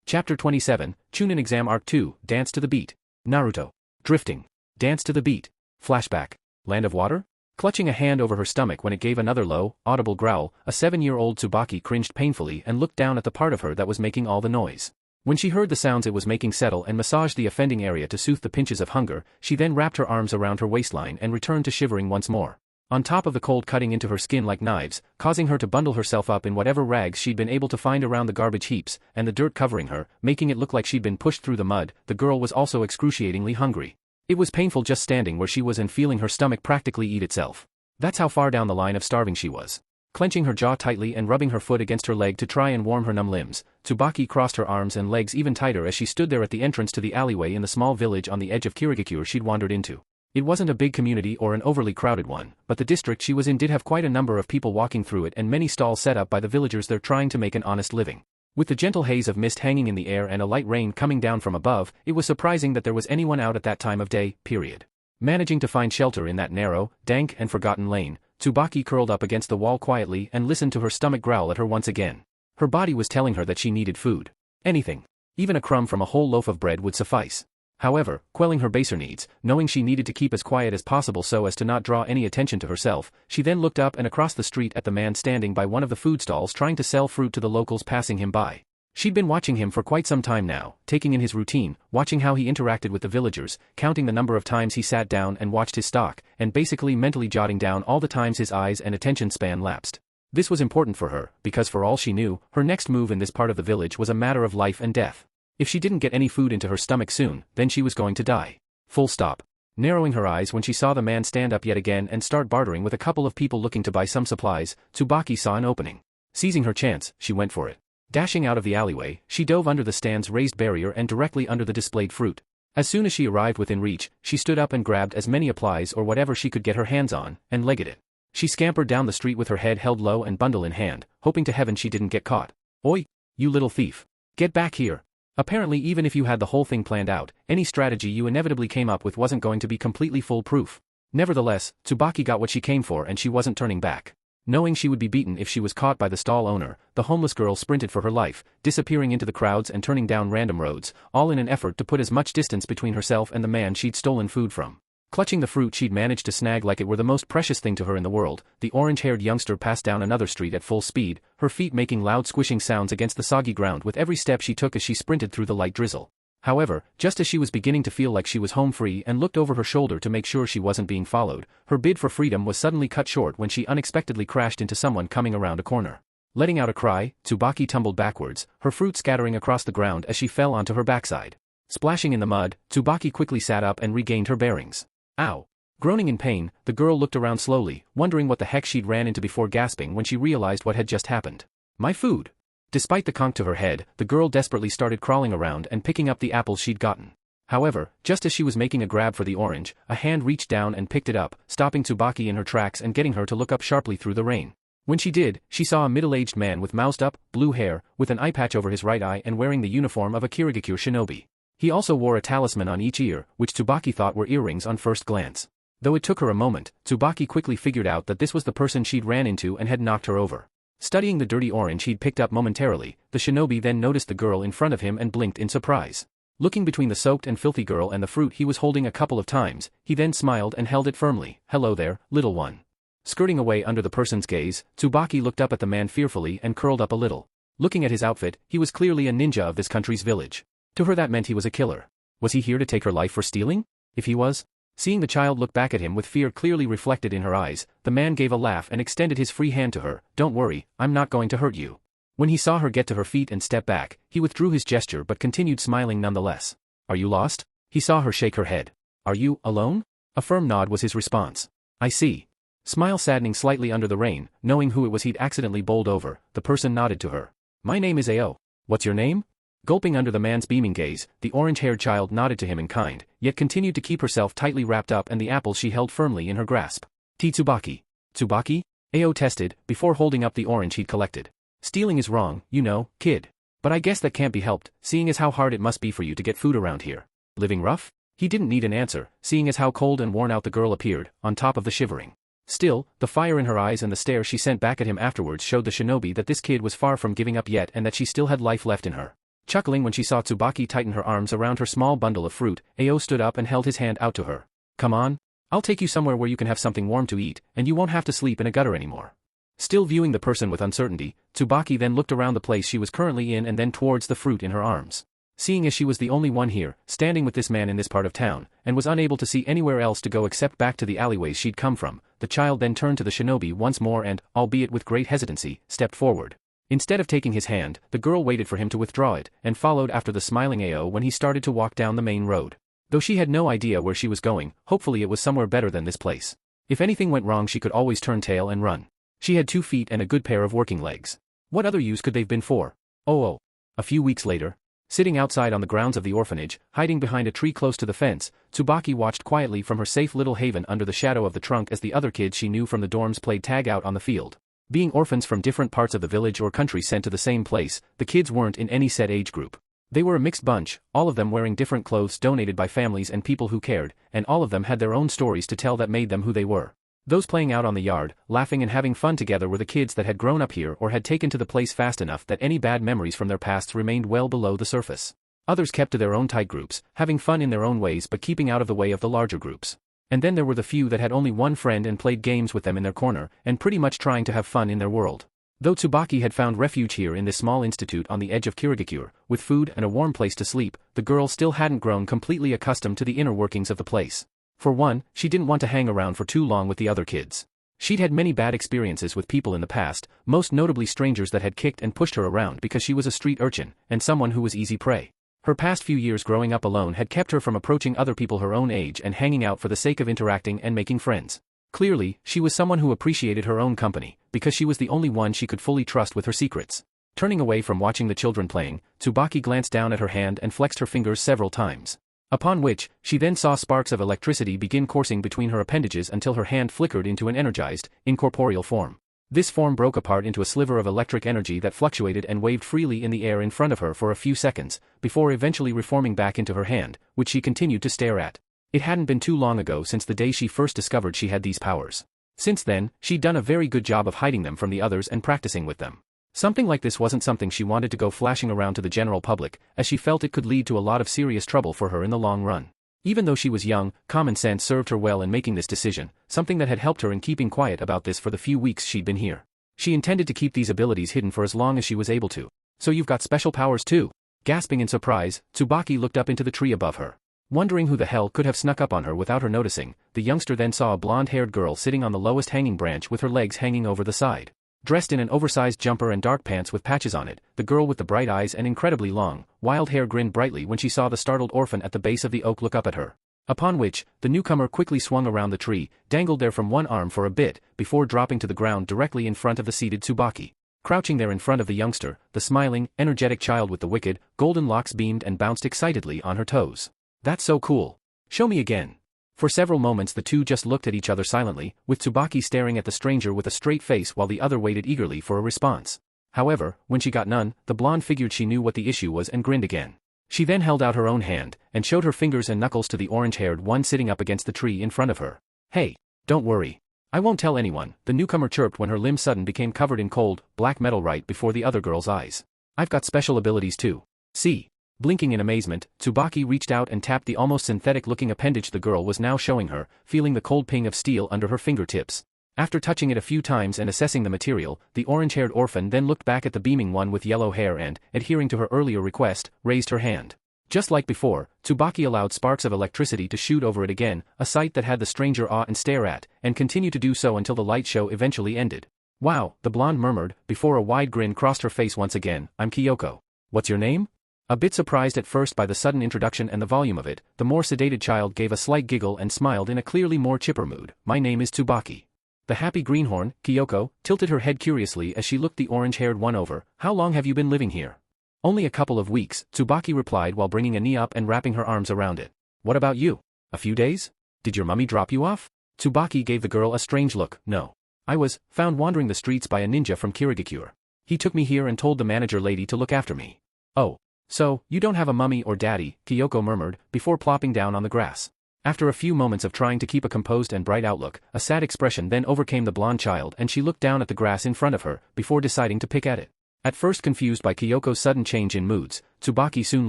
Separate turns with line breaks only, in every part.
Chapter 27, Chunin Exam Arc 2, Dance to the Beat. Naruto. Drifting. Dance to the Beat. Flashback. Land of Water? Clutching a hand over her stomach when it gave another low, audible growl, a 7-year-old Tsubaki cringed painfully and looked down at the part of her that was making all the noise. When she heard the sounds it was making settle and massaged the offending area to soothe the pinches of hunger, she then wrapped her arms around her waistline and returned to shivering once more. On top of the cold cutting into her skin like knives, causing her to bundle herself up in whatever rags she'd been able to find around the garbage heaps, and the dirt covering her, making it look like she'd been pushed through the mud, the girl was also excruciatingly hungry. It was painful just standing where she was and feeling her stomach practically eat itself. That's how far down the line of starving she was. Clenching her jaw tightly and rubbing her foot against her leg to try and warm her numb limbs, Tsubaki crossed her arms and legs even tighter as she stood there at the entrance to the alleyway in the small village on the edge of Kirigakure she'd wandered into. It wasn't a big community or an overly crowded one, but the district she was in did have quite a number of people walking through it and many stalls set up by the villagers there trying to make an honest living. With the gentle haze of mist hanging in the air and a light rain coming down from above, it was surprising that there was anyone out at that time of day, period. Managing to find shelter in that narrow, dank and forgotten lane, Tsubaki curled up against the wall quietly and listened to her stomach growl at her once again. Her body was telling her that she needed food. Anything. Even a crumb from a whole loaf of bread would suffice. However, quelling her baser needs, knowing she needed to keep as quiet as possible so as to not draw any attention to herself, she then looked up and across the street at the man standing by one of the food stalls trying to sell fruit to the locals passing him by. She'd been watching him for quite some time now, taking in his routine, watching how he interacted with the villagers, counting the number of times he sat down and watched his stock, and basically mentally jotting down all the times his eyes and attention span lapsed. This was important for her, because for all she knew, her next move in this part of the village was a matter of life and death. If she didn't get any food into her stomach soon, then she was going to die. Full stop. Narrowing her eyes when she saw the man stand up yet again and start bartering with a couple of people looking to buy some supplies, Tsubaki saw an opening. Seizing her chance, she went for it. Dashing out of the alleyway, she dove under the stand's raised barrier and directly under the displayed fruit. As soon as she arrived within reach, she stood up and grabbed as many applies or whatever she could get her hands on, and legged it. She scampered down the street with her head held low and bundle in hand, hoping to heaven she didn't get caught. Oi! You little thief! Get back here! Apparently even if you had the whole thing planned out, any strategy you inevitably came up with wasn't going to be completely foolproof. Nevertheless, Tsubaki got what she came for and she wasn't turning back. Knowing she would be beaten if she was caught by the stall owner, the homeless girl sprinted for her life, disappearing into the crowds and turning down random roads, all in an effort to put as much distance between herself and the man she'd stolen food from. Clutching the fruit she'd managed to snag like it were the most precious thing to her in the world, the orange-haired youngster passed down another street at full speed, her feet making loud squishing sounds against the soggy ground with every step she took as she sprinted through the light drizzle. However, just as she was beginning to feel like she was home free and looked over her shoulder to make sure she wasn't being followed, her bid for freedom was suddenly cut short when she unexpectedly crashed into someone coming around a corner. Letting out a cry, Tsubaki tumbled backwards, her fruit scattering across the ground as she fell onto her backside. Splashing in the mud, Tsubaki quickly sat up and regained her bearings. Ow! Groaning in pain, the girl looked around slowly, wondering what the heck she'd ran into before gasping when she realized what had just happened. My food! Despite the conk to her head, the girl desperately started crawling around and picking up the apples she'd gotten. However, just as she was making a grab for the orange, a hand reached down and picked it up, stopping Tsubaki in her tracks and getting her to look up sharply through the rain. When she did, she saw a middle-aged man with moused-up, blue hair, with an eye patch over his right eye and wearing the uniform of a Kirigakure shinobi. He also wore a talisman on each ear, which Tsubaki thought were earrings on first glance. Though it took her a moment, Tsubaki quickly figured out that this was the person she'd ran into and had knocked her over. Studying the dirty orange he'd picked up momentarily, the shinobi then noticed the girl in front of him and blinked in surprise. Looking between the soaked and filthy girl and the fruit he was holding a couple of times, he then smiled and held it firmly. Hello there, little one. Skirting away under the person's gaze, Tsubaki looked up at the man fearfully and curled up a little. Looking at his outfit, he was clearly a ninja of this country's village. To her that meant he was a killer. Was he here to take her life for stealing? If he was? Seeing the child look back at him with fear clearly reflected in her eyes, the man gave a laugh and extended his free hand to her. Don't worry, I'm not going to hurt you. When he saw her get to her feet and step back, he withdrew his gesture but continued smiling nonetheless. Are you lost? He saw her shake her head. Are you alone? A firm nod was his response. I see. Smile saddening slightly under the rain, knowing who it was he'd accidentally bowled over, the person nodded to her. My name is Ao. What's your name? Gulping under the man's beaming gaze, the orange-haired child nodded to him in kind, yet continued to keep herself tightly wrapped up and the apples she held firmly in her grasp. Tsubaki. Tsubaki? Ao tested, before holding up the orange he'd collected. Stealing is wrong, you know, kid. But I guess that can't be helped, seeing as how hard it must be for you to get food around here. Living rough? He didn't need an answer, seeing as how cold and worn out the girl appeared, on top of the shivering. Still, the fire in her eyes and the stare she sent back at him afterwards showed the shinobi that this kid was far from giving up yet and that she still had life left in her. Chuckling when she saw Tsubaki tighten her arms around her small bundle of fruit, Ao stood up and held his hand out to her. Come on. I'll take you somewhere where you can have something warm to eat, and you won't have to sleep in a gutter anymore. Still viewing the person with uncertainty, Tsubaki then looked around the place she was currently in and then towards the fruit in her arms. Seeing as she was the only one here, standing with this man in this part of town, and was unable to see anywhere else to go except back to the alleyways she'd come from, the child then turned to the shinobi once more and, albeit with great hesitancy, stepped forward. Instead of taking his hand, the girl waited for him to withdraw it, and followed after the smiling Ao when he started to walk down the main road. Though she had no idea where she was going, hopefully it was somewhere better than this place. If anything went wrong she could always turn tail and run. She had 2 feet and a good pair of working legs. What other use could they've been for? Oh. A few weeks later, sitting outside on the grounds of the orphanage, hiding behind a tree close to the fence, Tsubaki watched quietly from her safe little haven under the shadow of the trunk as the other kids she knew from the dorms played tag out on the field. Being orphans from different parts of the village or country sent to the same place, the kids weren't in any set age group. They were a mixed bunch, all of them wearing different clothes donated by families and people who cared, and all of them had their own stories to tell that made them who they were. Those playing out on the yard, laughing and having fun together were the kids that had grown up here or had taken to the place fast enough that any bad memories from their pasts remained well below the surface. Others kept to their own tight groups, having fun in their own ways but keeping out of the way of the larger groups. And then there were the few that had only one friend and played games with them in their corner, and pretty much trying to have fun in their world. Though Tsubaki had found refuge here in this small institute on the edge of Kirigakure, with food and a warm place to sleep, the girl still hadn't grown completely accustomed to the inner workings of the place. For one, she didn't want to hang around for too long with the other kids. She'd had many bad experiences with people in the past, most notably strangers that had kicked and pushed her around because she was a street urchin, and someone who was easy prey. Her past few years growing up alone had kept her from approaching other people her own age and hanging out for the sake of interacting and making friends. Clearly, she was someone who appreciated her own company, because she was the only one she could fully trust with her secrets. Turning away from watching the children playing, Tsubaki glanced down at her hand and flexed her fingers several times. Upon which, she then saw sparks of electricity begin coursing between her appendages until her hand flickered into an energized, incorporeal form. This form broke apart into a sliver of electric energy that fluctuated and waved freely in the air in front of her for a few seconds, before eventually reforming back into her hand, which she continued to stare at. It hadn't been too long ago since the day she first discovered she had these powers. Since then, she'd done a very good job of hiding them from the others and practicing with them. Something like this wasn't something she wanted to go flashing around to the general public, as she felt it could lead to a lot of serious trouble for her in the long run. Even though she was young, common sense served her well in making this decision, something that had helped her in keeping quiet about this for the few weeks she'd been here. She intended to keep these abilities hidden for as long as she was able to. So you've got special powers too? Gasping in surprise, Tsubaki looked up into the tree above her. Wondering who the hell could have snuck up on her without her noticing, the youngster then saw a blonde-haired girl sitting on the lowest hanging branch with her legs hanging over the side. Dressed in an oversized jumper and dark pants with patches on it, the girl with the bright eyes and incredibly long, wild hair grinned brightly when she saw the startled orphan at the base of the oak look up at her. Upon which, the newcomer quickly swung around the tree, dangled there from one arm for a bit, before dropping to the ground directly in front of the seated Tsubaki. Crouching there in front of the youngster, the smiling, energetic child with the wicked, golden locks beamed and bounced excitedly on her toes. That's so cool. Show me again. For several moments the two just looked at each other silently, with Tsubaki staring at the stranger with a straight face while the other waited eagerly for a response. However, when she got none, the blonde figured she knew what the issue was and grinned again. She then held out her own hand, and showed her fingers and knuckles to the orange-haired one sitting up against the tree in front of her. Hey, don't worry. I won't tell anyone, the newcomer chirped when her limbs suddenly became covered in cold, black metal right before the other girl's eyes. I've got special abilities too. See. Blinking in amazement, Tsubaki reached out and tapped the almost synthetic-looking appendage the girl was now showing her, feeling the cold ping of steel under her fingertips. After touching it a few times and assessing the material, the orange-haired orphan then looked back at the beaming one with yellow hair and, adhering to her earlier request, raised her hand. Just like before, Tsubaki allowed sparks of electricity to shoot over it again, a sight that had the stranger awe and stare at, and continued to do so until the light show eventually ended. Wow, the blonde murmured, before a wide grin crossed her face once again. I'm Kyoko. What's your name? A bit surprised at first by the sudden introduction and the volume of it, the more sedated child gave a slight giggle and smiled in a clearly more chipper mood. My name is Tsubaki. The happy greenhorn, Kyoko, tilted her head curiously as she looked the orange-haired one over. How long have you been living here? Only a couple of weeks, Tsubaki replied while bringing a knee up and wrapping her arms around it. What about you? A few days? Did your mummy drop you off? Tsubaki gave the girl a strange look. No. I was found wandering the streets by a ninja from Kirigakure. He took me here and told the manager lady to look after me. Oh. So, you don't have a mummy or daddy, Kyoko murmured, before plopping down on the grass. After a few moments of trying to keep a composed and bright outlook, a sad expression then overcame the blonde child and she looked down at the grass in front of her, before deciding to pick at it. At first confused by Kyoko's sudden change in moods, Tsubaki soon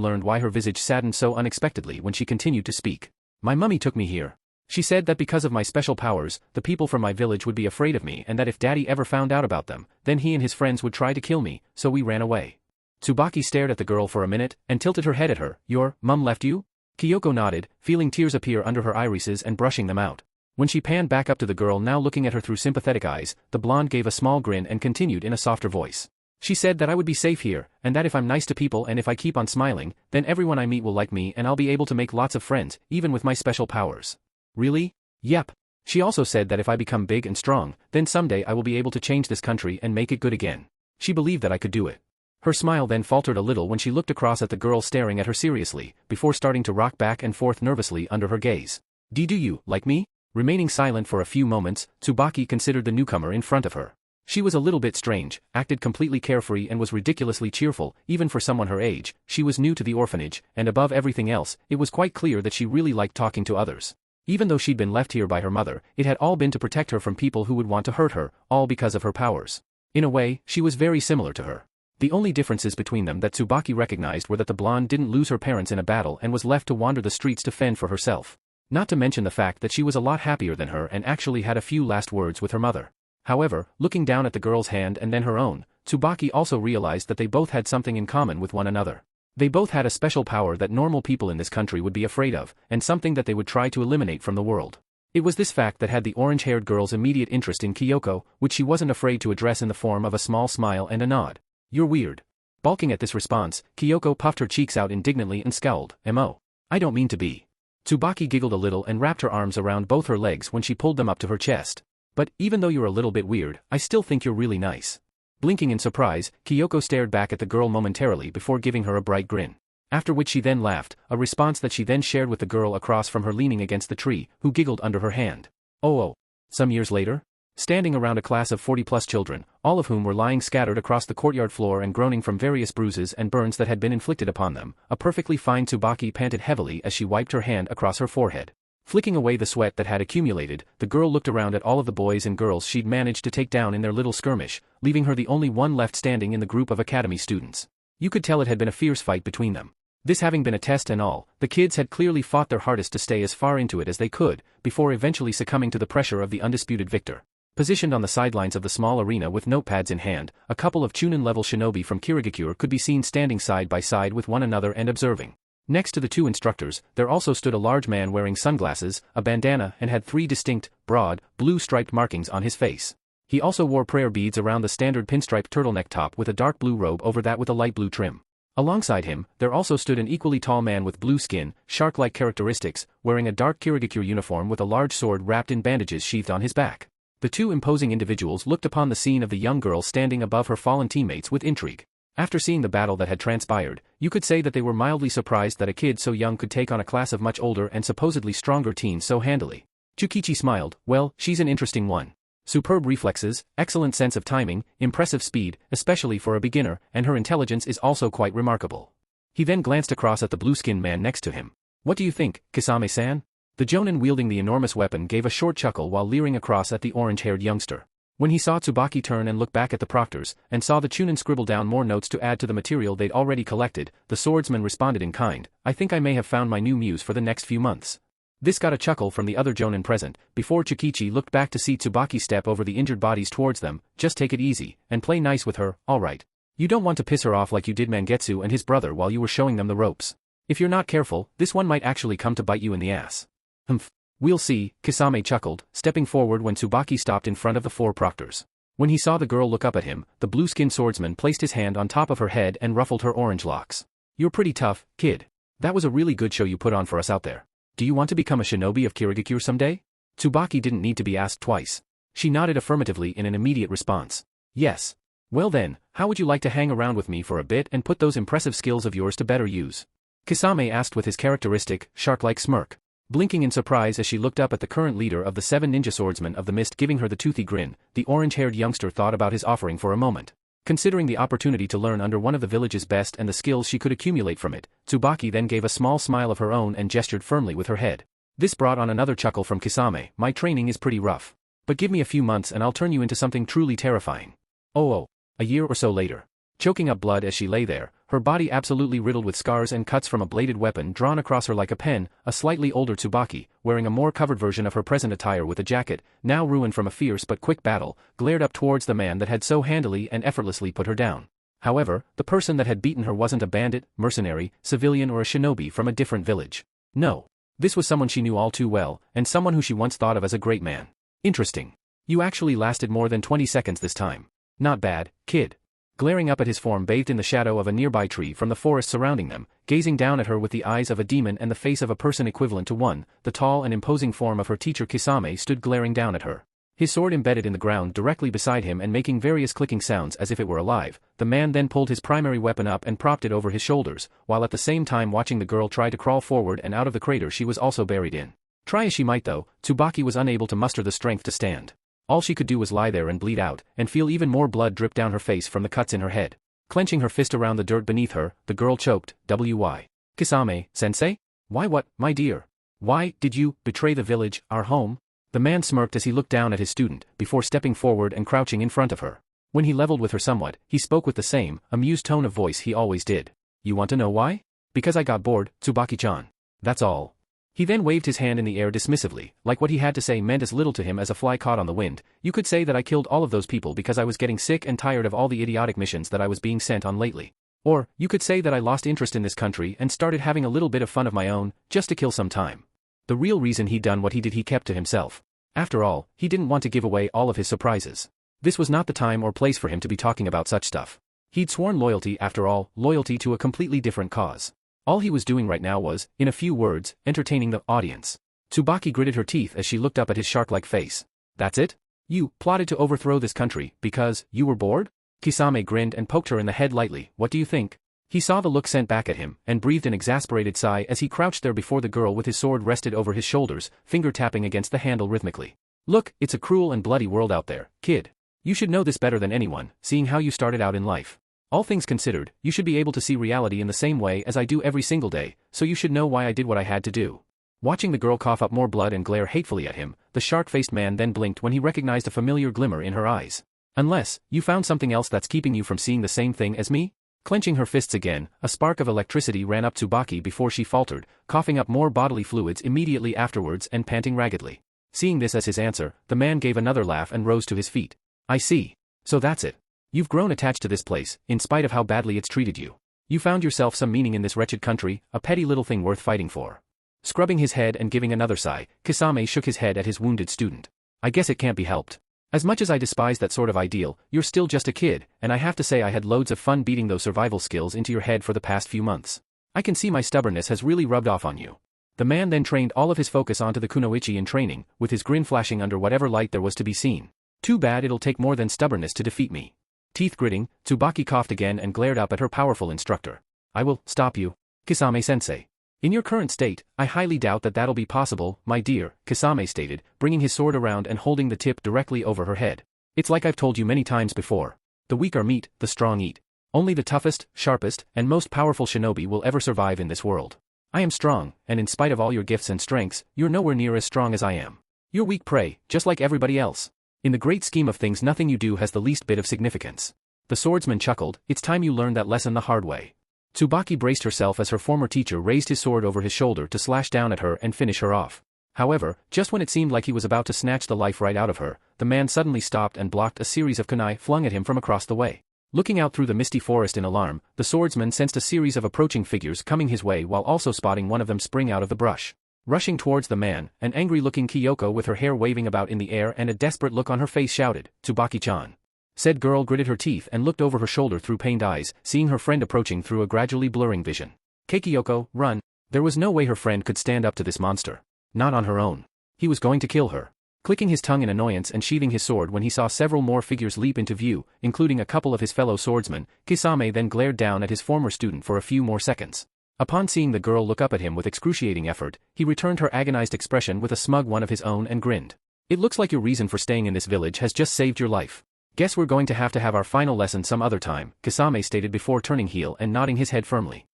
learned why her visage saddened so unexpectedly when she continued to speak. My mummy took me here. She said that because of my special powers, the people from my village would be afraid of me and that if Daddy ever found out about them, then he and his friends would try to kill me, so we ran away. Tsubaki stared at the girl for a minute and tilted her head at her. Your mum left you? Kyoko nodded, feeling tears appear under her irises and brushing them out. When she panned back up to the girl now looking at her through sympathetic eyes, the blonde gave a small grin and continued in a softer voice. She said that I would be safe here, and that if I'm nice to people and if I keep on smiling, then everyone I meet will like me and I'll be able to make lots of friends, even with my special powers. Really? Yep. She also said that if I become big and strong, then someday I will be able to change this country and make it good again. She believed that I could do it. Her smile then faltered a little when she looked across at the girl staring at her seriously, before starting to rock back and forth nervously under her gaze. Do you like me? Remaining silent for a few moments, Tsubaki considered the newcomer in front of her. She was a little bit strange, acted completely carefree and was ridiculously cheerful, even for someone her age. She was new to the orphanage, and above everything else, it was quite clear that she really liked talking to others. Even though she'd been left here by her mother, it had all been to protect her from people who would want to hurt her, all because of her powers. In a way, she was very similar to her. The only differences between them that Tsubaki recognized were that the blonde didn't lose her parents in a battle and was left to wander the streets to fend for herself. Not to mention the fact that she was a lot happier than her and actually had a few last words with her mother. However, looking down at the girl's hand and then her own, Tsubaki also realized that they both had something in common with one another. They both had a special power that normal people in this country would be afraid of, and something that they would try to eliminate from the world. It was this fact that had the orange-haired girl's immediate interest in Kyoko, which she wasn't afraid to address in the form of a small smile and a nod. You're weird. Balking at this response, Kyoko puffed her cheeks out indignantly and scowled. "Mo. I don't mean to be." Tsubaki giggled a little and wrapped her arms around both her legs when she pulled them up to her chest. But, even though you're a little bit weird, I still think you're really nice. Blinking in surprise, Kyoko stared back at the girl momentarily before giving her a bright grin. After which she then laughed, a response that she then shared with the girl across from her leaning against the tree, who giggled under her hand. Oh. Some years later? Standing around a class of 40-plus children, all of whom were lying scattered across the courtyard floor and groaning from various bruises and burns that had been inflicted upon them, a perfectly fine Tsubaki panted heavily as she wiped her hand across her forehead. Flicking away the sweat that had accumulated, the girl looked around at all of the boys and girls she'd managed to take down in their little skirmish, leaving her the only one left standing in the group of academy students. You could tell it had been a fierce fight between them. This having been a test and all, the kids had clearly fought their hardest to stay as far into it as they could, before eventually succumbing to the pressure of the undisputed victor. Positioned on the sidelines of the small arena with notepads in hand, a couple of Chunin-level shinobi from Kirigakure could be seen standing side by side with one another and observing. Next to the two instructors, there also stood a large man wearing sunglasses, a bandana and had three distinct, broad, blue striped markings on his face. He also wore prayer beads around the standard pinstripe turtleneck top with a dark blue robe over that with a light blue trim. Alongside him, there also stood an equally tall man with blue skin, shark-like characteristics, wearing a dark Kirigakure uniform with a large sword wrapped in bandages sheathed on his back. The two imposing individuals looked upon the scene of the young girl standing above her fallen teammates with intrigue. After seeing the battle that had transpired, you could say that they were mildly surprised that a kid so young could take on a class of much older and supposedly stronger teens so handily. Chukichi smiled. Well, she's an interesting one. Superb reflexes, excellent sense of timing, impressive speed, especially for a beginner, and her intelligence is also quite remarkable. He then glanced across at the blue-skinned man next to him. What do you think, Kisame-san? The jonin wielding the enormous weapon gave a short chuckle while leering across at the orange-haired youngster. When he saw Tsubaki turn and look back at the proctors, and saw the Chunin scribble down more notes to add to the material they'd already collected, the swordsman responded in kind. I think I may have found my new muse for the next few months. This got a chuckle from the other jonin present, before Chukichi looked back to see Tsubaki step over the injured bodies towards them. Just take it easy, and play nice with her, alright. You don't want to piss her off like you did Mangetsu and his brother while you were showing them the ropes. If you're not careful, this one might actually come to bite you in the ass. Humph. We'll see, Kisame chuckled, stepping forward when Tsubaki stopped in front of the four proctors. When he saw the girl look up at him, the blue-skinned swordsman placed his hand on top of her head and ruffled her orange locks. You're pretty tough, kid. That was a really good show you put on for us out there. Do you want to become a shinobi of Kirigakure someday? Tsubaki didn't need to be asked twice. She nodded affirmatively in an immediate response. Yes. Well then, how would you like to hang around with me for a bit and put those impressive skills of yours to better use? Kisame asked with his characteristic, shark-like smirk. Blinking in surprise as she looked up at the current leader of the 7 ninja swordsmen of the mist giving her the toothy grin, the orange-haired youngster thought about his offering for a moment. Considering the opportunity to learn under one of the village's best and the skills she could accumulate from it, Tsubaki then gave a small smile of her own and gestured firmly with her head. This brought on another chuckle from Kisame. My training is pretty rough. But give me a few months and I'll turn you into something truly terrifying. Oh. A year or so later. choking up blood as she lay there, her body absolutely riddled with scars and cuts from a bladed weapon drawn across her like a pen. A slightly older Tsubaki, wearing a more covered version of her present attire with a jacket, now ruined from a fierce but quick battle, glared up towards the man that had so handily and effortlessly put her down. However, the person that had beaten her wasn't a bandit, mercenary, civilian or a shinobi from a different village. No. This was someone she knew all too well, and someone who she once thought of as a great man. Interesting. You actually lasted more than 20 seconds this time. Not bad, kid. Glaring up at his form bathed in the shadow of a nearby tree from the forest surrounding them, gazing down at her with the eyes of a demon and the face of a person equivalent to one, the tall and imposing form of her teacher Kisame stood glaring down at her. His sword embedded in the ground directly beside him and making various clicking sounds as if it were alive. The man then pulled his primary weapon up and propped it over his shoulders, while at the same time watching the girl try to crawl forward and out of the crater she was also buried in. Try as she might though, Tsubaki was unable to muster the strength to stand. All she could do was lie there and bleed out, and feel even more blood drip down her face from the cuts in her head. Clenching her fist around the dirt beneath her, the girl choked, "Why? Kisame-sensei? Why what, my dear? Why did you betray the village, our home?" The man smirked as he looked down at his student, before stepping forward and crouching in front of her. When he leveled with her somewhat, he spoke with the same, amused tone of voice he always did. "You want to know why? Because I got bored, Tsubaki-chan. That's all." He then waved his hand in the air dismissively, like what he had to say meant as little to him as a fly caught on the wind. "You could say that I killed all of those people because I was getting sick and tired of all the idiotic missions that I was being sent on lately. Or, you could say that I lost interest in this country and started having a little bit of fun of my own, just to kill some time." The real reason he'd done what he did he kept to himself. After all, he didn't want to give away all of his surprises. This was not the time or place for him to be talking about such stuff. He'd sworn loyalty after all, loyalty to a completely different cause. All he was doing right now was, in a few words, entertaining the audience. Tsubaki gritted her teeth as she looked up at his shark-like face. "That's it? You plotted to overthrow this country because you were bored?" Kisame grinned and poked her in the head lightly. "What do you think?" He saw the look sent back at him, and breathed an exasperated sigh as he crouched there before the girl with his sword rested over his shoulders, finger tapping against the handle rhythmically. "Look, it's a cruel and bloody world out there, kid. You should know this better than anyone, seeing how you started out in life. All things considered, you should be able to see reality in the same way as I do every single day, so you should know why I did what I had to do." Watching the girl cough up more blood and glare hatefully at him, the shark-faced man then blinked when he recognized a familiar glimmer in her eyes. "Unless, you found something else that's keeping you from seeing the same thing as me?" Clenching her fists again, a spark of electricity ran up Tsubaki before she faltered, coughing up more bodily fluids immediately afterwards and panting raggedly. Seeing this as his answer, the man gave another laugh and rose to his feet. "I see. So that's it. You've grown attached to this place, in spite of how badly it's treated you. You found yourself some meaning in this wretched country, a petty little thing worth fighting for." Scrubbing his head and giving another sigh, Kisame shook his head at his wounded student. "I guess it can't be helped. As much as I despise that sort of ideal, you're still just a kid, and I have to say I had loads of fun beating those survival skills into your head for the past few months. I can see my stubbornness has really rubbed off on you." The man then trained all of his focus onto the kunoichi in training, with his grin flashing under whatever light there was to be seen. "Too bad it'll take more than stubbornness to defeat me." Teeth gritting, Tsubaki coughed again and glared up at her powerful instructor. "I will stop you, Kisame-sensei. In your current state, I highly doubt that that'll be possible, my dear," Kisame stated, bringing his sword around and holding the tip directly over her head. "It's like I've told you many times before. The weak are meat, the strong eat. Only the toughest, sharpest, and most powerful shinobi will ever survive in this world. I am strong, and in spite of all your gifts and strengths, you're nowhere near as strong as I am. You're weak prey, just like everybody else. In the great scheme of things nothing you do has the least bit of significance." The swordsman chuckled. "It's time you learned that lesson the hard way." Tsubaki braced herself as her former teacher raised his sword over his shoulder to slash down at her and finish her off. However, just when it seemed like he was about to snatch the life right out of her, the man suddenly stopped and blocked a series of kunai flung at him from across the way. Looking out through the misty forest in alarm, the swordsman sensed a series of approaching figures coming his way while also spotting one of them spring out of the brush. Rushing towards the man, an angry-looking Kyoko with her hair waving about in the air and a desperate look on her face shouted, "Tsubaki-chan." Said girl gritted her teeth and looked over her shoulder through pained eyes, seeing her friend approaching through a gradually blurring vision. "Kyoko, run." There was no way her friend could stand up to this monster. Not on her own. He was going to kill her. Clicking his tongue in annoyance and sheathing his sword when he saw several more figures leap into view, including a couple of his fellow swordsmen, Kisame then glared down at his former student for a few more seconds. Upon seeing the girl look up at him with excruciating effort, he returned her agonized expression with a smug one of his own and grinned. "It looks like your reason for staying in this village has just saved your life. Guess we're going to have our final lesson some other time," Kisame stated before turning heel and nodding his head firmly.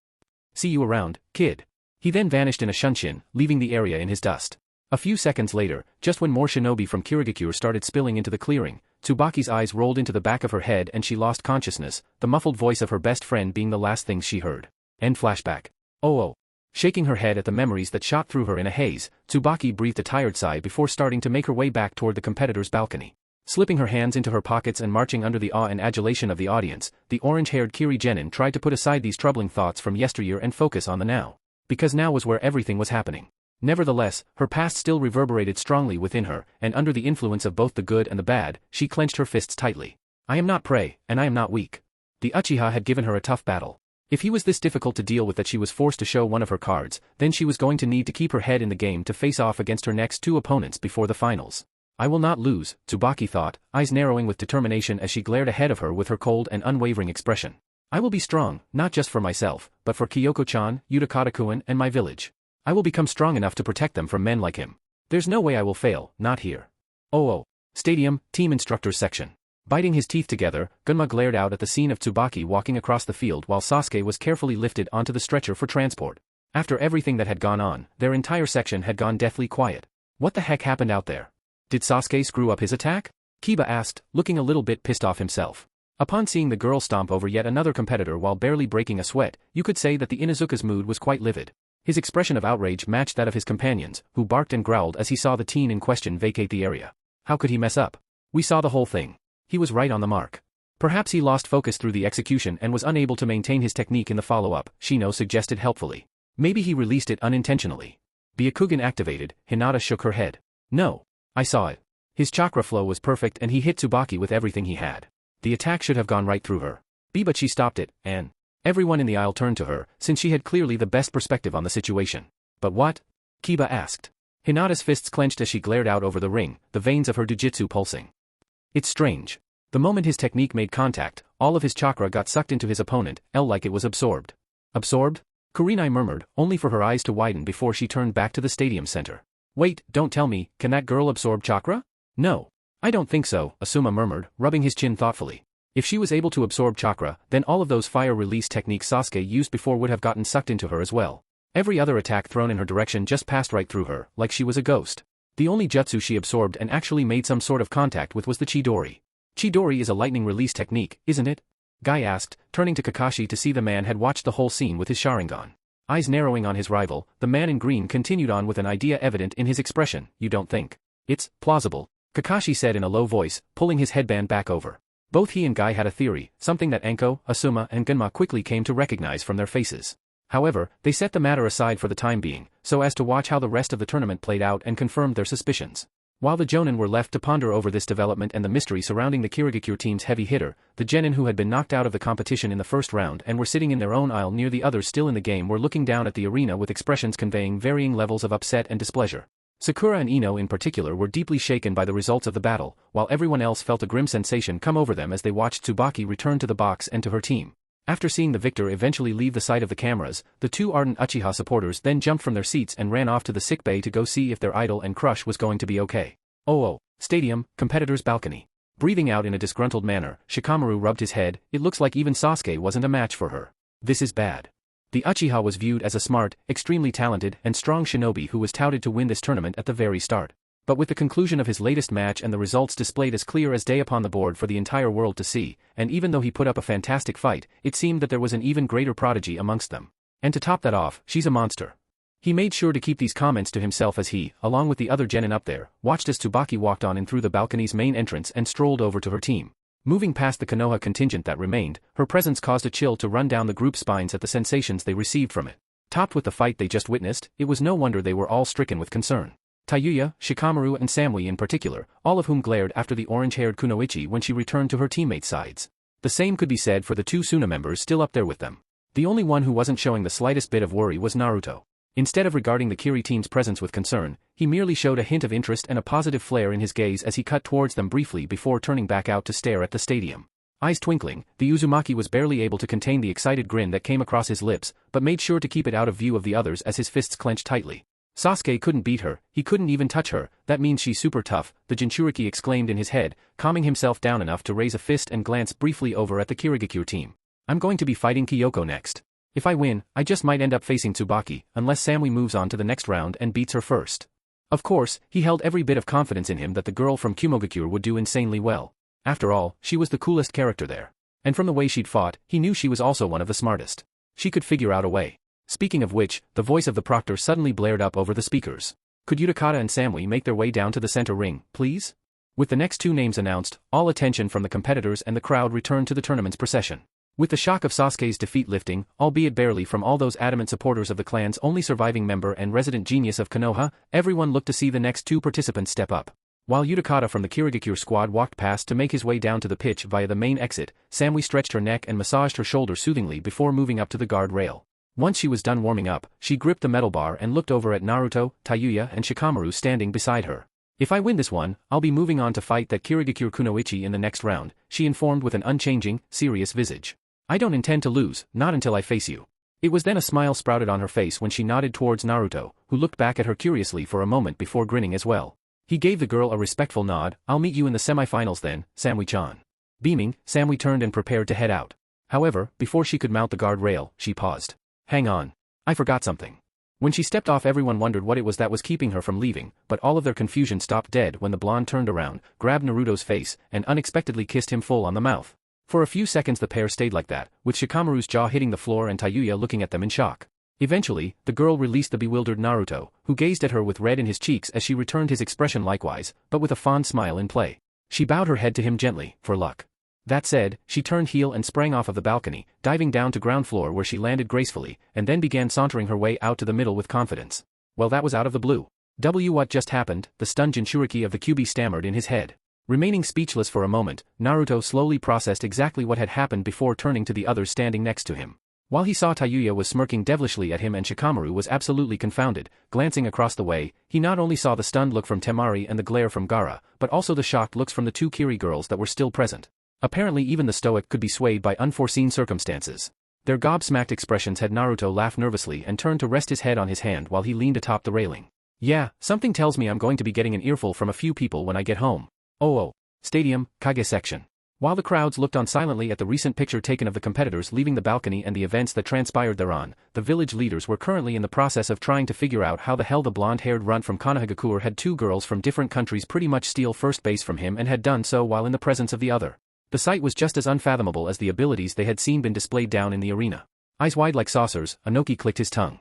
"See you around, kid." He then vanished in a shunshin, leaving the area in his dust. A few seconds later, just when more shinobi from Kirigakure started spilling into the clearing, Tsubaki's eyes rolled into the back of her head and she lost consciousness, the muffled voice of her best friend being the last things she heard. End flashback. Oh. Shaking her head at the memories that shot through her in a haze, Tsubaki breathed a tired sigh before starting to make her way back toward the competitor's balcony. Slipping her hands into her pockets and marching under the awe and adulation of the audience, the orange-haired Kiri Genin tried to put aside these troubling thoughts from yesteryear and focus on the now. Because now was where everything was happening. Nevertheless, her past still reverberated strongly within her, and under the influence of both the good and the bad, she clenched her fists tightly. I am not prey, and I am not weak. The Uchiha had given her a tough battle. If he was this difficult to deal with that she was forced to show one of her cards, then she was going to need to keep her head in the game to face off against her next two opponents before the finals. I will not lose, Tsubaki thought, eyes narrowing with determination as she glared ahead of her with her cold and unwavering expression. I will be strong, not just for myself, but for Kyoko-chan, Utakata-kun, and my village. I will become strong enough to protect them from men like him. There's no way I will fail, not here. Oh. Stadium, Team Instructors Section. Biting his teeth together, Gunma glared out at the scene of Tsubaki walking across the field while Sasuke was carefully lifted onto the stretcher for transport. After everything that had gone on, their entire section had gone deathly quiet. What the heck happened out there? Did Sasuke screw up his attack? Kiba asked, looking a little bit pissed off himself. Upon seeing the girl stomp over yet another competitor while barely breaking a sweat, you could say that the Inuzuka's mood was quite livid. His expression of outrage matched that of his companions, who barked and growled as he saw the teen in question vacate the area. How could he mess up? We saw the whole thing. He was right on the mark. Perhaps he lost focus through the execution and was unable to maintain his technique in the follow-up, Shino suggested helpfully. Maybe he released it unintentionally. Byakugan activated, Hinata shook her head. No. I saw it. His chakra flow was perfect and he hit Tsubaki with everything he had. The attack should have gone right through her. But she stopped it, and everyone in the aisle turned to her, since she had clearly the best perspective on the situation. But what? Kiba asked. Hinata's fists clenched as she glared out over the ring, the veins of her jujitsu pulsing. It's strange. The moment his technique made contact, all of his chakra got sucked into his opponent, like it was absorbed. Absorbed? Kurenai murmured, only for her eyes to widen before she turned back to the stadium center. Wait, don't tell me, can that girl absorb chakra? No. I don't think so, Asuma murmured, rubbing his chin thoughtfully. If she was able to absorb chakra, then all of those fire release techniques Sasuke used before would have gotten sucked into her as well. Every other attack thrown in her direction just passed right through her, like she was a ghost. The only jutsu she absorbed and actually made some sort of contact with was the Chidori. Chidori is a lightning release technique, isn't it? Guy asked, turning to Kakashi to see the man had watched the whole scene with his Sharingan. Eyes narrowing on his rival, the man in green continued on with an idea evident in his expression. You don't think it's plausible? Kakashi said in a low voice, pulling his headband back over. Both he and Guy had a theory, something that Anko, Asuma and Gunma quickly came to recognize from their faces. However, they set the matter aside for the time being, so as to watch how the rest of the tournament played out and confirmed their suspicions. While the Jonin were left to ponder over this development and the mystery surrounding the Kirigakure team's heavy hitter, the Genin who had been knocked out of the competition in the first round and were sitting in their own aisle near the others still in the game were looking down at the arena with expressions conveying varying levels of upset and displeasure. Sakura and Ino in particular were deeply shaken by the results of the battle, while everyone else felt a grim sensation come over them as they watched Tsubaki return to the box and to her team. After seeing the victor eventually leave the sight of the cameras, the two ardent Uchiha supporters then jumped from their seats and ran off to the sickbay to go see if their idol and crush was going to be okay. Stadium, competitor's balcony. Breathing out in a disgruntled manner, Shikamaru rubbed his head. It looks like even Sasuke wasn't a match for her. This is bad. The Uchiha was viewed as a smart, extremely talented, and strong shinobi who was touted to win this tournament at the very start. But with the conclusion of his latest match and the results displayed as clear as day upon the board for the entire world to see, and even though he put up a fantastic fight, it seemed that there was an even greater prodigy amongst them. And to top that off, she's a monster. He made sure to keep these comments to himself as he, along with the other genin up there, watched as Tsubaki walked on in through the balcony's main entrance and strolled over to her team. Moving past the Konoha contingent that remained, her presence caused a chill to run down the group's spines at the sensations they received from it. Topped with the fight they just witnessed, it was no wonder they were all stricken with concern. Tayuya, Shikamaru and Samui in particular, all of whom glared after the orange-haired Kunoichi when she returned to her teammates' sides. The same could be said for the two Suna members still up there with them. The only one who wasn't showing the slightest bit of worry was Naruto. Instead of regarding the Kiri team's presence with concern, he merely showed a hint of interest and a positive flare in his gaze as he cut towards them briefly before turning back out to stare at the stadium. Eyes twinkling, the Uzumaki was barely able to contain the excited grin that came across his lips, but made sure to keep it out of view of the others as his fists clenched tightly. Sasuke couldn't beat her, he couldn't even touch her, that means she's super tough, the Jinchuriki exclaimed in his head, calming himself down enough to raise a fist and glance briefly over at the Kirigakure team. I'm going to be fighting Kyoko next. If I win, I just might end up facing Tsubaki, unless Samui moves on to the next round and beats her first. Of course, he held every bit of confidence in him that the girl from Kumogakure would do insanely well. After all, she was the coolest character there. And from the way she'd fought, he knew she was also one of the smartest. She could figure out a way. Speaking of which, the voice of the proctor suddenly blared up over the speakers. Could Utakata and Samui make their way down to the center ring, please? With the next two names announced, all attention from the competitors and the crowd returned to the tournament's procession. With the shock of Sasuke's defeat lifting, albeit barely from all those adamant supporters of the clan's only surviving member and resident genius of Konoha, everyone looked to see the next two participants step up. While Utakata from the Kirigakure squad walked past to make his way down to the pitch via the main exit, Samui stretched her neck and massaged her shoulder soothingly before moving up to the guard rail. Once she was done warming up, she gripped the metal bar and looked over at Naruto, Tayuya and Shikamaru standing beside her. If I win this one, I'll be moving on to fight that Kirigakure Kunoichi in the next round, she informed with an unchanging, serious visage. I don't intend to lose, not until I face you. It was then a smile sprouted on her face when she nodded towards Naruto, who looked back at her curiously for a moment before grinning as well. He gave the girl a respectful nod. I'll meet you in the semi-finals then, Samui-chan. Beaming, Samui turned and prepared to head out. However, before she could mount the guard rail, she paused. Hang on. I forgot something. When she stepped off, everyone wondered what it was that was keeping her from leaving, but all of their confusion stopped dead when the blonde turned around, grabbed Naruto's face, and unexpectedly kissed him full on the mouth. For a few seconds the pair stayed like that, with Shikamaru's jaw hitting the floor and Tayuya looking at them in shock. Eventually, the girl released the bewildered Naruto, who gazed at her with red in his cheeks as she returned his expression likewise, but with a fond smile in play. She bowed her head to him gently, for luck. That said, she turned heel and sprang off of the balcony, diving down to ground floor where she landed gracefully, and then began sauntering her way out to the middle with confidence. Well, that was out of the blue. What just happened? The stunned Jinchuriki of the Kyuubi stammered in his head. Remaining speechless for a moment, Naruto slowly processed exactly what had happened before turning to the others standing next to him. While he saw Tayuya was smirking devilishly at him and Shikamaru was absolutely confounded, glancing across the way, he not only saw the stunned look from Temari and the glare from Gaara, but also the shocked looks from the two Kiri girls that were still present. Apparently even the stoic could be swayed by unforeseen circumstances. Their gobsmacked expressions had Naruto laugh nervously and turn to rest his head on his hand while he leaned atop the railing. Yeah, something tells me I'm going to be getting an earful from a few people when I get home. Oh. Stadium, Kage section. While the crowds looked on silently at the recent picture taken of the competitors leaving the balcony and the events that transpired thereon, the village leaders were currently in the process of trying to figure out how the hell the blonde-haired runt from Konohagakure had two girls from different countries pretty much steal first base from him and had done so while in the presence of the other. The sight was just as unfathomable as the abilities they had seen been displayed down in the arena. Eyes wide like saucers, Inoki clicked his tongue.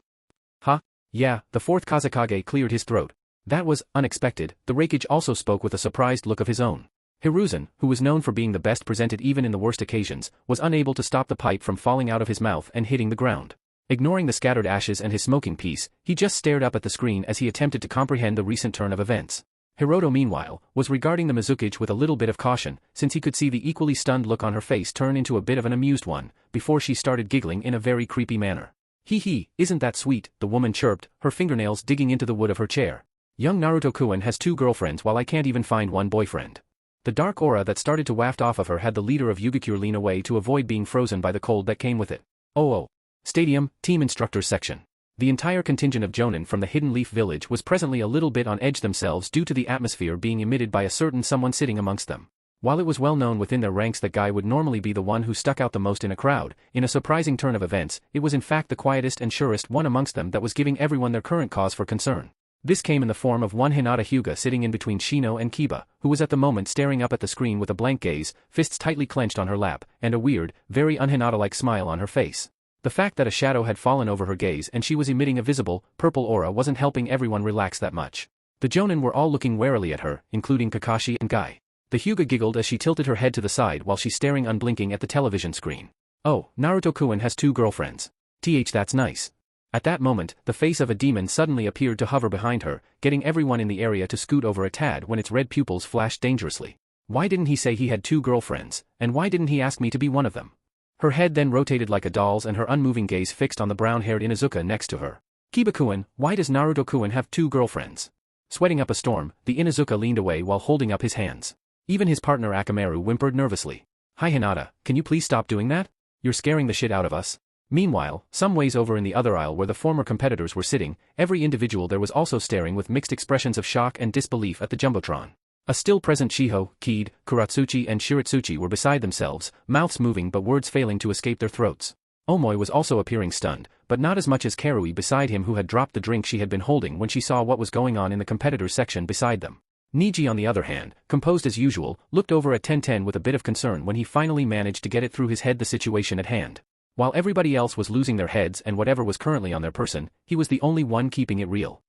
Huh? Yeah, the fourth Kazekage cleared his throat. That was unexpected. The Raikage also spoke with a surprised look of his own. Hiruzen, who was known for being the best presented even in the worst occasions, was unable to stop the pipe from falling out of his mouth and hitting the ground. Ignoring the scattered ashes and his smoking piece, he just stared up at the screen as he attempted to comprehend the recent turn of events. Hiroto meanwhile, was regarding the Mizukage with a little bit of caution, since he could see the equally stunned look on her face turn into a bit of an amused one, before she started giggling in a very creepy manner. Hee, isn't that sweet, the woman chirped, her fingernails digging into the wood of her chair. Young Naruto-kun has two girlfriends while I can't even find one boyfriend. The dark aura that started to waft off of her had the leader of Yugakure lean away to avoid being frozen by the cold that came with it. Oh. Stadium, Team Instructors section. The entire contingent of Jonin from the Hidden Leaf Village was presently a little bit on edge themselves due to the atmosphere being emitted by a certain someone sitting amongst them. While it was well known within their ranks that Guy would normally be the one who stuck out the most in a crowd, in a surprising turn of events, it was in fact the quietest and surest one amongst them that was giving everyone their current cause for concern. This came in the form of one Hinata Hyuga sitting in between Shino and Kiba, who was at the moment staring up at the screen with a blank gaze, fists tightly clenched on her lap, and a weird, very un-Hinata-like smile on her face. The fact that a shadow had fallen over her gaze and she was emitting a visible, purple aura wasn't helping everyone relax that much. The Jonin were all looking warily at her, including Kakashi and Guy. The Hyuga giggled as she tilted her head to the side while she staring unblinking at the television screen. Oh, Naruto-kun has two girlfriends. That's nice. At that moment, the face of a demon suddenly appeared to hover behind her, getting everyone in the area to scoot over a tad when its red pupils flashed dangerously. Why didn't he say he had two girlfriends, and why didn't he ask me to be one of them? Her head then rotated like a doll's and her unmoving gaze fixed on the brown-haired Inuzuka next to her. Kiba-kun, why does Naruto-kun have two girlfriends? Sweating up a storm, the Inuzuka leaned away while holding up his hands. Even his partner Akamaru whimpered nervously. Hi Hinata, can you please stop doing that? You're scaring the shit out of us. Meanwhile, some ways over in the other aisle where the former competitors were sitting, every individual there was also staring with mixed expressions of shock and disbelief at the Jumbotron. A still-present Shiho, Kid, Kuratsuchi and Shiratsuchi were beside themselves, mouths moving but words failing to escape their throats. Omoi was also appearing stunned, but not as much as Karui beside him who had dropped the drink she had been holding when she saw what was going on in the competitors section beside them. Niji on the other hand, composed as usual, looked over at Tenten with a bit of concern when he finally managed to get it through his head the situation at hand. While everybody else was losing their heads and whatever was currently on their person, he was the only one keeping it real.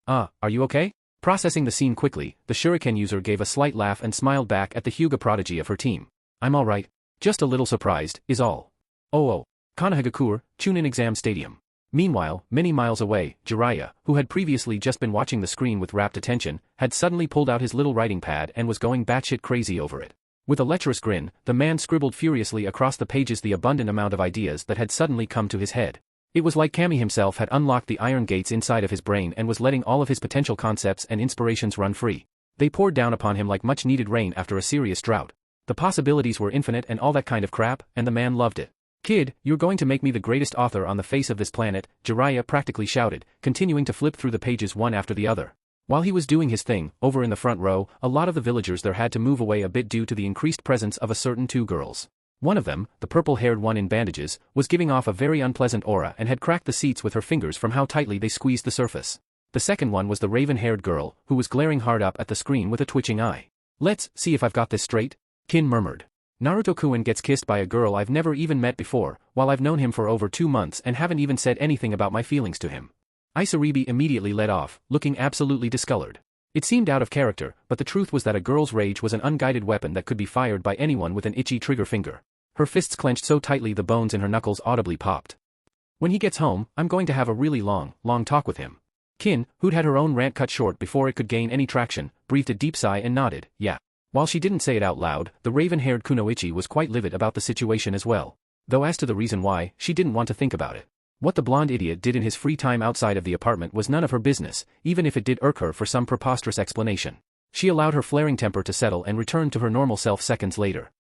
Are you okay? Processing the scene quickly, the shuriken user gave a slight laugh and smiled back at the Hyuga prodigy of her team. I'm alright. Just a little surprised, is all. Oh. Konohagakure, Chunin Exam Stadium. Meanwhile, many miles away, Jiraiya, who had previously just been watching the screen with rapt attention, had suddenly pulled out his little writing pad and was going batshit crazy over it. With a lecherous grin, the man scribbled furiously across the pages the abundant amount of ideas that had suddenly come to his head. It was like Kami himself had unlocked the iron gates inside of his brain and was letting all of his potential concepts and inspirations run free. They poured down upon him like much-needed rain after a serious drought. The possibilities were infinite and all that kind of crap, and the man loved it. Kid, you're going to make me the greatest author on the face of this planet, Jiraiya practically shouted, continuing to flip through the pages one after the other. While he was doing his thing, over in the front row, a lot of the villagers there had to move away a bit due to the increased presence of a certain two girls. One of them, the purple-haired one in bandages, was giving off a very unpleasant aura and had cracked the seats with her fingers from how tightly they squeezed the surface. The second one was the raven-haired girl, who was glaring hard up at the screen with a twitching eye. Let's see if I've got this straight, Kin murmured. Naruto-kun gets kissed by a girl I've never even met before, while I've known him for over 2 months and haven't even said anything about my feelings to him. Isaribi immediately led off, looking absolutely discolored. It seemed out of character, but the truth was that a girl's rage was an unguided weapon that could be fired by anyone with an itchy trigger finger. Her fists clenched so tightly the bones in her knuckles audibly popped. When he gets home, I'm going to have a really long talk with him. Kin, who'd had her own rant cut short before it could gain any traction, breathed a deep sigh and nodded, yeah. While she didn't say it out loud, the raven-haired Kunoichi was quite livid about the situation as well. Though as to the reason why, she didn't want to think about it. What the blonde idiot did in his free time outside of the apartment was none of her business, even if it did irk her for some preposterous explanation. She allowed her flaring temper to settle and returned to her normal self seconds later.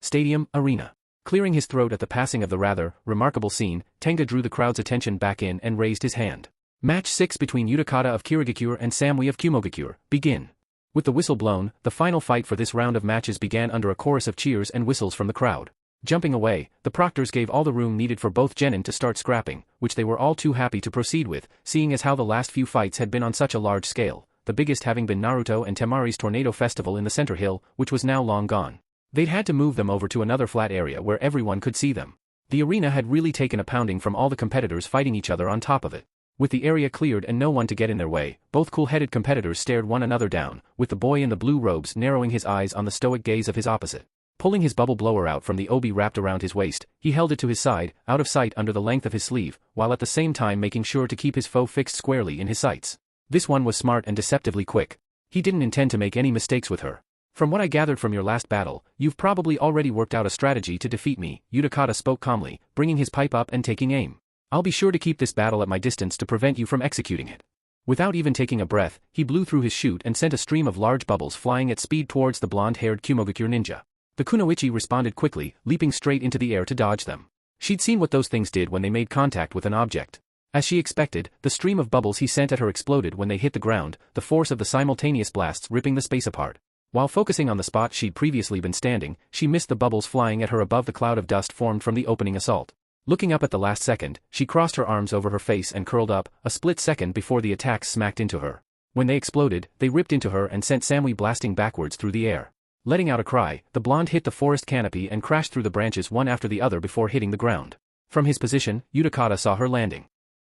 Stadium, arena. Clearing his throat at the passing of the rather remarkable scene, Tenga drew the crowd's attention back in and raised his hand. Match 6 between Utakata of Kirigakure and Samui of Kumogakure, begin. With the whistle blown, the final fight for this round of matches began under a chorus of cheers and whistles from the crowd. Jumping away, the proctors gave all the room needed for both genin to start scrapping, which they were all too happy to proceed with, seeing as how the last few fights had been on such a large scale, the biggest having been Naruto and Temari's Tornado Festival in the center hill, which was now long gone. They'd had to move them over to another flat area where everyone could see them. The arena had really taken a pounding from all the competitors fighting each other on top of it. With the area cleared and no one to get in their way, both cool-headed competitors stared one another down, with the boy in the blue robes narrowing his eyes on the stoic gaze of his opposite. Pulling his bubble blower out from the obi wrapped around his waist, he held it to his side, out of sight under the length of his sleeve, while at the same time making sure to keep his foe fixed squarely in his sights. This one was smart and deceptively quick. He didn't intend to make any mistakes with her. From what I gathered from your last battle, you've probably already worked out a strategy to defeat me, Utakata spoke calmly, bringing his pipe up and taking aim. I'll be sure to keep this battle at my distance to prevent you from executing it. Without even taking a breath, he blew through his chute and sent a stream of large bubbles flying at speed towards the blonde-haired Kumogakure ninja. The Kunoichi responded quickly, leaping straight into the air to dodge them. She'd seen what those things did when they made contact with an object. As she expected, the stream of bubbles he sent at her exploded when they hit the ground, the force of the simultaneous blasts ripping the space apart. While focusing on the spot she'd previously been standing, she missed the bubbles flying at her above the cloud of dust formed from the opening assault. Looking up at the last second, she crossed her arms over her face and curled up, a split second before the attacks smacked into her. When they exploded, they ripped into her and sent Samui blasting backwards through the air. Letting out a cry, the blonde hit the forest canopy and crashed through the branches one after the other before hitting the ground. From his position, Utakata saw her landing.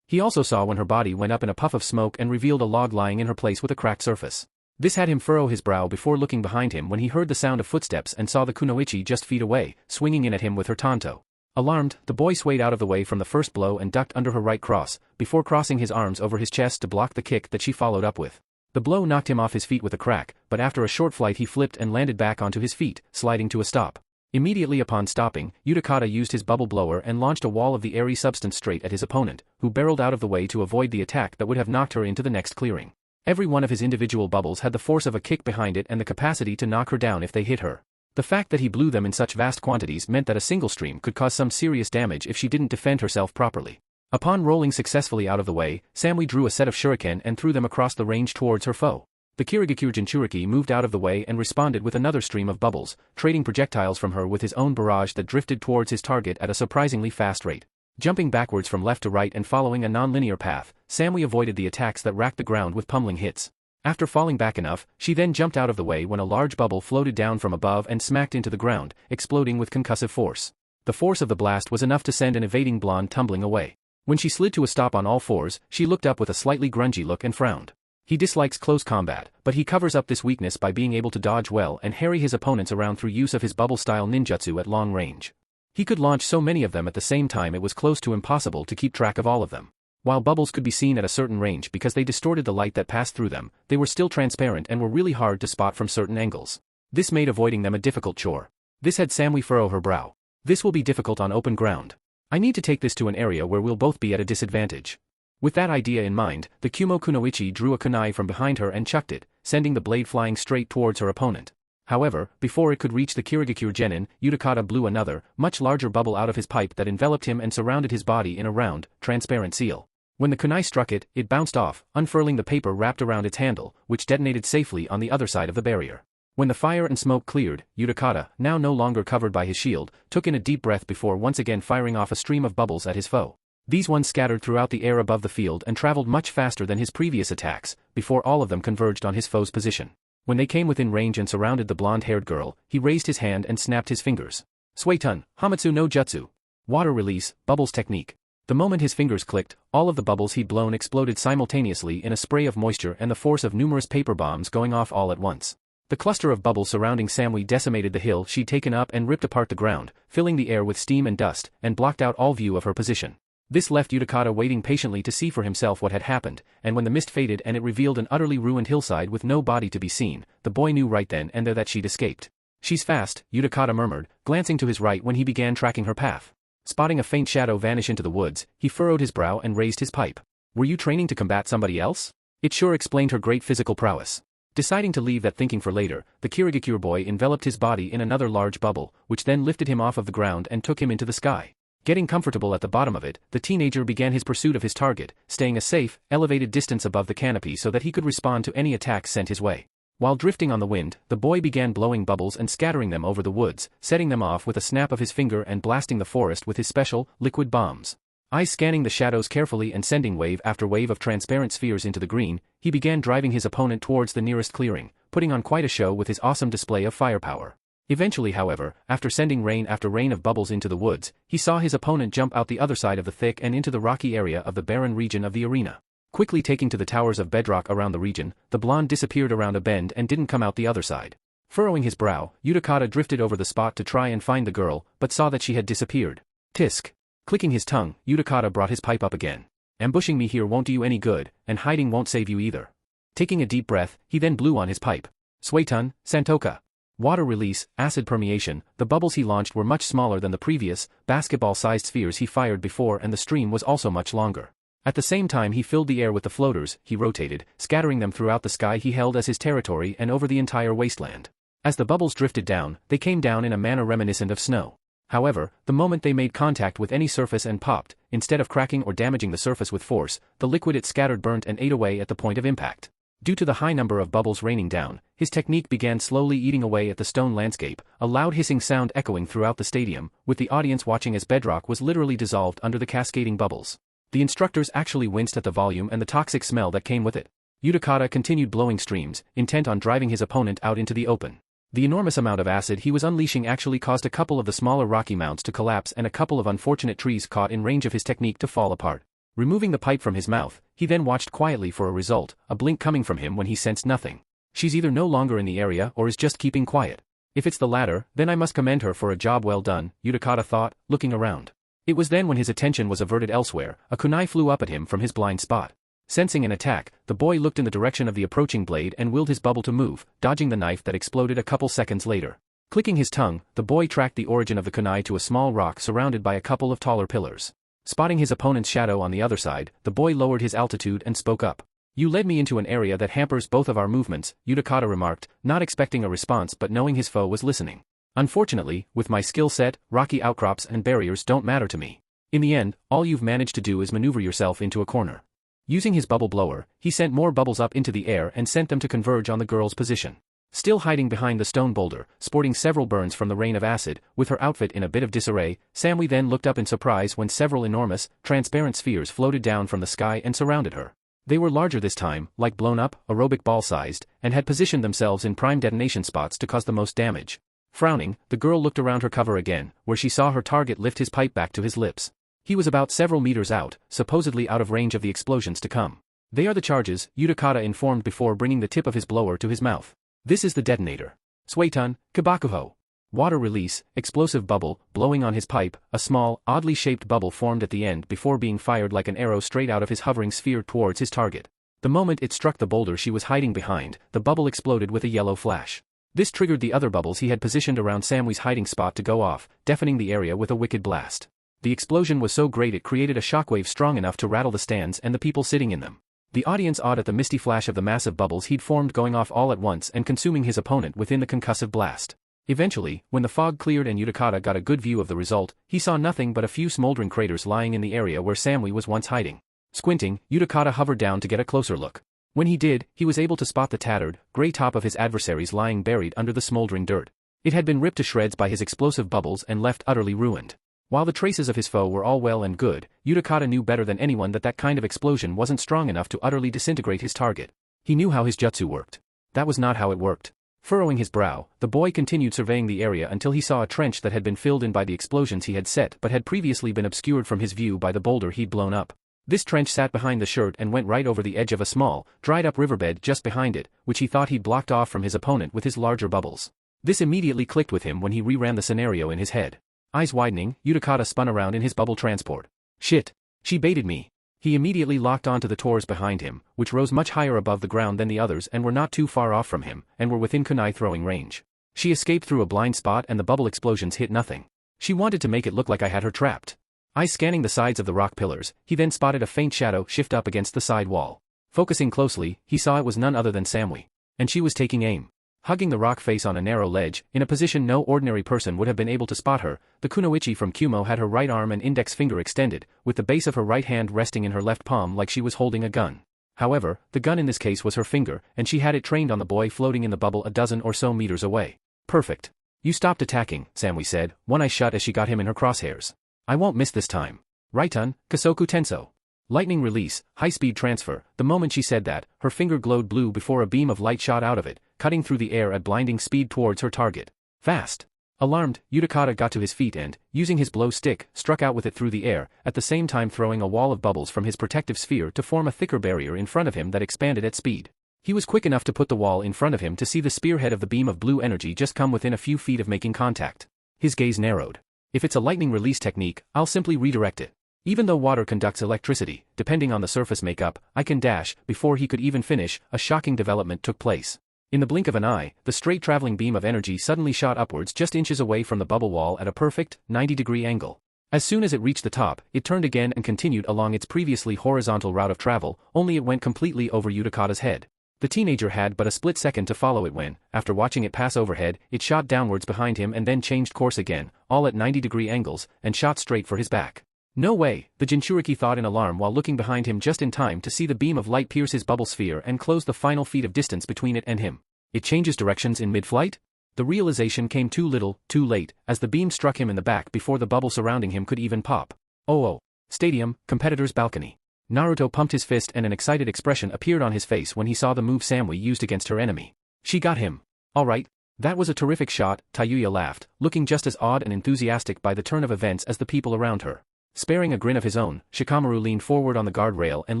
He also saw when her body went up in a puff of smoke and revealed a log lying in her place with a cracked surface. This had him furrow his brow before looking behind him when he heard the sound of footsteps and saw the Kunoichi just feet away, swinging in at him with her tanto. Alarmed, the boy swayed out of the way from the first blow and ducked under her right cross, before crossing his arms over his chest to block the kick that she followed up with. The blow knocked him off his feet with a crack, but after a short flight he flipped and landed back onto his feet, sliding to a stop. Immediately upon stopping, Utakata used his bubble blower and launched a wall of the airy substance straight at his opponent, who barreled out of the way to avoid the attack that would have knocked her into the next clearing. Every one of his individual bubbles had the force of a kick behind it and the capacity to knock her down if they hit her. The fact that he blew them in such vast quantities meant that a single stream could cause some serious damage if she didn't defend herself properly. Upon rolling successfully out of the way, Samui drew a set of shuriken and threw them across the range towards her foe. The Kirigakure Jinchuriki moved out of the way and responded with another stream of bubbles, trading projectiles from her with his own barrage that drifted towards his target at a surprisingly fast rate. Jumping backwards from left to right and following a non-linear path, Samui avoided the attacks that racked the ground with pummeling hits. After falling back enough, she then jumped out of the way when a large bubble floated down from above and smacked into the ground, exploding with concussive force. The force of the blast was enough to send an evading blonde tumbling away. When she slid to a stop on all fours, she looked up with a slightly grungy look and frowned. He dislikes close combat, but he covers up this weakness by being able to dodge well and harry his opponents around through use of his bubble-style ninjutsu at long range. He could launch so many of them at the same time it was close to impossible to keep track of all of them. While bubbles could be seen at a certain range because they distorted the light that passed through them, they were still transparent and were really hard to spot from certain angles. This made avoiding them a difficult chore. This had Samui furrow her brow. This will be difficult on open ground. I need to take this to an area where we'll both be at a disadvantage. With that idea in mind, the Kumo Kunoichi drew a kunai from behind her and chucked it, sending the blade flying straight towards her opponent. However, before it could reach the Kirigakure Genin, Utakata blew another, much larger bubble out of his pipe that enveloped him and surrounded his body in a round, transparent seal. When the kunai struck it, it bounced off, unfurling the paper wrapped around its handle, which detonated safely on the other side of the barrier. When the fire and smoke cleared, Utakata, now no longer covered by his shield, took in a deep breath before once again firing off a stream of bubbles at his foe. These ones scattered throughout the air above the field and traveled much faster than his previous attacks, before all of them converged on his foe's position. When they came within range and surrounded the blonde-haired girl, he raised his hand and snapped his fingers. Suetun, Hamatsu no Jutsu. Water release, bubbles technique. The moment his fingers clicked, all of the bubbles he'd blown exploded simultaneously in a spray of moisture and the force of numerous paper bombs going off all at once. The cluster of bubbles surrounding Samui decimated the hill she'd taken up and ripped apart the ground, filling the air with steam and dust, and blocked out all view of her position. This left Utakata waiting patiently to see for himself what had happened, and when the mist faded and it revealed an utterly ruined hillside with no body to be seen, the boy knew right then and there that she'd escaped. She's fast, Utakata murmured, glancing to his right when he began tracking her path. Spotting a faint shadow vanish into the woods, he furrowed his brow and raised his pipe. Were you training to combat somebody else? It sure explained her great physical prowess. Deciding to leave that thinking for later, the Kirigakure boy enveloped his body in another large bubble, which then lifted him off of the ground and took him into the sky. Getting comfortable at the bottom of it, the teenager began his pursuit of his target, staying a safe, elevated distance above the canopy so that he could respond to any attacks sent his way. While drifting on the wind, the boy began blowing bubbles and scattering them over the woods, setting them off with a snap of his finger and blasting the forest with his special, liquid bombs. Eyes scanning the shadows carefully and sending wave after wave of transparent spheres into the green, he began driving his opponent towards the nearest clearing, putting on quite a show with his awesome display of firepower. Eventually, however, after sending rain after rain of bubbles into the woods, he saw his opponent jump out the other side of the thick and into the rocky area of the barren region of the arena. Quickly taking to the towers of bedrock around the region, the blonde disappeared around a bend and didn't come out the other side. Furrowing his brow, Utakata drifted over the spot to try and find the girl, but saw that she had disappeared. Tisk. Clicking his tongue, Utakata brought his pipe up again. Ambushing me here won't do you any good, and hiding won't save you either. Taking a deep breath, he then blew on his pipe. Suetun, Santoka. Water release, acid permeation, the bubbles he launched were much smaller than the previous, basketball-sized spheres he fired before and the stream was also much longer. At the same time he filled the air with the floaters, he rotated, scattering them throughout the sky he held as his territory and over the entire wasteland. As the bubbles drifted down, they came down in a manner reminiscent of snow. However, the moment they made contact with any surface and popped, instead of cracking or damaging the surface with force, the liquid it scattered burnt and ate away at the point of impact. Due to the high number of bubbles raining down, his technique began slowly eating away at the stone landscape, a loud hissing sound echoing throughout the stadium, with the audience watching as bedrock was literally dissolved under the cascading bubbles. The instructors actually winced at the volume and the toxic smell that came with it. Utakata continued blowing streams, intent on driving his opponent out into the open. The enormous amount of acid he was unleashing actually caused a couple of the smaller rocky mounts to collapse and a couple of unfortunate trees caught in range of his technique to fall apart. Removing the pipe from his mouth, he then watched quietly for a result, a blink coming from him when he sensed nothing. She's either no longer in the area or is just keeping quiet. If it's the latter, then I must commend her for a job well done, Utakata thought, looking around. It was then when his attention was averted elsewhere, a kunai flew up at him from his blind spot. Sensing an attack, the boy looked in the direction of the approaching blade and willed his bubble to move, dodging the knife that exploded a couple seconds later. Clicking his tongue, the boy tracked the origin of the kunai to a small rock surrounded by a couple of taller pillars. Spotting his opponent's shadow on the other side, the boy lowered his altitude and spoke up. You led me into an area that hampers both of our movements, Utakata remarked, not expecting a response but knowing his foe was listening. Unfortunately, with my skill set, rocky outcrops and barriers don't matter to me. In the end, all you've managed to do is maneuver yourself into a corner. Using his bubble blower, he sent more bubbles up into the air and sent them to converge on the girl's position. Still hiding behind the stone boulder, sporting several burns from the rain of acid, with her outfit in a bit of disarray, Samui then looked up in surprise when several enormous, transparent spheres floated down from the sky and surrounded her. They were larger this time, like blown-up, aerobic ball-sized, and had positioned themselves in prime detonation spots to cause the most damage. Frowning, the girl looked around her cover again, where she saw her target lift his pipe back to his lips. He was about several meters out, supposedly out of range of the explosions to come. They are the charges, Utakata informed before bringing the tip of his blower to his mouth. This is the detonator. Suetun, Kabakuho. Water release, explosive bubble, blowing on his pipe, a small, oddly shaped bubble formed at the end before being fired like an arrow straight out of his hovering sphere towards his target. The moment it struck the boulder she was hiding behind, the bubble exploded with a yellow flash. This triggered the other bubbles he had positioned around Samui's hiding spot to go off, deafening the area with a wicked blast. The explosion was so great it created a shockwave strong enough to rattle the stands and the people sitting in them. The audience awed at the misty flash of the massive bubbles he'd formed going off all at once and consuming his opponent within the concussive blast. Eventually, when the fog cleared and Utakata got a good view of the result, he saw nothing but a few smoldering craters lying in the area where Samui was once hiding. Squinting, Utakata hovered down to get a closer look. When he did, he was able to spot the tattered, gray top of his adversaries lying buried under the smoldering dirt. It had been ripped to shreds by his explosive bubbles and left utterly ruined. While the traces of his foe were all well and good, Utakata knew better than anyone that that kind of explosion wasn't strong enough to utterly disintegrate his target. He knew how his jutsu worked. That was not how it worked. Furrowing his brow, the boy continued surveying the area until he saw a trench that had been filled in by the explosions he had set but had previously been obscured from his view by the boulder he'd blown up. This trench sat behind the shirt and went right over the edge of a small, dried-up riverbed just behind it, which he thought he'd blocked off from his opponent with his larger bubbles. This immediately clicked with him when he reran the scenario in his head. Eyes widening, Utakata spun around in his bubble transport. Shit. She baited me. He immediately locked onto the tors behind him, which rose much higher above the ground than the others and were not too far off from him, and were within kunai throwing range. She escaped through a blind spot and the bubble explosions hit nothing. She wanted to make it look like I had her trapped. Eyes scanning the sides of the rock pillars, he then spotted a faint shadow shift up against the side wall. Focusing closely, he saw it was none other than Samui. And she was taking aim. Hugging the rock face on a narrow ledge, in a position no ordinary person would have been able to spot her, the kunoichi from Kumo had her right arm and index finger extended, with the base of her right hand resting in her left palm like she was holding a gun. However, the gun in this case was her finger, and she had it trained on the boy floating in the bubble a dozen or so meters away. Perfect. You stopped attacking, Samui said, one eye shut as she got him in her crosshairs. I won't miss this time. Raitun, Kasoku Tenso. Lightning release, high-speed transfer. The moment she said that, her finger glowed blue before a beam of light shot out of it, cutting through the air at blinding speed towards her target. Fast. Alarmed, Utakata got to his feet and, using his blow stick, struck out with it through the air, at the same time throwing a wall of bubbles from his protective sphere to form a thicker barrier in front of him that expanded at speed. He was quick enough to put the wall in front of him to see the spearhead of the beam of blue energy just come within a few feet of making contact. His gaze narrowed. If it's a lightning release technique, I'll simply redirect it. Even though water conducts electricity, depending on the surface makeup, I can dash. Before he could even finish, a shocking development took place. In the blink of an eye, the straight traveling beam of energy suddenly shot upwards just inches away from the bubble wall at a perfect, 90-degree angle. As soon as it reached the top, it turned again and continued along its previously horizontal route of travel, only it went completely over Utakata's head. The teenager had but a split second to follow it when, after watching it pass overhead, it shot downwards behind him and then changed course again, all at 90-degree angles, and shot straight for his back. No way, the Jinchuriki thought in alarm while looking behind him just in time to see the beam of light pierce his bubble sphere and close the final feet of distance between it and him. It changes directions in mid-flight? The realization came too little, too late, as the beam struck him in the back before the bubble surrounding him could even pop. Oh. Stadium, competitor's balcony. Naruto pumped his fist and an excited expression appeared on his face when he saw the move Samui used against her enemy. She got him. Alright. That was a terrific shot, Tayuya laughed, looking just as awed and enthusiastic by the turn of events as the people around her. Sparing a grin of his own, Shikamaru leaned forward on the guardrail and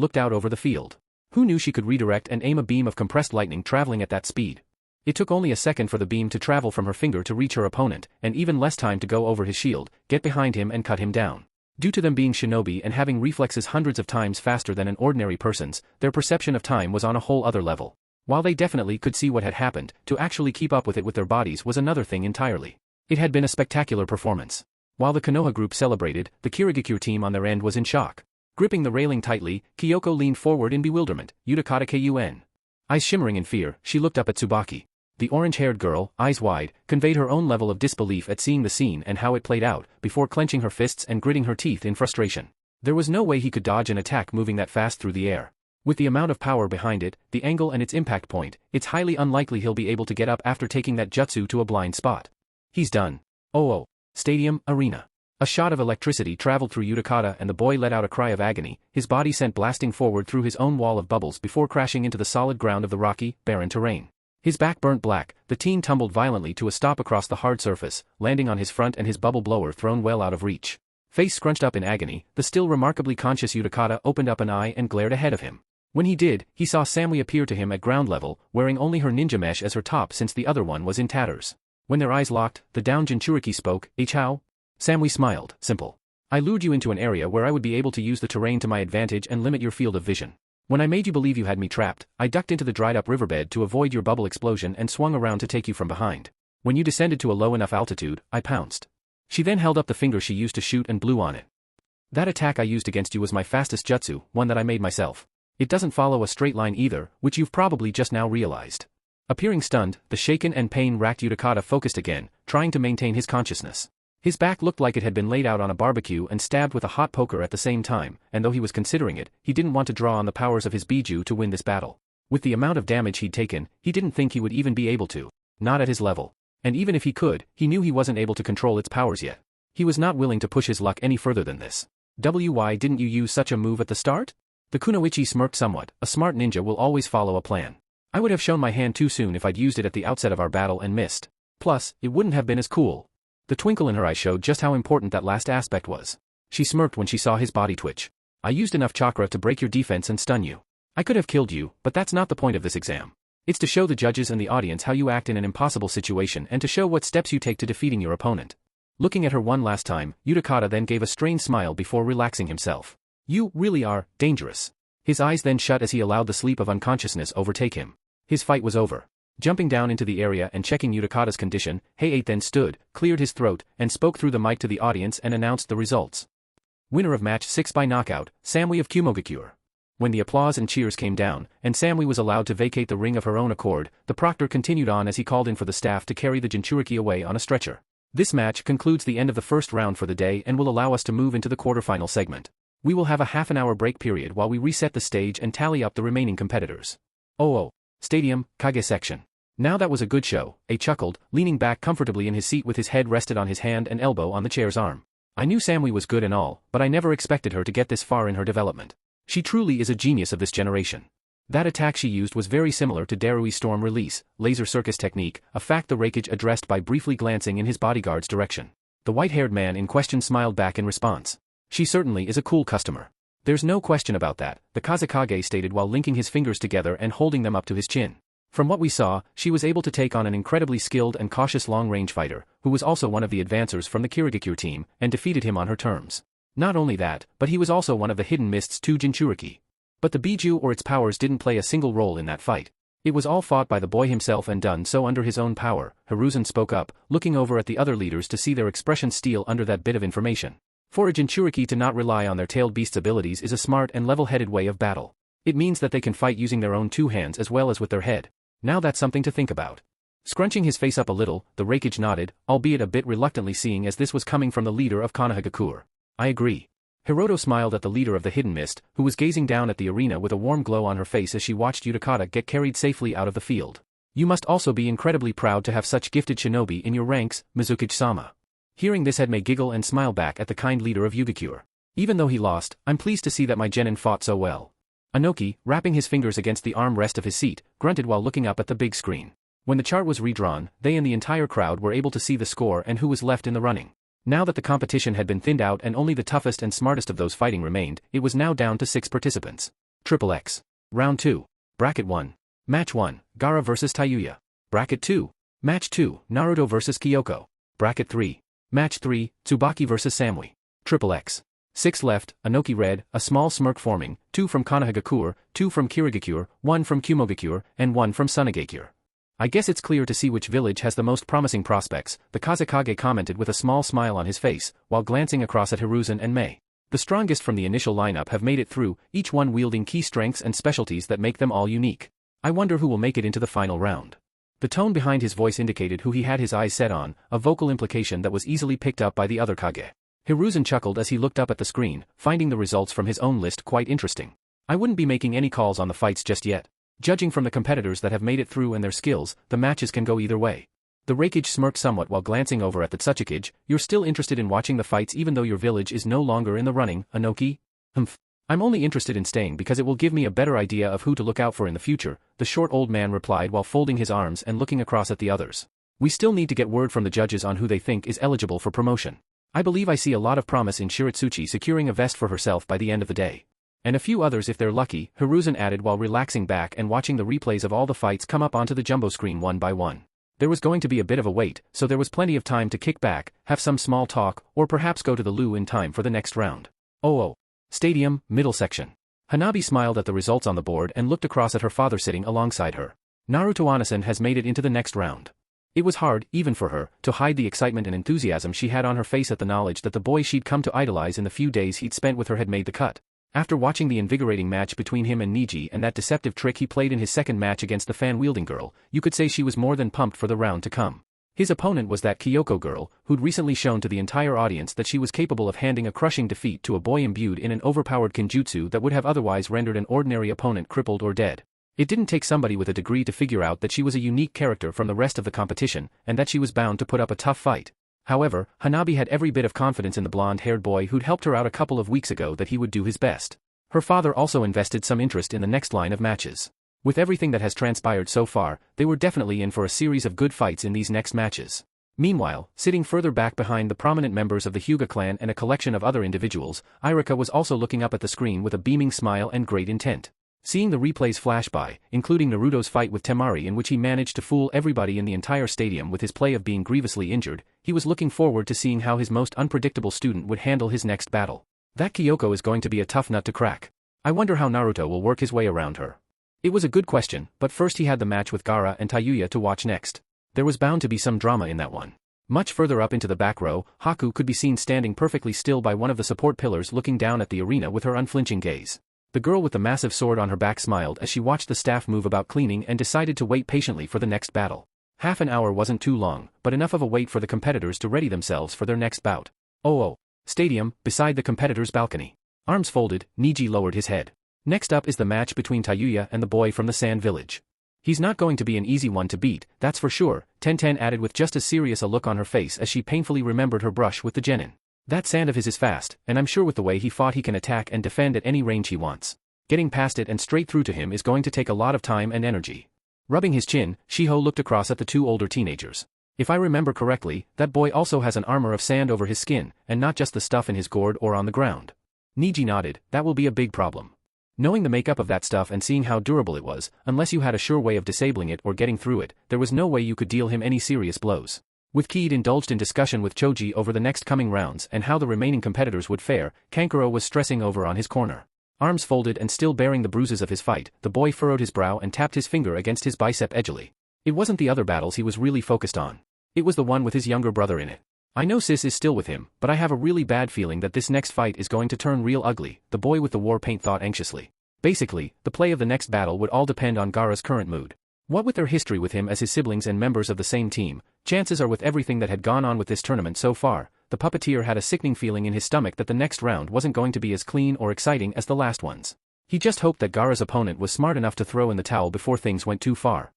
looked out over the field. Who knew she could redirect and aim a beam of compressed lightning traveling at that speed? It took only a second for the beam to travel from her finger to reach her opponent, and even less time to go over his shield, get behind him and cut him down. Due to them being shinobi and having reflexes hundreds of times faster than an ordinary person's, their perception of time was on a whole other level. While they definitely could see what had happened, to actually keep up with it with their bodies was another thing entirely. It had been a spectacular performance. While the Konoha group celebrated, the Kirigakure team on their end was in shock. Gripping the railing tightly, Kyoko leaned forward in bewilderment, Utakata Kun. Eyes shimmering in fear, she looked up at Tsubaki. The orange-haired girl, eyes wide, conveyed her own level of disbelief at seeing the scene and how it played out, before clenching her fists and gritting her teeth in frustration. There was no way he could dodge an attack moving that fast through the air. With the amount of power behind it, the angle and its impact point, it's highly unlikely he'll be able to get up after taking that jutsu to a blind spot. He's done. Oh. Stadium, arena. A shot of electricity traveled through Utakata and the boy let out a cry of agony, his body sent blasting forward through his own wall of bubbles before crashing into the solid ground of the rocky, barren terrain. His back burnt black, the teen tumbled violently to a stop across the hard surface, landing on his front and his bubble blower thrown well out of reach. Face scrunched up in agony, the still remarkably conscious Utakata opened up an eye and glared ahead of him. When he did, he saw Samui appear to him at ground level, wearing only her ninja mesh as her top since the other one was in tatters. When their eyes locked, the down Jinchuriki spoke, "How?" Samui smiled, "Simple. I lured you into an area where I would be able to use the terrain to my advantage and limit your field of vision. When I made you believe you had me trapped, I ducked into the dried-up riverbed to avoid your bubble explosion and swung around to take you from behind. When you descended to a low enough altitude, I pounced." She then held up the finger she used to shoot and blew on it. "That attack I used against you was my fastest jutsu, one that I made myself. It doesn't follow a straight line either, which you've probably just now realized." Appearing stunned, the shaken and pain-racked Utakata focused again, trying to maintain his consciousness. His back looked like it had been laid out on a barbecue and stabbed with a hot poker at the same time, and though he was considering it, he didn't want to draw on the powers of his Biju to win this battle. With the amount of damage he'd taken, he didn't think he would even be able to. Not at his level. And even if he could, he knew he wasn't able to control its powers yet. He was not willing to push his luck any further than this. "Why didn't you use such a move at the start?" The kunoichi smirked somewhat. "A smart ninja will always follow a plan. I would have shown my hand too soon if I'd used it at the outset of our battle and missed. Plus, it wouldn't have been as cool." The twinkle in her eye showed just how important that last aspect was. She smirked when she saw his body twitch. "I used enough chakra to break your defense and stun you. I could have killed you, but that's not the point of this exam. It's to show the judges and the audience how you act in an impossible situation and to show what steps you take to defeating your opponent." Looking at her one last time, Utakata then gave a strained smile before relaxing himself. "You really are dangerous." His eyes then shut as he allowed the sleep of unconsciousness overtake him. His fight was over. Jumping down into the area and checking Utakata's condition, Heiei then stood, cleared his throat, and spoke through the mic to the audience and announced the results. Winner of match 6 by knockout, Samui of Kumogakure. When the applause and cheers came down, and Samui was allowed to vacate the ring of her own accord, the proctor continued on as he called in for the staff to carry the Jinchuriki away on a stretcher. This match concludes the end of the first round for the day and will allow us to move into the quarterfinal segment. We will have a half-an-hour break period while we reset the stage and tally up the remaining competitors. Oh. Stadium, Kage section. "Now that was a good show," A chuckled, leaning back comfortably in his seat with his head rested on his hand and elbow on the chair's arm. "I knew Samui was good and all, but I never expected her to get this far in her development. She truly is a genius of this generation. That attack she used was very similar to Darui's storm release, laser circus technique, a fact the Raikage addressed by briefly glancing in his bodyguard's direction. The white-haired man in question smiled back in response. "She certainly is a cool customer. There's no question about that," the Kazekage stated while linking his fingers together and holding them up to his chin. From what we saw, she was able to take on an incredibly skilled and cautious long-range fighter, who was also one of the advancers from the Kirigakure team, and defeated him on her terms. Not only that, but he was also one of the Hidden Mist's 2 Jinchuriki. But the Biju or its powers didn't play a single role in that fight. It was all fought by the boy himself and done so under his own power. Hiruzen spoke up, looking over at the other leaders to see their expression steal under that bit of information. For a Jinchuriki to not rely on their tailed beast's abilities is a smart and level-headed way of battle. It means that they can fight using their own 2 hands as well as with their head. Now that's something to think about. Scrunching his face up a little, the Raikage nodded, albeit a bit reluctantly seeing as this was coming from the leader of Konohagakure. "I agree." Hiroto smiled at the leader of the Hidden Mist, who was gazing down at the arena with a warm glow on her face as she watched Utakata get carried safely out of the field. "You must also be incredibly proud to have such gifted shinobi in your ranks, Mizukage-sama." Hearing this, Edmei giggle and smile back at the kind leader of Yugakure. "Even though he lost, I'm pleased to see that my genin fought so well." Anoki, wrapping his fingers against the arm-rest of his seat, grunted while looking up at the big screen. When the chart was redrawn, they and the entire crowd were able to see the score and who was left in the running. Now that the competition had been thinned out and only the toughest and smartest of those fighting remained, it was now down to 6 participants. XXX. Round 2. Bracket 1. Match 1, Gaara vs Tayuya. Bracket 2. Match 2, Naruto vs Kyoko. Bracket 3. Match 3, Tsubaki vs Samui. XXX. 6 left, Anoki red, a small smirk forming, 2 from Konohagakure, 2 from Kirigakure, 1 from Kumogakure, and 1 from Sunagakure. "I guess it's clear to see which village has the most promising prospects," the Kazekage commented with a small smile on his face, while glancing across at Hiruzen and Mei. "The strongest from the initial lineup have made it through, each one wielding key strengths and specialties that make them all unique. I wonder who will make it into the final round." The tone behind his voice indicated who he had his eyes set on, a vocal implication that was easily picked up by the other Kage. Hiruzen chuckled as he looked up at the screen, finding the results from his own list quite interesting. "I wouldn't be making any calls on the fights just yet. Judging from the competitors that have made it through and their skills, the matches can go either way. The Raikage smirked somewhat while glancing over at the Tsuchikage. You're still interested in watching the fights even though your village is no longer in the running, Anoki? Humph. I'm only interested in staying because it will give me a better idea of who to look out for in the future, the short old man replied while folding his arms and looking across at the others. We still need to get word from the judges on who they think is eligible for promotion. I believe I see a lot of promise in Shiratsuchi securing a vest for herself by the end of the day. And a few others if they're lucky, Hiruzen added while relaxing back and watching the replays of all the fights come up onto the jumbo screen one by one. There was going to be a bit of a wait, so there was plenty of time to kick back, have some small talk, or perhaps go to the loo in time for the next round. Oh. Stadium, middle section. Hanabi smiled at the results on the board and looked across at her father sitting alongside her. Naruto Anasan has made it into the next round. It was hard, even for her, to hide the excitement and enthusiasm she had on her face at the knowledge that the boy she'd come to idolize in the few days he'd spent with her had made the cut. After watching the invigorating match between him and Niji and that deceptive trick he played in his second match against the fan-wielding girl, you could say she was more than pumped for the round to come. His opponent was that Kyoko girl, who'd recently shown to the entire audience that she was capable of handing a crushing defeat to a boy imbued in an overpowered kenjutsu that would have otherwise rendered an ordinary opponent crippled or dead. It didn't take somebody with a degree to figure out that she was a unique character from the rest of the competition, and that she was bound to put up a tough fight. However, Hanabi had every bit of confidence in the blonde-haired boy who'd helped her out a couple of weeks ago that he would do his best. Her father also invested some interest in the next line of matches. With everything that has transpired so far, they were definitely in for a series of good fights in these next matches. Meanwhile, sitting further back behind the prominent members of the Hyuga clan and a collection of other individuals, Irika was also looking up at the screen with a beaming smile and great intent. Seeing the replays flash by, including Naruto's fight with Temari in which he managed to fool everybody in the entire stadium with his play of being grievously injured, he was looking forward to seeing how his most unpredictable student would handle his next battle. That Kyoko is going to be a tough nut to crack. I wonder how Naruto will work his way around her. It was a good question, but first he had the match with Gaara and Tayuya to watch next. There was bound to be some drama in that one. Much further up into the back row, Haku could be seen standing perfectly still by one of the support pillars looking down at the arena with her unflinching gaze. The girl with the massive sword on her back smiled as she watched the staff move about cleaning and decided to wait patiently for the next battle. Half an hour wasn't too long, but enough of a wait for the competitors to ready themselves for their next bout. Stadium, beside the competitors' balcony. Arms folded, Niji lowered his head. Next up is the match between Tayuya and the boy from the Sand Village. He's not going to be an easy one to beat, that's for sure, Tenten added with just as serious a look on her face as she painfully remembered her brush with the genin. That sand of his is fast, and I'm sure with the way he fought he can attack and defend at any range he wants. Getting past it and straight through to him is going to take a lot of time and energy. Rubbing his chin, Shiho looked across at the two older teenagers. If I remember correctly, that boy also has an armor of sand over his skin, and not just the stuff in his gourd or on the ground. Niji nodded. That will be a big problem. Knowing the makeup of that stuff and seeing how durable it was, unless you had a sure way of disabling it or getting through it, there was no way you could deal him any serious blows. With Kiid indulged in discussion with Choji over the next coming rounds and how the remaining competitors would fare, Kankuro was stressing over on his corner. Arms folded and still bearing the bruises of his fight, the boy furrowed his brow and tapped his finger against his bicep edgily. It wasn't the other battles he was really focused on. It was the one with his younger brother in it. I know Sis is still with him, but I have a really bad feeling that this next fight is going to turn real ugly, the boy with the war paint thought anxiously. Basically, the play of the next battle would all depend on Gaara's current mood. What with their history with him as his siblings and members of the same team, chances are with everything that had gone on with this tournament so far, the puppeteer had a sickening feeling in his stomach that the next round wasn't going to be as clean or exciting as the last ones. He just hoped that Gaara's opponent was smart enough to throw in the towel before things went too far.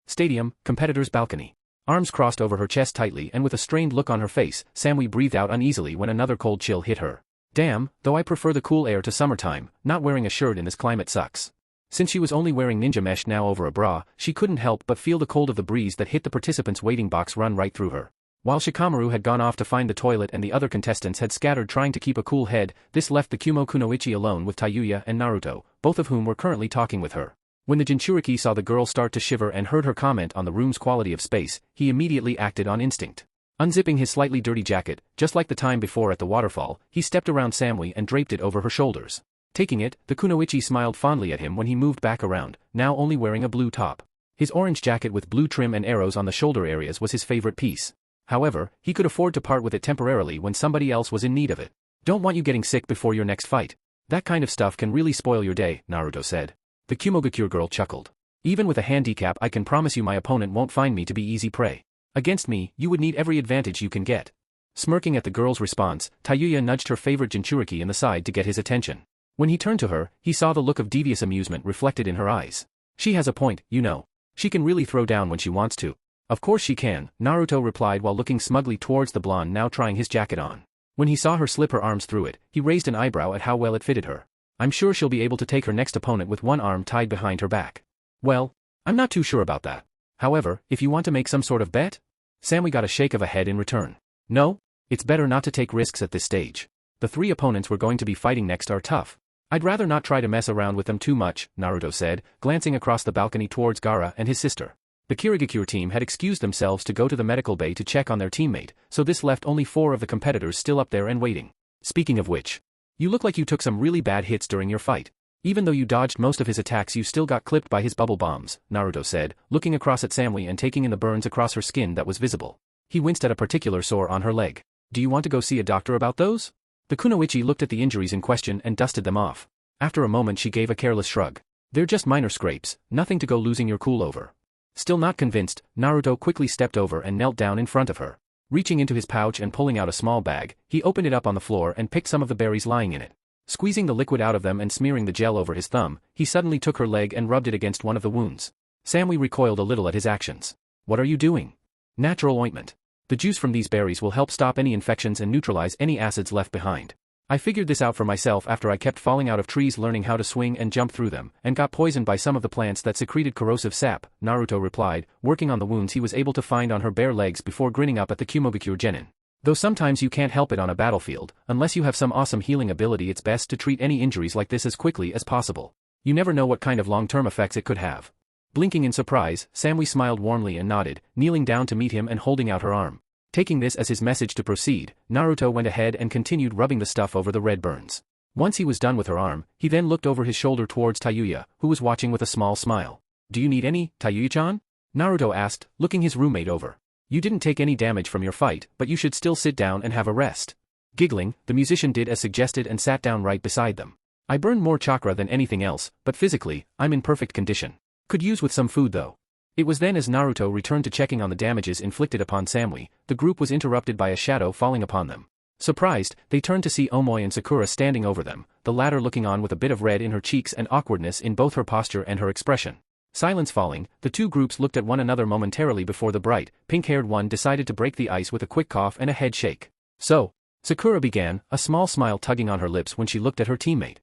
Stadium, competitor's balcony. Arms crossed over her chest tightly and with a strained look on her face, Samui breathed out uneasily when another cold chill hit her. Damn, though I prefer the cool air to summertime, not wearing a shirt in this climate sucks. Since she was only wearing ninja mesh now over a bra, she couldn't help but feel the cold of the breeze that hit the participants' waiting box run right through her. While Shikamaru had gone off to find the toilet and the other contestants had scattered trying to keep a cool head, this left the Kumo Kunoichi alone with Tayuya and Naruto, both of whom were currently talking with her. When the Jinchuriki saw the girl start to shiver and heard her comment on the room's quality of space, he immediately acted on instinct. Unzipping his slightly dirty jacket, just like the time before at the waterfall, he stepped around Samui and draped it over her shoulders. Taking it, the Kunoichi smiled fondly at him when he moved back around, now only wearing a blue top. His orange jacket with blue trim and arrows on the shoulder areas was his favorite piece. However, he could afford to part with it temporarily when somebody else was in need of it. Don't want you getting sick before your next fight. That kind of stuff can really spoil your day, Naruto said. The Kumogakure girl chuckled. Even with a handicap I can promise you my opponent won't find me to be easy prey. Against me, you would need every advantage you can get. Smirking at the girl's response, Tayuya nudged her favorite Jinchuriki in the side to get his attention. When he turned to her, he saw the look of devious amusement reflected in her eyes. She has a point, you know. She can really throw down when she wants to. Of course she can, Naruto replied while looking smugly towards the blonde now trying his jacket on. When he saw her slip her arms through it, he raised an eyebrow at how well it fitted her. I'm sure she'll be able to take her next opponent with one arm tied behind her back. Well, I'm not too sure about that. However, if you want to make some sort of bet? Samui got a shake of a head in return. No? It's better not to take risks at this stage. The 3 opponents we're going to be fighting next are tough. I'd rather not try to mess around with them too much, Naruto said, glancing across the balcony towards Gaara and his sister. The Kirigakure team had excused themselves to go to the medical bay to check on their teammate, so this left only 4 of the competitors still up there and waiting. Speaking of which, you look like you took some really bad hits during your fight. Even though you dodged most of his attacks, you still got clipped by his bubble bombs, Naruto said, looking across at Samui and taking in the burns across her skin that was visible. He winced at a particular sore on her leg. Do you want to go see a doctor about those? The Kunoichi looked at the injuries in question and dusted them off. After a moment she gave a careless shrug. They're just minor scrapes, nothing to go losing your cool over. Still not convinced, Naruto quickly stepped over and knelt down in front of her. Reaching into his pouch and pulling out a small bag, he opened it up on the floor and picked some of the berries lying in it. Squeezing the liquid out of them and smearing the gel over his thumb, he suddenly took her leg and rubbed it against one of the wounds. Samui recoiled a little at his actions. What are you doing? Natural ointment. The juice from these berries will help stop any infections and neutralize any acids left behind. I figured this out for myself after I kept falling out of trees learning how to swing and jump through them, and got poisoned by some of the plants that secreted corrosive sap, Naruto replied, working on the wounds he was able to find on her bare legs before grinning up at the Kumogakure genin. Though sometimes you can't help it on a battlefield, unless you have some awesome healing ability, it's best to treat any injuries like this as quickly as possible. You never know what kind of long-term effects it could have. Blinking in surprise, Samui smiled warmly and nodded, kneeling down to meet him and holding out her arm. Taking this as his message to proceed, Naruto went ahead and continued rubbing the stuff over the red burns. Once he was done with her arm, he then looked over his shoulder towards Tayuya, who was watching with a small smile. Do you need any, Tayuya-chan? Naruto asked, looking his roommate over. You didn't take any damage from your fight, but you should still sit down and have a rest. Giggling, the musician did as suggested and sat down right beside them. I burned more chakra than anything else, but physically, I'm in perfect condition. Could use with some food though. It was then as Naruto returned to checking on the damages inflicted upon Samui, the group was interrupted by a shadow falling upon them. Surprised, they turned to see Omoi and Sakura standing over them, the latter looking on with a bit of red in her cheeks and awkwardness in both her posture and her expression. Silence falling, the two groups looked at one another momentarily before the bright, pink-haired one decided to break the ice with a quick cough and a head shake. So, Sakura began, a small smile tugging on her lips when she looked at her teammate.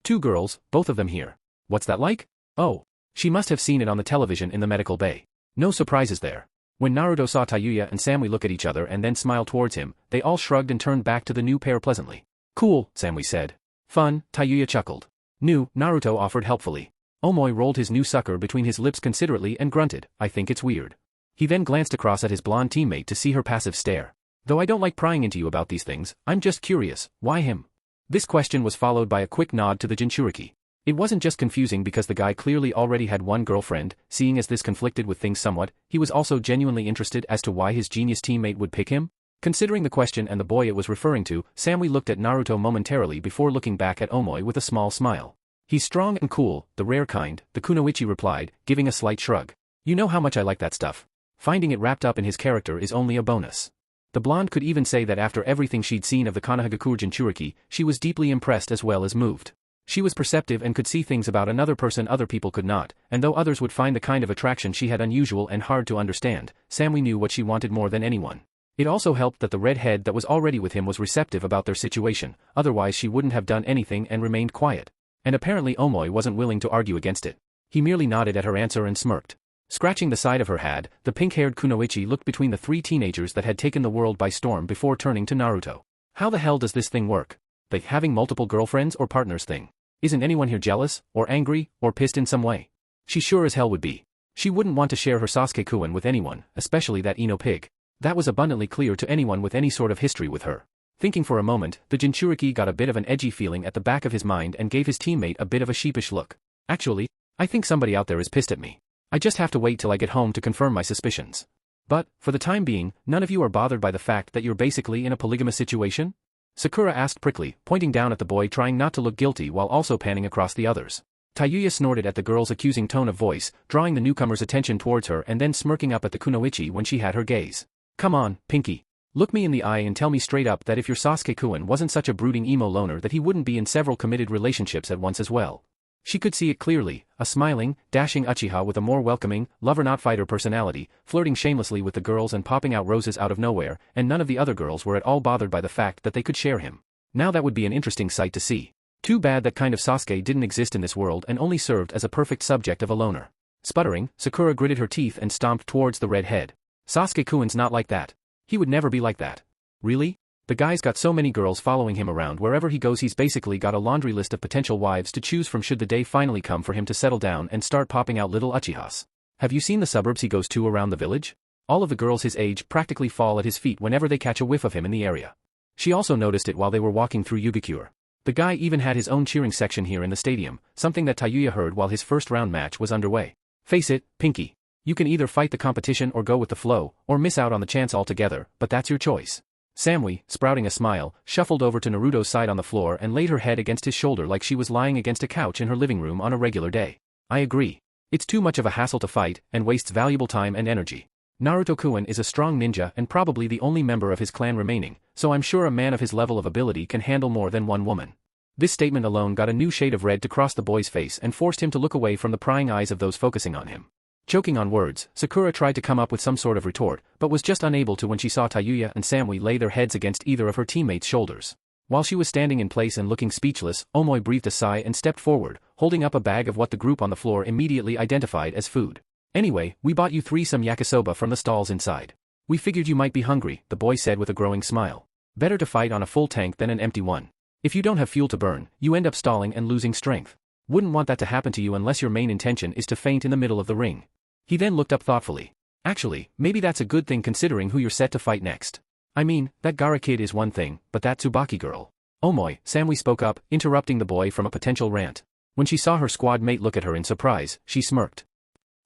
2 girls, both of them here. What's that like? Oh. She must have seen it on the television in the medical bay. No surprises there. When Naruto saw Tayuya and Samui look at each other and then smile towards him, they all shrugged and turned back to the new pair pleasantly. Cool, Samui said. Fun, Tayuya chuckled. New, Naruto offered helpfully. Omoi rolled his new sucker between his lips considerately and grunted, I think it's weird. He then glanced across at his blonde teammate to see her passive stare. Though I don't like prying into you about these things, I'm just curious, why him? This question was followed by a quick nod to the Jinchuriki. It wasn't just confusing because the guy clearly already had one girlfriend, seeing as this conflicted with things somewhat, he was also genuinely interested as to why his genius teammate would pick him. Considering the question and the boy it was referring to, Samui looked at Naruto momentarily before looking back at Omoi with a small smile. He's strong and cool, the rare kind, the Kunoichi replied, giving a slight shrug. You know how much I like that stuff. Finding it wrapped up in his character is only a bonus. The blonde could even say that after everything she'd seen of the Konohagakure Jinchuriki, she was deeply impressed as well as moved. She was perceptive and could see things about another person other people could not, and though others would find the kind of attraction she had unusual and hard to understand, Samui knew what she wanted more than anyone. It also helped that the redhead that was already with him was receptive about their situation, otherwise she wouldn't have done anything and remained quiet. And apparently Omoi wasn't willing to argue against it. He merely nodded at her answer and smirked. Scratching the side of her head, the pink-haired Kunoichi looked between the 3 teenagers that had taken the world by storm before turning to Naruto. How the hell does this thing work? The having multiple girlfriends or partners thing? Isn't anyone here jealous, or angry, or pissed in some way? She sure as hell would be. She wouldn't want to share her Sasuke-kun with anyone, especially that Ino pig. That was abundantly clear to anyone with any sort of history with her. Thinking for a moment, the Jinchuriki got a bit of an edgy feeling at the back of his mind and gave his teammate a bit of a sheepish look. Actually, I think somebody out there is pissed at me. I just have to wait till I get home to confirm my suspicions. But, for the time being, none of you are bothered by the fact that you're basically in a polygamous situation? Sakura asked prickly, pointing down at the boy trying not to look guilty while also panning across the others. Tayuya snorted at the girl's accusing tone of voice, drawing the newcomer's attention towards her and then smirking up at the Kunoichi when she had her gaze. Come on, Pinky. Look me in the eye and tell me straight up that if your Sasuke-kun wasn't such a brooding emo loner that he wouldn't be in several committed relationships at once as well. She could see it clearly, a smiling, dashing Uchiha with a more welcoming, lover-not-fighter personality, flirting shamelessly with the girls and popping out roses out of nowhere, and none of the other girls were at all bothered by the fact that they could share him. Now that would be an interesting sight to see. Too bad that kind of Sasuke didn't exist in this world and only served as a perfect subject of a loner. Sputtering, Sakura gritted her teeth and stomped towards the red head. Sasuke-kun's not like that. He would never be like that. Really? The guy's got so many girls following him around wherever he goes, he's basically got a laundry list of potential wives to choose from should the day finally come for him to settle down and start popping out little Uchihas. Have you seen the suburbs he goes to around the village? All of the girls his age practically fall at his feet whenever they catch a whiff of him in the area. She also noticed it while they were walking through Yubikure. The guy even had his own cheering section here in the stadium, something that Tayuya heard while his first round match was underway. Face it, Pinky. You can either fight the competition or go with the flow, or miss out on the chance altogether, but that's your choice. Samui, sprouting a smile, shuffled over to Naruto's side on the floor and laid her head against his shoulder like she was lying against a couch in her living room on a regular day. I agree. It's too much of a hassle to fight, and wastes valuable time and energy. Naruto-kun is a strong ninja and probably the only member of his clan remaining, so I'm sure a man of his level of ability can handle more than one woman. This statement alone got a new shade of red to cross the boy's face and forced him to look away from the prying eyes of those focusing on him. Choking on words, Sakura tried to come up with some sort of retort, but was just unable to when she saw Tayuya and Samui lay their heads against either of her teammates' shoulders. While she was standing in place and looking speechless, Omoi breathed a sigh and stepped forward, holding up a bag of what the group on the floor immediately identified as food. Anyway, we bought you some yakisoba from the stalls inside. We figured you might be hungry, the boy said with a growing smile. Better to fight on a full tank than an empty one. If you don't have fuel to burn, you end up stalling and losing strength. Wouldn't want that to happen to you unless your main intention is to faint in the middle of the ring. He then looked up thoughtfully. Actually, maybe that's a good thing considering who you're set to fight next. I mean, that Gaara kid is one thing, but that Tsubaki girl. Omoi, Samui spoke up, interrupting the boy from a potential rant. When she saw her squad mate look at her in surprise, she smirked.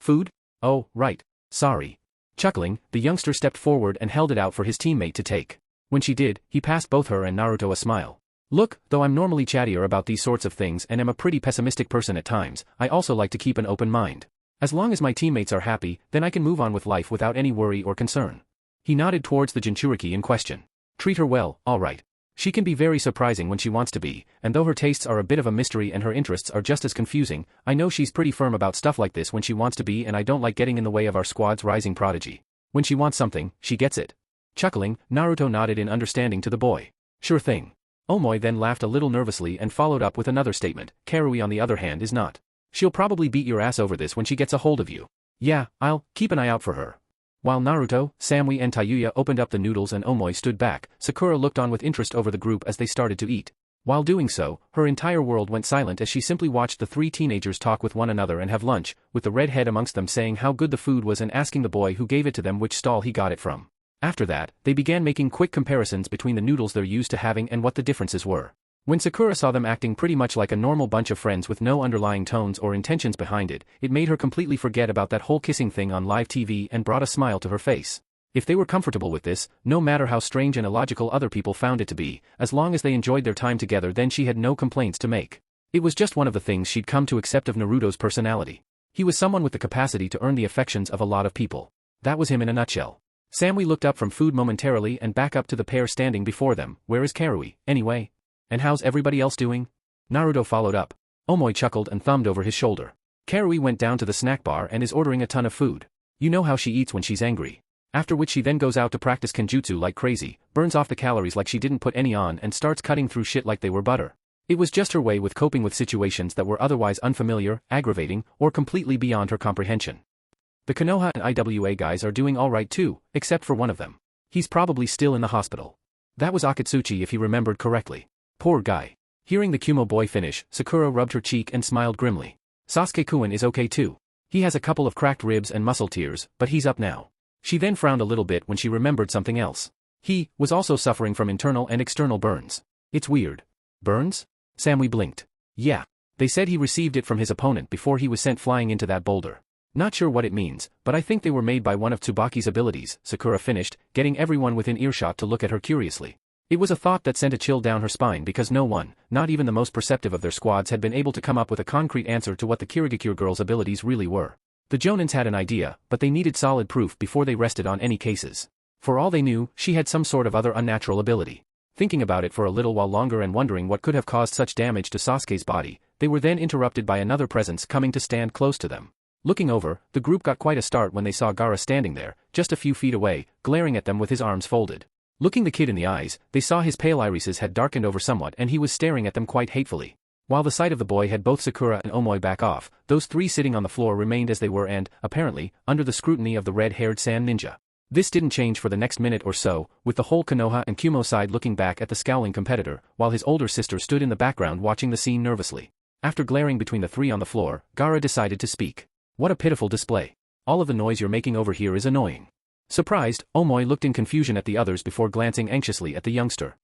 Food? Oh, right. Sorry. Chuckling, the youngster stepped forward and held it out for his teammate to take. When she did, he passed both her and Naruto a smile. Look, though I'm normally chattier about these sorts of things and am a pretty pessimistic person at times, I also like to keep an open mind. As long as my teammates are happy, then I can move on with life without any worry or concern. He nodded towards the Jinchuriki in question. Treat her well, alright. She can be very surprising when she wants to be, and though her tastes are a bit of a mystery and her interests are just as confusing, I know she's pretty firm about stuff like this when she wants to be, and I don't like getting in the way of our squad's rising prodigy. When she wants something, she gets it. Chuckling, Naruto nodded in understanding to the boy. Sure thing. Omoi then laughed a little nervously and followed up with another statement. Karui on the other hand is not. She'll probably beat your ass over this when she gets a hold of you. Yeah, I'll keep an eye out for her. While Naruto, Samui and Tayuya opened up the noodles and Omoi stood back, Sakura looked on with interest over the group as they started to eat. While doing so, her entire world went silent as she simply watched the three teenagers talk with one another and have lunch, with the redhead amongst them saying how good the food was and asking the boy who gave it to them which stall he got it from. After that, they began making quick comparisons between the noodles they're used to having and what the differences were. When Sakura saw them acting pretty much like a normal bunch of friends with no underlying tones or intentions behind it, it made her completely forget about that whole kissing thing on live TV and brought a smile to her face. If they were comfortable with this, no matter how strange and illogical other people found it to be, as long as they enjoyed their time together, then she had no complaints to make. It was just one of the things she'd come to accept of Naruto's personality. He was someone with the capacity to earn the affections of a lot of people. That was him in a nutshell. Samui looked up from food momentarily and back up to the pair standing before them. Where is Karui, anyway? And how's everybody else doing? Naruto followed up. Omoi chuckled and thumbed over his shoulder. Karui went down to the snack bar and is ordering a ton of food. You know how she eats when she's angry. After which she then goes out to practice kenjutsu like crazy, burns off the calories like she didn't put any on and starts cutting through shit like they were butter. It was just her way with coping with situations that were otherwise unfamiliar, aggravating, or completely beyond her comprehension. The Konoha and IWA guys are doing alright too, except for one of them. He's probably still in the hospital. That was Akatsuchi if he remembered correctly. Poor guy. Hearing the Kumo boy finish, Sakura rubbed her cheek and smiled grimly. Sasuke-kun is okay too. He has a couple of cracked ribs and muscle tears, but he's up now. She then frowned a little bit when she remembered something else. He was also suffering from internal and external burns. It's weird. Burns? Samui blinked. Yeah. They said he received it from his opponent before he was sent flying into that boulder. Not sure what it means, but I think they were made by one of Tsubaki's abilities, Sakura finished, getting everyone within earshot to look at her curiously. It was a thought that sent a chill down her spine because no one, not even the most perceptive of their squads, had been able to come up with a concrete answer to what the Kirigakure girl's abilities really were. The Jonins had an idea, but they needed solid proof before they rested on any cases. For all they knew, she had some sort of other unnatural ability. Thinking about it for a little while longer and wondering what could have caused such damage to Sasuke's body, They were then interrupted by another presence coming to stand close to them. Looking over, the group got quite a start when they saw Gaara standing there, just a few feet away, glaring at them with his arms folded. Looking the kid in the eyes, they saw his pale irises had darkened over somewhat and he was staring at them quite hatefully. While the sight of the boy had both Sakura and Omoi back off, those three sitting on the floor remained as they were and, apparently, under the scrutiny of the red-haired sand ninja. This didn't change for the next minute or so, with the whole Konoha and Kumo side looking back at the scowling competitor, while his older sister stood in the background watching the scene nervously. After glaring between the three on the floor, Gaara decided to speak. What a pitiful display. All of the noise you're making over here is annoying. Surprised, Omoi looked in confusion at the others before glancing anxiously at the youngster.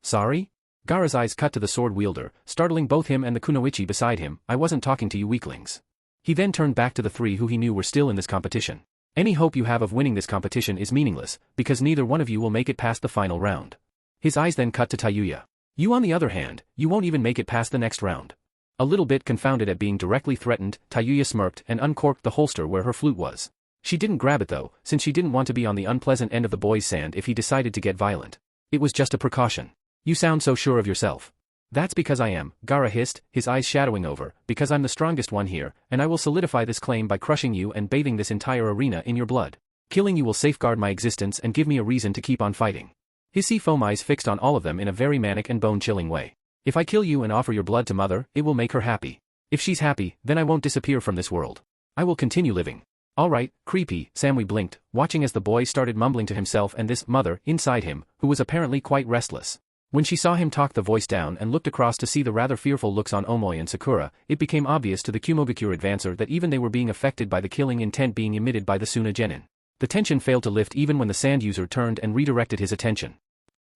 Sorry? Gaara's eyes cut to the sword wielder, startling both him and the kunoichi beside him. I wasn't talking to you weaklings. He then turned back to the three who he knew were still in this competition. Any hope you have of winning this competition is meaningless, because neither one of you will make it past the final round. His eyes then cut to Tayuya. You on the other hand, you won't even make it past the next round. A little bit confounded at being directly threatened, Tayuya smirked and uncorked the holster where her flute was. She didn't grab it though, since she didn't want to be on the unpleasant end of the boy's sand if he decided to get violent. It was just a precaution. You sound so sure of yourself. That's because I am, Gaara hissed, his eyes shadowing over, because I'm the strongest one here, and I will solidify this claim by crushing you and bathing this entire arena in your blood. Killing you will safeguard my existence and give me a reason to keep on fighting. His sea foam eyes fixed on all of them in a very manic and bone-chilling way. If I kill you and offer your blood to Mother, it will make her happy. If she's happy, then I won't disappear from this world. I will continue living. Alright, creepy, Samui blinked, watching as the boy started mumbling to himself and this mother inside him, who was apparently quite restless. When she saw him talk the voice down and looked across to see the rather fearful looks on Omoi and Sakura, it became obvious to the Kumogakure advancer that even they were being affected by the killing intent being emitted by the Suna Genin. The tension failed to lift even when the sand user turned and redirected his attention.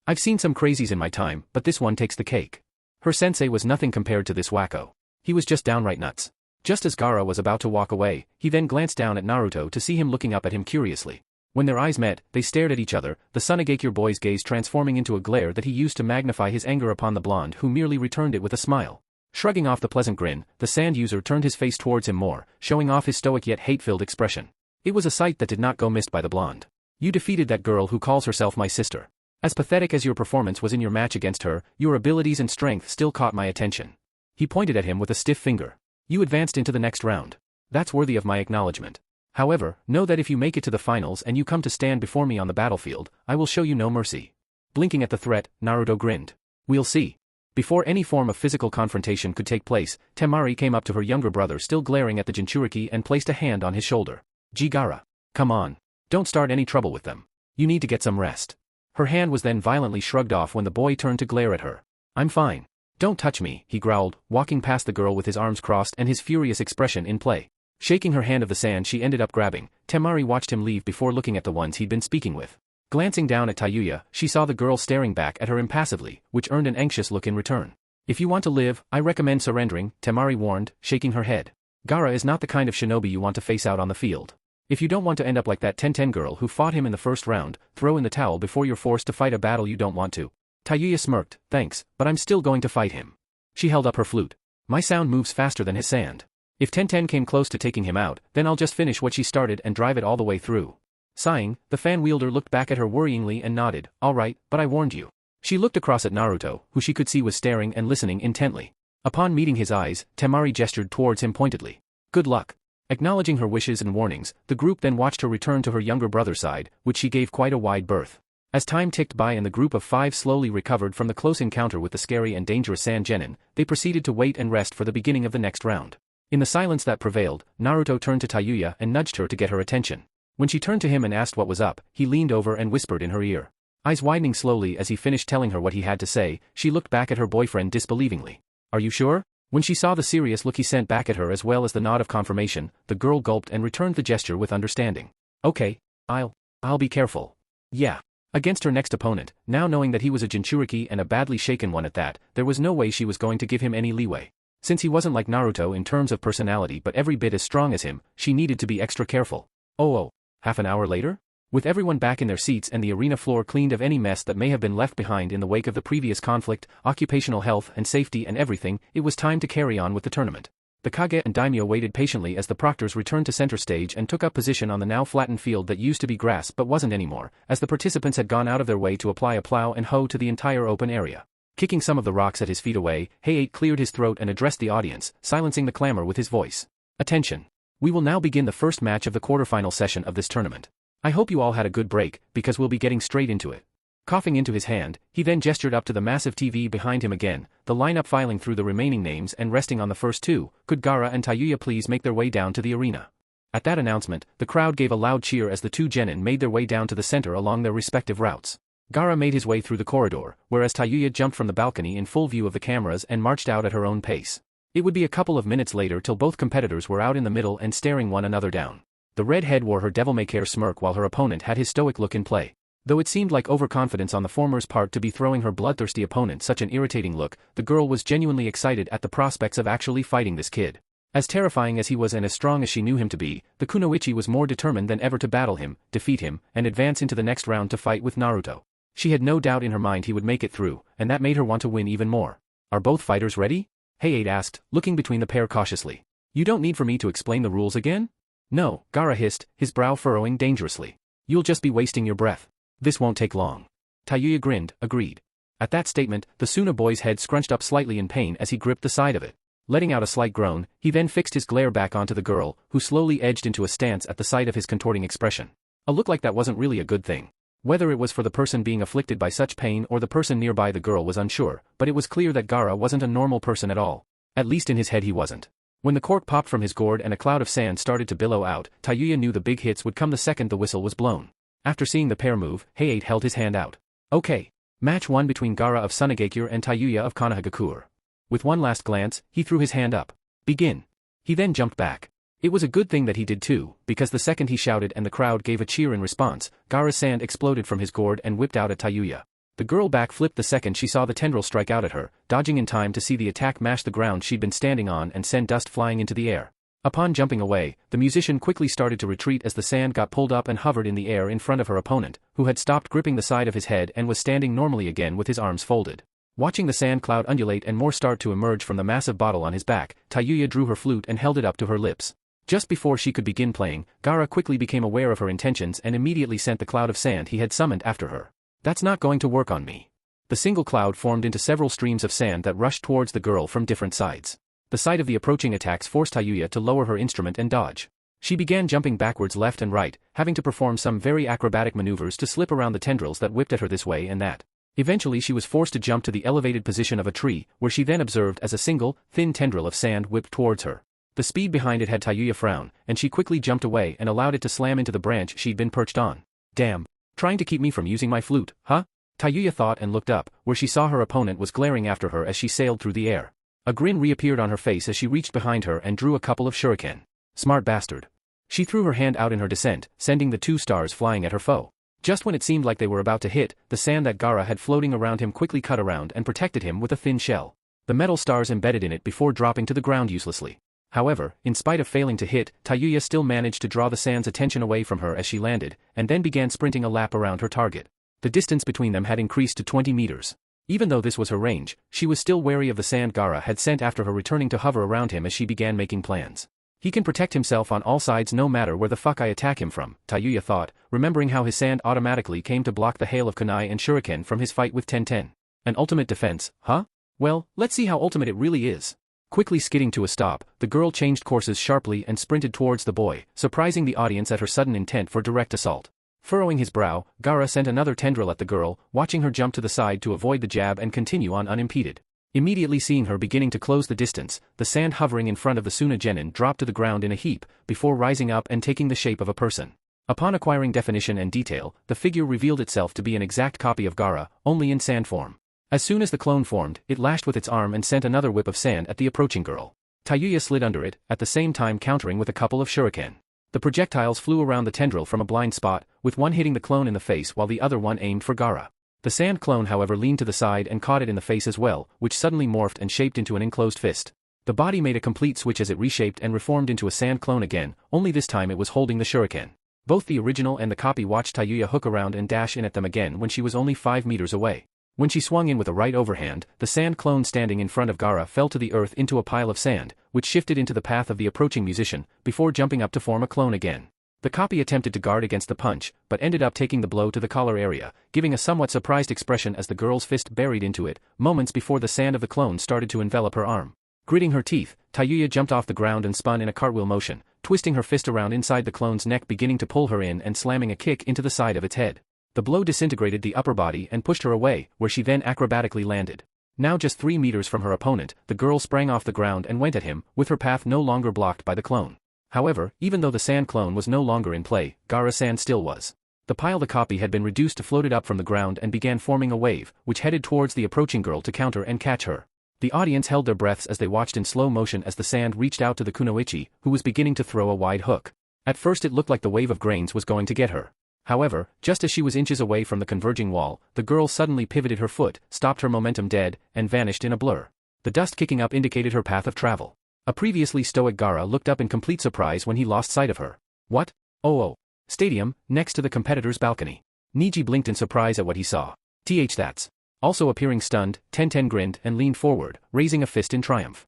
I've seen some crazies in my time, but this one takes the cake. Her sensei was nothing compared to this wacko. He was just downright nuts. Just as Gaara was about to walk away, he then glanced down at Naruto to see him looking up at him curiously. When their eyes met, they stared at each other, the Sunagakure boy's gaze transforming into a glare that he used to magnify his anger upon the blonde who merely returned it with a smile. Shrugging off the pleasant grin, the sand user turned his face towards him more, showing off his stoic yet hate-filled expression. It was a sight that did not go missed by the blonde. You defeated that girl who calls herself my sister. As pathetic as your performance was in your match against her, your abilities and strength still caught my attention. He pointed at him with a stiff finger. You advanced into the next round. That's worthy of my acknowledgement. However, know that if you make it to the finals and you come to stand before me on the battlefield, I will show you no mercy. Blinking at the threat, Naruto grinned. We'll see. Before any form of physical confrontation could take place, Temari came up to her younger brother still glaring at the Jinchuriki and placed a hand on his shoulder. Gaara. Come on. Don't start any trouble with them. You need to get some rest. Her hand was then violently shrugged off when the boy turned to glare at her. I'm fine. Don't touch me, he growled, walking past the girl with his arms crossed and his furious expression in play. Shaking her hand of the sand she ended up grabbing, Temari watched him leave before looking at the ones he'd been speaking with. Glancing down at Tayuya, she saw the girl staring back at her impassively, which earned an anxious look in return. If you want to live, I recommend surrendering, Temari warned, shaking her head. Gaara is not the kind of shinobi you want to face out on the field. If you don't want to end up like that Tenten girl who fought him in the first round, throw in the towel before you're forced to fight a battle you don't want to. Tayuya smirked, thanks, but I'm still going to fight him. She held up her flute. My sound moves faster than his sand. If Tenten came close to taking him out, then I'll just finish what she started and drive it all the way through. Sighing, the fan wielder looked back at her worryingly and nodded, alright, but I warned you. She looked across at Naruto, who she could see was staring and listening intently. Upon meeting his eyes, Temari gestured towards him pointedly. Good luck. Acknowledging her wishes and warnings, the group then watched her return to her younger brother's side, which she gave quite a wide berth. As time ticked by and the group of 5 slowly recovered from the close encounter with the scary and dangerous Sand Genin, they proceeded to wait and rest for the beginning of the next round. In the silence that prevailed, Naruto turned to Tayuya and nudged her to get her attention. When she turned to him and asked what was up, he leaned over and whispered in her ear. Eyes widening slowly as he finished telling her what he had to say, she looked back at her boyfriend disbelievingly. Are you sure? When she saw the serious look he sent back at her as well as the nod of confirmation, the girl gulped and returned the gesture with understanding. Okay, I'll be careful. Yeah. Against her next opponent, now knowing that he was a Jinchuriki and a badly shaken one at that, there was no way she was going to give him any leeway. Since he wasn't like Naruto in terms of personality but every bit as strong as him, she needed to be extra careful. Oh, half an hour later? With everyone back in their seats and the arena floor cleaned of any mess that may have been left behind in the wake of the previous conflict, occupational health and safety and everything, it was time to carry on with the tournament. The Kage and Daimyo waited patiently as the proctors returned to center stage and took up position on the now flattened field that used to be grass but wasn't anymore, as the participants had gone out of their way to apply a plow and hoe to the entire open area. Kicking some of the rocks at his feet away, Hay-8 cleared his throat and addressed the audience, silencing the clamor with his voice. Attention. We will now begin the first match of the quarterfinal session of this tournament. I hope you all had a good break, because we'll be getting straight into it. Coughing into his hand, he then gestured up to the massive TV behind him again, the lineup filing through the remaining names and resting on the first two. Could Gaara and Tayuya please make their way down to the arena? At that announcement, the crowd gave a loud cheer as the two genin made their way down to the center along their respective routes. Gaara made his way through the corridor, whereas Tayuya jumped from the balcony in full view of the cameras and marched out at her own pace. It would be a couple of minutes later till both competitors were out in the middle and staring one another down. The redhead wore her devil-may-care smirk while her opponent had his stoic look in play. Though it seemed like overconfidence on the former's part to be throwing her bloodthirsty opponent such an irritating look, the girl was genuinely excited at the prospects of actually fighting this kid. As terrifying as he was and as strong as she knew him to be, the kunoichi was more determined than ever to battle him, defeat him, and advance into the next round to fight with Naruto. She had no doubt in her mind he would make it through, and that made her want to win even more. Are both fighters ready? Hay-8 asked, looking between the pair cautiously. You don't need for me to explain the rules again? No, Gaara hissed, his brow furrowing dangerously. You'll just be wasting your breath. This won't take long. Tayuya grinned, agreed. At that statement, the Suna boy's head scrunched up slightly in pain as he gripped the side of it. Letting out a slight groan, he then fixed his glare back onto the girl, who slowly edged into a stance at the sight of his contorting expression. A look like that wasn't really a good thing. Whether it was for the person being afflicted by such pain or the person nearby, the girl was unsure, but it was clear that Gaara wasn't a normal person at all. At least in his head he wasn't. When the cork popped from his gourd and a cloud of sand started to billow out, Tayuya knew the big hits would come the second the whistle was blown. After seeing the pair move, Hay-8 held his hand out. Okay. Match 1 between Gaara of Sunagakure and Tayuya of Konohagakure. With one last glance, he threw his hand up. Begin. He then jumped back. It was a good thing that he did too, because the second he shouted and the crowd gave a cheer in response, Gaara's sand exploded from his gourd and whipped out at Tayuya. The girl back-flipped the second she saw the tendril strike out at her, dodging in time to see the attack mash the ground she'd been standing on and send dust flying into the air. Upon jumping away, the musician quickly started to retreat as the sand got pulled up and hovered in the air in front of her opponent, who had stopped gripping the side of his head and was standing normally again with his arms folded. Watching the sand cloud undulate and more start to emerge from the massive bottle on his back, Tayuya drew her flute and held it up to her lips. Just before she could begin playing, Gaara quickly became aware of her intentions and immediately sent the cloud of sand he had summoned after her. That's not going to work on me. The single cloud formed into several streams of sand that rushed towards the girl from different sides. The sight of the approaching attacks forced Tayuya to lower her instrument and dodge. She began jumping backwards left and right, having to perform some very acrobatic maneuvers to slip around the tendrils that whipped at her this way and that. Eventually she was forced to jump to the elevated position of a tree, where she then observed as a single, thin tendril of sand whipped towards her. The speed behind it had Tayuya frown, and she quickly jumped away and allowed it to slam into the branch she'd been perched on. Damn. Trying to keep me from using my flute, huh? Tayuya thought and looked up, where she saw her opponent was glaring after her as she sailed through the air. A grin reappeared on her face as she reached behind her and drew a couple of shuriken. Smart bastard. She threw her hand out in her descent, sending the 2 stars flying at her foe. Just when it seemed like they were about to hit, the sand that Gaara had floating around him quickly cut around and protected him with a thin shell. The metal stars embedded in it before dropping to the ground uselessly. However, in spite of failing to hit, Tayuya still managed to draw the sand's attention away from her as she landed, and then began sprinting a lap around her target. The distance between them had increased to 20 meters. Even though this was her range, she was still wary of the sand Gaara had sent after her, returning to hover around him as she began making plans. He can protect himself on all sides no matter where the fuck I attack him from, Tayuya thought, remembering how his sand automatically came to block the hail of kunai and shuriken from his fight with Tenten. An ultimate defense, huh? Well, let's see how ultimate it really is. Quickly skidding to a stop, the girl changed courses sharply and sprinted towards the boy, surprising the audience at her sudden intent for direct assault. Furrowing his brow, Gaara sent another tendril at the girl, watching her jump to the side to avoid the jab and continue on unimpeded. Immediately seeing her beginning to close the distance, the sand hovering in front of the Suna genin dropped to the ground in a heap, before rising up and taking the shape of a person. Upon acquiring definition and detail, the figure revealed itself to be an exact copy of Gaara, only in sand form. As soon as the clone formed, it lashed with its arm and sent another whip of sand at the approaching girl. Tayuya slid under it, at the same time countering with a couple of shuriken. The projectiles flew around the tendril from a blind spot, with one hitting the clone in the face while the other one aimed for Gaara. The sand clone however leaned to the side and caught it in the face as well, which suddenly morphed and shaped into an enclosed fist. The body made a complete switch as it reshaped and reformed into a sand clone again, only this time it was holding the shuriken. Both the original and the copy watched Tayuya hook around and dash in at them again when she was only 5 meters away. When she swung in with a right overhand, the sand clone standing in front of Gaara fell to the earth into a pile of sand, which shifted into the path of the approaching musician, before jumping up to form a clone again. The copy attempted to guard against the punch, but ended up taking the blow to the collar area, giving a somewhat surprised expression as the girl's fist buried into it, moments before the sand of the clone started to envelop her arm. Gritting her teeth, Tayuya jumped off the ground and spun in a cartwheel motion, twisting her fist around inside the clone's neck, beginning to pull her in and slamming a kick into the side of its head. The blow disintegrated the upper body and pushed her away, where she then acrobatically landed. Now just 3 meters from her opponent, the girl sprang off the ground and went at him, with her path no longer blocked by the clone. However, even though the sand clone was no longer in play, Gaara-san still was. The pile the copy had been reduced to floated up from the ground and began forming a wave, which headed towards the approaching girl to counter and catch her. The audience held their breaths as they watched in slow motion as the sand reached out to the kunoichi, who was beginning to throw a wide hook. At first it looked like the wave of grains was going to get her. However, just as she was inches away from the converging wall, the girl suddenly pivoted her foot, stopped her momentum dead, and vanished in a blur. The dust kicking up indicated her path of travel. A previously stoic Gaara looked up in complete surprise when he lost sight of her. What? Oh. Stadium, next to the competitor's balcony. Niji blinked in surprise at what he saw. That's. Also appearing stunned, Tenten grinned and leaned forward, raising a fist in triumph.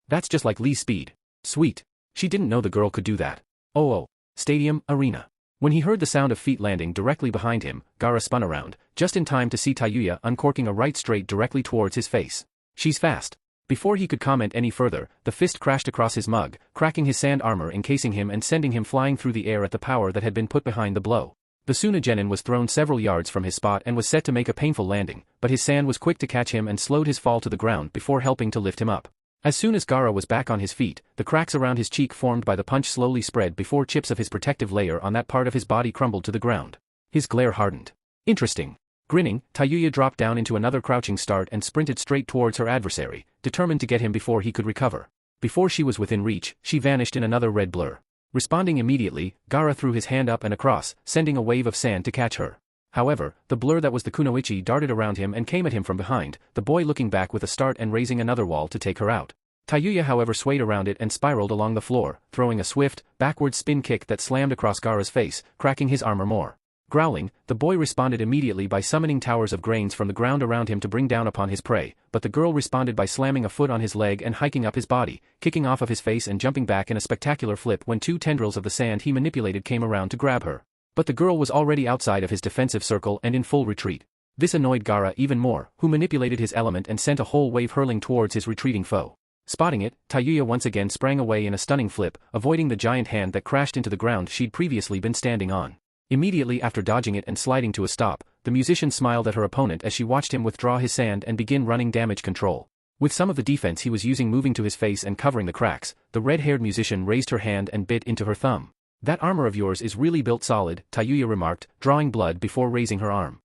That's just like Lee's speed. Sweet. She didn't know the girl could do that. Oh. Stadium, arena. When he heard the sound of feet landing directly behind him, Gaara spun around, just in time to see Tayuya uncorking a right straight directly towards his face. She's fast. Before he could comment any further, the fist crashed across his mug, cracking his sand armor, encasing him and sending him flying through the air at the power that had been put behind the blow. The Suna-genin was thrown several yards from his spot and was set to make a painful landing, but his sand was quick to catch him and slowed his fall to the ground before helping to lift him up. As soon as Gaara was back on his feet, the cracks around his cheek formed by the punch slowly spread before chips of his protective layer on that part of his body crumbled to the ground. His glare hardened. Interesting. Grinning, Tayuya dropped down into another crouching start and sprinted straight towards her adversary, determined to get him before he could recover. Before she was within reach, she vanished in another red blur. Responding immediately, Gaara threw his hand up and across, sending a wave of sand to catch her. However, the blur that was the kunoichi darted around him and came at him from behind, the boy looking back with a start and raising another wall to take her out. Tayuya however swayed around it and spiraled along the floor, throwing a swift, backward spin kick that slammed across Gaara's face, cracking his armor more. Growling, the boy responded immediately by summoning towers of grains from the ground around him to bring down upon his prey, but the girl responded by slamming a foot on his leg and hiking up his body, kicking off of his face and jumping back in a spectacular flip when 2 tendrils of the sand he manipulated came around to grab her. But the girl was already outside of his defensive circle and in full retreat. This annoyed Gaara even more, who manipulated his element and sent a whole wave hurling towards his retreating foe. Spotting it, Tayuya once again sprang away in a stunning flip, avoiding the giant hand that crashed into the ground she'd previously been standing on. Immediately after dodging it and sliding to a stop, the musician smiled at her opponent as she watched him withdraw his sand and begin running damage control. With some of the defense he was using moving to his face and covering the cracks, the red-haired musician raised her hand and bit into her thumb. That armor of yours is really built solid, Tayuya remarked, drawing blood before raising her arm.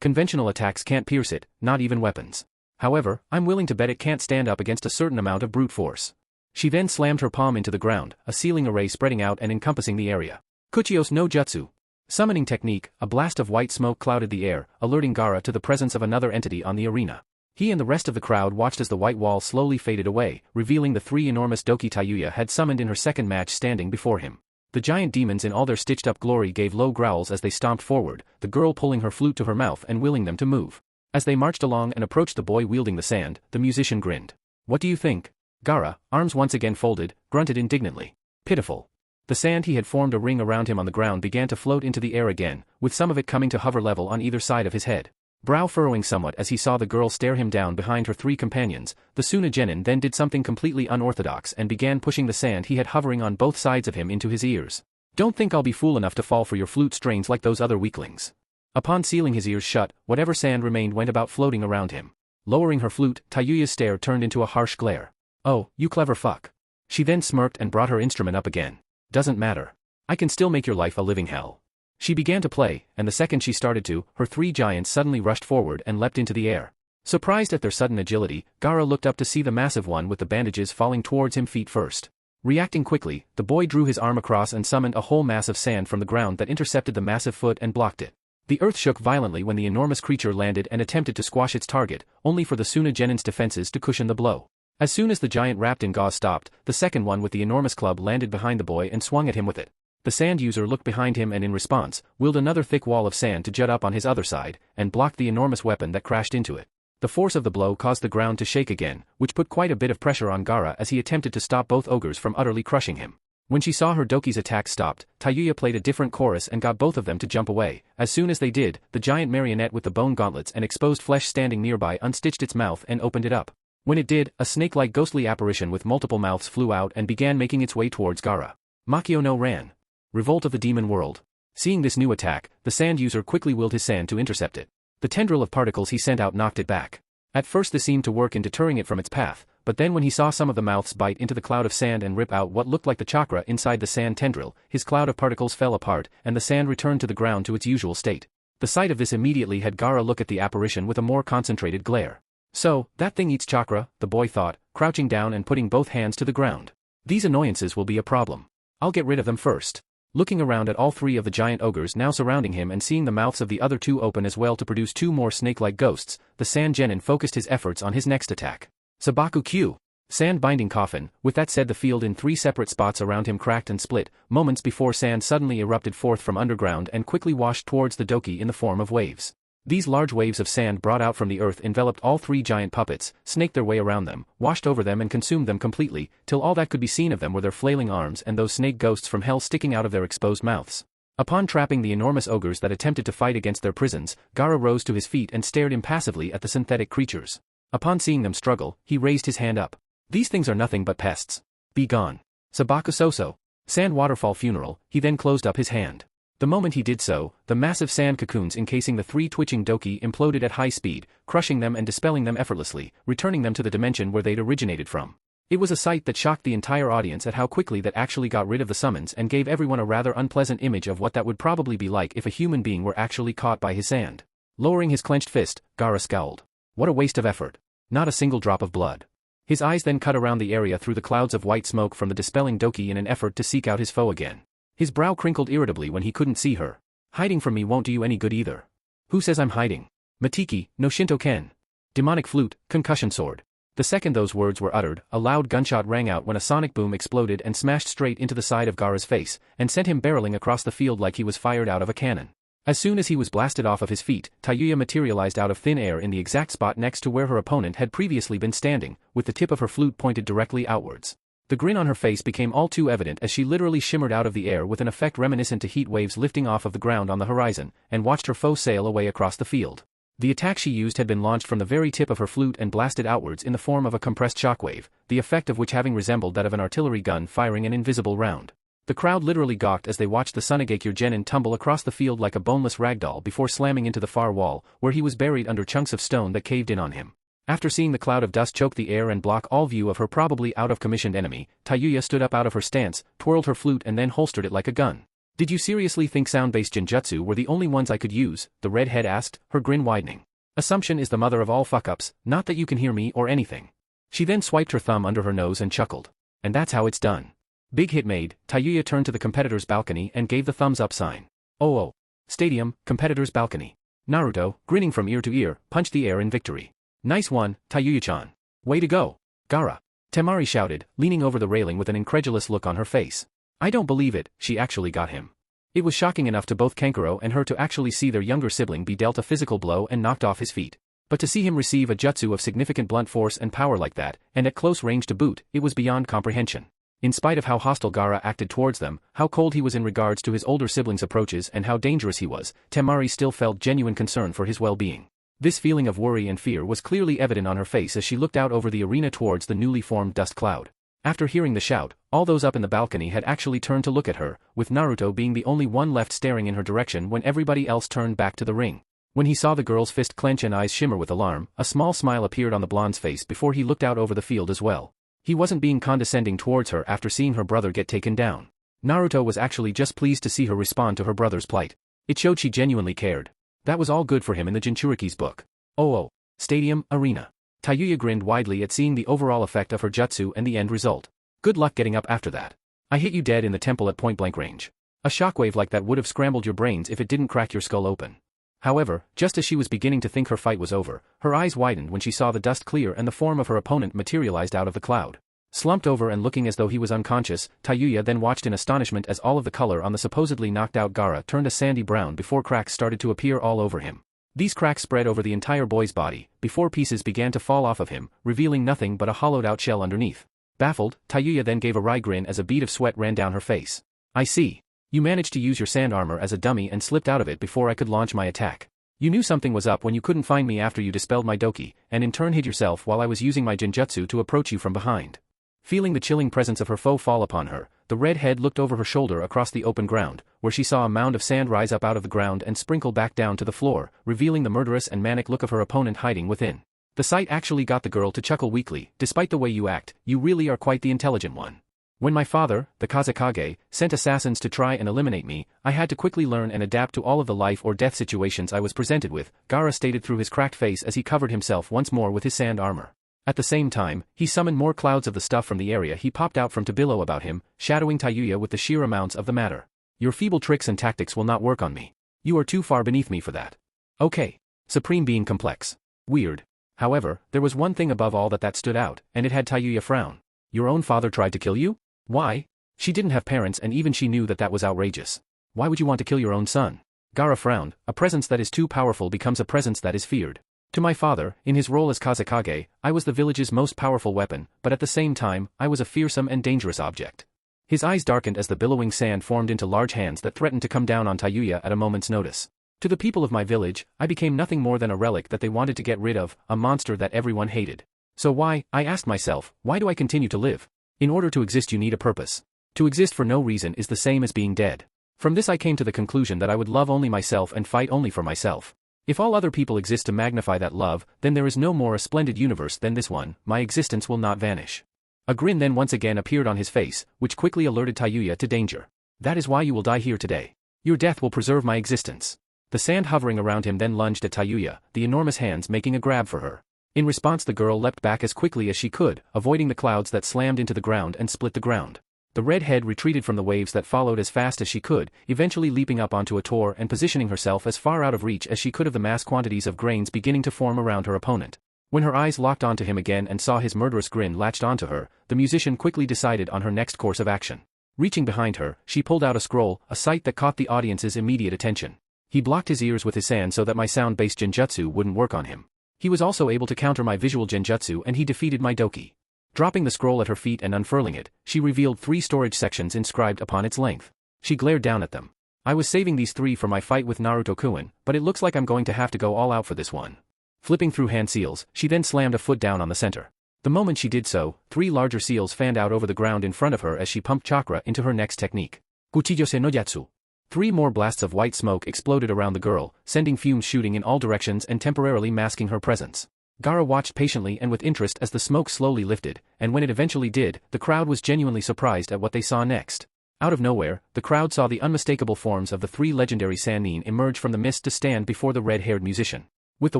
Conventional attacks can't pierce it, not even weapons. However, I'm willing to bet it can't stand up against a certain amount of brute force. She then slammed her palm into the ground, a sealing array spreading out and encompassing the area. Kuchios no Jutsu. Summoning technique, a blast of white smoke clouded the air, alerting Gaara to the presence of another entity on the arena. He and the rest of the crowd watched as the white wall slowly faded away, revealing the 3 enormous Doki Tayuya had summoned in her second match standing before him. The giant demons in all their stitched-up glory gave low growls as they stomped forward, the girl pulling her flute to her mouth and willing them to move. As they marched along and approached the boy wielding the sand, the musician grinned. What do you think? Gaara, arms once again folded, grunted indignantly. Pitiful. The sand he had formed a ring around him on the ground began to float into the air again, with some of it coming to hover level on either side of his head. Brow furrowing somewhat as he saw the girl stare him down behind her 3 companions, the Suna-genin then did something completely unorthodox and began pushing the sand he had hovering on both sides of him into his ears. Don't think I'll be fool enough to fall for your flute strains like those other weaklings. Upon sealing his ears shut, whatever sand remained went about floating around him. Lowering her flute, Tayuya's stare turned into a harsh glare. Oh, you clever fuck. She then smirked and brought her instrument up again. Doesn't matter. I can still make your life a living hell. She began to play, and the second she started to, her 3 giants suddenly rushed forward and leapt into the air. Surprised at their sudden agility, Gaara looked up to see the massive one with the bandages falling towards him feet first. Reacting quickly, the boy drew his arm across and summoned a whole mass of sand from the ground that intercepted the massive foot and blocked it. The earth shook violently when the enormous creature landed and attempted to squash its target, only for the Suna-genin's defenses to cushion the blow. As soon as the giant wrapped in gauze stopped, the second one with the enormous club landed behind the boy and swung at him with it. The sand user looked behind him and in response, willed another thick wall of sand to jut up on his other side, and blocked the enormous weapon that crashed into it. The force of the blow caused the ground to shake again, which put quite a bit of pressure on Gaara as he attempted to stop both ogres from utterly crushing him. When she saw her Doki's attack stopped, Tayuya played a different chorus and got both of them to jump away. As soon as they did, the giant marionette with the bone gauntlets and exposed flesh standing nearby unstitched its mouth and opened it up. When it did, a snake-like ghostly apparition with multiple mouths flew out and began making its way towards Gaara. Makio no ran. Revolt of the Demon World. Seeing this new attack, the sand user quickly willed his sand to intercept it. The tendril of particles he sent out knocked it back. At first this seemed to work in deterring it from its path, but then when he saw some of the mouths bite into the cloud of sand and rip out what looked like the chakra inside the sand tendril, his cloud of particles fell apart and the sand returned to the ground to its usual state. The sight of this immediately had Gaara look at the apparition with a more concentrated glare. So, that thing eats chakra, the boy thought, crouching down and putting both hands to the ground. These annoyances will be a problem. I'll get rid of them first. Looking around at all three of the giant ogres now surrounding him and seeing the mouths of the other two open as well to produce two more snake-like ghosts, the Sand Genin focused his efforts on his next attack. Sabaku Q. Sand Binding Coffin. With that said, the field in three separate spots around him cracked and split, moments before sand suddenly erupted forth from underground and quickly washed towards the Doki in the form of waves. These large waves of sand brought out from the earth enveloped all three giant puppets, snaked their way around them, washed over them and consumed them completely, till all that could be seen of them were their flailing arms and those snake ghosts from hell sticking out of their exposed mouths. Upon trapping the enormous ogres that attempted to fight against their prisons, Gaara rose to his feet and stared impassively at the synthetic creatures. Upon seeing them struggle, he raised his hand up. These things are nothing but pests. Be gone. Sabaku Soso. Sand Waterfall Funeral. He then closed up his hand. The moment he did so, the massive sand cocoons encasing the three twitching Doki imploded at high speed, crushing them and dispelling them effortlessly, returning them to the dimension where they'd originated from. It was a sight that shocked the entire audience at how quickly that actually got rid of the summons and gave everyone a rather unpleasant image of what that would probably be like if a human being were actually caught by his sand. Lowering his clenched fist, Gaara scowled. What a waste of effort. Not a single drop of blood. His eyes then cut around the area through the clouds of white smoke from the dispelling Doki in an effort to seek out his foe again. His brow crinkled irritably when he couldn't see her. Hiding from me won't do you any good either. Who says I'm hiding? Matiki, no Shinto Ken. Demonic flute, concussion sword. The second those words were uttered, a loud gunshot rang out when a sonic boom exploded and smashed straight into the side of Gaara's face, and sent him barreling across the field like he was fired out of a cannon. As soon as he was blasted off of his feet, Tayuya materialized out of thin air in the exact spot next to where her opponent had previously been standing, with the tip of her flute pointed directly outwards. The grin on her face became all too evident as she literally shimmered out of the air with an effect reminiscent to heat waves lifting off of the ground on the horizon, and watched her foe sail away across the field. The attack she used had been launched from the very tip of her flute and blasted outwards in the form of a compressed shockwave, the effect of which having resembled that of an artillery gun firing an invisible round. The crowd literally gawked as they watched the Sunagakure Genin tumble across the field like a boneless ragdoll before slamming into the far wall, where he was buried under chunks of stone that caved in on him. After seeing the cloud of dust choke the air and block all view of her probably out-of-commissioned enemy, Tayuya stood up out of her stance, twirled her flute and then holstered it like a gun. Did you seriously think sound-based genjutsu were the only ones I could use? The redhead asked, her grin widening. Assumption is the mother of all fuck-ups, not that you can hear me or anything. She then swiped her thumb under her nose and chuckled. And that's how it's done. Big hit made, Tayuya turned to the competitor's balcony and gave the thumbs up sign. Oh. Stadium, competitor's balcony. Naruto, grinning from ear to ear, punched the air in victory. Nice one, Tayuya-chan. Way to go. Gaara. Temari shouted, leaning over the railing with an incredulous look on her face. I don't believe it, she actually got him. It was shocking enough to both Kankuro and her to actually see their younger sibling be dealt a physical blow and knocked off his feet. But to see him receive a jutsu of significant blunt force and power like that, and at close range to boot, it was beyond comprehension. In spite of how hostile Gaara acted towards them, how cold he was in regards to his older siblings' approaches and how dangerous he was, Temari still felt genuine concern for his well-being. This feeling of worry and fear was clearly evident on her face as she looked out over the arena towards the newly formed dust cloud. After hearing the shout, all those up in the balcony had actually turned to look at her, with Naruto being the only one left staring in her direction when everybody else turned back to the ring. When he saw the girl's fist clench and eyes shimmer with alarm, a small smile appeared on the blonde's face before he looked out over the field as well. He wasn't being condescending towards her after seeing her brother get taken down. Naruto was actually just pleased to see her respond to her brother's plight. It showed she genuinely cared. That was all good for him in the Jinchuriki's book. Oh. Stadium, arena. Tayuya grinned widely at seeing the overall effect of her jutsu and the end result. Good luck getting up after that. I hit you dead in the temple at point-blank range. A shockwave like that would have scrambled your brains if it didn't crack your skull open. However, just as she was beginning to think her fight was over, her eyes widened when she saw the dust clear and the form of her opponent materialized out of the cloud. Slumped over and looking as though he was unconscious, Tayuya then watched in astonishment as all of the color on the supposedly knocked-out Gaara turned a sandy brown before cracks started to appear all over him. These cracks spread over the entire boy's body, before pieces began to fall off of him, revealing nothing but a hollowed-out shell underneath. Baffled, Tayuya then gave a wry grin as a bead of sweat ran down her face. I see. You managed to use your sand armor as a dummy and slipped out of it before I could launch my attack. You knew something was up when you couldn't find me after you dispelled my doki, and in turn hid yourself while I was using my genjutsu to approach you from behind. Feeling the chilling presence of her foe fall upon her, the redhead looked over her shoulder across the open ground, where she saw a mound of sand rise up out of the ground and sprinkle back down to the floor, revealing the murderous and manic look of her opponent hiding within. The sight actually got the girl to chuckle weakly. Despite the way you act, you really are quite the intelligent one. When my father, the Kazekage, sent assassins to try and eliminate me, I had to quickly learn and adapt to all of the life or death situations I was presented with, Gaara stated through his cracked face as he covered himself once more with his sand armor. At the same time, he summoned more clouds of the stuff from the area he popped out from to billow about him, shadowing Tayuya with the sheer amounts of the matter. Your feeble tricks and tactics will not work on me. You are too far beneath me for that. Okay. Supreme Being Complex. Weird. However, there was one thing above all that stood out, and it had Tayuya frown. Your own father tried to kill you? Why? She didn't have parents and even she knew that was outrageous. Why would you want to kill your own son? Gaara frowned. A presence that is too powerful becomes a presence that is feared. To my father, in his role as Kazekage, I was the village's most powerful weapon, but at the same time, I was a fearsome and dangerous object. His eyes darkened as the billowing sand formed into large hands that threatened to come down on Tayuya at a moment's notice. To the people of my village, I became nothing more than a relic that they wanted to get rid of, a monster that everyone hated. So why, I asked myself, why do I continue to live? In order to exist you need a purpose. To exist for no reason is the same as being dead. From this I came to the conclusion that I would love only myself and fight only for myself. If all other people exist to magnify that love, then there is no more a splendid universe than this one, my existence will not vanish. A grin then once again appeared on his face, which quickly alerted Tayuya to danger. That is why you will die here today. Your death will preserve my existence. The sand hovering around him then lunged at Tayuya, the enormous hands making a grab for her. In response the girl leapt back as quickly as she could, avoiding the clouds that slammed into the ground and split the ground. The redhead retreated from the waves that followed as fast as she could, eventually leaping up onto a tor and positioning herself as far out of reach as she could of the mass quantities of grains beginning to form around her opponent. When her eyes locked onto him again and saw his murderous grin latched onto her, the musician quickly decided on her next course of action. Reaching behind her, she pulled out a scroll, a sight that caught the audience's immediate attention. He blocked his ears with his sand so that my sound-based genjutsu wouldn't work on him. He was also able to counter my visual genjutsu and he defeated my doki. Dropping the scroll at her feet and unfurling it, she revealed 3 storage sections inscribed upon its length. She glared down at them. I was saving these 3 for my fight with Naruto-kun, but it looks like I'm going to have to go all out for this one. Flipping through hand seals, she then slammed a foot down on the center. The moment she did so, 3 larger seals fanned out over the ground in front of her as she pumped chakra into her next technique. Kuchijose no Yatsu. 3 more blasts of white smoke exploded around the girl, sending fumes shooting in all directions and temporarily masking her presence. Gaara watched patiently and with interest as the smoke slowly lifted, and when it eventually did, the crowd was genuinely surprised at what they saw next. Out of nowhere, the crowd saw the unmistakable forms of the 3 legendary Sannin emerge from the mist to stand before the red-haired musician. With the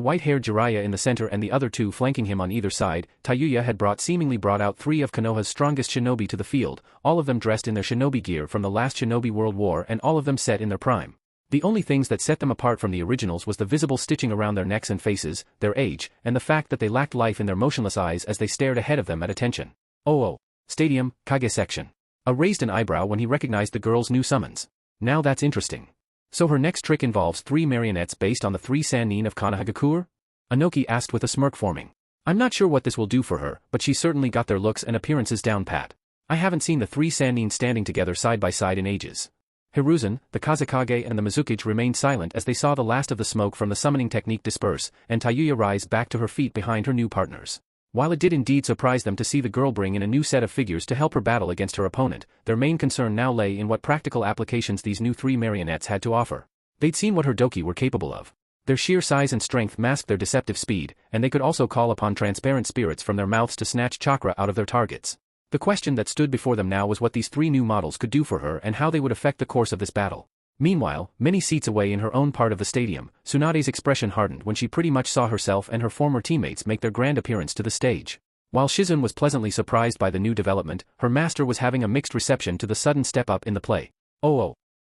white-haired Jiraiya in the center and the other 2 flanking him on either side, Tayuya had seemingly brought out 3 of Konoha's strongest shinobi to the field, all of them dressed in their shinobi gear from the last Shinobi World War and all of them set in their prime. The only things that set them apart from the originals was the visible stitching around their necks and faces, their age, and the fact that they lacked life in their motionless eyes as they stared ahead of them at attention. Oh. Stadium, Kage section. A raised an eyebrow when he recognized the girl's new summons. Now that's interesting. So her next trick involves 3 marionettes based on the 3 Sannin of Konohagakure? Anoki asked with a smirk forming. I'm not sure what this will do for her, but she certainly got their looks and appearances down pat. I haven't seen the 3 Sannin standing together side by side in ages. Hiruzen, the Kazekage and the Mizukage remained silent as they saw the last of the smoke from the summoning technique disperse, and Tayuya rise back to her feet behind her new partners. While it did indeed surprise them to see the girl bring in a new set of figures to help her battle against her opponent, their main concern now lay in what practical applications these new 3 marionettes had to offer. They'd seen what her doki were capable of. Their sheer size and strength masked their deceptive speed, and they could also call upon transparent spirits from their mouths to snatch chakra out of their targets. The question that stood before them now was what these 3 new models could do for her and how they would affect the course of this battle. Meanwhile, many seats away in her own part of the stadium, Tsunade's expression hardened when she pretty much saw herself and her former teammates make their grand appearance to the stage. While Shizun was pleasantly surprised by the new development, her master was having a mixed reception to the sudden step up in the play.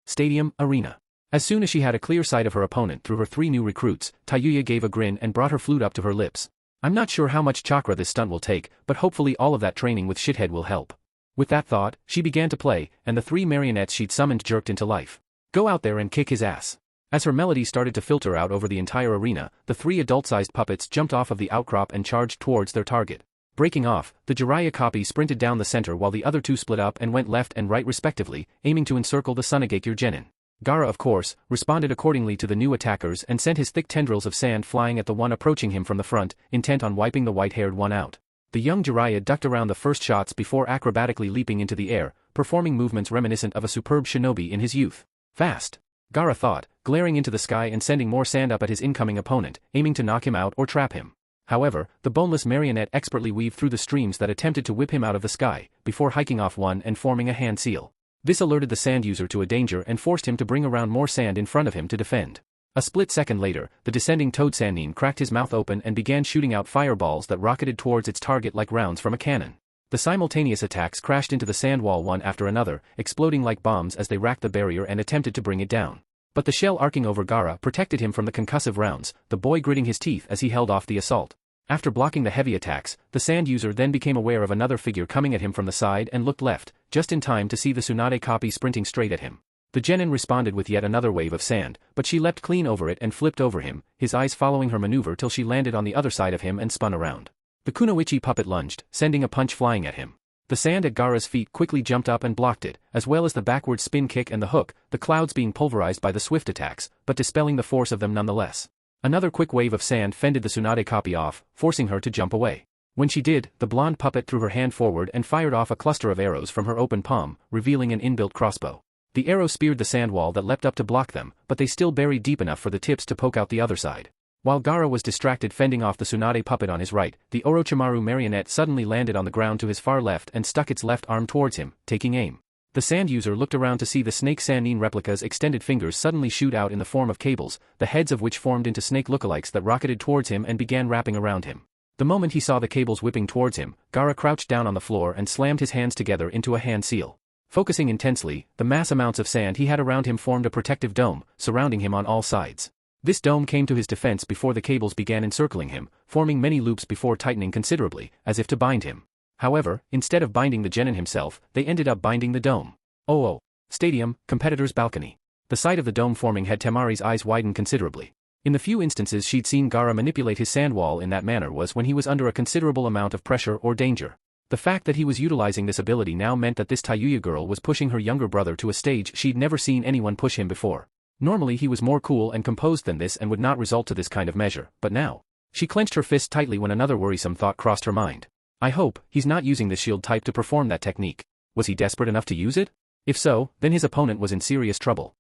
Stadium, arena. As soon as she had a clear sight of her opponent through her 3 new recruits, Tayuya gave a grin and brought her flute up to her lips. I'm not sure how much chakra this stunt will take, but hopefully all of that training with Shithead will help. With that thought, she began to play, and the 3 marionettes she'd summoned jerked into life. Go out there and kick his ass. As her melody started to filter out over the entire arena, the 3 adult-sized puppets jumped off of the outcrop and charged towards their target. Breaking off, the Jiraiya copy sprinted down the center while the other two split up and went left and right respectively, aiming to encircle the Tsunagakure genin. Gaara, of course, responded accordingly to the new attackers and sent his thick tendrils of sand flying at the one approaching him from the front, intent on wiping the white-haired one out. The young Jiraiya ducked around the first shots before acrobatically leaping into the air, performing movements reminiscent of a superb shinobi in his youth. Fast! Gaara thought, glaring into the sky and sending more sand up at his incoming opponent, aiming to knock him out or trap him. However, the boneless marionette expertly weaved through the streams that attempted to whip him out of the sky, before hiking off one and forming a hand seal. This alerted the sand user to a danger and forced him to bring around more sand in front of him to defend. A split second later, the descending Toad Sannin cracked his mouth open and began shooting out fireballs that rocketed towards its target like rounds from a cannon. The simultaneous attacks crashed into the sand wall one after another, exploding like bombs as they racked the barrier and attempted to bring it down. But the shell arcing over Gaara protected him from the concussive rounds, the boy gritting his teeth as he held off the assault. After blocking the heavy attacks, the sand user then became aware of another figure coming at him from the side and looked left, just in time to see the Tsunade copy sprinting straight at him. The genin responded with yet another wave of sand, but she leapt clean over it and flipped over him, his eyes following her maneuver till she landed on the other side of him and spun around. The Kunoichi puppet lunged, sending a punch flying at him. The sand at Gaara's feet quickly jumped up and blocked it, as well as the backward spin kick and the hook, the clouds being pulverized by the swift attacks, but dispelling the force of them nonetheless. Another quick wave of sand fended the Tsunade copy off, forcing her to jump away. When she did, the blonde puppet threw her hand forward and fired off a cluster of arrows from her open palm, revealing an inbuilt crossbow. The arrow speared the sand wall that leapt up to block them, but they still buried deep enough for the tips to poke out the other side. While Gaara was distracted fending off the Tsunade puppet on his right, the Orochimaru marionette suddenly landed on the ground to his far left and stuck its left arm towards him, taking aim. The sand user looked around to see the Snake Sannin replica's extended fingers suddenly shoot out in the form of cables, the heads of which formed into snake lookalikes that rocketed towards him and began wrapping around him. The moment he saw the cables whipping towards him, Gaara crouched down on the floor and slammed his hands together into a hand seal. Focusing intensely, the mass amounts of sand he had around him formed a protective dome, surrounding him on all sides. This dome came to his defense before the cables began encircling him, forming many loops before tightening considerably, as if to bind him. However, instead of binding the genin himself, they ended up binding the dome. Oh. Stadium, competitor's balcony. The sight of the dome forming had Temari's eyes widen considerably. In the few instances she'd seen Gaara manipulate his sand wall in that manner was when he was under a considerable amount of pressure or danger. The fact that he was utilizing this ability now meant that this Tayuya girl was pushing her younger brother to a stage she'd never seen anyone push him before. Normally he was more cool and composed than this and would not resort to this kind of measure, but now. She clenched her fist tightly when another worrisome thought crossed her mind. I hope he's not using the shield type to perform that technique. Was he desperate enough to use it? If so, then his opponent was in serious trouble.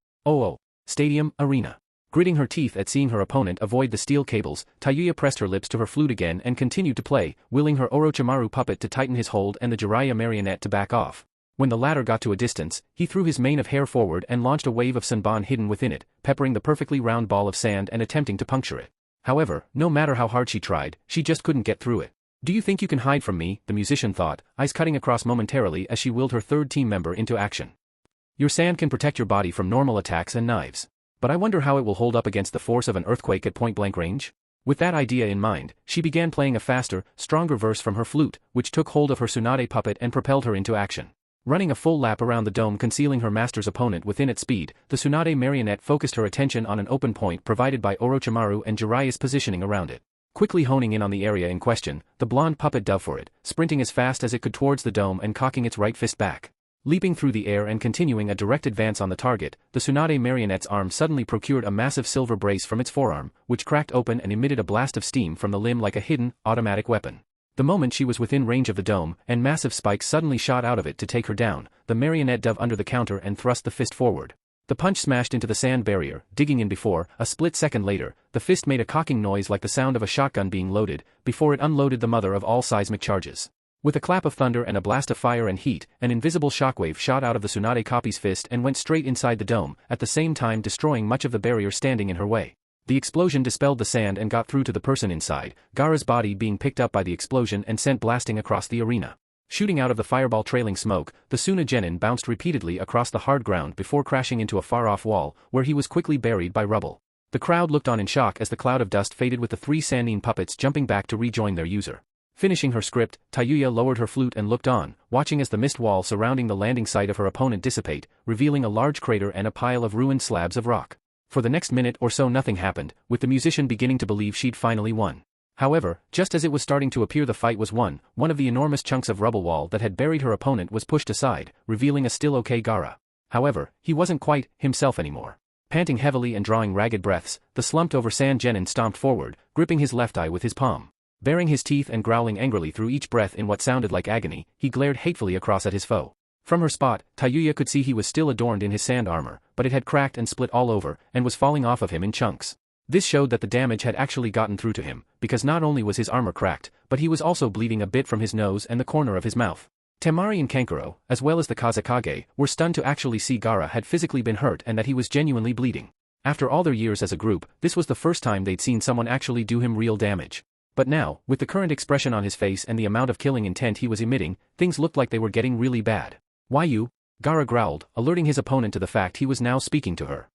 Stadium, arena. Gritting her teeth at seeing her opponent avoid the steel cables, Tayuya pressed her lips to her flute again and continued to play, willing her Orochimaru puppet to tighten his hold and the Jiraiya marionette to back off. When the latter got to a distance, he threw his mane of hair forward and launched a wave of Sanban hidden within it, peppering the perfectly round ball of sand and attempting to puncture it. However, no matter how hard she tried, she just couldn't get through it. Do you think you can hide from me, the musician thought, eyes cutting across momentarily as she willed her third team member into action. Your sand can protect your body from normal attacks and knives. But I wonder how it will hold up against the force of an earthquake at point-blank range? With that idea in mind, she began playing a faster, stronger verse from her flute, which took hold of her Tsunade puppet and propelled her into action. Running a full lap around the dome concealing her master's opponent within its speed, the Tsunade marionette focused her attention on an open point provided by Orochimaru and Jiraiya's positioning around it. Quickly honing in on the area in question, the blonde puppet dove for it, sprinting as fast as it could towards the dome and cocking its right fist back. Leaping through the air and continuing a direct advance on the target, the Tsunade marionette's arm suddenly procured a massive silver brace from its forearm, which cracked open and emitted a blast of steam from the limb like a hidden, automatic weapon. The moment she was within range of the dome, and massive spikes suddenly shot out of it to take her down, the marionette dove under the counter and thrust the fist forward. The punch smashed into the sand barrier, digging in before, a split second later, the fist made a cocking noise like the sound of a shotgun being loaded, before it unloaded the mother of all seismic charges. With a clap of thunder and a blast of fire and heat, an invisible shockwave shot out of the Tsunade copy's fist and went straight inside the dome, at the same time destroying much of the barrier standing in her way. The explosion dispelled the sand and got through to the person inside, Gaara's body being picked up by the explosion and sent blasting across the arena. Shooting out of the fireball trailing smoke, the Suna Genin bounced repeatedly across the hard ground before crashing into a far-off wall, where he was quickly buried by rubble. The crowd looked on in shock as the cloud of dust faded with the three Sannin puppets jumping back to rejoin their user. Finishing her script, Tayuya lowered her flute and looked on, watching as the mist wall surrounding the landing site of her opponent dissipate, revealing a large crater and a pile of ruined slabs of rock. For the next minute or so nothing happened, with the musician beginning to believe she'd finally won. However, just as it was starting to appear the fight was won, one of the enormous chunks of rubble wall that had buried her opponent was pushed aside, revealing a still okay Gaara. However, he wasn't quite himself anymore. Panting heavily and drawing ragged breaths, the slumped-over Sand Genin stomped forward, gripping his left eye with his palm. Baring his teeth and growling angrily through each breath in what sounded like agony, he glared hatefully across at his foe. From her spot, Tayuya could see he was still adorned in his sand armor, but it had cracked and split all over, and was falling off of him in chunks. This showed that the damage had actually gotten through to him, because not only was his armor cracked, but he was also bleeding a bit from his nose and the corner of his mouth. Temari and Kankuro, as well as the Kazekage, were stunned to actually see Gaara had physically been hurt and that he was genuinely bleeding. After all their years as a group, this was the first time they'd seen someone actually do him real damage. But now, with the current expression on his face and the amount of killing intent he was emitting, things looked like they were getting really bad. "Why you?" Gaara growled, alerting his opponent to the fact he was now speaking to her.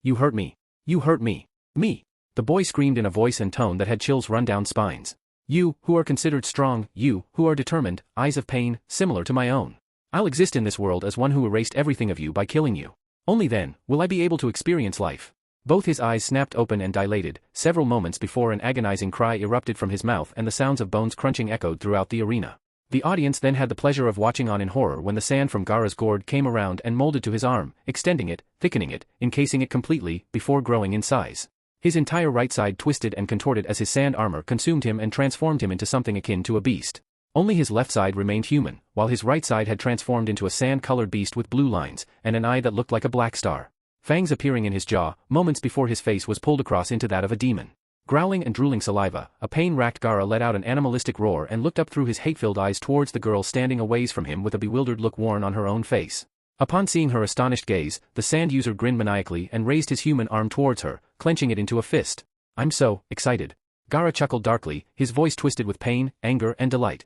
"You hurt me. You hurt me. Me." The boy screamed in a voice and tone that had chills run down spines. "You, who are considered strong, you, who are determined, eyes of pain, similar to my own. I'll exist in this world as one who erased everything of you by killing you. Only then, will I be able to experience life." Both his eyes snapped open and dilated, several moments before an agonizing cry erupted from his mouth and the sounds of bones crunching echoed throughout the arena. The audience then had the pleasure of watching on in horror when the sand from Gaara's gourd came around and molded to his arm, extending it, thickening it, encasing it completely, before growing in size. His entire right side twisted and contorted as his sand armor consumed him and transformed him into something akin to a beast. Only his left side remained human, while his right side had transformed into a sand-colored beast with blue lines, and an eye that looked like a black star. Fangs appearing in his jaw, moments before his face was pulled across into that of a demon. Growling and drooling saliva, a pain-racked Gaara let out an animalistic roar and looked up through his hate-filled eyes towards the girl standing a ways from him with a bewildered look worn on her own face. Upon seeing her astonished gaze, the sand user grinned maniacally and raised his human arm towards her, clenching it into a fist. "I'm so excited." Gaara chuckled darkly, his voice twisted with pain, anger, and delight.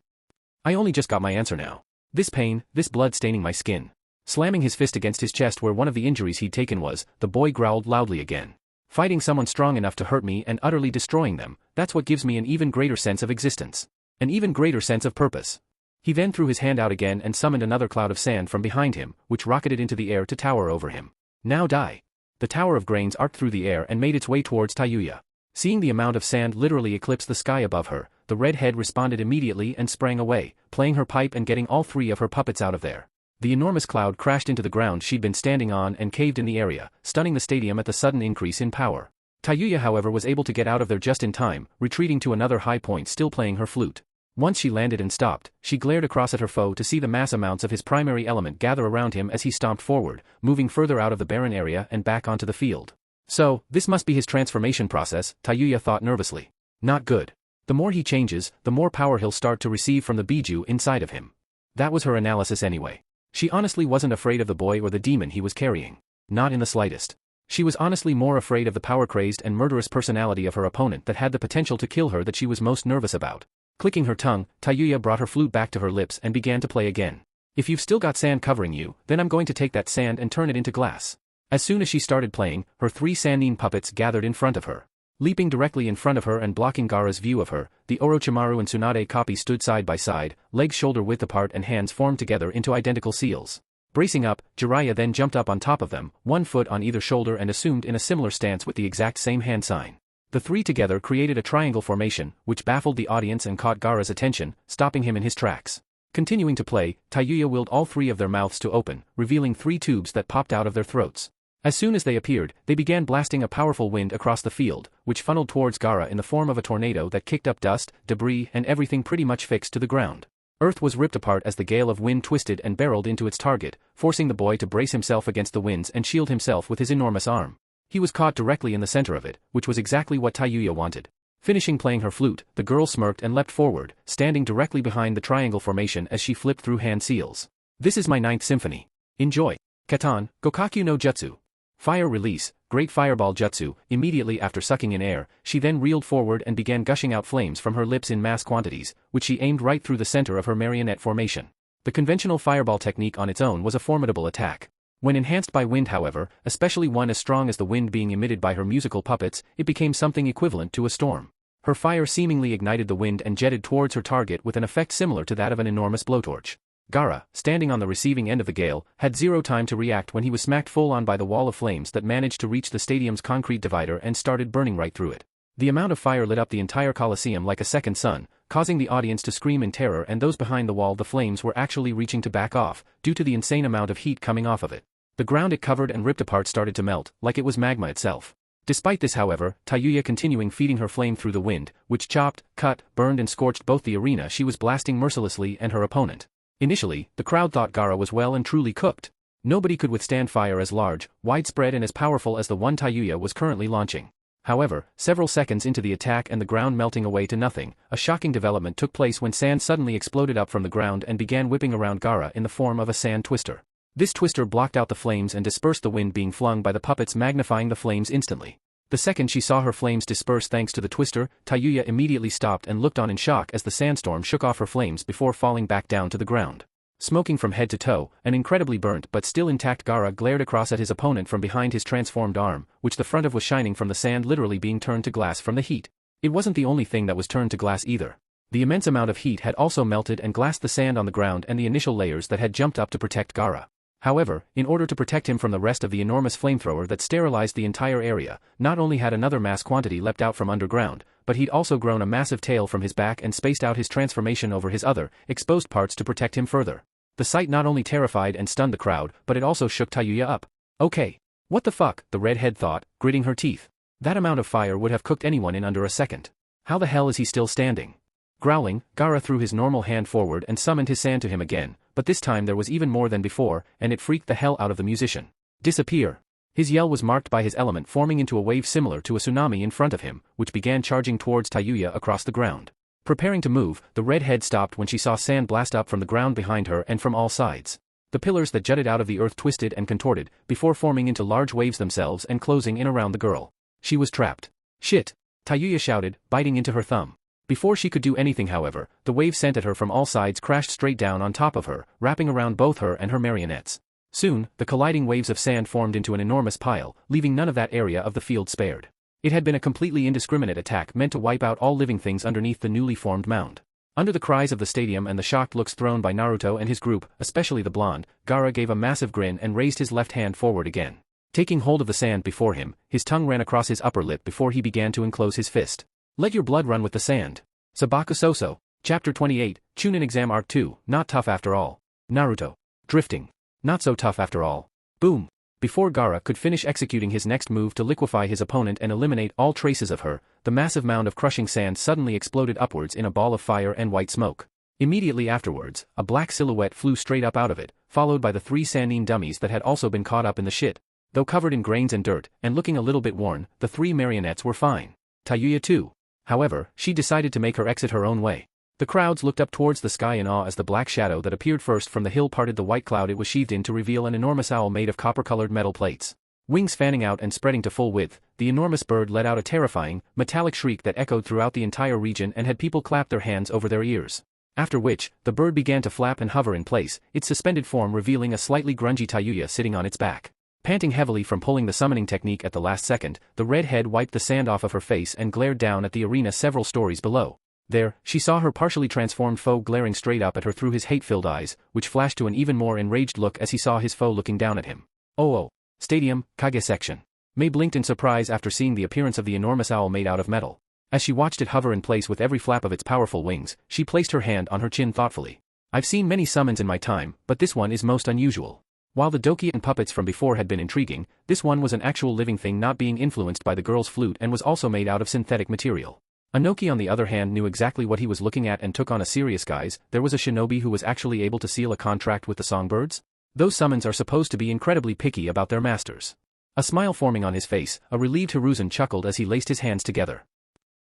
"I only just got my answer now. This pain, this blood staining my skin." Slamming his fist against his chest where one of the injuries he'd taken was, the boy growled loudly again. "Fighting someone strong enough to hurt me and utterly destroying them, that's what gives me an even greater sense of existence. An even greater sense of purpose." He then threw his hand out again and summoned another cloud of sand from behind him, which rocketed into the air to tower over him. "Now die." The tower of grains arced through the air and made its way towards Tayuya. Seeing the amount of sand literally eclipse the sky above her, the red head responded immediately and sprang away, playing her pipe and getting all three of her puppets out of there. The enormous cloud crashed into the ground she'd been standing on and caved in the area, stunning the stadium at the sudden increase in power. Tayuya however was able to get out of there just in time, retreating to another high point still playing her flute. Once she landed and stopped, she glared across at her foe to see the mass amounts of his primary element gather around him as he stomped forward, moving further out of the barren area and back onto the field. So, this must be his transformation process, Tayuya thought nervously. Not good. The more he changes, the more power he'll start to receive from the Biju inside of him. That was her analysis anyway. She honestly wasn't afraid of the boy or the demon he was carrying. Not in the slightest. She was honestly more afraid of the power-crazed and murderous personality of her opponent that had the potential to kill her that she was most nervous about. Clicking her tongue, Tayuya brought her flute back to her lips and began to play again. "If you've still got sand covering you, then I'm going to take that sand and turn it into glass." As soon as she started playing, her three Sannin puppets gathered in front of her. Leaping directly in front of her and blocking Gaara's view of her, the Orochimaru and Tsunade copy stood side by side, legs shoulder-width apart and hands formed together into identical seals. Bracing up, Jiraiya then jumped up on top of them, one foot on either shoulder and assumed in a similar stance with the exact same hand sign. The three together created a triangle formation, which baffled the audience and caught Gaara's attention, stopping him in his tracks. Continuing to play, Tayuya willed all three of their mouths to open, revealing three tubes that popped out of their throats. As soon as they appeared, they began blasting a powerful wind across the field, which funneled towards Gaara in the form of a tornado that kicked up dust, debris and everything pretty much fixed to the ground. Earth was ripped apart as the gale of wind twisted and barreled into its target, forcing the boy to brace himself against the winds and shield himself with his enormous arm. He was caught directly in the center of it, which was exactly what Tayuya wanted. Finishing playing her flute, the girl smirked and leapt forward, standing directly behind the triangle formation as she flipped through hand seals. "This is my 9th symphony. Enjoy." Katan, Gokakyu no Jutsu. Fire release, Great Fireball Jutsu. Immediately after sucking in air, she then reeled forward and began gushing out flames from her lips in mass quantities, which she aimed right through the center of her marionette formation. The conventional fireball technique on its own was a formidable attack. When enhanced by wind however, especially one as strong as the wind being emitted by her musical puppets, it became something equivalent to a storm. Her fire seemingly ignited the wind and jetted towards her target with an effect similar to that of an enormous blowtorch. Gaara, standing on the receiving end of the gale, had zero time to react when he was smacked full on by the wall of flames that managed to reach the stadium's concrete divider and started burning right through it. The amount of fire lit up the entire Colosseum like a second sun, causing the audience to scream in terror, and those behind the wall the flames were actually reaching to back off, due to the insane amount of heat coming off of it. The ground it covered and ripped apart started to melt, like it was magma itself. Despite this, however, Tayuya continuing feeding her flame through the wind, which chopped, cut, burned and scorched both the arena she was blasting mercilessly and her opponent. Initially, the crowd thought Gaara was well and truly cooked. Nobody could withstand fire as large, widespread and as powerful as the one Tayuya was currently launching. However, several seconds into the attack and the ground melting away to nothing, a shocking development took place when sand suddenly exploded up from the ground and began whipping around Gaara in the form of a sand twister. This twister blocked out the flames and dispersed the wind being flung by the puppets, magnifying the flames instantly. The second she saw her flames disperse thanks to the twister, Tayuya immediately stopped and looked on in shock as the sandstorm shook off her flames before falling back down to the ground. Smoking from head to toe, an incredibly burnt but still intact Gaara glared across at his opponent from behind his transformed arm, which the front of was shining from the sand, literally being turned to glass from the heat. It wasn't the only thing that was turned to glass either. The immense amount of heat had also melted and glassed the sand on the ground and the initial layers that had jumped up to protect Gaara. However, in order to protect him from the rest of the enormous flamethrower that sterilized the entire area, not only had another mass quantity leapt out from underground, but he'd also grown a massive tail from his back and spaced out his transformation over his other, exposed parts to protect him further. The sight not only terrified and stunned the crowd, but it also shook Tayuya up. Okay. What the fuck, the redhead thought, gritting her teeth. That amount of fire would have cooked anyone in under a second. How the hell is he still standing? Growling, Gaara threw his normal hand forward and summoned his sand to him again, but this time there was even more than before, and it freaked the hell out of the musician. Disappear. His yell was marked by his element forming into a wave similar to a tsunami in front of him, which began charging towards Tayuya across the ground. Preparing to move, the redhead stopped when she saw sand blast up from the ground behind her and from all sides. The pillars that jutted out of the earth twisted and contorted, before forming into large waves themselves and closing in around the girl. She was trapped. Shit! Tayuya shouted, biting into her thumb. Before she could do anything, however, the wave sent at her from all sides crashed straight down on top of her, wrapping around both her and her marionettes. Soon, the colliding waves of sand formed into an enormous pile, leaving none of that area of the field spared. It had been a completely indiscriminate attack meant to wipe out all living things underneath the newly formed mound. Under the cries of the stadium and the shocked looks thrown by Naruto and his group, especially the blonde, Gaara gave a massive grin and raised his left hand forward again. Taking hold of the sand before him, his tongue ran across his upper lip before he began to enclose his fist. Let your blood run with the sand. Sabaku Soso. Chapter 28, Chunin Exam Art 2, Not Tough After All. Naruto. Drifting. Not so tough after all. Boom. Before Gaara could finish executing his next move to liquefy his opponent and eliminate all traces of her, the massive mound of crushing sand suddenly exploded upwards in a ball of fire and white smoke. Immediately afterwards, a black silhouette flew straight up out of it, followed by the 3 Sannin dummies that had also been caught up in the shit. Though covered in grains and dirt, and looking a little bit worn, the 3 marionettes were fine. Tayuya too. However, she decided to make her exit her own way. The crowds looked up towards the sky in awe as the black shadow that appeared first from the hill parted the white cloud it was sheathed in to reveal an enormous owl made of copper-colored metal plates. Wings fanning out and spreading to full width, the enormous bird let out a terrifying, metallic shriek that echoed throughout the entire region and had people clap their hands over their ears. After which, the bird began to flap and hover in place, its suspended form revealing a slightly grungy Tayuya sitting on its back. Panting heavily from pulling the summoning technique at the last second, the redhead wiped the sand off of her face and glared down at the arena several stories below. There, she saw her partially transformed foe glaring straight up at her through his hate-filled eyes, which flashed to an even more enraged look as he saw his foe looking down at him. Oh. Stadium, Kage section. May blinked in surprise after seeing the appearance of the enormous owl made out of metal. As she watched it hover in place with every flap of its powerful wings, she placed her hand on her chin thoughtfully. I've seen many summons in my time, but this one is most unusual. While the doki and puppets from before had been intriguing, this one was an actual living thing not being influenced by the girl's flute and was also made out of synthetic material. Anoki on the other hand knew exactly what he was looking at and took on a serious guise. There was a shinobi who was actually able to seal a contract with the songbirds. Those summons are supposed to be incredibly picky about their masters. A smile forming on his face, a relieved Hiruzen chuckled as he laced his hands together.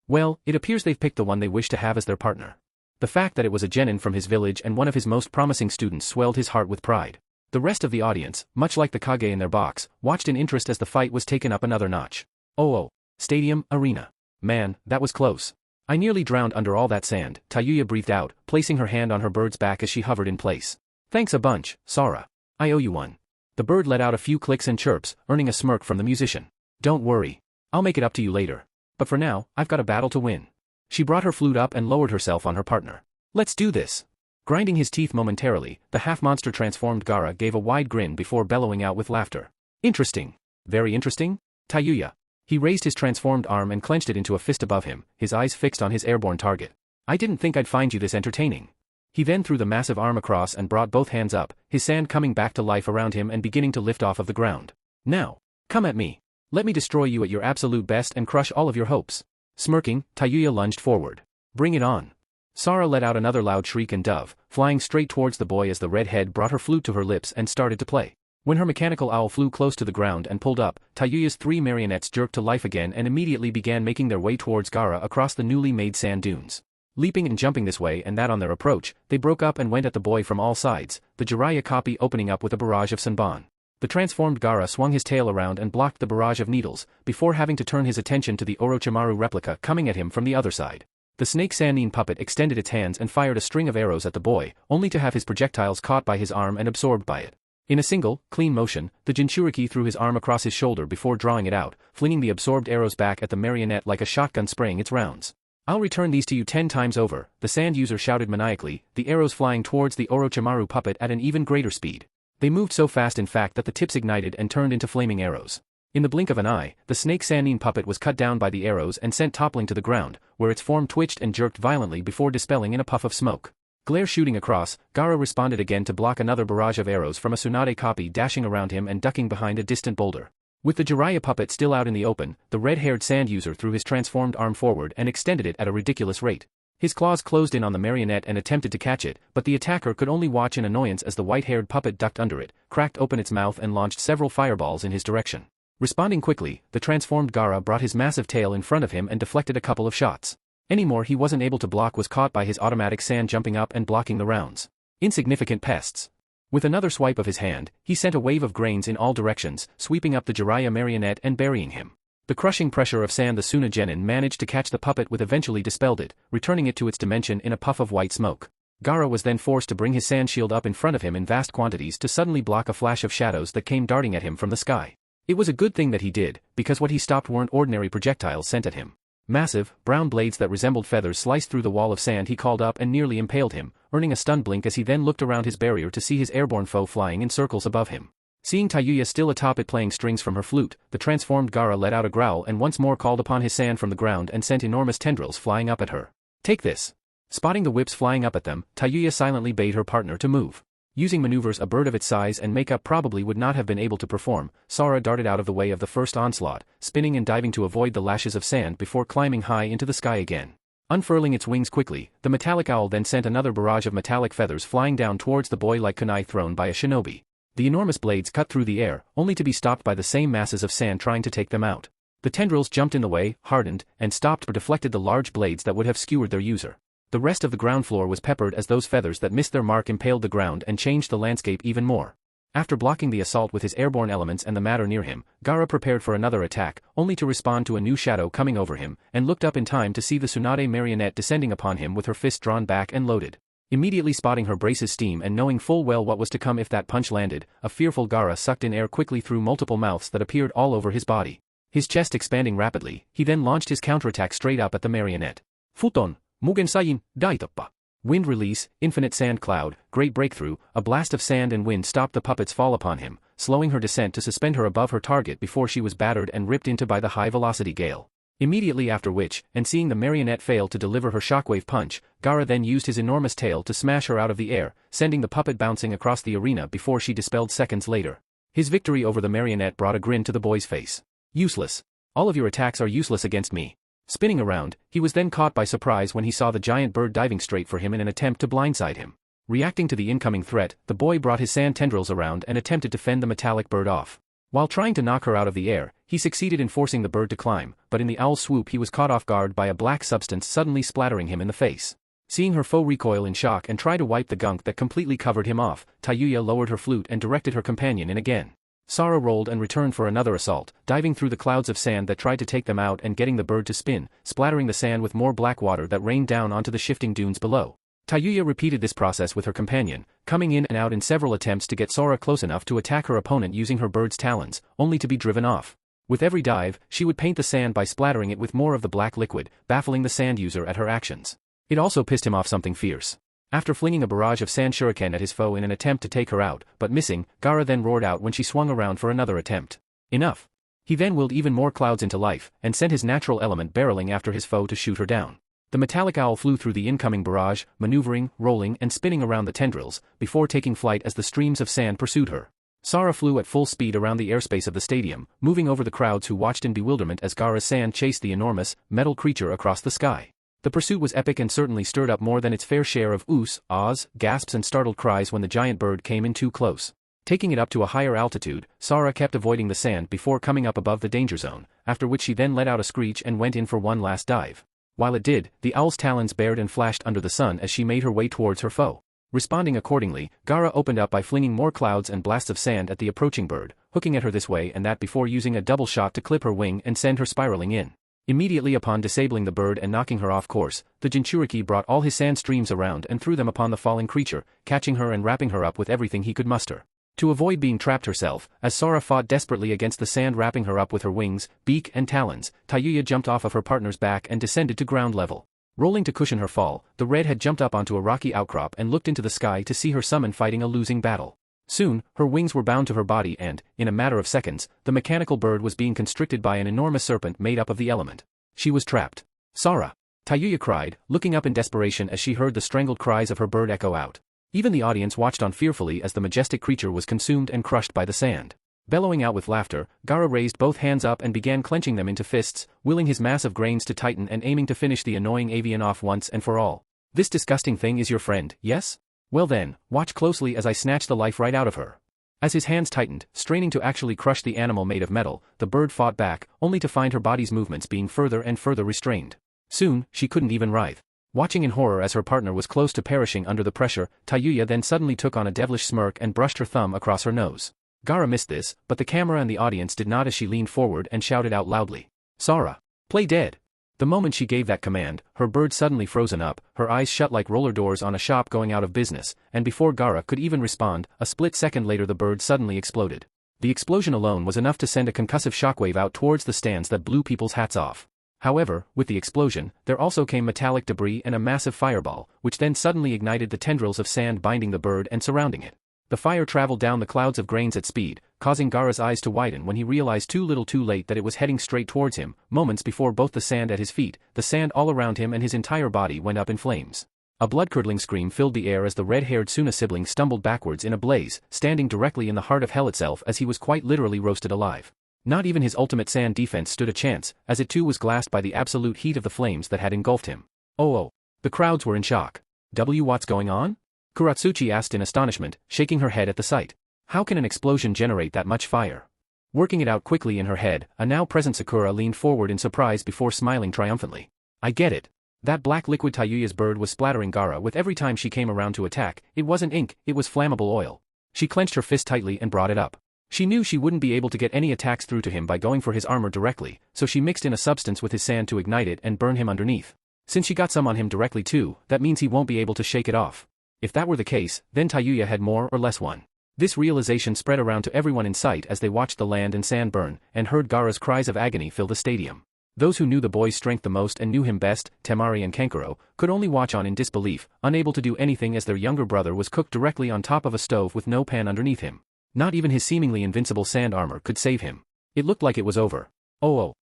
Well, it appears they've picked the one they wish to have as their partner. The fact that it was a genin from his village and one of his most promising students swelled his heart with pride. The rest of the audience, much like the Kage in their box, watched in interest as the fight was taken up another notch. Oh. Stadium, arena. Man, that was close. I nearly drowned under all that sand, Tayuya breathed out, placing her hand on her bird's back as she hovered in place. Thanks a bunch, Sora. I owe you one. The bird let out a few clicks and chirps, earning a smirk from the musician. Don't worry. I'll make it up to you later. But for now, I've got a battle to win. She brought her flute up and lowered herself on her partner. Let's do this. Grinding his teeth momentarily, the half-monster transformed Gaara gave a wide grin before bellowing out with laughter. Interesting. Very interesting? Tayuya. He raised his transformed arm and clenched it into a fist above him, his eyes fixed on his airborne target. I didn't think I'd find you this entertaining. He then threw the massive arm across and brought both hands up, his sand coming back to life around him and beginning to lift off of the ground. Now, come at me. Let me destroy you at your absolute best and crush all of your hopes. Smirking, Tayuya lunged forward. Bring it on. Sara let out another loud shriek and dove, flying straight towards the boy as the red head brought her flute to her lips and started to play. When her mechanical owl flew close to the ground and pulled up, Tayuya's 3 marionettes jerked to life again and immediately began making their way towards Gaara across the newly made sand dunes. Leaping and jumping this way and that on their approach, they broke up and went at the boy from all sides, the Jiraiya copy opening up with a barrage of Sanban. The transformed Gaara swung his tail around and blocked the barrage of needles, before having to turn his attention to the Orochimaru replica coming at him from the other side. The snake Sannin puppet extended its hands and fired a string of arrows at the boy, only to have his projectiles caught by his arm and absorbed by it. In a single, clean motion, the Jinchuriki threw his arm across his shoulder before drawing it out, flinging the absorbed arrows back at the marionette like a shotgun spraying its rounds. I'll return these to you 10 times over, the sand user shouted maniacally, the arrows flying towards the Orochimaru puppet at an even greater speed. They moved so fast in fact that the tips ignited and turned into flaming arrows. In the blink of an eye, the snake Sannin puppet was cut down by the arrows and sent toppling to the ground, where its form twitched and jerked violently before dispelling in a puff of smoke. Glare shooting across, Gaara responded again to block another barrage of arrows from a Tsunade copy dashing around him and ducking behind a distant boulder. With the Jiraiya puppet still out in the open, the red-haired sand user threw his transformed arm forward and extended it at a ridiculous rate. His claws closed in on the marionette and attempted to catch it, but the attacker could only watch in annoyance as the white-haired puppet ducked under it, cracked open its mouth and launched several fireballs in his direction. Responding quickly, the transformed Gaara brought his massive tail in front of him and deflected a couple of shots. Any more he wasn't able to block was caught by his automatic sand jumping up and blocking the rounds. Insignificant pests. With another swipe of his hand, he sent a wave of grains in all directions, sweeping up the Jiraiya marionette and burying him. The crushing pressure of sand the Suna Genin managed to catch the puppet with eventually dispelled it, returning it to its dimension in a puff of white smoke. Gaara was then forced to bring his sand shield up in front of him in vast quantities to suddenly block a flash of shadows that came darting at him from the sky. It was a good thing that he did, because what he stopped weren't ordinary projectiles sent at him. Massive, brown blades that resembled feathers sliced through the wall of sand he called up and nearly impaled him, earning a stunned blink as he then looked around his barrier to see his airborne foe flying in circles above him. Seeing Tayuya still atop it playing strings from her flute, the transformed Gaara let out a growl and once more called upon his sand from the ground and sent enormous tendrils flying up at her. Take this. Spotting the whips flying up at them, Tayuya silently bade her partner to move. Using maneuvers a bird of its size and makeup probably would not have been able to perform, Sara darted out of the way of the first onslaught, spinning and diving to avoid the lashes of sand before climbing high into the sky again. Unfurling its wings quickly, the metallic owl then sent another barrage of metallic feathers flying down towards the boy like kunai thrown by a shinobi. The enormous blades cut through the air, only to be stopped by the same masses of sand trying to take them out. The tendrils jumped in the way, hardened, and stopped or deflected the large blades that would have skewered their user. The rest of the ground floor was peppered as those feathers that missed their mark impaled the ground and changed the landscape even more. After blocking the assault with his airborne elements and the matter near him, Gaara prepared for another attack, only to respond to a new shadow coming over him, and looked up in time to see the Tsunade marionette descending upon him with her fist drawn back and loaded. Immediately spotting her brace's steam and knowing full well what was to come if that punch landed, a fearful Gaara sucked in air quickly through multiple mouths that appeared all over his body. His chest expanding rapidly, he then launched his counterattack straight up at the marionette. Futon! Mugen Saiyin, Daitappa. Wind release, infinite sand cloud, great breakthrough, a blast of sand and wind stopped the puppet's fall upon him, slowing her descent to suspend her above her target before she was battered and ripped into by the high-velocity gale. Immediately after which, and seeing the marionette fail to deliver her shockwave punch, Gaara then used his enormous tail to smash her out of the air, sending the puppet bouncing across the arena before she dispelled seconds later. His victory over the marionette brought a grin to the boy's face. Useless. All of your attacks are useless against me. Spinning around, he was then caught by surprise when he saw the giant bird diving straight for him in an attempt to blindside him. Reacting to the incoming threat, the boy brought his sand tendrils around and attempted to fend the metallic bird off. While trying to knock her out of the air, he succeeded in forcing the bird to climb, but in the owl's swoop he was caught off guard by a black substance suddenly splattering him in the face. Seeing her foe recoil in shock and try to wipe the gunk that completely covered him off, Tayuya lowered her flute and directed her companion in again. Sara rolled and returned for another assault, diving through the clouds of sand that tried to take them out and getting the bird to spin, splattering the sand with more black water that rained down onto the shifting dunes below. Tayuya repeated this process with her companion, coming in and out in several attempts to get Sora close enough to attack her opponent using her bird's talons, only to be driven off. With every dive, she would paint the sand by splattering it with more of the black liquid, baffling the sand user at her actions. It also pissed him off something fierce. After flinging a barrage of sand shuriken at his foe in an attempt to take her out, but missing, Gaara then roared out when she swung around for another attempt. Enough. He then willed even more clouds into life, and sent his natural element barreling after his foe to shoot her down. The metallic owl flew through the incoming barrage, maneuvering, rolling, and spinning around the tendrils, before taking flight as the streams of sand pursued her. Sara flew at full speed around the airspace of the stadium, moving over the crowds who watched in bewilderment as Gaara's sand chased the enormous, metal creature across the sky. The pursuit was epic and certainly stirred up more than its fair share of oohs, ahs, gasps and startled cries when the giant bird came in too close. Taking it up to a higher altitude, Sara kept avoiding the sand before coming up above the danger zone, after which she then let out a screech and went in for one last dive. While it did, the owl's talons bared and flashed under the sun as she made her way towards her foe. Responding accordingly, Gaara opened up by flinging more clouds and blasts of sand at the approaching bird, hooking at her this way and that before using a double shot to clip her wing and send her spiraling in. Immediately upon disabling the bird and knocking her off course, the Jinchuriki brought all his sand streams around and threw them upon the falling creature, catching her and wrapping her up with everything he could muster. To avoid being trapped herself, as Sara fought desperately against the sand wrapping her up with her wings, beak and talons, Tayuya jumped off of her partner's back and descended to ground level. Rolling to cushion her fall, the red had jumped up onto a rocky outcrop and looked into the sky to see her summon fighting a losing battle. Soon, her wings were bound to her body and, in a matter of seconds, the mechanical bird was being constricted by an enormous serpent made up of the element. She was trapped. Sara! Tayuya cried, looking up in desperation as she heard the strangled cries of her bird echo out. Even the audience watched on fearfully as the majestic creature was consumed and crushed by the sand. Bellowing out with laughter, Gaara raised both hands up and began clenching them into fists, willing his mass of grains to tighten and aiming to finish the annoying avian off once and for all. This disgusting thing is your friend, yes? Well then, watch closely as I snatch the life right out of her. As his hands tightened, straining to actually crush the animal made of metal, the bird fought back, only to find her body's movements being further and further restrained. Soon, she couldn't even writhe. Watching in horror as her partner was close to perishing under the pressure, Tayuya then suddenly took on a devilish smirk and brushed her thumb across her nose. Gaara missed this, but the camera and the audience did not as she leaned forward and shouted out loudly. Sara! Play dead! The moment she gave that command, her bird suddenly frozen up, her eyes shut like roller doors on a shop going out of business, and before Gaara could even respond, a split second later the bird suddenly exploded. The explosion alone was enough to send a concussive shockwave out towards the stands that blew people's hats off. However, with the explosion, there also came metallic debris and a massive fireball, which then suddenly ignited the tendrils of sand binding the bird and surrounding it. The fire traveled down the clouds of grains at speed, causing Gaara's eyes to widen when he realized too little too late that it was heading straight towards him, moments before both the sand at his feet, the sand all around him and his entire body went up in flames. A blood-curdling scream filled the air as the red-haired Suna sibling stumbled backwards in a blaze, standing directly in the heart of hell itself as he was quite literally roasted alive. Not even his ultimate sand defense stood a chance, as it too was glassed by the absolute heat of the flames that had engulfed him. Oh. The crowds were in shock. What's going on? Kuratsuchi asked in astonishment, shaking her head at the sight. How can an explosion generate that much fire? Working it out quickly in her head, a now-present Sakura leaned forward in surprise before smiling triumphantly. I get it. That black liquid Tayuya's bird was splattering Gaara with every time she came around to attack. It wasn't ink, it was flammable oil. She clenched her fist tightly and brought it up. She knew she wouldn't be able to get any attacks through to him by going for his armor directly, so she mixed in a substance with his sand to ignite it and burn him underneath. Since she got some on him directly too, that means he won't be able to shake it off. If that were the case, then Tayuya had more or less won. This realization spread around to everyone in sight as they watched the land and sand burn, and heard Gaara's cries of agony fill the stadium. Those who knew the boy's strength the most and knew him best, Temari and Kankuro, could only watch on in disbelief, unable to do anything as their younger brother was cooked directly on top of a stove with no pan underneath him. Not even his seemingly invincible sand armor could save him. It looked like it was over.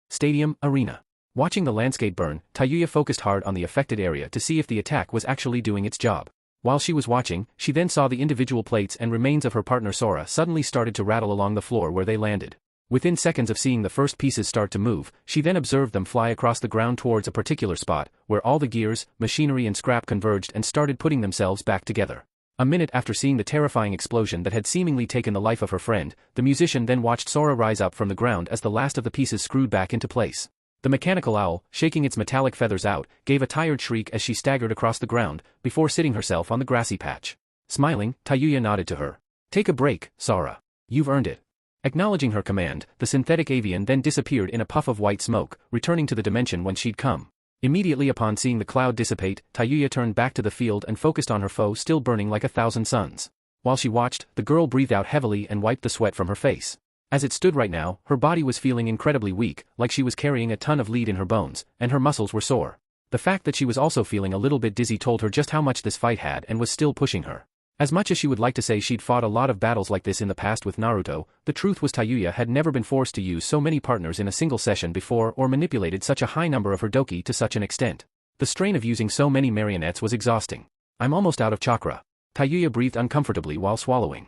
Stadium, arena. Watching the landscape burn, Tayuya focused hard on the affected area to see if the attack was actually doing its job. While she was watching, she then saw the individual plates and remains of her partner Sora suddenly started to rattle along the floor where they landed. Within seconds of seeing the first pieces start to move, she then observed them fly across the ground towards a particular spot, where all the gears, machinery and scrap converged and started putting themselves back together. A minute after seeing the terrifying explosion that had seemingly taken the life of her friend, the musician then watched Sora rise up from the ground as the last of the pieces screwed back into place. The mechanical owl, shaking its metallic feathers out, gave a tired shriek as she staggered across the ground, before sitting herself on the grassy patch. Smiling, Tayuya nodded to her. Take a break, Sora. You've earned it. Acknowledging her command, the synthetic avian then disappeared in a puff of white smoke, returning to the dimension whence she'd come. Immediately upon seeing the cloud dissipate, Tayuya turned back to the field and focused on her foe still burning like 1,000 suns. While she watched, the girl breathed out heavily and wiped the sweat from her face. As it stood right now, her body was feeling incredibly weak, like she was carrying a ton of lead in her bones, and her muscles were sore. The fact that she was also feeling a little bit dizzy told her just how much this fight had and was still pushing her. As much as she would like to say she'd fought a lot of battles like this in the past with Naruto, the truth was Tayuya had never been forced to use so many partners in a single session before or manipulated such a high number of her doki to such an extent. The strain of using so many marionettes was exhausting. I'm almost out of chakra. Tayuya breathed uncomfortably while swallowing.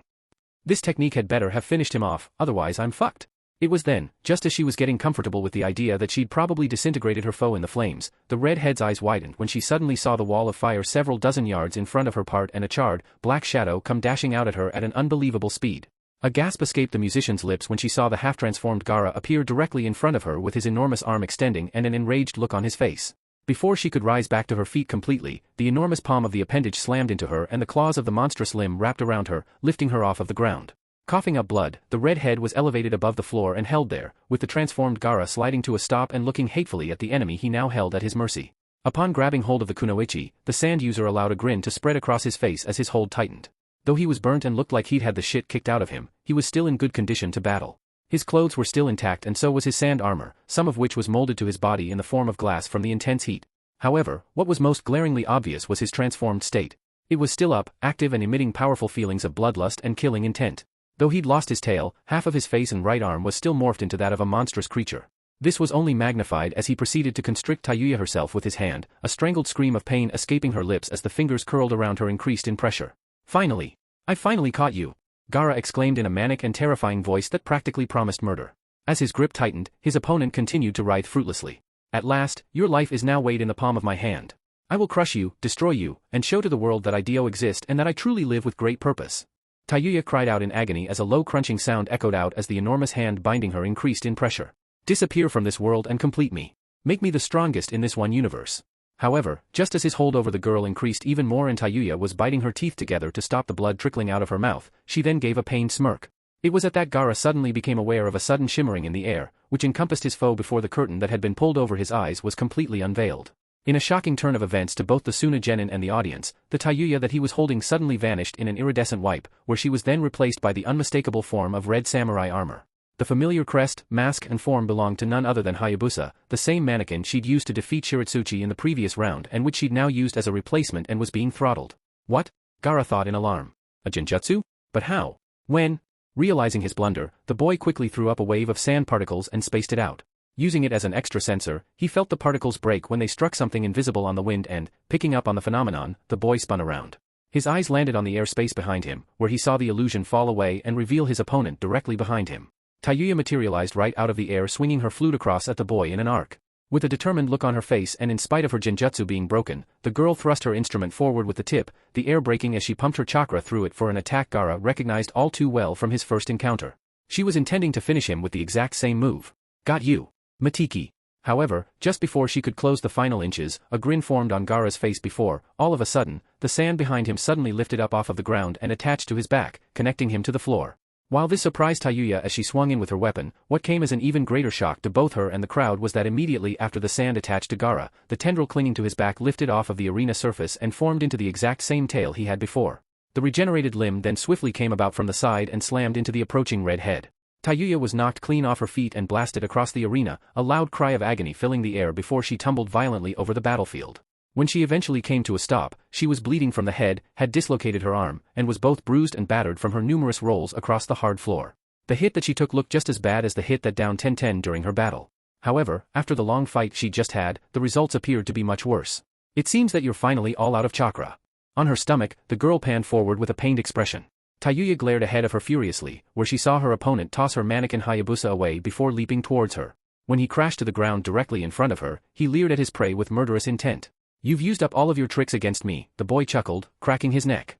This technique had better have finished him off, otherwise I'm fucked. It was then, just as she was getting comfortable with the idea that she'd probably disintegrated her foe in the flames, the redhead's eyes widened when she suddenly saw the wall of fire several dozen yards in front of her part and a charred, black shadow come dashing out at her at an unbelievable speed. A gasp escaped the musician's lips when she saw the half-transformed Gaara appear directly in front of her with his enormous arm extending and an enraged look on his face. Before she could rise back to her feet completely, the enormous palm of the appendage slammed into her and the claws of the monstrous limb wrapped around her, lifting her off of the ground. Coughing up blood, the red head was elevated above the floor and held there, with the transformed Gaara sliding to a stop and looking hatefully at the enemy he now held at his mercy. Upon grabbing hold of the kunoichi, the sand user allowed a grin to spread across his face as his hold tightened. Though he was burnt and looked like he'd had the shit kicked out of him, he was still in good condition to battle. His clothes were still intact and so was his sand armor, some of which was molded to his body in the form of glass from the intense heat. However, what was most glaringly obvious was his transformed state. It was still up, active and emitting powerful feelings of bloodlust and killing intent. Though he'd lost his tail, half of his face and right arm was still morphed into that of a monstrous creature. This was only magnified as he proceeded to constrict Tayuya herself with his hand, a strangled scream of pain escaping her lips as the fingers curled around her increased in pressure. Finally! I finally caught you! Gaara exclaimed in a manic and terrifying voice that practically promised murder. As his grip tightened, his opponent continued to writhe fruitlessly. At last, your life is now weighed in the palm of my hand. I will crush you, destroy you, and show to the world that I do exist and that I truly live with great purpose. Tayuya cried out in agony as a low crunching sound echoed out as the enormous hand binding her increased in pressure. Disappear from this world and complete me. Make me the strongest in this one universe. However, just as his hold over the girl increased even more and Tayuya was biting her teeth together to stop the blood trickling out of her mouth, she then gave a pained smirk. It was at that Gaara suddenly became aware of a sudden shimmering in the air, which encompassed his foe before the curtain that had been pulled over his eyes was completely unveiled. In a shocking turn of events to both the Suna genin and the audience, the Tayuya that he was holding suddenly vanished in an iridescent wipe, where she was then replaced by the unmistakable form of red samurai armor. The familiar crest, mask and form belonged to none other than Hayabusa, the same mannequin she'd used to defeat Shiratsuchi in the previous round and which she'd now used as a replacement and was being throttled. What? Gaara thought in alarm. A genjutsu? But how? When? Realizing his blunder, the boy quickly threw up a wave of sand particles and spaced it out. Using it as an extra sensor, he felt the particles break when they struck something invisible on the wind and, picking up on the phenomenon, the boy spun around. His eyes landed on the airspace behind him, where he saw the illusion fall away and reveal his opponent directly behind him. Tayuya materialized right out of the air swinging her flute across at the boy in an arc. With a determined look on her face and in spite of her genjutsu being broken, the girl thrust her instrument forward with the tip, the air breaking as she pumped her chakra through it for an attack Gaara recognized all too well from his first encounter. She was intending to finish him with the exact same move. Got you. Matiki. However, just before she could close the final inches, a grin formed on Gaara's face before, all of a sudden, the sand behind him suddenly lifted up off of the ground and attached to his back, connecting him to the floor. While this surprised Tayuya as she swung in with her weapon, what came as an even greater shock to both her and the crowd was that immediately after the sand attached to Gaara, the tendril clinging to his back lifted off of the arena surface and formed into the exact same tail he had before. The regenerated limb then swiftly came about from the side and slammed into the approaching red head. Tayuya was knocked clean off her feet and blasted across the arena, a loud cry of agony filling the air before she tumbled violently over the battlefield. When she eventually came to a stop, she was bleeding from the head, had dislocated her arm, and was both bruised and battered from her numerous rolls across the hard floor. The hit that she took looked just as bad as the hit that downed Tenten during her battle. However, after the long fight she just had, the results appeared to be much worse. It seems that you're finally all out of chakra. On her stomach, the girl panned forward with a pained expression. Tayuya glared ahead of her furiously, where she saw her opponent toss her mannequin Hayabusa away before leaping towards her. When he crashed to the ground directly in front of her, he leered at his prey with murderous intent. You've used up all of your tricks against me, the boy chuckled, cracking his neck.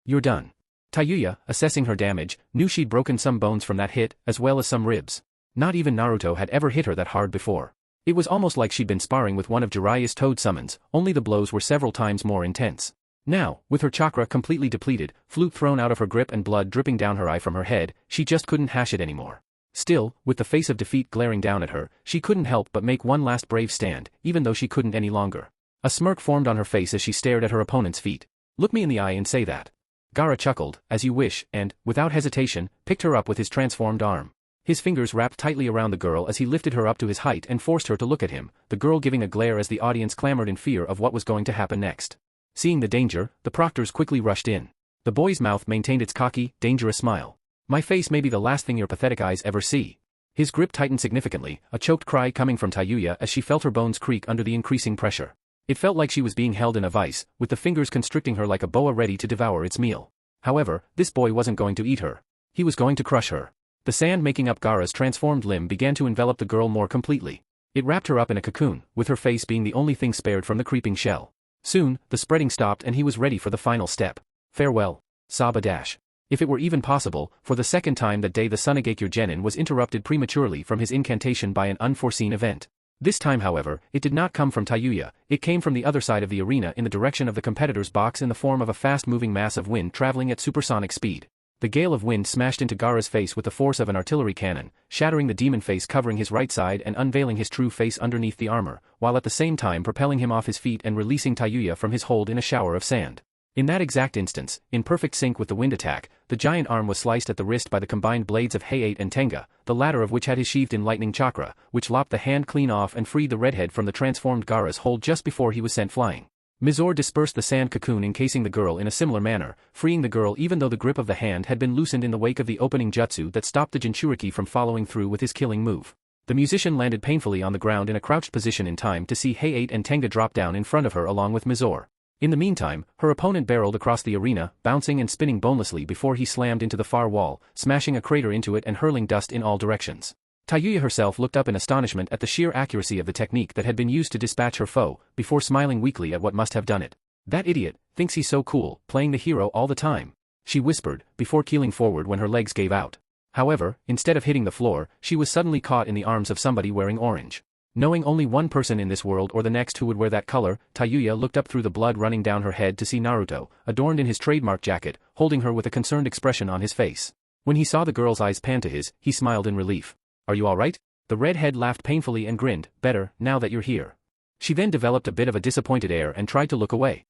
You're done. Tayuya, assessing her damage, knew she'd broken some bones from that hit, as well as some ribs. Not even Naruto had ever hit her that hard before. It was almost like she'd been sparring with one of Jiraiya's toad summons, only the blows were several times more intense. Now, with her chakra completely depleted, flute thrown out of her grip and blood dripping down her eye from her head, she just couldn't hash it anymore. Still, with the face of defeat glaring down at her, she couldn't help but make one last brave stand, even though she couldn't any longer. A smirk formed on her face as she stared at her opponent's feet. Look me in the eye and say that. Gaara chuckled, as you wish, and, without hesitation, picked her up with his transformed arm. His fingers wrapped tightly around the girl as he lifted her up to his height and forced her to look at him, the girl giving a glare as the audience clamored in fear of what was going to happen next. Seeing the danger, the proctors quickly rushed in. The boy's mouth maintained its cocky, dangerous smile. My face may be the last thing your pathetic eyes ever see. His grip tightened significantly, a choked cry coming from Tayuya as she felt her bones creak under the increasing pressure. It felt like she was being held in a vice, with the fingers constricting her like a boa ready to devour its meal. However, this boy wasn't going to eat her. He was going to crush her. The sand making up Gaara's transformed limb began to envelop the girl more completely. It wrapped her up in a cocoon, with her face being the only thing spared from the creeping shell. Soon, the spreading stopped and he was ready for the final step. Farewell. Saba Dash. If it were even possible, for the second time that day the Sunagakure Genin was interrupted prematurely from his incantation by an unforeseen event. This time however, it did not come from Tayuya, it came from the other side of the arena in the direction of the competitor's box in the form of a fast-moving mass of wind traveling at supersonic speed. The gale of wind smashed into Gaara's face with the force of an artillery cannon, shattering the demon face covering his right side and unveiling his true face underneath the armor, while at the same time propelling him off his feet and releasing Tayuya from his hold in a shower of sand. In that exact instance, in perfect sync with the wind attack, the giant arm was sliced at the wrist by the combined blades of Hay-8 and Tenga, the latter of which had his sheathed in lightning chakra, which lopped the hand clean off and freed the redhead from the transformed Gaara's hold just before he was sent flying. Mizore dispersed the sand cocoon encasing the girl in a similar manner, freeing the girl even though the grip of the hand had been loosened in the wake of the opening jutsu that stopped the Jinchuriki from following through with his killing move. The musician landed painfully on the ground in a crouched position in time to see Hay-8 and Tenga drop down in front of her along with Mizore. In the meantime, her opponent barreled across the arena, bouncing and spinning bonelessly before he slammed into the far wall, smashing a crater into it and hurling dust in all directions. Tayuya herself looked up in astonishment at the sheer accuracy of the technique that had been used to dispatch her foe, before smiling weakly at what must have done it. That idiot thinks he's so cool, playing the hero all the time, she whispered, before keeling forward when her legs gave out. However, instead of hitting the floor, she was suddenly caught in the arms of somebody wearing orange. Knowing only one person in this world or the next who would wear that color, Tayuya looked up through the blood running down her head to see Naruto, adorned in his trademark jacket, holding her with a concerned expression on his face. When he saw the girl's eyes pan to his, he smiled in relief. Are you alright? The redhead laughed painfully and grinned, better, now that you're here. She then developed a bit of a disappointed air and tried to look away.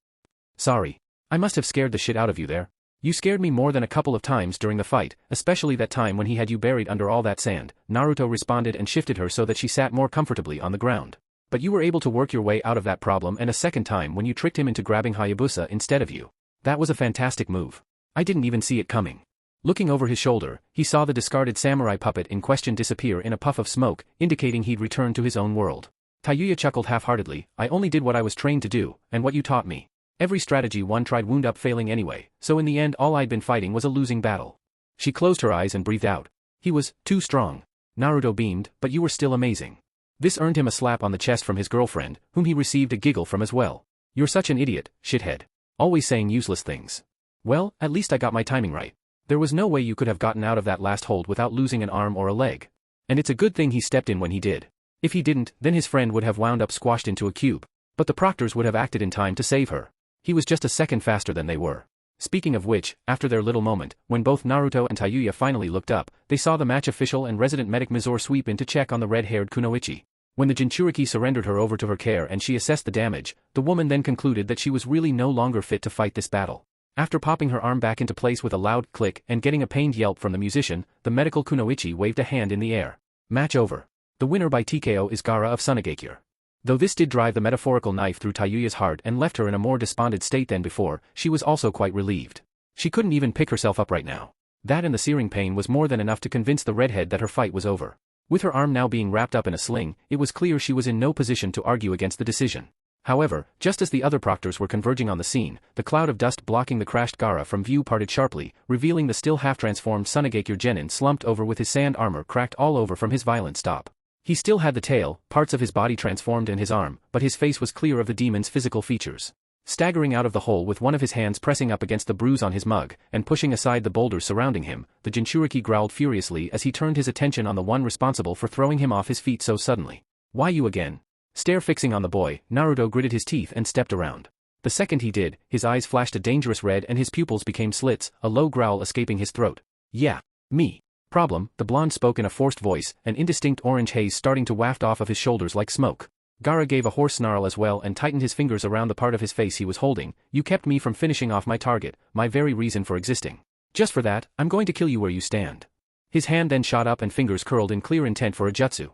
Sorry. I must have scared the shit out of you there. You scared me more than a couple of times during the fight, especially that time when he had you buried under all that sand, Naruto responded and shifted her so that she sat more comfortably on the ground. But you were able to work your way out of that problem and a second time when you tricked him into grabbing Hayabusa instead of you. That was a fantastic move. I didn't even see it coming. Looking over his shoulder, he saw the discarded samurai puppet in question disappear in a puff of smoke, indicating he'd returned to his own world. Tayuya chuckled half-heartedly, I only did what I was trained to do, and what you taught me. Every strategy one tried wound up failing anyway, so in the end all I'd been fighting was a losing battle. She closed her eyes and breathed out. He was too strong. Naruto beamed, but you were still amazing. This earned him a slap on the chest from his girlfriend, whom he received a giggle from as well. You're such an idiot, shithead. Always saying useless things. Well, at least I got my timing right. There was no way you could have gotten out of that last hold without losing an arm or a leg. And it's a good thing he stepped in when he did. If he didn't, then his friend would have wound up squashed into a cube. But the proctors would have acted in time to save her. He was just a second faster than they were. Speaking of which, after their little moment, when both Naruto and Tayuya finally looked up, they saw the match official and resident medic Mizore sweep in to check on the red-haired Kunoichi. When the Jinchuriki surrendered her over to her care and she assessed the damage, the woman then concluded that she was really no longer fit to fight this battle. After popping her arm back into place with a loud click and getting a pained yelp from the musician, the medical Kunoichi waved a hand in the air. Match over. The winner by TKO is Gaara of Sunagakure. Though this did drive the metaphorical knife through Tayuya's heart and left her in a more despondent state than before, she was also quite relieved. She couldn't even pick herself up right now. That and the searing pain was more than enough to convince the redhead that her fight was over. With her arm now being wrapped up in a sling, it was clear she was in no position to argue against the decision. However, just as the other proctors were converging on the scene, the cloud of dust blocking the crashed Gaara from view parted sharply, revealing the still half-transformed Sunagakure Genin slumped over with his sand armor cracked all over from his violent stop. He still had the tail, parts of his body transformed and his arm, but his face was clear of the demon's physical features. Staggering out of the hole with one of his hands pressing up against the bruise on his mug, and pushing aside the boulders surrounding him, the Jinchuriki growled furiously as he turned his attention on the one responsible for throwing him off his feet so suddenly. Why you again? Stare fixing on the boy, Naruto gritted his teeth and stepped around. The second he did, his eyes flashed a dangerous red and his pupils became slits, a low growl escaping his throat. Yeah. Me. Problem, the blonde spoke in a forced voice, an indistinct orange haze starting to waft off of his shoulders like smoke. Gaara gave a hoarse snarl as well and tightened his fingers around the part of his face he was holding. You kept me from finishing off my target, my very reason for existing. Just for that, I'm going to kill you where you stand. His hand then shot up and fingers curled in clear intent for a jutsu.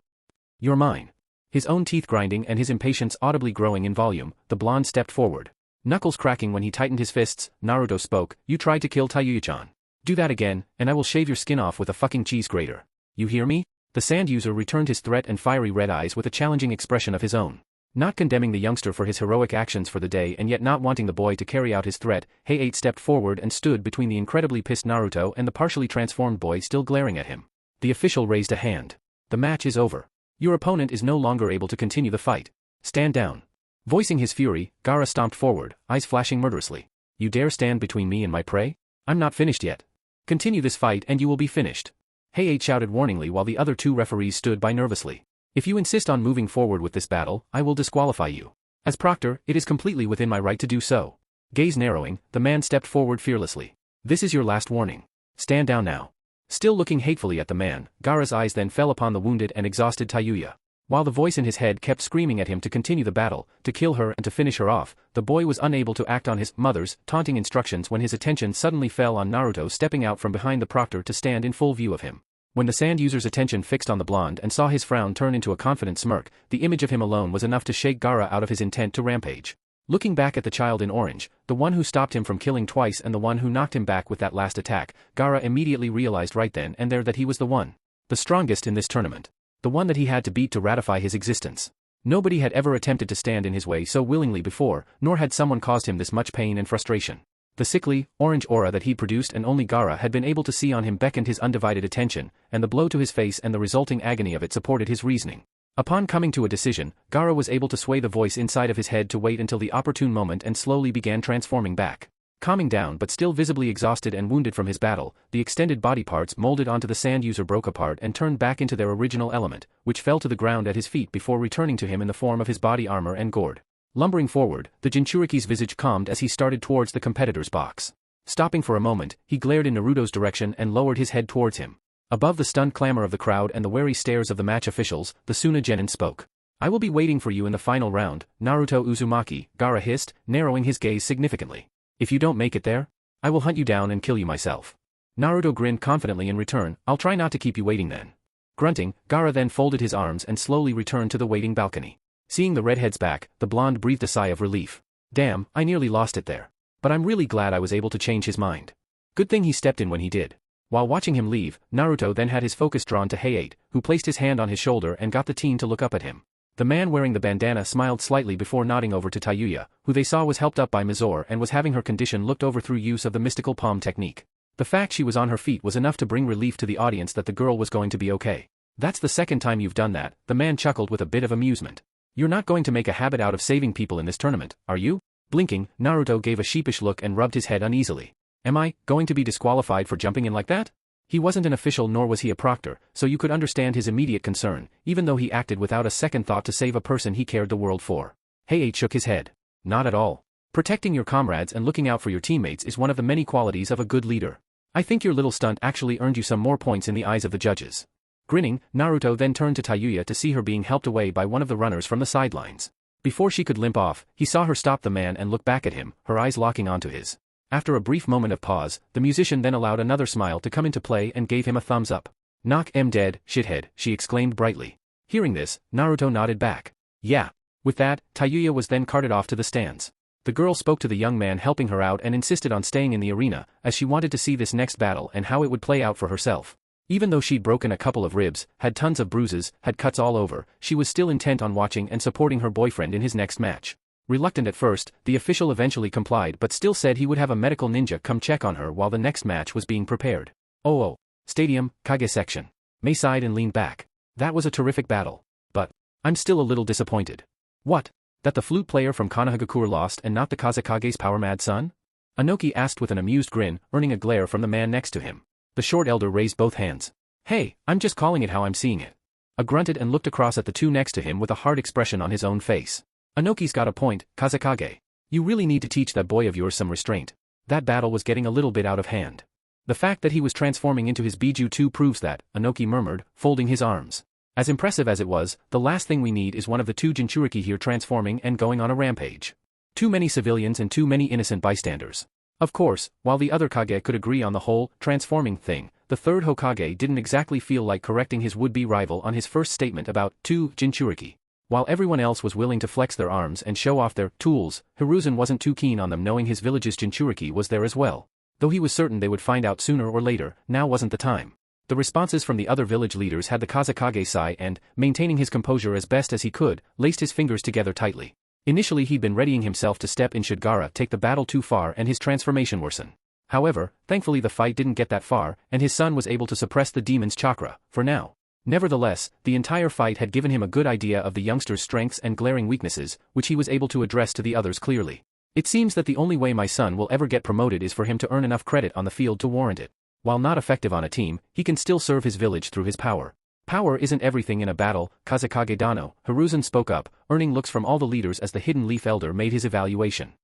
You're mine. His own teeth grinding and his impatience audibly growing in volume, the blonde stepped forward. Knuckles cracking when he tightened his fists, Naruto spoke, "You tried to kill Tayuya-chan. Do that again, and I will shave your skin off with a fucking cheese grater. You hear me?" The sand user returned his threat and fiery red eyes with a challenging expression of his own. Not condemning the youngster for his heroic actions for the day and yet not wanting the boy to carry out his threat, Hay-8 stepped forward and stood between the incredibly pissed Naruto and the partially transformed boy still glaring at him. The official raised a hand. "The match is over. Your opponent is no longer able to continue the fight. Stand down." Voicing his fury, Gaara stomped forward, eyes flashing murderously. "You dare stand between me and my prey? I'm not finished yet. Continue this fight and you will be finished." Hay-8 shouted warningly while the other two referees stood by nervously. "If you insist on moving forward with this battle, I will disqualify you. As proctor, it is completely within my right to do so." Gaze narrowing, the man stepped forward fearlessly. "This is your last warning. Stand down now." Still looking hatefully at the man, Gaara's eyes then fell upon the wounded and exhausted Tayuya. While the voice in his head kept screaming at him to continue the battle, to kill her and to finish her off, the boy was unable to act on his mother's taunting instructions when his attention suddenly fell on Naruto stepping out from behind the proctor to stand in full view of him. When the sand user's attention fixed on the blonde and saw his frown turn into a confident smirk, the image of him alone was enough to shake Gaara out of his intent to rampage. Looking back at the child in orange, the one who stopped him from killing twice and the one who knocked him back with that last attack, Gaara immediately realized right then and there that he was the one. The strongest in this tournament. The one that he had to beat to ratify his existence. Nobody had ever attempted to stand in his way so willingly before, nor had someone caused him this much pain and frustration. The sickly, orange aura that he produced and only Gaara had been able to see on him beckoned his undivided attention, and the blow to his face and the resulting agony of it supported his reasoning. Upon coming to a decision, Gaara was able to sway the voice inside of his head to wait until the opportune moment and slowly began transforming back. Calming down but still visibly exhausted and wounded from his battle, the extended body parts molded onto the sand user broke apart and turned back into their original element, which fell to the ground at his feet before returning to him in the form of his body armor and gourd. Lumbering forward, the Jinchuriki's visage calmed as he started towards the competitor's box. Stopping for a moment, he glared in Naruto's direction and lowered his head towards him. Above the stunned clamor of the crowd and the wary stares of the match officials, the Suna Genin spoke. "I will be waiting for you in the final round, Naruto Uzumaki," Gaara hissed, narrowing his gaze significantly. "If you don't make it there, I will hunt you down and kill you myself." Naruto grinned confidently in return. "I'll try not to keep you waiting then." Grunting, Gaara then folded his arms and slowly returned to the waiting balcony. Seeing the redhead's back, the blonde breathed a sigh of relief. "Damn, I nearly lost it there. But I'm really glad I was able to change his mind. Good thing he stepped in when he did." While watching him leave, Naruto then had his focus drawn to Hay-8, who placed his hand on his shoulder and got the teen to look up at him. The man wearing the bandana smiled slightly before nodding over to Tayuya, who they saw was helped up by Mizore and was having her condition looked over through use of the mystical palm technique. The fact she was on her feet was enough to bring relief to the audience that the girl was going to be okay. "That's the second time you've done that," the man chuckled with a bit of amusement. "You're not going to make a habit out of saving people in this tournament, are you?" Blinking, Naruto gave a sheepish look and rubbed his head uneasily. "Am I going to be disqualified for jumping in like that?" He wasn't an official nor was he a proctor, so you could understand his immediate concern, even though he acted without a second thought to save a person he cared the world for. Hay-8 shook his head. "Not at all. Protecting your comrades and looking out for your teammates is one of the many qualities of a good leader. I think your little stunt actually earned you some more points in the eyes of the judges." Grinning, Naruto then turned to Tayuya to see her being helped away by one of the runners from the sidelines. Before she could limp off, he saw her stop the man and look back at him, her eyes locking onto his. After a brief moment of pause, the musician then allowed another smile to come into play and gave him a thumbs up. "Knock 'em dead, shithead," she exclaimed brightly. Hearing this, Naruto nodded back. "Yeah." With that, Tayuya was then carted off to the stands. The girl spoke to the young man helping her out and insisted on staying in the arena, as she wanted to see this next battle and how it would play out for herself. Even though she'd broken a couple of ribs, had tons of bruises, had cuts all over, she was still intent on watching and supporting her boyfriend in his next match. Reluctant at first, the official eventually complied but still said he would have a medical ninja come check on her while the next match was being prepared. Oh. Stadium, Kage section. Mei sighed and leaned back. "That was a terrific battle. But I'm still a little disappointed." "What? That the flute player from Konohagakure lost and not the Kazekage's power-mad son?" Anoki asked with an amused grin, earning a glare from the man next to him. The short elder raised both hands. "Hey, I'm just calling it how I'm seeing it." A grunted and looked across at the two next to him with a hard expression on his own face. "Anoki's got a point, Kazekage. You really need to teach that boy of yours some restraint. That battle was getting a little bit out of hand." "The fact that he was transforming into his Biju too proves that," Anoki murmured, folding his arms. "As impressive as it was, the last thing we need is one of the two Jinchuriki here transforming and going on a rampage. Too many civilians and too many innocent bystanders." Of course, while the other Kage could agree on the whole transforming thing, the third Hokage didn't exactly feel like correcting his would-be rival on his first statement about two Jinchuriki. While everyone else was willing to flex their arms and show off their tools, Hiruzen wasn't too keen on them, knowing his village's Jinchuriki was there as well. Though he was certain they would find out sooner or later, now wasn't the time. The responses from the other village leaders had the Kazekage sigh and, maintaining his composure as best as he could, laced his fingers together tightly. Initially he'd been readying himself to step in should Gaara take the battle too far and his transformation worsen. However, thankfully the fight didn't get that far, and his son was able to suppress the demon's chakra, for now. Nevertheless, the entire fight had given him a good idea of the youngster's strengths and glaring weaknesses, which he was able to address to the others clearly. It seems that the only way my son will ever get promoted is for him to earn enough credit on the field to warrant it. While not effective on a team, he can still serve his village through his power. Power isn't everything in a battle, Kazekage Dano, Hiruzen spoke up, earning looks from all the leaders as the Hidden Leaf Elder made his evaluation.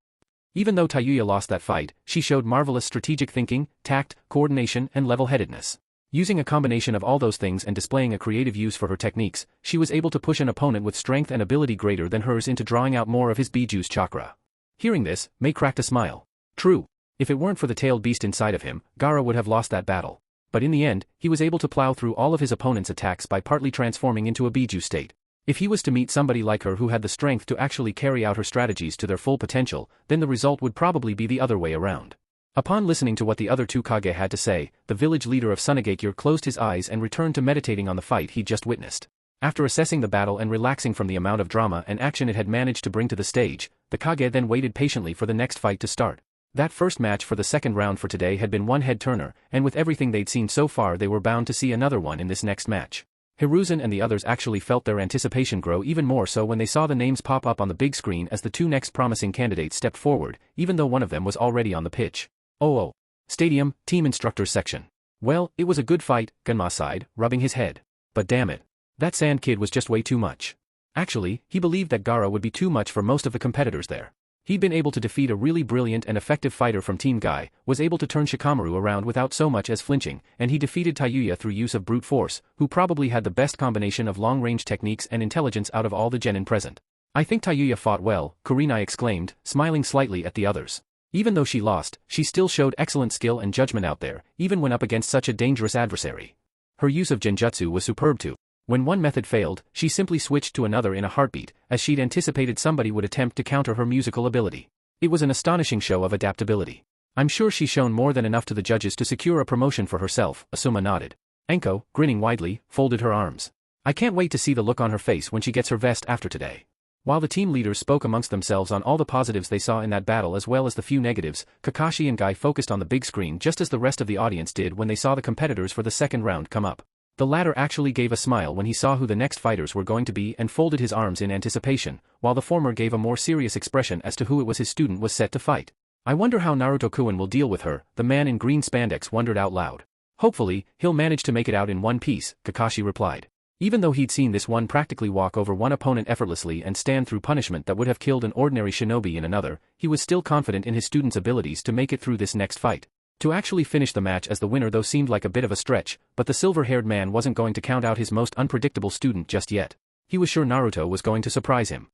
Even though Tayuya lost that fight, she showed marvelous strategic thinking, tact, coordination, and level-headedness. Using a combination of all those things and displaying a creative use for her techniques, she was able to push an opponent with strength and ability greater than hers into drawing out more of his Biju's chakra. Hearing this, Mei cracked a smile. True. If it weren't for the tailed beast inside of him, Gaara would have lost that battle. But in the end, he was able to plow through all of his opponent's attacks by partly transforming into a Biju state. If he was to meet somebody like her who had the strength to actually carry out her strategies to their full potential, then the result would probably be the other way around. Upon listening to what the other two Kage had to say, the village leader of Sunagakure closed his eyes and returned to meditating on the fight he'd just witnessed. After assessing the battle and relaxing from the amount of drama and action it had managed to bring to the stage, the Kage then waited patiently for the next fight to start. That first match for the second round for today had been one head-turner, and with everything they'd seen so far they were bound to see another one in this next match. Hiruzen and the others actually felt their anticipation grow even more so when they saw the names pop up on the big screen as the two next promising candidates stepped forward, even though one of them was already on the pitch. Oh. Stadium, Team Instructors Section. Well, it was a good fight, Gunma sighed, rubbing his head. But damn it. That Sand Kid was just way too much. Actually, he believed that Gaara would be too much for most of the competitors there. He'd been able to defeat a really brilliant and effective fighter from Team Guy, was able to turn Shikamaru around without so much as flinching, and he defeated Tayuya through use of brute force, who probably had the best combination of long-range techniques and intelligence out of all the genin present. I think Tayuya fought well, Kurenai exclaimed, smiling slightly at the others. Even though she lost, she still showed excellent skill and judgment out there, even when up against such a dangerous adversary. Her use of genjutsu was superb too. When one method failed, she simply switched to another in a heartbeat, as she'd anticipated somebody would attempt to counter her musical ability. It was an astonishing show of adaptability. I'm sure she's shown more than enough to the judges to secure a promotion for herself, Asuma nodded. Enko, grinning widely, folded her arms. I can't wait to see the look on her face when she gets her vest after today. While the team leaders spoke amongst themselves on all the positives they saw in that battle as well as the few negatives, Kakashi and Guy focused on the big screen just as the rest of the audience did when they saw the competitors for the second round come up. The latter actually gave a smile when he saw who the next fighters were going to be and folded his arms in anticipation, while the former gave a more serious expression as to who it was his student was set to fight. I wonder how Naruto-kun will deal with her, the man in green spandex wondered out loud. Hopefully, he'll manage to make it out in one piece, Kakashi replied. Even though he'd seen this one practically walk over one opponent effortlessly and stand through punishment that would have killed an ordinary shinobi in another, he was still confident in his student's abilities to make it through this next fight. To actually finish the match as the winner though seemed like a bit of a stretch, but the silver-haired man wasn't going to count out his most unpredictable student just yet. He was sure Naruto was going to surprise him.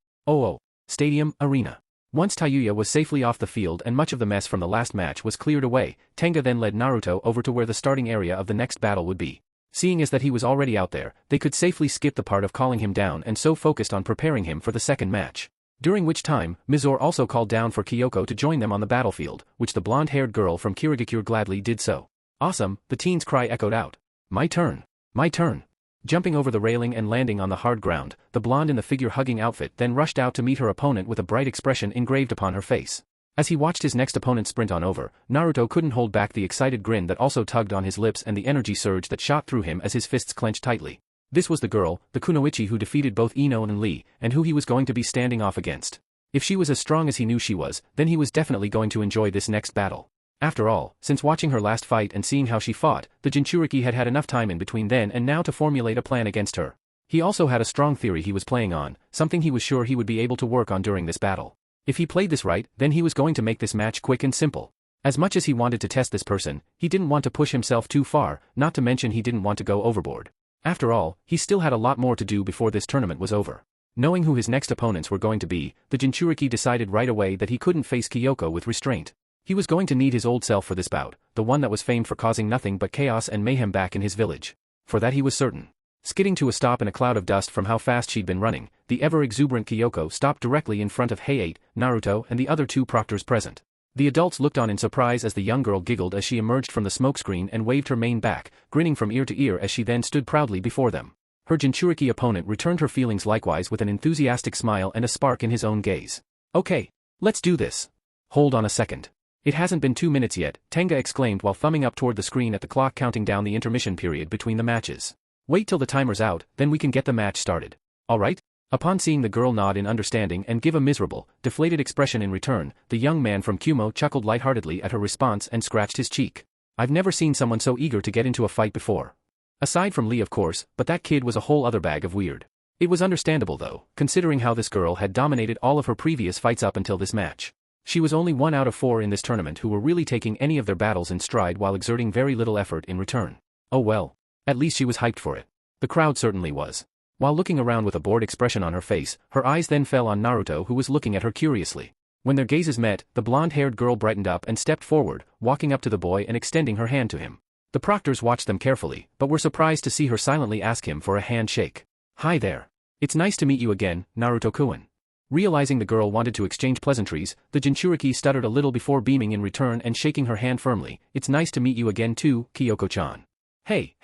Stadium, Arena. Once Tayuya was safely off the field and much of the mess from the last match was cleared away, Tenga then led Naruto over to where the starting area of the next battle would be. Seeing as that he was already out there, they could safely skip the part of calling him down and so focused on preparing him for the second match. During which time, Mizore also called down for Kyoko to join them on the battlefield, which the blonde-haired girl from Kirigakure gladly did so. Awesome, the teen's cry echoed out. My turn. My turn. Jumping over the railing and landing on the hard ground, the blonde in the figure-hugging outfit then rushed out to meet her opponent with a bright expression engraved upon her face. As he watched his next opponent sprint on over, Naruto couldn't hold back the excited grin that also tugged on his lips and the energy surge that shot through him as his fists clenched tightly. This was the girl, the Kunoichi who defeated both Ino and Lee, and who he was going to be standing off against. If she was as strong as he knew she was, then he was definitely going to enjoy this next battle. After all, since watching her last fight and seeing how she fought, the Jinchuriki had had enough time in between then and now to formulate a plan against her. He also had a strong theory he was playing on, something he was sure he would be able to work on during this battle. If he played this right, then he was going to make this match quick and simple. As much as he wanted to test this person, he didn't want to push himself too far, not to mention he didn't want to go overboard. After all, he still had a lot more to do before this tournament was over. Knowing who his next opponents were going to be, the Jinchuriki decided right away that he couldn't face Kyoko with restraint. He was going to need his old self for this bout, the one that was famed for causing nothing but chaos and mayhem back in his village. For that he was certain. Skidding to a stop in a cloud of dust from how fast she'd been running, the ever-exuberant Kyoko stopped directly in front of Hayate, Naruto and the other two proctors present. The adults looked on in surprise as the young girl giggled as she emerged from the smokescreen and waved her mane back, grinning from ear to ear as she then stood proudly before them. Her Jinchuriki opponent returned her feelings likewise with an enthusiastic smile and a spark in his own gaze. Okay, let's do this. Hold on a second. It hasn't been 2 minutes yet, Tenga exclaimed while thumbing up toward the screen at the clock counting down the intermission period between the matches. Wait till the timer's out, then we can get the match started. Alright? Upon seeing the girl nod in understanding and give a miserable, deflated expression in return, the young man from Kumo chuckled lightheartedly at her response and scratched his cheek. I've never seen someone so eager to get into a fight before. Aside from Lee of course, but that kid was a whole other bag of weird. It was understandable though, considering how this girl had dominated all of her previous fights up until this match. She was only 1 out of 4 in this tournament who were really taking any of their battles in stride while exerting very little effort in return. Oh well. At least she was hyped for it. The crowd certainly was. While looking around with a bored expression on her face, her eyes then fell on Naruto who was looking at her curiously. When their gazes met, the blonde-haired girl brightened up and stepped forward, walking up to the boy and extending her hand to him. The proctors watched them carefully, but were surprised to see her silently ask him for a handshake. Hi there. It's nice to meet you again, Naruto-kun. Realizing the girl wanted to exchange pleasantries, the Jinchuriki stuttered a little before beaming in return and shaking her hand firmly. It's nice to meet you again too, Kyoko-chan. Hey.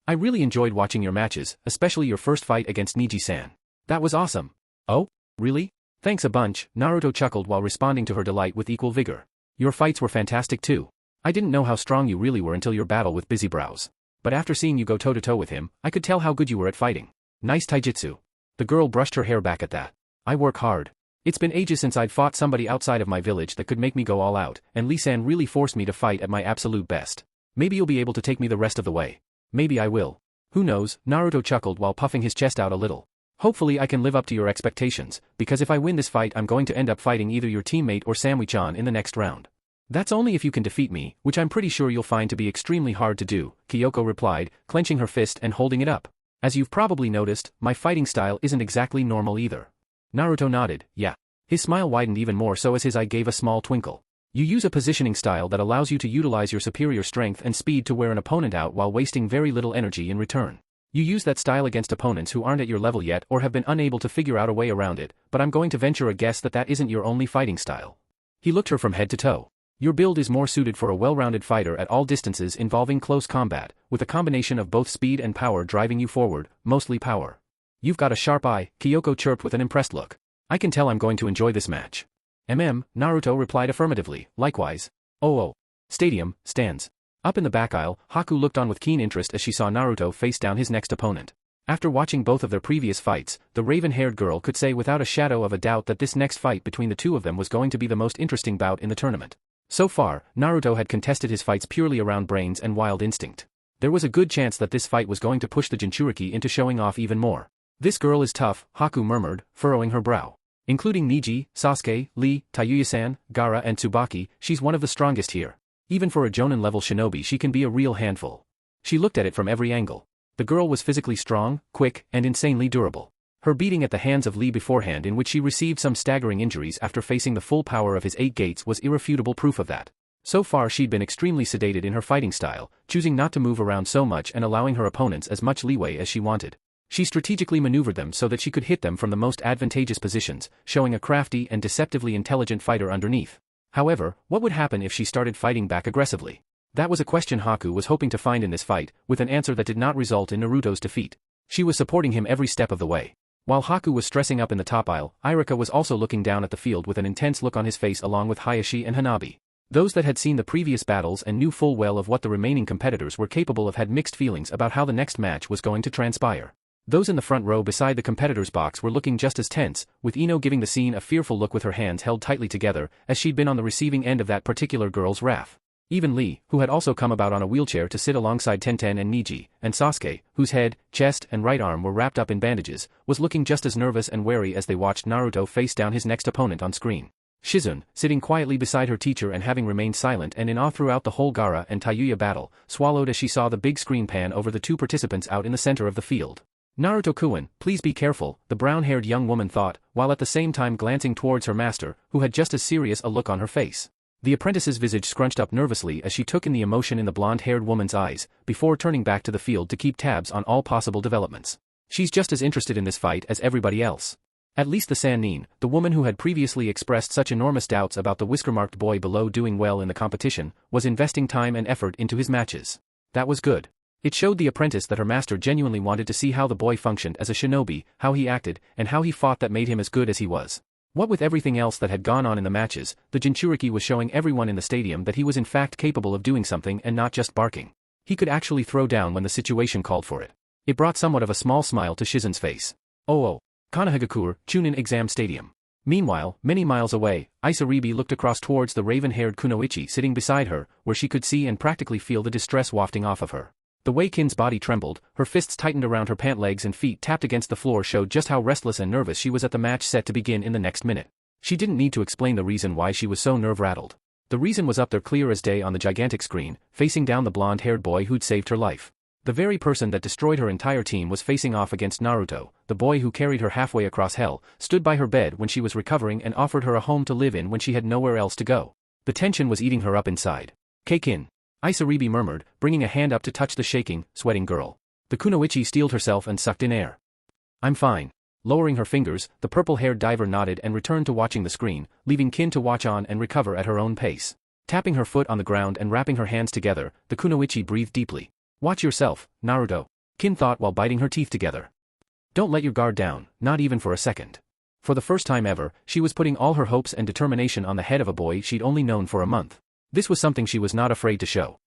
I really enjoyed watching your matches, especially your first fight against Niji-san. That was awesome. Oh? Really? Thanks a bunch, Naruto chuckled while responding to her delight with equal vigor. Your fights were fantastic too. I didn't know how strong you really were until your battle with Busy Brows. But after seeing you go toe-to-toe with him, I could tell how good you were at fighting. Nice taijutsu. The girl brushed her hair back at that. I work hard. It's been ages since I'd fought somebody outside of my village that could make me go all out, and Lee-san really forced me to fight at my absolute best. Maybe you'll be able to take me the rest of the way. Maybe I will. Who knows, Naruto chuckled while puffing his chest out a little. Hopefully I can live up to your expectations, because if I win this fight I'm going to end up fighting either your teammate or Samui-chan in the next round. That's only if you can defeat me, which I'm pretty sure you'll find to be extremely hard to do, Kyoko replied, clenching her fist and holding it up. As you've probably noticed, my fighting style isn't exactly normal either. Naruto nodded, yeah. His smile widened even more so as his eye gave a small twinkle. You use a positioning style that allows you to utilize your superior strength and speed to wear an opponent out while wasting very little energy in return. You use that style against opponents who aren't at your level yet or have been unable to figure out a way around it, but I'm going to venture a guess that that isn't your only fighting style. He looked her from head to toe. Your build is more suited for a well-rounded fighter at all distances involving close combat, with a combination of both speed and power driving you forward, mostly power. You've got a sharp eye, Kyoko chirped with an impressed look. I can tell I'm going to enjoy this match. Naruto replied affirmatively, likewise. Oh. Stadium, stands. Up in the back aisle, Haku looked on with keen interest as she saw Naruto face down his next opponent. After watching both of their previous fights, the raven-haired girl could say without a shadow of a doubt that this next fight between the two of them was going to be the most interesting bout in the tournament. So far, Naruto had contested his fights purely around brains and wild instinct. There was a good chance that this fight was going to push the Jinchuriki into showing off even more. This girl is tough, Haku murmured, furrowing her brow. Including Niji, Sasuke, Lee, Tayuya-san, Gaara and Tsubaki, she's one of the strongest here. Even for a Jonin-level shinobi she can be a real handful. She looked at it from every angle. The girl was physically strong, quick, and insanely durable. Her beating at the hands of Lee beforehand in which she received some staggering injuries after facing the full power of his 8 gates was irrefutable proof of that. So far she'd been extremely sedated in her fighting style, choosing not to move around so much and allowing her opponents as much leeway as she wanted. She strategically maneuvered them so that she could hit them from the most advantageous positions, showing a crafty and deceptively intelligent fighter underneath. However, what would happen if she started fighting back aggressively? That was a question Haku was hoping to find in this fight, with an answer that did not result in Naruto's defeat. She was supporting him every step of the way. While Haku was stressing up in the top aisle, Irika was also looking down at the field with an intense look on his face along with Hayashi and Hanabi. Those that had seen the previous battles and knew full well of what the remaining competitors were capable of had mixed feelings about how the next match was going to transpire. Those in the front row beside the competitors' box were looking just as tense, with Ino giving the scene a fearful look with her hands held tightly together, as she'd been on the receiving end of that particular girl's wrath. Even Lee, who had also come about on a wheelchair to sit alongside Tenten and Niji, and Sasuke, whose head, chest and right arm were wrapped up in bandages, was looking just as nervous and wary as they watched Naruto face down his next opponent on screen. Shizune, sitting quietly beside her teacher and having remained silent and in awe throughout the whole Gaara and Tayuya battle, swallowed as she saw the big screen pan over the two participants out in the center of the field. Naruto-kun, please be careful, the brown-haired young woman thought, while at the same time glancing towards her master, who had just as serious a look on her face. The apprentice's visage scrunched up nervously as she took in the emotion in the blonde-haired woman's eyes, before turning back to the field to keep tabs on all possible developments. She's just as interested in this fight as everybody else. At least the Sannin, the woman who had previously expressed such enormous doubts about the whisker-marked boy below doing well in the competition, was investing time and effort into his matches. That was good. It showed the apprentice that her master genuinely wanted to see how the boy functioned as a shinobi, how he acted, and how he fought that made him as good as he was. What with everything else that had gone on in the matches, the Jinchuriki was showing everyone in the stadium that he was in fact capable of doing something and not just barking. He could actually throw down when the situation called for it. It brought somewhat of a small smile to Shizen's face. Oh. Konohagakure, Chunin Exam Stadium. Meanwhile, many miles away, Isaribi looked across towards the raven-haired Kunoichi sitting beside her, where she could see and practically feel the distress wafting off of her. The way Kin's body trembled, her fists tightened around her pant legs and feet tapped against the floor showed just how restless and nervous she was at the match set to begin in the next minute. She didn't need to explain the reason why she was so nerve-rattled. The reason was up there clear as day on the gigantic screen, facing down the blonde-haired boy who'd saved her life. The very person that destroyed her entire team was facing off against Naruto, the boy who carried her halfway across hell, stood by her bed when she was recovering and offered her a home to live in when she had nowhere else to go. The tension was eating her up inside. Keikin. Isaribi murmured, bringing a hand up to touch the shaking, sweating girl. The Kunoichi steeled herself and sucked in air. I'm fine. Lowering her fingers, the purple-haired diver nodded and returned to watching the screen, leaving Kin to watch on and recover at her own pace. Tapping her foot on the ground and wrapping her hands together, the Kunoichi breathed deeply. Watch yourself, Naruto, Kin thought while biting her teeth together. Don't let your guard down, not even for a second. For the first time ever, she was putting all her hopes and determination on the head of a boy she'd only known for a month. This was something she was not afraid to show.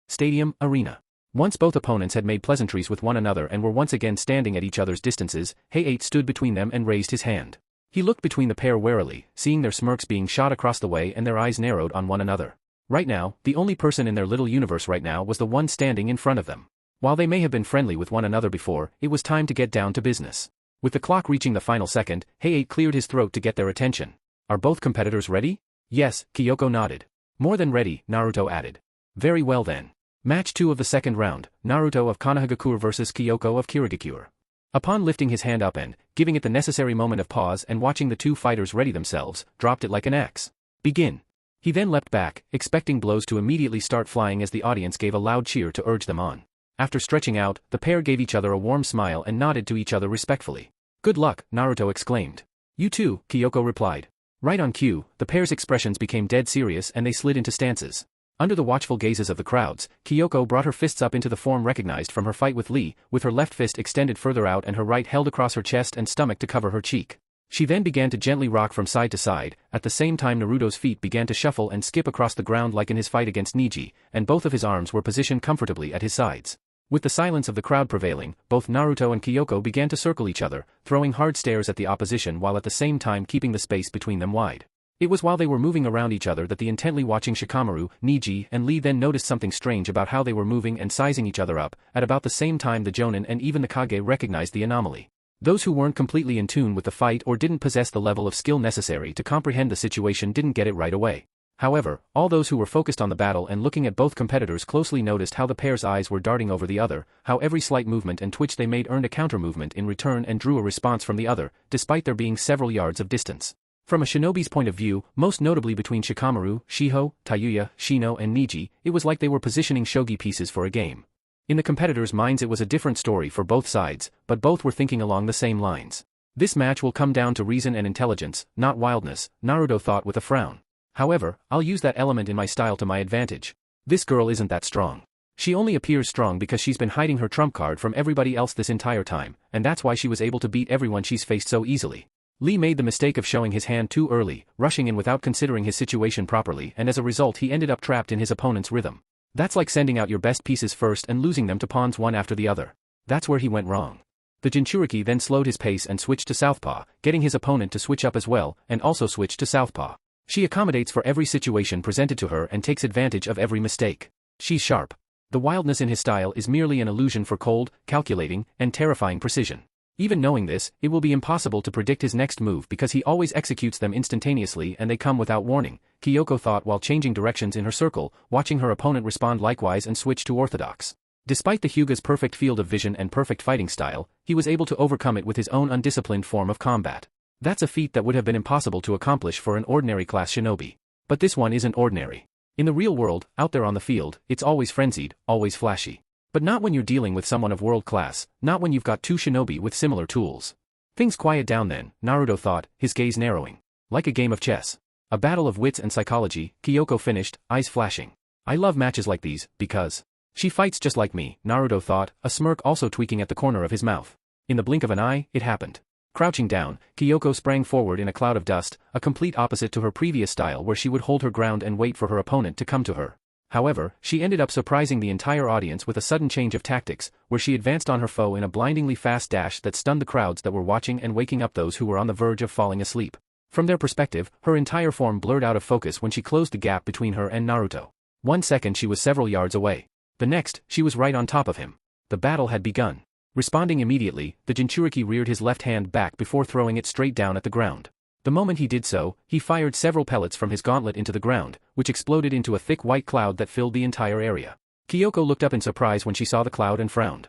Stadium, arena. Once both opponents had made pleasantries with one another and were once again standing at each other's distances, Heiei stood between them and raised his hand. He looked between the pair warily, seeing their smirks being shot across the way and their eyes narrowed on one another. Right now, the only person in their little universe right now was the one standing in front of them. While they may have been friendly with one another before, it was time to get down to business. With the clock reaching the final second, Heiei cleared his throat to get their attention. Are both competitors ready? Yes, Kyoko nodded. More than ready, Naruto added. Very well then. Match 2 of the second round, Naruto of Konohagakure vs Kyoko of Kirigakure. Upon lifting his hand up and, giving it the necessary moment of pause and watching the two fighters ready themselves, dropped it like an axe. Begin. He then leapt back, expecting blows to immediately start flying as the audience gave a loud cheer to urge them on. After stretching out, the pair gave each other a warm smile and nodded to each other respectfully. Good luck, Naruto exclaimed. You too, Kyoko replied. Right on cue, the pair's expressions became dead serious and they slid into stances. Under the watchful gazes of the crowds, Kyoko brought her fists up into the form recognized from her fight with Lee, with her left fist extended further out and her right held across her chest and stomach to cover her cheek. She then began to gently rock from side to side, at the same time Naruto's feet began to shuffle and skip across the ground like in his fight against Neji, and both of his arms were positioned comfortably at his sides. With the silence of the crowd prevailing, both Naruto and Kyoko began to circle each other, throwing hard stares at the opposition while at the same time keeping the space between them wide. It was while they were moving around each other that the intently watching Shikamaru, Neji, and Lee then noticed something strange about how they were moving and sizing each other up. At about the same time the Jonin and even the Kage recognized the anomaly. Those who weren't completely in tune with the fight or didn't possess the level of skill necessary to comprehend the situation didn't get it right away. However, all those who were focused on the battle and looking at both competitors closely noticed how the pair's eyes were darting over the other, how every slight movement and twitch they made earned a counter-movement in return and drew a response from the other, despite there being several yards of distance. From a shinobi's point of view, most notably between Shikamaru, Shiho, Tayuya, Shino and Neji, it was like they were positioning shogi pieces for a game. In the competitors' minds it was a different story for both sides, but both were thinking along the same lines. This match will come down to reason and intelligence, not wildness, Naruto thought with a frown. However, I'll use that element in my style to my advantage. This girl isn't that strong. She only appears strong because she's been hiding her trump card from everybody else this entire time, and that's why she was able to beat everyone she's faced so easily. Lee made the mistake of showing his hand too early, rushing in without considering his situation properly, and as a result he ended up trapped in his opponent's rhythm. That's like sending out your best pieces first and losing them to pawns one after the other. That's where he went wrong. The Jinchuriki then slowed his pace and switched to southpaw, getting his opponent to switch up as well, and also switch to southpaw. She accommodates for every situation presented to her and takes advantage of every mistake. She's sharp. The wildness in his style is merely an illusion for cold, calculating, and terrifying precision. Even knowing this, it will be impossible to predict his next move because he always executes them instantaneously and they come without warning, Kyoko thought while changing directions in her circle, watching her opponent respond likewise and switch to orthodox. Despite the Hyuga's perfect field of vision and perfect fighting style, he was able to overcome it with his own undisciplined form of combat. That's a feat that would have been impossible to accomplish for an ordinary class shinobi. But this one isn't ordinary. In the real world, out there on the field, it's always frenzied, always flashy. But not when you're dealing with someone of world class, not when you've got two shinobi with similar tools. Things quiet down then, Naruto thought, his gaze narrowing. Like a game of chess. A battle of wits and psychology, Kyoko finished, eyes flashing. I love matches like these, because she fights just like me, Naruto thought, a smirk also tweaking at the corner of his mouth. In the blink of an eye, it happened. Crouching down, Kyoko sprang forward in a cloud of dust, a complete opposite to her previous style where she would hold her ground and wait for her opponent to come to her. However, she ended up surprising the entire audience with a sudden change of tactics, where she advanced on her foe in a blindingly fast dash that stunned the crowds that were watching and waking up those who were on the verge of falling asleep. From their perspective, her entire form blurred out of focus when she closed the gap between her and Naruto. 1 second she was several yards away. The next, she was right on top of him. The battle had begun. Responding immediately, the Jinchuriki reared his left hand back before throwing it straight down at the ground. The moment he did so, he fired several pellets from his gauntlet into the ground, which exploded into a thick white cloud that filled the entire area. Kyoko looked up in surprise when she saw the cloud and frowned.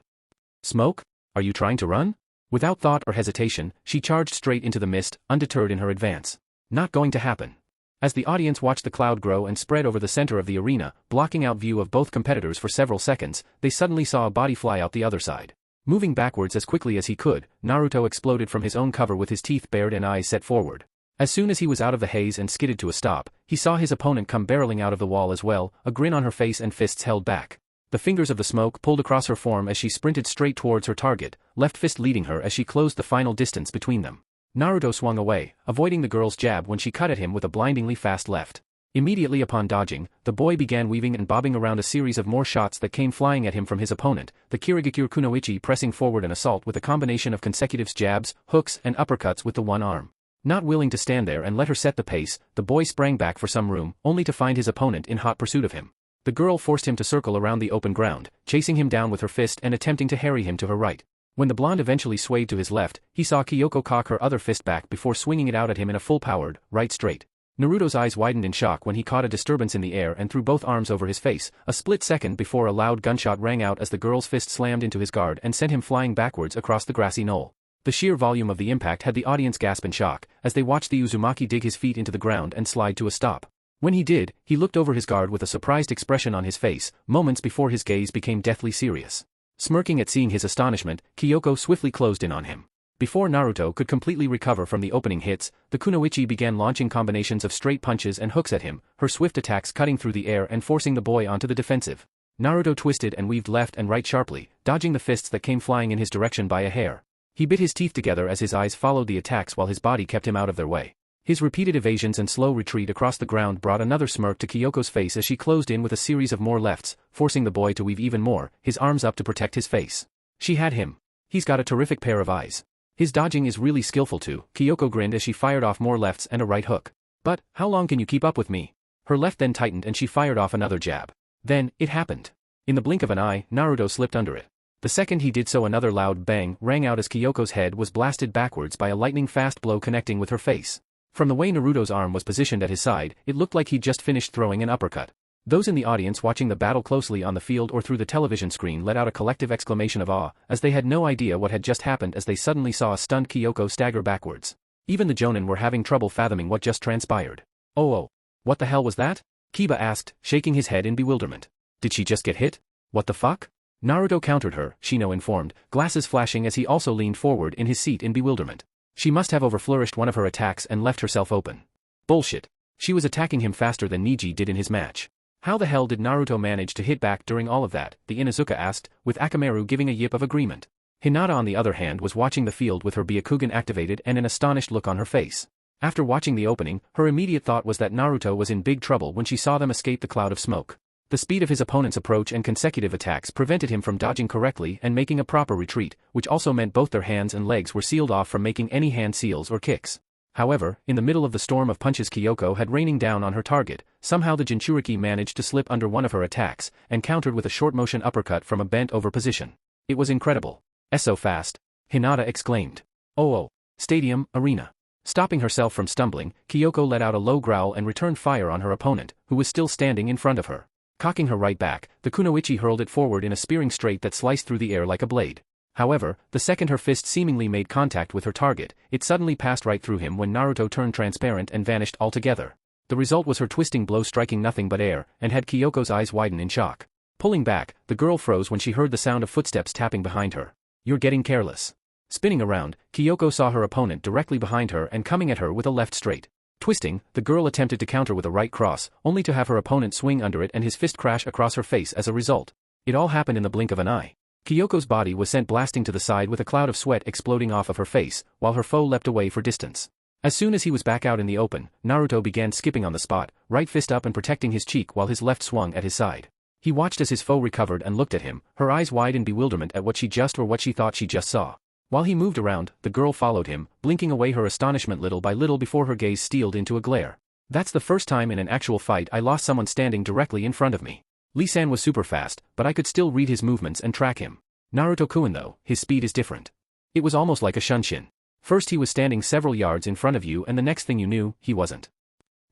Smoke? Are you trying to run? Without thought or hesitation, she charged straight into the mist, undeterred in her advance. Not going to happen. As the audience watched the cloud grow and spread over the center of the arena, blocking out view of both competitors for several seconds, they suddenly saw a body fly out the other side. Moving backwards as quickly as he could, Naruto exploded from his own cover with his teeth bared and eyes set forward. As soon as he was out of the haze and skidded to a stop, he saw his opponent come barreling out of the wall as well, a grin on her face and fists held back. The fingers of the smoke pulled across her form as she sprinted straight towards her target, left fist leading her as she closed the final distance between them. Naruto swung away, avoiding the girl's jab when she cut at him with a blindingly fast left. Immediately upon dodging, the boy began weaving and bobbing around a series of more shots that came flying at him from his opponent, the Kirigakure Kunoichi pressing forward an assault with a combination of consecutive jabs, hooks and uppercuts with the one arm. Not willing to stand there and let her set the pace, the boy sprang back for some room, only to find his opponent in hot pursuit of him. The girl forced him to circle around the open ground, chasing him down with her fist and attempting to harry him to her right. When the blonde eventually swayed to his left, he saw Kyoko cock her other fist back before swinging it out at him in a full-powered, right straight. Naruto's eyes widened in shock when he caught a disturbance in the air and threw both arms over his face, a split second before a loud gunshot rang out as the girl's fist slammed into his guard and sent him flying backwards across the grassy knoll. The sheer volume of the impact had the audience gasp in shock, as they watched the Uzumaki dig his feet into the ground and slide to a stop. When he did, he looked over his guard with a surprised expression on his face, moments before his gaze became deathly serious. Smirking at seeing his astonishment, Kyoko swiftly closed in on him. Before Naruto could completely recover from the opening hits, the Kunoichi began launching combinations of straight punches and hooks at him, her swift attacks cutting through the air and forcing the boy onto the defensive. Naruto twisted and weaved left and right sharply, dodging the fists that came flying in his direction by a hair. He bit his teeth together as his eyes followed the attacks while his body kept him out of their way. His repeated evasions and slow retreat across the ground brought another smirk to Kyoko's face as she closed in with a series of more lefts, forcing the boy to weave even more, his arms up to protect his face. She had him. He's got a terrific pair of eyes. His dodging is really skillful too, Kyoko grinned as she fired off more lefts and a right hook. But, how long can you keep up with me? Her left then tightened and she fired off another jab. Then, it happened. In the blink of an eye, Naruto slipped under it. The second he did so another loud bang rang out as Kyoko's head was blasted backwards by a lightning-fast blow connecting with her face. From the way Naruto's arm was positioned at his side, it looked like he'd just finished throwing an uppercut. Those in the audience watching the battle closely on the field or through the television screen let out a collective exclamation of awe, as they had no idea what had just happened as they suddenly saw a stunned Kyoko stagger backwards. Even the Jonin were having trouble fathoming what just transpired. Oh, what the hell was that? Kiba asked, shaking his head in bewilderment. Did she just get hit? What the fuck? Naruto countered her, Shino informed, glasses flashing as he also leaned forward in his seat in bewilderment. She must have overflourished one of her attacks and left herself open. Bullshit. She was attacking him faster than Niji did in his match. How the hell did Naruto manage to hit back during all of that? The Inuzuka asked, with Akamaru giving a yip of agreement. Hinata on the other hand was watching the field with her Byakugan activated and an astonished look on her face. After watching the opening, her immediate thought was that Naruto was in big trouble when she saw them escape the cloud of smoke. The speed of his opponent's approach and consecutive attacks prevented him from dodging correctly and making a proper retreat, which also meant both their hands and legs were sealed off from making any hand seals or kicks. However, in the middle of the storm of punches Kyoko had raining down on her target, somehow the Jinchuriki managed to slip under one of her attacks, and countered with a short motion uppercut from a bent-over position. It was incredible. So fast. Hinata exclaimed. Oh, stadium, arena. Stopping herself from stumbling, Kyoko let out a low growl and returned fire on her opponent, who was still standing in front of her. Cocking her right back, the Kunoichi hurled it forward in a spearing straight that sliced through the air like a blade. However, the second her fist seemingly made contact with her target, it suddenly passed right through him when Naruto turned transparent and vanished altogether. The result was her twisting blow striking nothing but air, and had Kyoko's eyes widen in shock. Pulling back, the girl froze when she heard the sound of footsteps tapping behind her. "You're getting careless." Spinning around, Kyoko saw her opponent directly behind her and coming at her with a left straight. Twisting, the girl attempted to counter with a right cross, only to have her opponent swing under it and his fist crash across her face as a result. It all happened in the blink of an eye. Kyoko's body was sent blasting to the side with a cloud of sweat exploding off of her face, while her foe leapt away for distance. As soon as he was back out in the open, Naruto began skipping on the spot, right fist up and protecting his cheek while his left swung at his side. He watched as his foe recovered and looked at him, her eyes wide in bewilderment at what she thought she just saw. While he moved around, the girl followed him, blinking away her astonishment little by little before her gaze steeled into a glare. "That's the first time in an actual fight I lost someone standing directly in front of me. Lee-san was super fast, but I could still read his movements and track him. Naruto-kun though, his speed is different. It was almost like a shunshin. First he was standing several yards in front of you and the next thing you knew, he wasn't.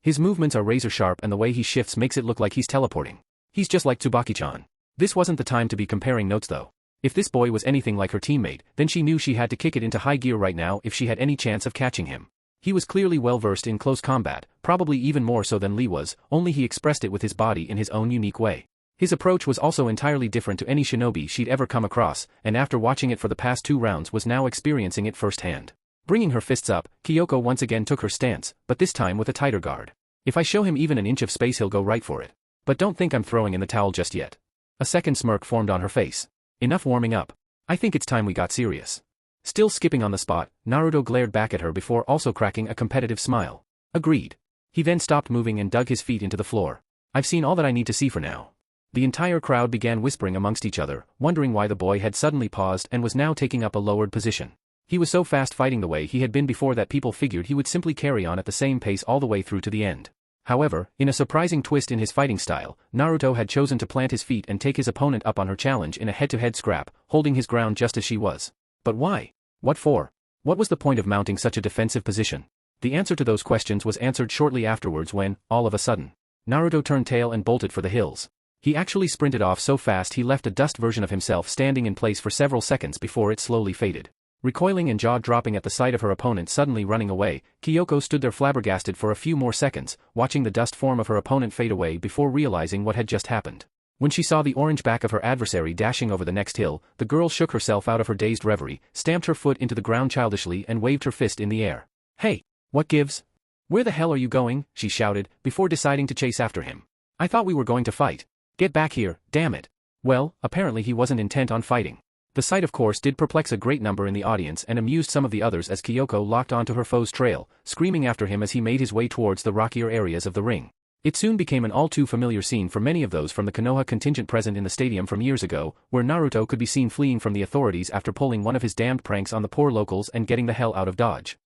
His movements are razor sharp and the way he shifts makes it look like he's teleporting. He's just like Tsubaki-chan." This wasn't the time to be comparing notes though. If this boy was anything like her teammate, then she knew she had to kick it into high gear right now if she had any chance of catching him. He was clearly well versed in close combat, probably even more so than Lee was, only he expressed it with his body in his own unique way. His approach was also entirely different to any shinobi she'd ever come across, and after watching it for the past 2 rounds was now experiencing it firsthand. Bringing her fists up, Kyoko once again took her stance, but this time with a tighter guard. "If I show him even an inch of space he'll go right for it. But don't think I'm throwing in the towel just yet." A second smirk formed on her face. "Enough warming up. I think it's time we got serious." Still skipping on the spot, Naruto glared back at her before also cracking a competitive smile. "Agreed." He then stopped moving and dug his feet into the floor. "I've seen all that I need to see for now." The entire crowd began whispering amongst each other, wondering why the boy had suddenly paused and was now taking up a lowered position. He was so fast fighting the way he had been before that people figured he would simply carry on at the same pace all the way through to the end. However, in a surprising twist in his fighting style, Naruto had chosen to plant his feet and take his opponent up on her challenge in a head-to-head scrap, holding his ground just as she was. But why? What for? What was the point of mounting such a defensive position? The answer to those questions was answered shortly afterwards when, all of a sudden, Naruto turned tail and bolted for the hills. He actually sprinted off so fast he left a dust version of himself standing in place for several seconds before it slowly faded. Recoiling and jaw-dropping at the sight of her opponent suddenly running away, Kyoko stood there flabbergasted for a few more seconds, watching the dust form of her opponent fade away before realizing what had just happened. When she saw the orange back of her adversary dashing over the next hill, the girl shook herself out of her dazed reverie, stamped her foot into the ground childishly and waved her fist in the air. "Hey! What gives? Where the hell are you going?" she shouted, before deciding to chase after him. "I thought we were going to fight. Get back here, damn it." Well, apparently he wasn't intent on fighting. The sight of course did perplex a great number in the audience and amused some of the others as Kyoko locked onto her foe's trail, screaming after him as he made his way towards the rockier areas of the ring. It soon became an all too familiar scene for many of those from the Konoha contingent present in the stadium from years ago, where Naruto could be seen fleeing from the authorities after pulling one of his damned pranks on the poor locals and getting the hell out of Dodge.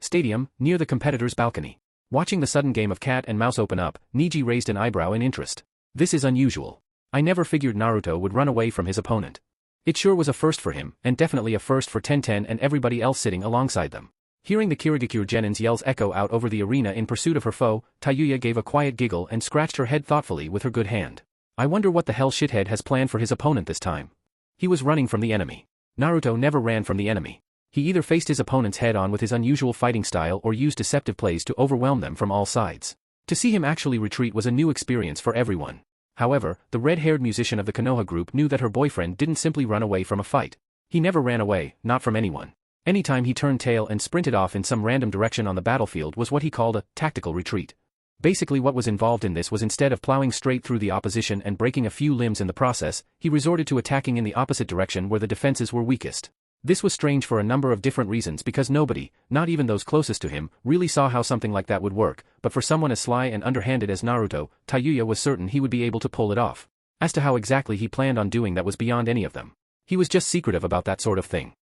Stadium, near the competitor's balcony. Watching the sudden game of cat and mouse open up, Niji raised an eyebrow in interest. "This is unusual. I never figured Naruto would run away from his opponent. It sure was a first for him, and definitely a first for Tenten and everybody else sitting alongside them." Hearing the Kirigakure Genin's yells echo out over the arena in pursuit of her foe, Tayuya gave a quiet giggle and scratched her head thoughtfully with her good hand. "I wonder what the hell shithead has planned for his opponent this time." He was running from the enemy. Naruto never ran from the enemy. He either faced his opponents head-on with his unusual fighting style or used deceptive plays to overwhelm them from all sides. To see him actually retreat was a new experience for everyone. However, the red-haired musician of the Konoha group knew that her boyfriend didn't simply run away from a fight. He never ran away, not from anyone. Anytime he turned tail and sprinted off in some random direction on the battlefield was what he called a tactical retreat. Basically what was involved in this was instead of plowing straight through the opposition and breaking a few limbs in the process, he resorted to attacking in the opposite direction where the defenses were weakest. This was strange for a number of different reasons because nobody, not even those closest to him, really saw how something like that would work, but for someone as sly and underhanded as Naruto, Tayuya was certain he would be able to pull it off. As to how exactly he planned on doing that was beyond any of them. He was just secretive about that sort of thing.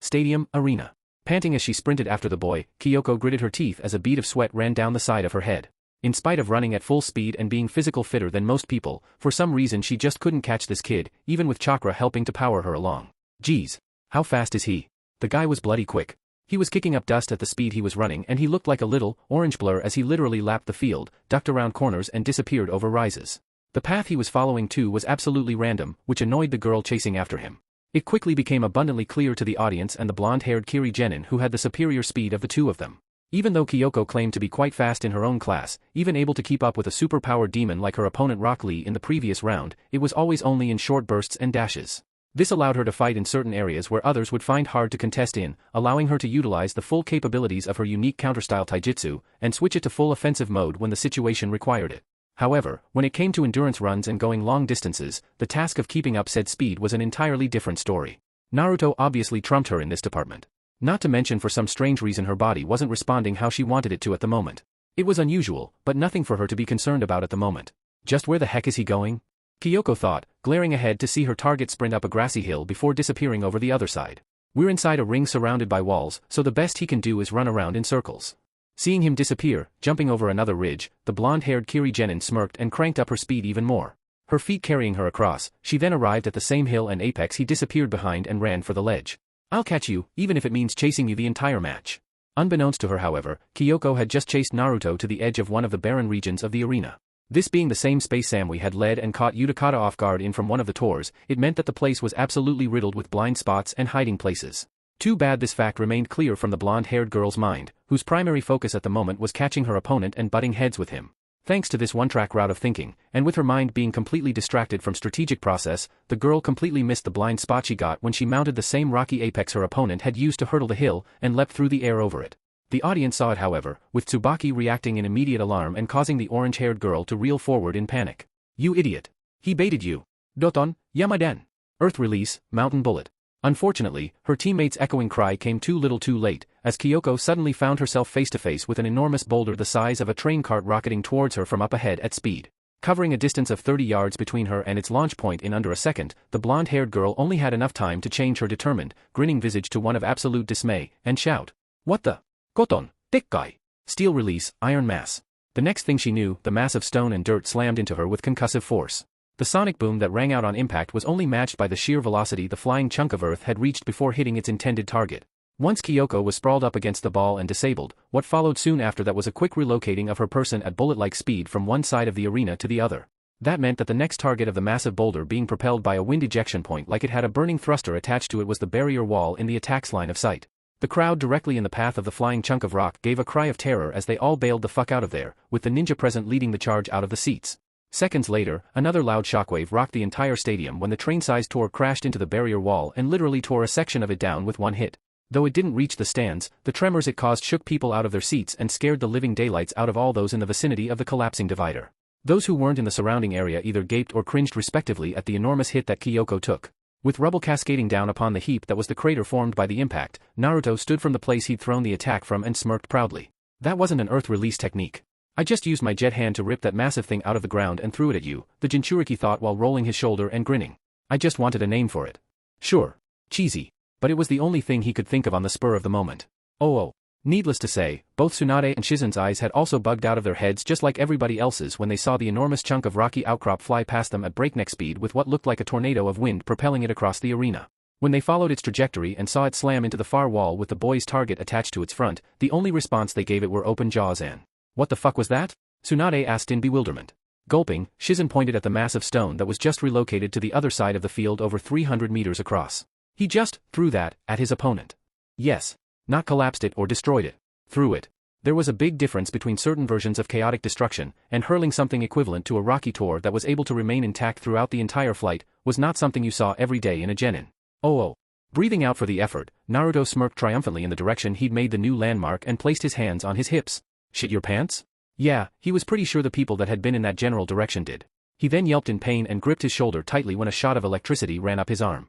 Stadium, arena. Panting as she sprinted after the boy, Kyoko gritted her teeth as a bead of sweat ran down the side of her head. In spite of running at full speed and being physical fitter than most people, for some reason she just couldn't catch this kid, even with chakra helping to power her along. Geez. How fast is he? The guy was bloody quick. He was kicking up dust at the speed he was running and he looked like a little, orange blur as he literally lapped the field, ducked around corners and disappeared over rises. The path he was following too was absolutely random, which annoyed the girl chasing after him. It quickly became abundantly clear to the audience and the blonde-haired Kiri Genin who had the superior speed of the two of them. Even though Kyoko claimed to be quite fast in her own class, even able to keep up with a superpowered demon like her opponent Rock Lee in the previous round, it was always only in short bursts and dashes. This allowed her to fight in certain areas where others would find hard to contest in, allowing her to utilize the full capabilities of her unique counterstyle taijutsu, and switch it to full offensive mode when the situation required it. However, when it came to endurance runs and going long distances, the task of keeping up said speed was an entirely different story. Naruto obviously trumped her in this department. Not to mention for some strange reason her body wasn't responding how she wanted it to at the moment. It was unusual, but nothing for her to be concerned about at the moment. Just where the heck is he going? Kyoko thought, glaring ahead to see her target sprint up a grassy hill before disappearing over the other side. We're inside a ring surrounded by walls, so the best he can do is run around in circles. Seeing him disappear, jumping over another ridge, the blonde-haired Kiri Genin smirked and cranked up her speed even more. Her feet carrying her across, she then arrived at the same hill and apex he disappeared behind and ran for the ledge. I'll catch you, even if it means chasing you the entire match. Unbeknownst to her however, Kyoko had just chased Naruto to the edge of one of the barren regions of the arena. This being the same space Samui had led and caught Utakata off guard in from one of the tours, it meant that the place was absolutely riddled with blind spots and hiding places. Too bad this fact remained clear from the blonde-haired girl's mind, whose primary focus at the moment was catching her opponent and butting heads with him. Thanks to this one-track route of thinking, and with her mind being completely distracted from strategic process, the girl completely missed the blind spot she got when she mounted the same rocky apex her opponent had used to hurdle the hill and leapt through the air over it. The audience saw it however, with Tsubaki reacting in immediate alarm and causing the orange-haired girl to reel forward in panic. You idiot. He baited you. Doton, Yamaden. Earth release, mountain bullet. Unfortunately, her teammate's echoing cry came too little too late, as Kyoko suddenly found herself face-to-face with an enormous boulder the size of a train cart rocketing towards her from up ahead at speed. Covering a distance of 30 yards between her and its launch point in under a second, the blonde-haired girl only had enough time to change her determined, grinning visage to one of absolute dismay, and shout. What the? Koton, Tekkai. Steel release, iron mass. The next thing she knew, the mass of stone and dirt slammed into her with concussive force. The sonic boom that rang out on impact was only matched by the sheer velocity the flying chunk of earth had reached before hitting its intended target. Once Kyoko was sprawled up against the ball and disabled, what followed soon after that was a quick relocating of her person at bullet-like speed from one side of the arena to the other. That meant that the next target of the massive boulder being propelled by a wind ejection point like it had a burning thruster attached to it was the barrier wall in the attack's line of sight. The crowd directly in the path of the flying chunk of rock gave a cry of terror as they all bailed the fuck out of there, with the ninja present leading the charge out of the seats. Seconds later, another loud shockwave rocked the entire stadium when the train-sized tour crashed into the barrier wall and literally tore a section of it down with one hit. Though it didn't reach the stands, the tremors it caused shook people out of their seats and scared the living daylights out of all those in the vicinity of the collapsing divider. Those who weren't in the surrounding area either gaped or cringed respectively at the enormous hit that Kyoko took. With rubble cascading down upon the heap that was the crater formed by the impact, Naruto stood from the place he'd thrown the attack from and smirked proudly. That wasn't an earth release technique. I just used my jet hand to rip that massive thing out of the ground and threw it at you, the Jinchuriki thought while rolling his shoulder and grinning. I just wanted a name for it. Sure. Cheesy. But it was the only thing he could think of on the spur of the moment. Oh. Needless to say, both Tsunade and Shizen's eyes had also bugged out of their heads just like everybody else's when they saw the enormous chunk of rocky outcrop fly past them at breakneck speed with what looked like a tornado of wind propelling it across the arena. When they followed its trajectory and saw it slam into the far wall with the boy's target attached to its front, the only response they gave it were open jaws and, "What the fuck was that?" Tsunade asked in bewilderment. Gulping, Shizen pointed at the massive stone that was just relocated to the other side of the field over 300 meters across. He just threw that at his opponent. Yes. Not collapsed it or destroyed it. Threw it. There was a big difference between certain versions of chaotic destruction, and hurling something equivalent to a rocky tour that was able to remain intact throughout the entire flight was not something you saw every day in a genin. Oh. Breathing out for the effort, Naruto smirked triumphantly in the direction he'd made the new landmark and placed his hands on his hips. Shit your pants? Yeah, he was pretty sure the people that had been in that general direction did. He then yelped in pain and gripped his shoulder tightly when a shot of electricity ran up his arm.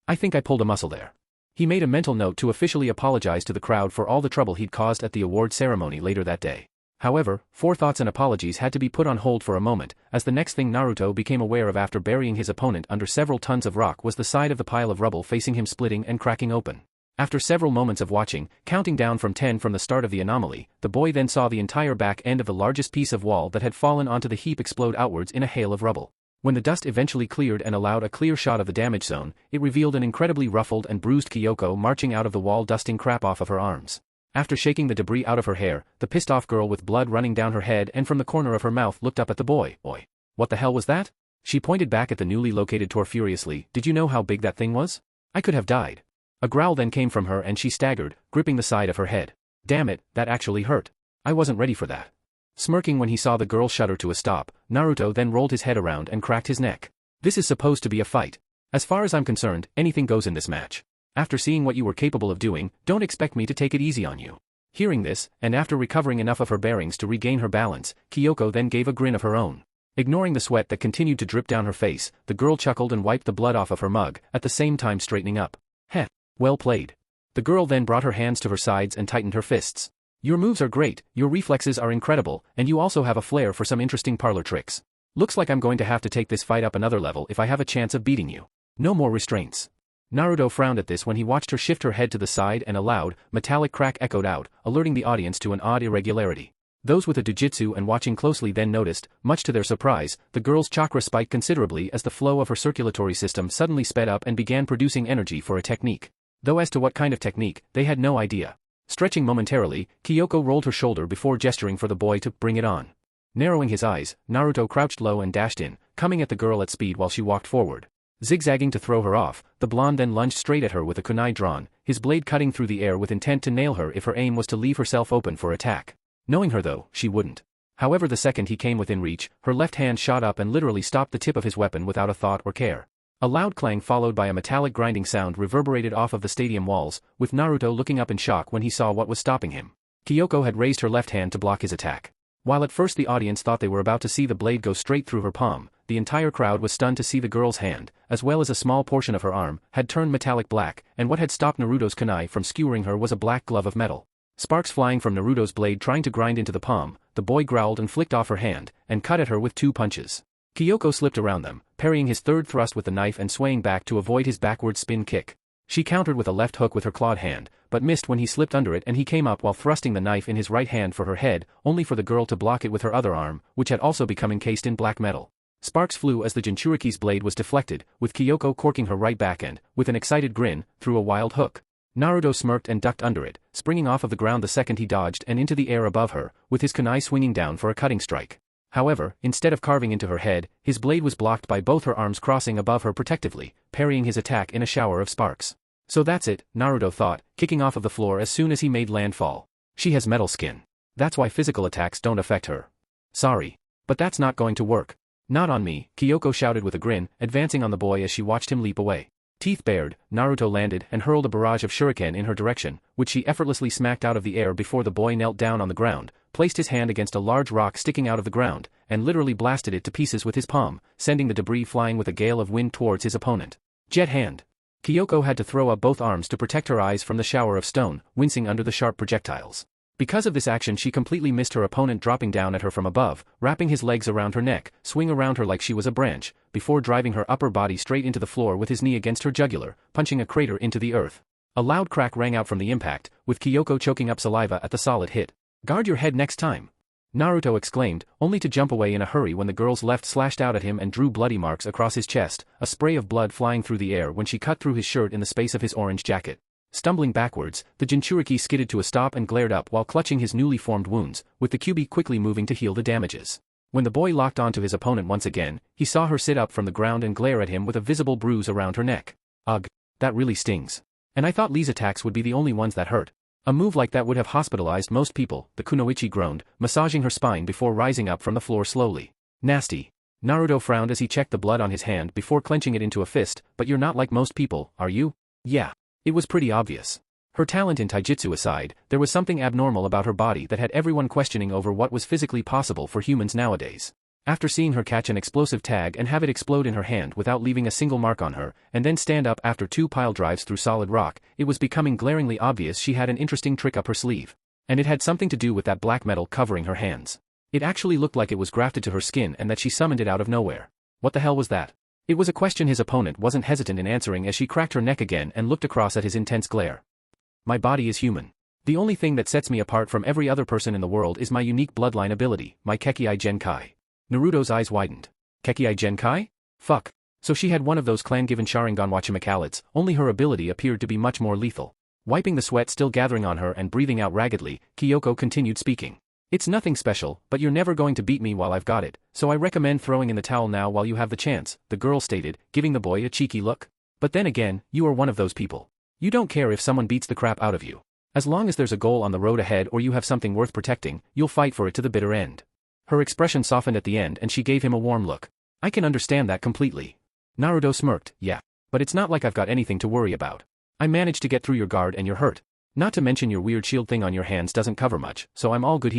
I think I pulled a muscle there. He made a mental note to officially apologize to the crowd for all the trouble he'd caused at the award ceremony later that day. However, forethoughts and apologies had to be put on hold for a moment, as the next thing Naruto became aware of after burying his opponent under several tons of rock was the side of the pile of rubble facing him splitting and cracking open. After several moments of watching, counting down from 10 from the start of the anomaly, the boy then saw the entire back end of the largest piece of wall that had fallen onto the heap explode outwards in a hail of rubble. When the dust eventually cleared and allowed a clear shot of the damage zone, it revealed an incredibly ruffled and bruised Kyoko marching out of the wall dusting crap off of her arms. After shaking the debris out of her hair, the pissed-off girl with blood running down her head and from the corner of her mouth looked up at the boy. Oi. What the hell was that? She pointed back at the newly located tour furiously. Did you know how big that thing was? I could have died. A growl then came from her and she staggered, gripping the side of her head. Damn it, that actually hurt. I wasn't ready for that. Smirking when he saw the girl shudder to a stop, Naruto then rolled his head around and cracked his neck. This is supposed to be a fight. As far as I'm concerned, anything goes in this match. After seeing what you were capable of doing, don't expect me to take it easy on you. Hearing this, and after recovering enough of her bearings to regain her balance, Kyoko then gave a grin of her own. Ignoring the sweat that continued to drip down her face, the girl chuckled and wiped the blood off of her mug, at the same time straightening up. Heh. Well played. The girl then brought her hands to her sides and tightened her fists. Your moves are great, your reflexes are incredible, and you also have a flair for some interesting parlor tricks. Looks like I'm going to have to take this fight up another level if I have a chance of beating you. No more restraints. Naruto frowned at this when he watched her shift her head to the side and a loud, metallic crack echoed out, alerting the audience to an odd irregularity. Those with a jujitsu and watching closely then noticed, much to their surprise, the girl's chakra spiked considerably as the flow of her circulatory system suddenly sped up and began producing energy for a technique. Though as to what kind of technique, they had no idea. Stretching momentarily, Kyoko rolled her shoulder before gesturing for the boy to bring it on. Narrowing his eyes, Naruto crouched low and dashed in, coming at the girl at speed while she walked forward. Zigzagging to throw her off, the blonde then lunged straight at her with a kunai drawn, his blade cutting through the air with intent to nail her if her aim was to leave herself open for attack. Knowing her though, she wouldn't. However, the second he came within reach, her left hand shot up and literally stopped the tip of his weapon without a thought or care. A loud clang followed by a metallic grinding sound reverberated off of the stadium walls, with Naruto looking up in shock when he saw what was stopping him. Kyoko had raised her left hand to block his attack. While at first the audience thought they were about to see the blade go straight through her palm, the entire crowd was stunned to see the girl's hand, as well as a small portion of her arm, had turned metallic black, and what had stopped Naruto's kunai from skewering her was a black glove of metal. Sparks flying from Naruto's blade trying to grind into the palm, the boy growled and flicked off her hand, and cut at her with 2 punches. Kyoko slipped around them, parrying his third thrust with the knife and swaying back to avoid his backward spin kick. She countered with a left hook with her clawed hand, but missed when he slipped under it and he came up while thrusting the knife in his right hand for her head, only for the girl to block it with her other arm, which had also become encased in black metal. Sparks flew as the Jinchuriki's blade was deflected, with Kyoko corking her right back and, with an excited grin, threw a wild hook. Naruto smirked and ducked under it, springing off of the ground the second he dodged and into the air above her, with his kunai swinging down for a cutting strike. However, instead of carving into her head, his blade was blocked by both her arms crossing above her protectively, parrying his attack in a shower of sparks. So that's it, Naruto thought, kicking off of the floor as soon as he made landfall. She has metal skin. That's why physical attacks don't affect her. Sorry. But that's not going to work. Not on me, Kyoko shouted with a grin, advancing on the boy as she watched him leap away. Teeth bared, Naruto landed and hurled a barrage of shuriken in her direction, which she effortlessly smacked out of the air before the boy knelt down on the ground, placed his hand against a large rock sticking out of the ground, and literally blasted it to pieces with his palm, sending the debris flying with a gale of wind towards his opponent. Jet hand. Kyoko had to throw up both arms to protect her eyes from the shower of stone, wincing under the sharp projectiles. Because of this action she completely missed her opponent dropping down at her from above, wrapping his legs around her neck, swing around her like she was a branch, before driving her upper body straight into the floor with his knee against her jugular, punching a crater into the earth. A loud crack rang out from the impact, with Kyoko choking up saliva at the solid hit. Guard your head next time. Naruto exclaimed, only to jump away in a hurry when the girl's left slashed out at him and drew bloody marks across his chest, a spray of blood flying through the air when she cut through his shirt in the space of his orange jacket. Stumbling backwards, the Jinchuriki skidded to a stop and glared up while clutching his newly formed wounds, with the Kyuubi quickly moving to heal the damages. When the boy locked onto his opponent once again, he saw her sit up from the ground and glare at him with a visible bruise around her neck. Ugh, that really stings. And I thought Lee's attacks would be the only ones that hurt. A move like that would have hospitalized most people, the Kunoichi groaned, massaging her spine before rising up from the floor slowly. Nasty. Naruto frowned as he checked the blood on his hand before clenching it into a fist, but you're not like most people, are you? Yeah. It was pretty obvious. Her talent in taijutsu aside, there was something abnormal about her body that had everyone questioning over what was physically possible for humans nowadays. After seeing her catch an explosive tag and have it explode in her hand without leaving a single mark on her, and then stand up after 2 pile drives through solid rock, it was becoming glaringly obvious she had an interesting trick up her sleeve. And it had something to do with that black metal covering her hands. It actually looked like it was grafted to her skin and that she summoned it out of nowhere. What the hell was that? It was a question his opponent wasn't hesitant in answering as she cracked her neck again and looked across at his intense glare. My body is human. The only thing that sets me apart from every other person in the world is my unique bloodline ability, my Kekkai Genkai. Naruto's eyes widened. Kekkai Genkai? Fuck. So she had one of those clan-given Sharingan Wachimakalas, only her ability appeared to be much more lethal. Wiping the sweat still gathering on her and breathing out raggedly, Kyoko continued speaking. It's nothing special, but you're never going to beat me while I've got it, so I recommend throwing in the towel now while you have the chance, the girl stated, giving the boy a cheeky look. But then again, you are one of those people. You don't care if someone beats the crap out of you. As long as there's a goal on the road ahead or you have something worth protecting, you'll fight for it to the bitter end. Her expression softened at the end and she gave him a warm look. I can understand that completely. Naruto smirked, yeah. But it's not like I've got anything to worry about. I managed to get through your guard and you're hurt. Not to mention your weird shield thing on your hands doesn't cover much, so I'm all good.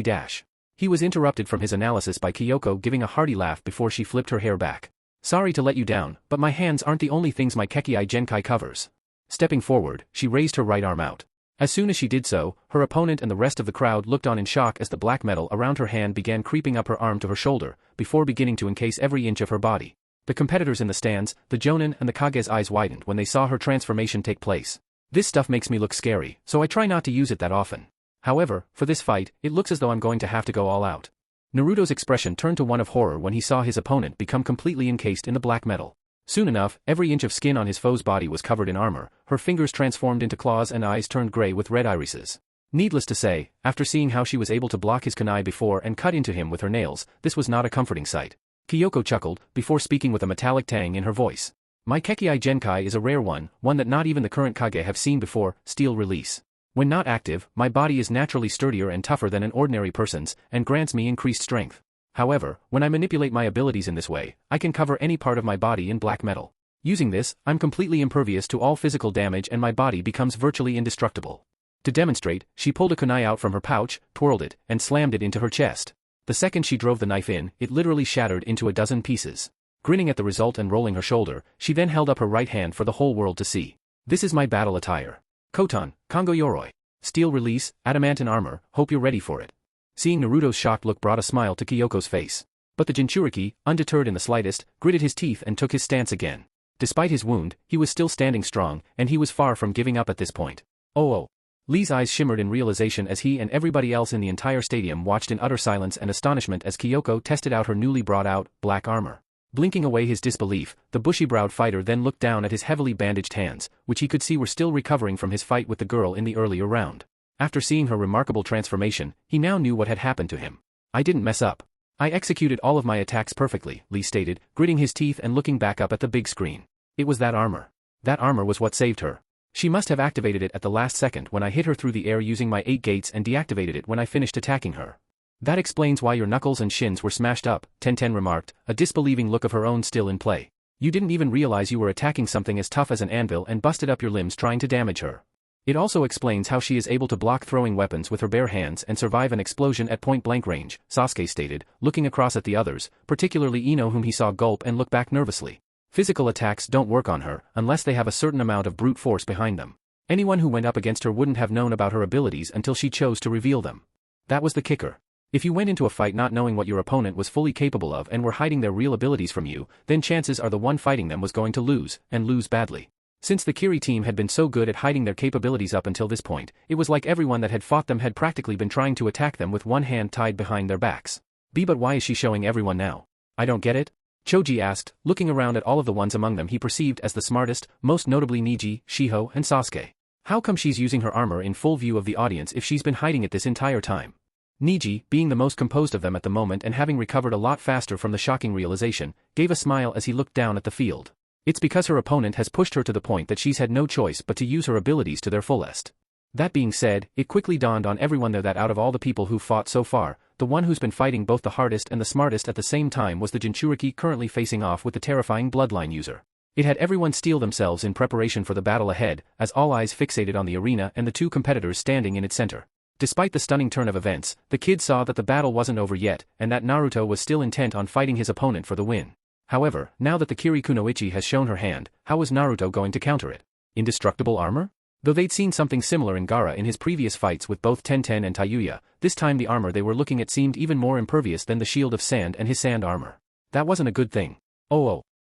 He was interrupted from his analysis by Kyoko giving a hearty laugh before she flipped her hair back. Sorry to let you down, but my hands aren't the only things my Kekkei Genkai covers. Stepping forward, she raised her right arm out. As soon as she did so, her opponent and the rest of the crowd looked on in shock as the black metal around her hand began creeping up her arm to her shoulder, before beginning to encase every inch of her body. The competitors in the stands, the Jonin and the Kage's eyes widened when they saw her transformation take place. This stuff makes me look scary, so I try not to use it that often. However, for this fight, it looks as though I'm going to have to go all out. Naruto's expression turned to one of horror when he saw his opponent become completely encased in the black metal. Soon enough, every inch of skin on his foe's body was covered in armor, her fingers transformed into claws and eyes turned gray with red irises. Needless to say, after seeing how she was able to block his kunai before and cut into him with her nails, this was not a comforting sight. Kyoko chuckled, before speaking with a metallic tang in her voice. My Kekkei Genkai is a rare one that not even the current Kage have seen before, Steel Release. When not active, my body is naturally sturdier and tougher than an ordinary person's, and grants me increased strength. However, when I manipulate my abilities in this way, I can cover any part of my body in black metal. Using this, I'm completely impervious to all physical damage and my body becomes virtually indestructible. To demonstrate, she pulled a kunai out from her pouch, twirled it, and slammed it into her chest. The second she drove the knife in, it literally shattered into a dozen pieces. Grinning at the result and rolling her shoulder, she then held up her right hand for the whole world to see. This is my battle attire. Koton, Kongo Yoroi. Steel Release, Adamantine Armor, hope you're ready for it. Seeing Naruto's shocked look brought a smile to Kyoko's face. But the Jinchuriki, undeterred in the slightest, gritted his teeth and took his stance again. Despite his wound, he was still standing strong, and he was far from giving up at this point. Oh. Lee's eyes shimmered in realization as he and everybody else in the entire stadium watched in utter silence and astonishment as Kyoko tested out her newly brought out, black armor. Blinking away his disbelief, the bushy-browed fighter then looked down at his heavily bandaged hands, which he could see were still recovering from his fight with the girl in the earlier round. After seeing her remarkable transformation, he now knew what had happened to him. I didn't mess up. I executed all of my attacks perfectly, Lee stated, gritting his teeth and looking back up at the big screen. It was that armor. That armor was what saved her. She must have activated it at the last second when I hit her through the air using my 8 gates and deactivated it when I finished attacking her. That explains why your knuckles and shins were smashed up, Tenten remarked, a disbelieving look of her own still in play. You didn't even realize you were attacking something as tough as an anvil and busted up your limbs trying to damage her. It also explains how she is able to block throwing weapons with her bare hands and survive an explosion at point-blank range, Sasuke stated, looking across at the others, particularly Ino whom he saw gulp and look back nervously. Physical attacks don't work on her unless they have a certain amount of brute force behind them. Anyone who went up against her wouldn't have known about her abilities until she chose to reveal them. That was the kicker. If you went into a fight not knowing what your opponent was fully capable of and were hiding their real abilities from you, then chances are the one fighting them was going to lose, and lose badly. Since the Kiri team had been so good at hiding their capabilities up until this point, it was like everyone that had fought them had practically been trying to attack them with one hand tied behind their backs. But why is she showing everyone now? I don't get it? Choji asked, looking around at all of the ones among them he perceived as the smartest, most notably Niji, Shiho, and Sasuke. How come she's using her armor in full view of the audience if she's been hiding it this entire time? Niji, being the most composed of them at the moment and having recovered a lot faster from the shocking realization, gave a smile as he looked down at the field. It's because her opponent has pushed her to the point that she's had no choice but to use her abilities to their fullest. That being said, it quickly dawned on everyone there that out of all the people who've fought so far, the one who's been fighting both the hardest and the smartest at the same time was the Jinchuriki currently facing off with the terrifying bloodline user. It had everyone steel themselves in preparation for the battle ahead, as all eyes fixated on the arena and the two competitors standing in its center. Despite the stunning turn of events, the kid saw that the battle wasn't over yet, and that Naruto was still intent on fighting his opponent for the win. However, now that the Kiri Kunoichi has shown her hand, how was Naruto going to counter it? Indestructible armor? Though they'd seen something similar in Gaara in his previous fights with both Tenten and Tayuya, this time the armor they were looking at seemed even more impervious than the shield of sand and his sand armor. That wasn't a good thing.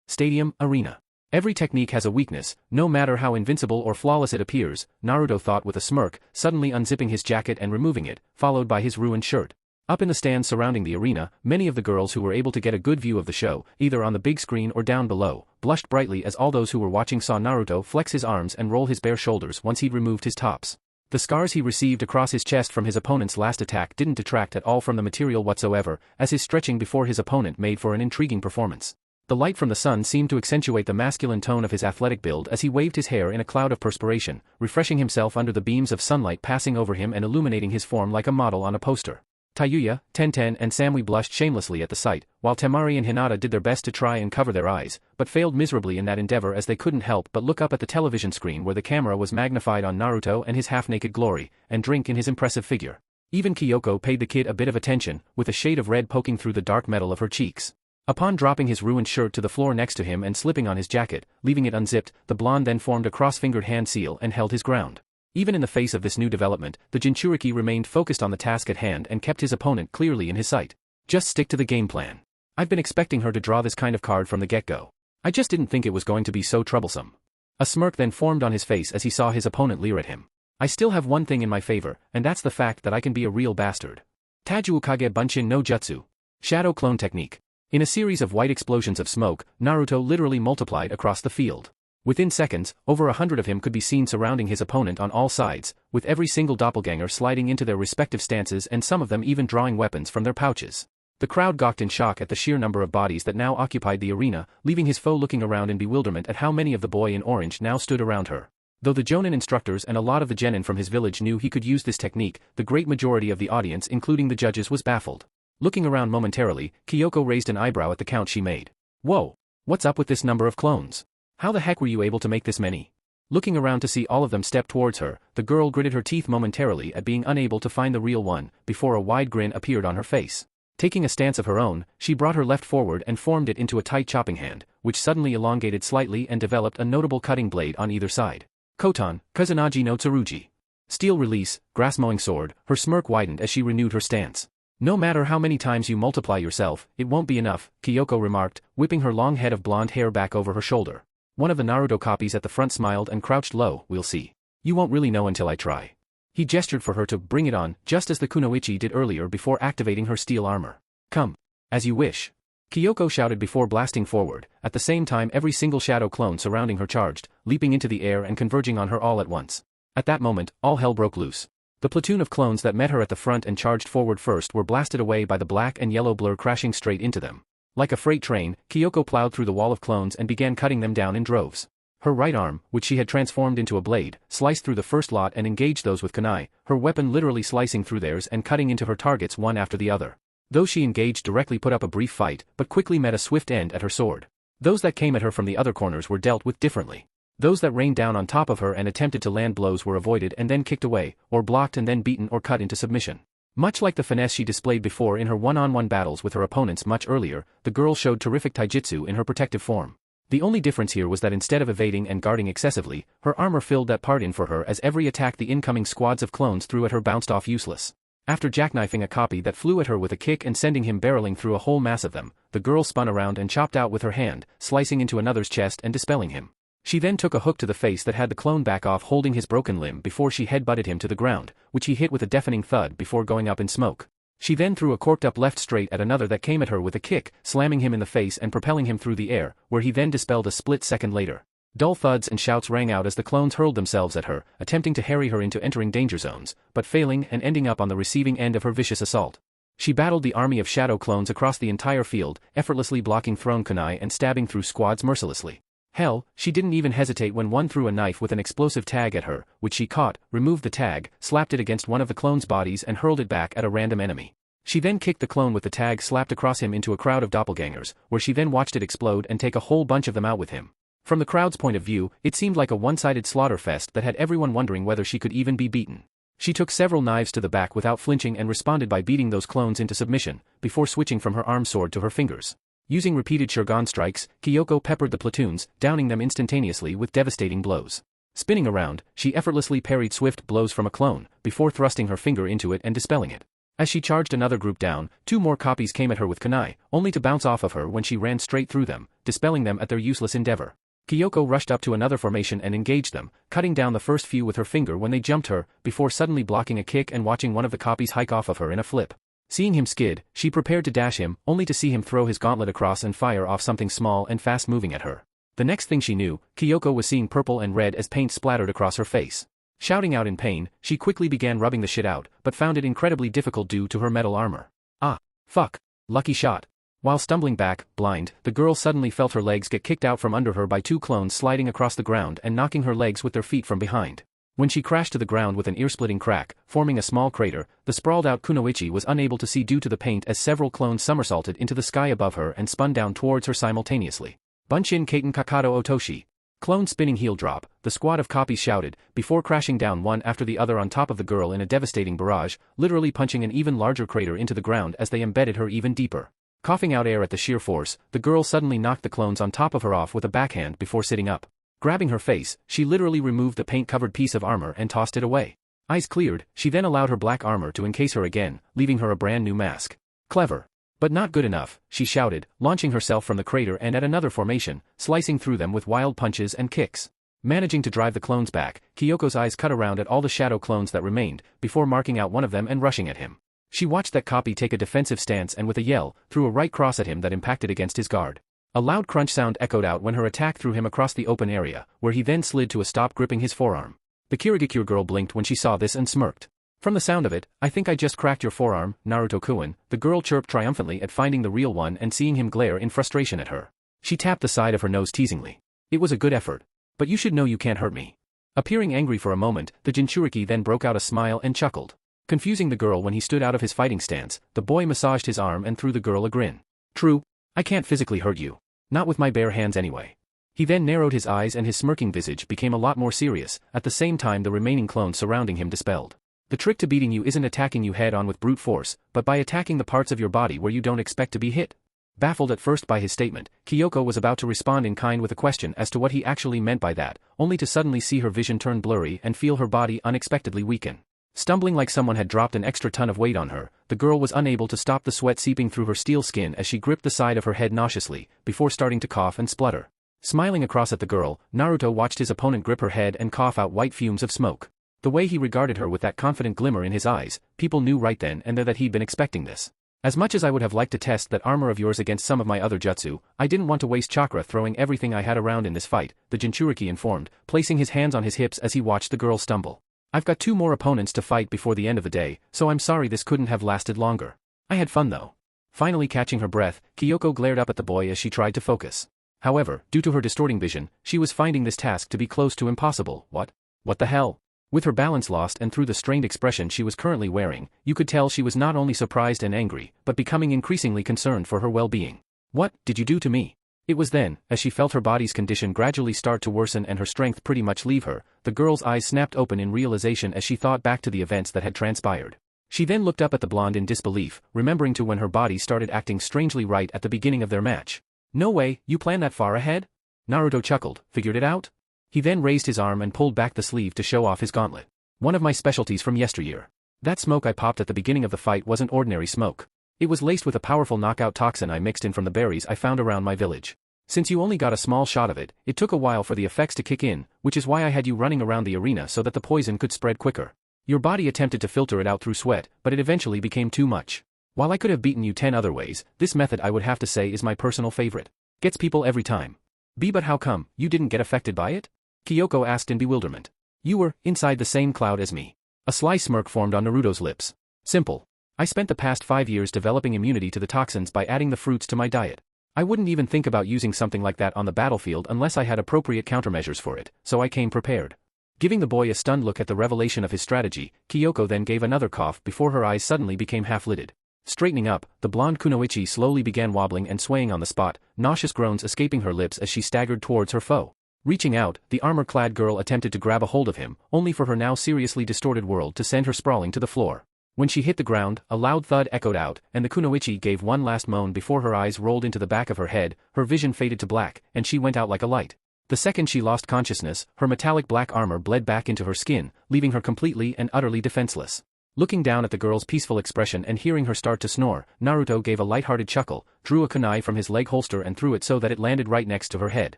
Stadium, arena. Every technique has a weakness, no matter how invincible or flawless it appears, Naruto thought with a smirk, suddenly unzipping his jacket and removing it, followed by his ruined shirt. Up in the stands surrounding the arena, many of the girls who were able to get a good view of the show, either on the big screen or down below, blushed brightly as all those who were watching saw Naruto flex his arms and roll his bare shoulders once he'd removed his tops. The scars he received across his chest from his opponent's last attack didn't detract at all from the material whatsoever, as his stretching before his opponent made for an intriguing performance. The light from the sun seemed to accentuate the masculine tone of his athletic build as he waved his hair in a cloud of perspiration, refreshing himself under the beams of sunlight passing over him and illuminating his form like a model on a poster. Tayuya, Tenten and Samui blushed shamelessly at the sight, while Temari and Hinata did their best to try and cover their eyes, but failed miserably in that endeavor as they couldn't help but look up at the television screen where the camera was magnified on Naruto and his half-naked glory, and drink in his impressive figure. Even Kyoko paid the kid a bit of attention, with a shade of red poking through the dark metal of her cheeks. Upon dropping his ruined shirt to the floor next to him and slipping on his jacket, leaving it unzipped, the blonde then formed a cross-fingered hand seal and held his ground. Even in the face of this new development, the Jinchuriki remained focused on the task at hand and kept his opponent clearly in his sight. Just stick to the game plan. I've been expecting her to draw this kind of card from the get-go. I just didn't think it was going to be so troublesome. A smirk then formed on his face as he saw his opponent leer at him. I still have one thing in my favor, and that's the fact that I can be a real bastard. Taju Kage Bunshin no Jutsu. Shadow Clone Technique. In a series of white explosions of smoke, Naruto literally multiplied across the field. Within seconds, over 100 of him could be seen surrounding his opponent on all sides, with every single doppelganger sliding into their respective stances and some of them even drawing weapons from their pouches. The crowd gawked in shock at the sheer number of bodies that now occupied the arena, leaving his foe looking around in bewilderment at how many of the boy in orange now stood around her. Though the Jonin instructors and a lot of the genin from his village knew he could use this technique, the great majority of the audience including the judges was baffled. Looking around momentarily, Kyoko raised an eyebrow at the count she made. Whoa! What's up with this number of clones? How the heck were you able to make this many? Looking around to see all of them step towards her, the girl gritted her teeth momentarily at being unable to find the real one, before a wide grin appeared on her face. Taking a stance of her own, she brought her left forward and formed it into a tight chopping hand, which suddenly elongated slightly and developed a notable cutting blade on either side. Kotan, Kusanagi no Tsurugi. Steel release, grass-mowing sword, her smirk widened as she renewed her stance. No matter how many times you multiply yourself, it won't be enough, Kyoko remarked, whipping her long head of blonde hair back over her shoulder. One of the Naruto copies at the front smiled and crouched low. We'll see. You won't really know until I try. He gestured for her to bring it on, just as the Kunoichi did earlier before activating her steel armor. Come. As you wish. Kyoko shouted before blasting forward, at the same time every single shadow clone surrounding her charged, leaping into the air and converging on her all at once. At that moment, all hell broke loose. The platoon of clones that met her at the front and charged forward first were blasted away by the black and yellow blur crashing straight into them. Like a freight train, Kyoko plowed through the wall of clones and began cutting them down in droves. Her right arm, which she had transformed into a blade, sliced through the first lot and engaged those with kunai, her weapon literally slicing through theirs and cutting into her targets one after the other. Those she engaged directly put up a brief fight, but quickly met a swift end at her sword. Those that came at her from the other corners were dealt with differently. Those that rained down on top of her and attempted to land blows were avoided and then kicked away, or blocked and then beaten or cut into submission. Much like the finesse she displayed before in her one-on-one battles with her opponents much earlier, the girl showed terrific taijutsu in her protective form. The only difference here was that instead of evading and guarding excessively, her armor filled that part in for her as every attack the incoming squads of clones threw at her bounced off useless. After jackknifing a copy that flew at her with a kick and sending him barreling through a whole mass of them, the girl spun around and chopped out with her hand, slicing into another's chest and dispelling him. She then took a hook to the face that had the clone back off holding his broken limb before she headbutted him to the ground, which he hit with a deafening thud before going up in smoke. She then threw a corked up left straight at another that came at her with a kick, slamming him in the face and propelling him through the air, where he then dispelled a split second later. Dull thuds and shouts rang out as the clones hurled themselves at her, attempting to harry her into entering danger zones, but failing and ending up on the receiving end of her vicious assault. She battled the army of shadow clones across the entire field, effortlessly blocking thrown kunai and stabbing through squads mercilessly. Hell, she didn't even hesitate when one threw a knife with an explosive tag at her, which she caught, removed the tag, slapped it against one of the clone's bodies and hurled it back at a random enemy. She then kicked the clone with the tag slapped across him into a crowd of doppelgangers, where she then watched it explode and take a whole bunch of them out with him. From the crowd's point of view, it seemed like a one-sided slaughter fest that had everyone wondering whether she could even be beaten. She took several knives to the back without flinching and responded by beating those clones into submission, before switching from her arm sword to her fingers. Using repeated Shogun strikes, Kyoko peppered the platoons, downing them instantaneously with devastating blows. Spinning around, she effortlessly parried swift blows from a clone, before thrusting her finger into it and dispelling it. As she charged another group down, two more copies came at her with kunai, only to bounce off of her when she ran straight through them, dispelling them at their useless endeavor. Kyoko rushed up to another formation and engaged them, cutting down the first few with her finger when they jumped her, before suddenly blocking a kick and watching one of the copies hike off of her in a flip. Seeing him skid, she prepared to dash him, only to see him throw his gauntlet across and fire off something small and fast-moving at her. The next thing she knew, Kyoko was seeing purple and red as paint splattered across her face. Shouting out in pain, she quickly began rubbing the shit out, but found it incredibly difficult due to her metal armor. Ah, fuck. Lucky shot. While stumbling back, blind, the girl suddenly felt her legs get kicked out from under her by two clones sliding across the ground and knocking her legs with their feet from behind. When she crashed to the ground with an ear-splitting crack, forming a small crater, the sprawled-out Kunoichi was unable to see due to the paint as several clones somersaulted into the sky above her and spun down towards her simultaneously. Bunshin Kaiten Kakado Otoshi. Clone spinning heel drop, the squad of copies shouted, before crashing down one after the other on top of the girl in a devastating barrage, literally punching an even larger crater into the ground as they embedded her even deeper. Coughing out air at the sheer force, the girl suddenly knocked the clones on top of her off with a backhand before sitting up. Grabbing her face, she literally removed the paint-covered piece of armor and tossed it away. Eyes cleared, she then allowed her black armor to encase her again, leaving her a brand new mask. Clever. But not good enough, she shouted, launching herself from the crater and at another formation, slicing through them with wild punches and kicks. Managing to drive the clones back, Kyoko's eyes cut around at all the shadow clones that remained, before marking out one of them and rushing at him. She watched that copy take a defensive stance and with a yell, threw a right cross at him that impacted against his guard. A loud crunch sound echoed out when her attack threw him across the open area, where he then slid to a stop gripping his forearm. The Kirigakure girl blinked when she saw this and smirked. From the sound of it, I think I just cracked your forearm, Naruto-kun, the girl chirped triumphantly at finding the real one and seeing him glare in frustration at her. She tapped the side of her nose teasingly. It was a good effort. But you should know you can't hurt me. Appearing angry for a moment, the Jinchuriki then broke out a smile and chuckled. Confusing the girl when he stood out of his fighting stance, the boy massaged his arm and threw the girl a grin. True. I can't physically hurt you. Not with my bare hands anyway. He then narrowed his eyes and his smirking visage became a lot more serious, at the same time the remaining clones surrounding him dispelled. The trick to beating you isn't attacking you head-on with brute force, but by attacking the parts of your body where you don't expect to be hit. Baffled at first by his statement, Kyoko was about to respond in kind with a question as to what he actually meant by that, only to suddenly see her vision turn blurry and feel her body unexpectedly weaken. Stumbling like someone had dropped an extra ton of weight on her, the girl was unable to stop the sweat seeping through her steel skin as she gripped the side of her head nauseously, before starting to cough and splutter. Smiling across at the girl, Naruto watched his opponent grip her head and cough out white fumes of smoke. The way he regarded her with that confident glimmer in his eyes, people knew right then and there that he'd been expecting this. As much as I would have liked to test that armor of yours against some of my other jutsu, I didn't want to waste chakra throwing everything I had around in this fight, the Jinchuriki informed, placing his hands on his hips as he watched the girl stumble. I've got 2 more opponents to fight before the end of the day, so I'm sorry this couldn't have lasted longer. I had fun though. Finally catching her breath, Kyoko glared up at the boy as she tried to focus. However, due to her distorting vision, she was finding this task to be close to impossible. What the hell? With her balance lost and through the strained expression she was currently wearing, you could tell she was not only surprised and angry, but becoming increasingly concerned for her well-being. What did you do to me? It was then, as she felt her body's condition gradually start to worsen and her strength pretty much leave her, the girl's eyes snapped open in realization as she thought back to the events that had transpired. She then looked up at the blonde in disbelief, remembering to when her body started acting strangely right at the beginning of their match. No way, you planned that far ahead? Naruto chuckled, figured it out? He then raised his arm and pulled back the sleeve to show off his gauntlet. One of my specialties from yesteryear. That smoke I popped at the beginning of the fight wasn't ordinary smoke. It was laced with a powerful knockout toxin I mixed in from the berries I found around my village. Since you only got a small shot of it, it took a while for the effects to kick in, which is why I had you running around the arena so that the poison could spread quicker. Your body attempted to filter it out through sweat, but it eventually became too much. While I could have beaten you 10 other ways, this method I would have to say is my personal favorite. Gets people every time. But how come, you didn't get affected by it? Kyoko asked in bewilderment. You were inside the same cloud as me. A sly smirk formed on Naruto's lips. Simple. I spent the past 5 years developing immunity to the toxins by adding the fruits to my diet. I wouldn't even think about using something like that on the battlefield unless I had appropriate countermeasures for it, so I came prepared. Giving the boy a stunned look at the revelation of his strategy, Kyoko then gave another cough before her eyes suddenly became half-lidded. Straightening up, the blonde Kunoichi slowly began wobbling and swaying on the spot, nauseous groans escaping her lips as she staggered towards her foe. Reaching out, the armor-clad girl attempted to grab a hold of him, only for her now seriously distorted world to send her sprawling to the floor. When she hit the ground, a loud thud echoed out, and the Kunoichi gave one last moan before her eyes rolled into the back of her head, her vision faded to black, and she went out like a light. The second she lost consciousness, her metallic black armor bled back into her skin, leaving her completely and utterly defenseless. Looking down at the girl's peaceful expression and hearing her start to snore, Naruto gave a lighthearted chuckle, drew a kunai from his leg holster and threw it so that it landed right next to her head.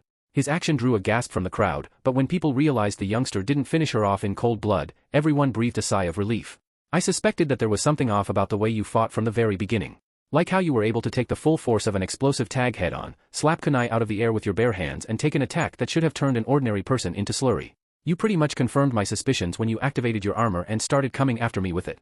His action drew a gasp from the crowd, but when people realized the youngster didn't finish her off in cold blood, everyone breathed a sigh of relief. I suspected that there was something off about the way you fought from the very beginning. Like how you were able to take the full force of an explosive tag head-on, slap kunai out of the air with your bare hands and take an attack that should have turned an ordinary person into slurry. You pretty much confirmed my suspicions when you activated your armor and started coming after me with it.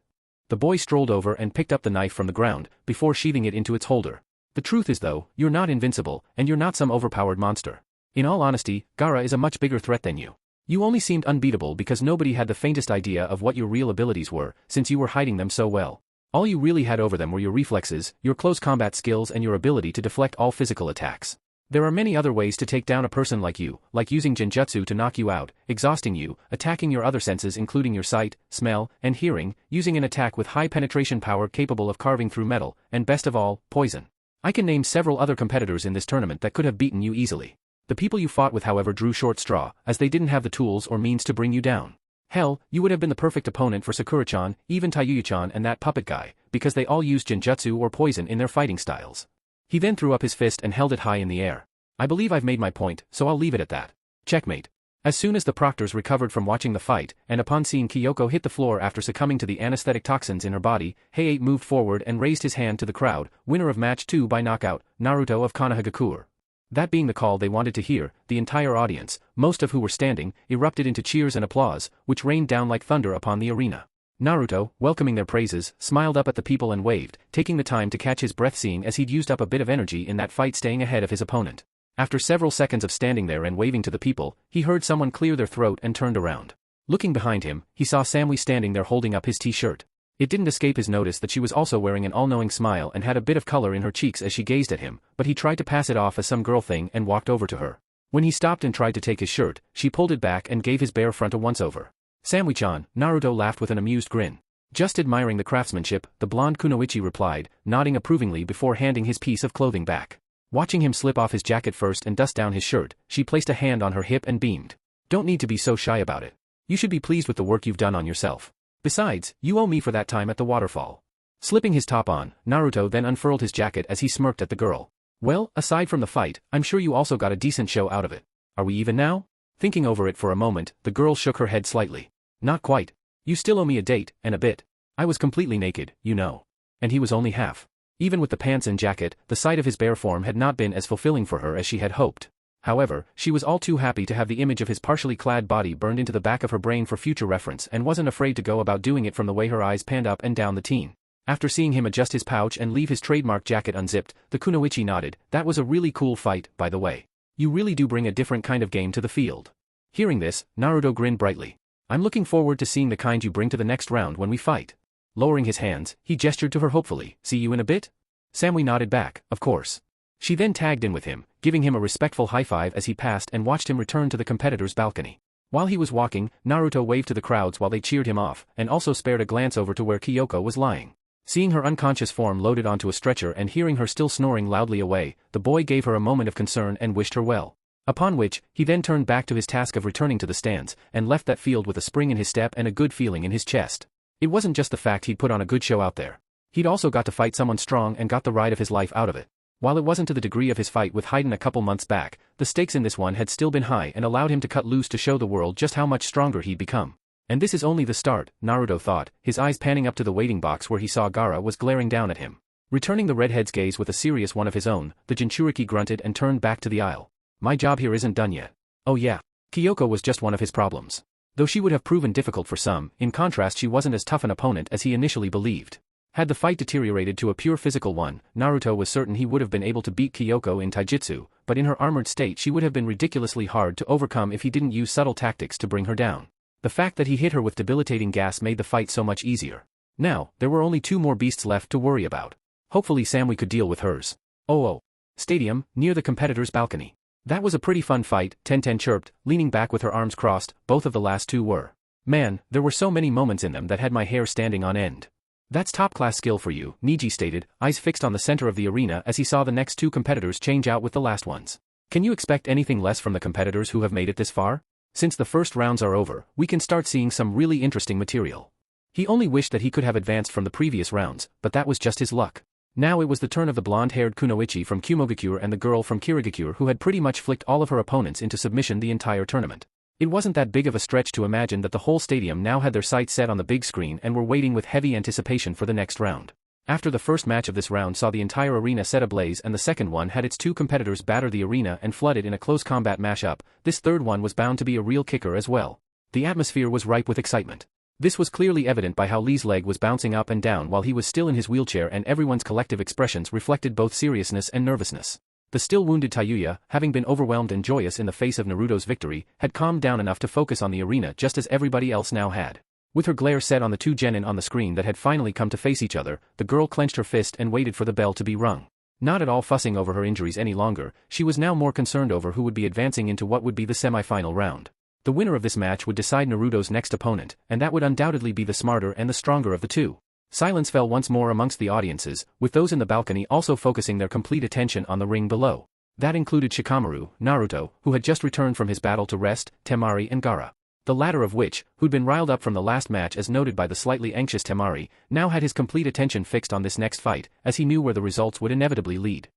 The boy strolled over and picked up the knife from the ground, before sheathing it into its holder. The truth is though, you're not invincible, and you're not some overpowered monster. In all honesty, Gaara is a much bigger threat than you. You only seemed unbeatable because nobody had the faintest idea of what your real abilities were, since you were hiding them so well. All you really had over them were your reflexes, your close combat skills and your ability to deflect all physical attacks. There are many other ways to take down a person like you, like using genjutsu to knock you out, exhausting you, attacking your other senses including your sight, smell, and hearing, using an attack with high penetration power capable of carving through metal, and best of all, poison. I can name several other competitors in this tournament that could have beaten you easily. The people you fought with however drew short straw, as they didn't have the tools or means to bring you down. Hell, you would have been the perfect opponent for Sakura-chan, even Tayuya-chan and that puppet guy, because they all used genjutsu or poison in their fighting styles. He then threw up his fist and held it high in the air. I believe I've made my point, so I'll leave it at that. Checkmate. As soon as the proctors recovered from watching the fight, and upon seeing Kyoko hit the floor after succumbing to the anesthetic toxins in her body, Heiei moved forward and raised his hand to the crowd, winner of match 2 by knockout, Naruto of Konohagakure. That being the call they wanted to hear, the entire audience, most of who were standing, erupted into cheers and applause, which rained down like thunder upon the arena. Naruto, welcoming their praises, smiled up at the people and waved, taking the time to catch his breath seeing as he'd used up a bit of energy in that fight staying ahead of his opponent. After several seconds of standing there and waving to the people, he heard someone clear their throat and turned around. Looking behind him, he saw Samui standing there holding up his t-shirt. It didn't escape his notice that she was also wearing an all-knowing smile and had a bit of color in her cheeks as she gazed at him, but he tried to pass it off as some girl thing and walked over to her. When he stopped and tried to take his shirt, she pulled it back and gave his bare front a once-over. Samui-chan, Naruto laughed with an amused grin. Just admiring the craftsmanship, the blonde Kunoichi replied, nodding approvingly before handing his piece of clothing back. Watching him slip off his jacket first and dust down his shirt, she placed a hand on her hip and beamed. Don't need to be so shy about it. You should be pleased with the work you've done on yourself. Besides, you owe me for that time at the waterfall. Slipping his top on, Naruto then unfurled his jacket as he smirked at the girl. Well, aside from the fight, I'm sure you also got a decent show out of it. Are we even now? Thinking over it for a moment, the girl shook her head slightly. Not quite. You still owe me a date, and a bit. I was completely naked, you know. And he was only half. Even with the pants and jacket, the sight of his bare form had not been as fulfilling for her as she had hoped. However, she was all too happy to have the image of his partially clad body burned into the back of her brain for future reference and wasn't afraid to go about doing it from the way her eyes panned up and down the teen. After seeing him adjust his pouch and leave his trademark jacket unzipped, the Kunoichi nodded. That was a really cool fight, by the way. You really do bring a different kind of game to the field. Hearing this, Naruto grinned brightly. I'm looking forward to seeing the kind you bring to the next round when we fight. Lowering his hands, he gestured to her hopefully. See you in a bit? Samui nodded back, of course. She then tagged in with him, giving him a respectful high five as he passed and watched him return to the competitor's balcony. While he was walking, Naruto waved to the crowds while they cheered him off, and also spared a glance over to where Kyoko was lying. Seeing her unconscious form loaded onto a stretcher and hearing her still snoring loudly away, the boy gave her a moment of concern and wished her well. Upon which, he then turned back to his task of returning to the stands, and left that field with a spring in his step and a good feeling in his chest. It wasn't just the fact he'd put on a good show out there. He'd also got to fight someone strong and got the ride of his life out of it. While it wasn't to the degree of his fight with Hayden a couple months back, the stakes in this one had still been high and allowed him to cut loose to show the world just how much stronger he'd become. And this is only the start, Naruto thought, his eyes panning up to the waiting box where he saw Gaara was glaring down at him. Returning the redhead's gaze with a serious one of his own, the Jinchuriki grunted and turned back to the aisle. My job here isn't done yet. Oh yeah. Kyoko was just one of his problems. Though she would have proven difficult for some, in contrast she wasn't as tough an opponent as he initially believed. Had the fight deteriorated to a pure physical one, Naruto was certain he would have been able to beat Kyoko in taijutsu, but in her armored state she would have been ridiculously hard to overcome if he didn't use subtle tactics to bring her down. The fact that he hit her with debilitating gas made the fight so much easier. Now, there were only 2 more beasts left to worry about. Hopefully Samui could deal with hers. Oh. Stadium, near the competitor's balcony. That was a pretty fun fight, Tenten chirped, leaning back with her arms crossed. Both of the last 2 were. Man, there were so many moments in them that had my hair standing on end. That's top-class skill for you, Niji stated, eyes fixed on the center of the arena as he saw the next 2 competitors change out with the last ones. Can you expect anything less from the competitors who have made it this far? Since the first rounds are over, we can start seeing some really interesting material. He only wished that he could have advanced from the previous rounds, but that was just his luck. Now it was the turn of the blonde-haired Kunoichi from Kumogakure and the girl from Kirigakure who had pretty much flicked all of her opponents into submission the entire tournament. It wasn't that big of a stretch to imagine that the whole stadium now had their sights set on the big screen and were waiting with heavy anticipation for the next round. After the first match of this round saw the entire arena set ablaze and the second one had its 2 competitors batter the arena and flood it in a close combat mashup, this third one was bound to be a real kicker as well. The atmosphere was ripe with excitement. This was clearly evident by how Lee's leg was bouncing up and down while he was still in his wheelchair, and everyone's collective expressions reflected both seriousness and nervousness. The still wounded Tayuya, having been overwhelmed and joyous in the face of Naruto's victory, had calmed down enough to focus on the arena just as everybody else now had. With her glare set on the two genin on the screen that had finally come to face each other, the girl clenched her fist and waited for the bell to be rung. Not at all fussing over her injuries any longer, she was now more concerned over who would be advancing into what would be the semi-final round. The winner of this match would decide Naruto's next opponent, and that would undoubtedly be the smarter and the stronger of the two. Silence fell once more amongst the audiences, with those in the balcony also focusing their complete attention on the ring below. That included Shikamaru, Naruto, who had just returned from his battle to rest, Temari and Gaara. The latter of which, who'd been riled up from the last match as noted by the slightly anxious Temari, now had his complete attention fixed on this next fight, as he knew where the results would inevitably lead.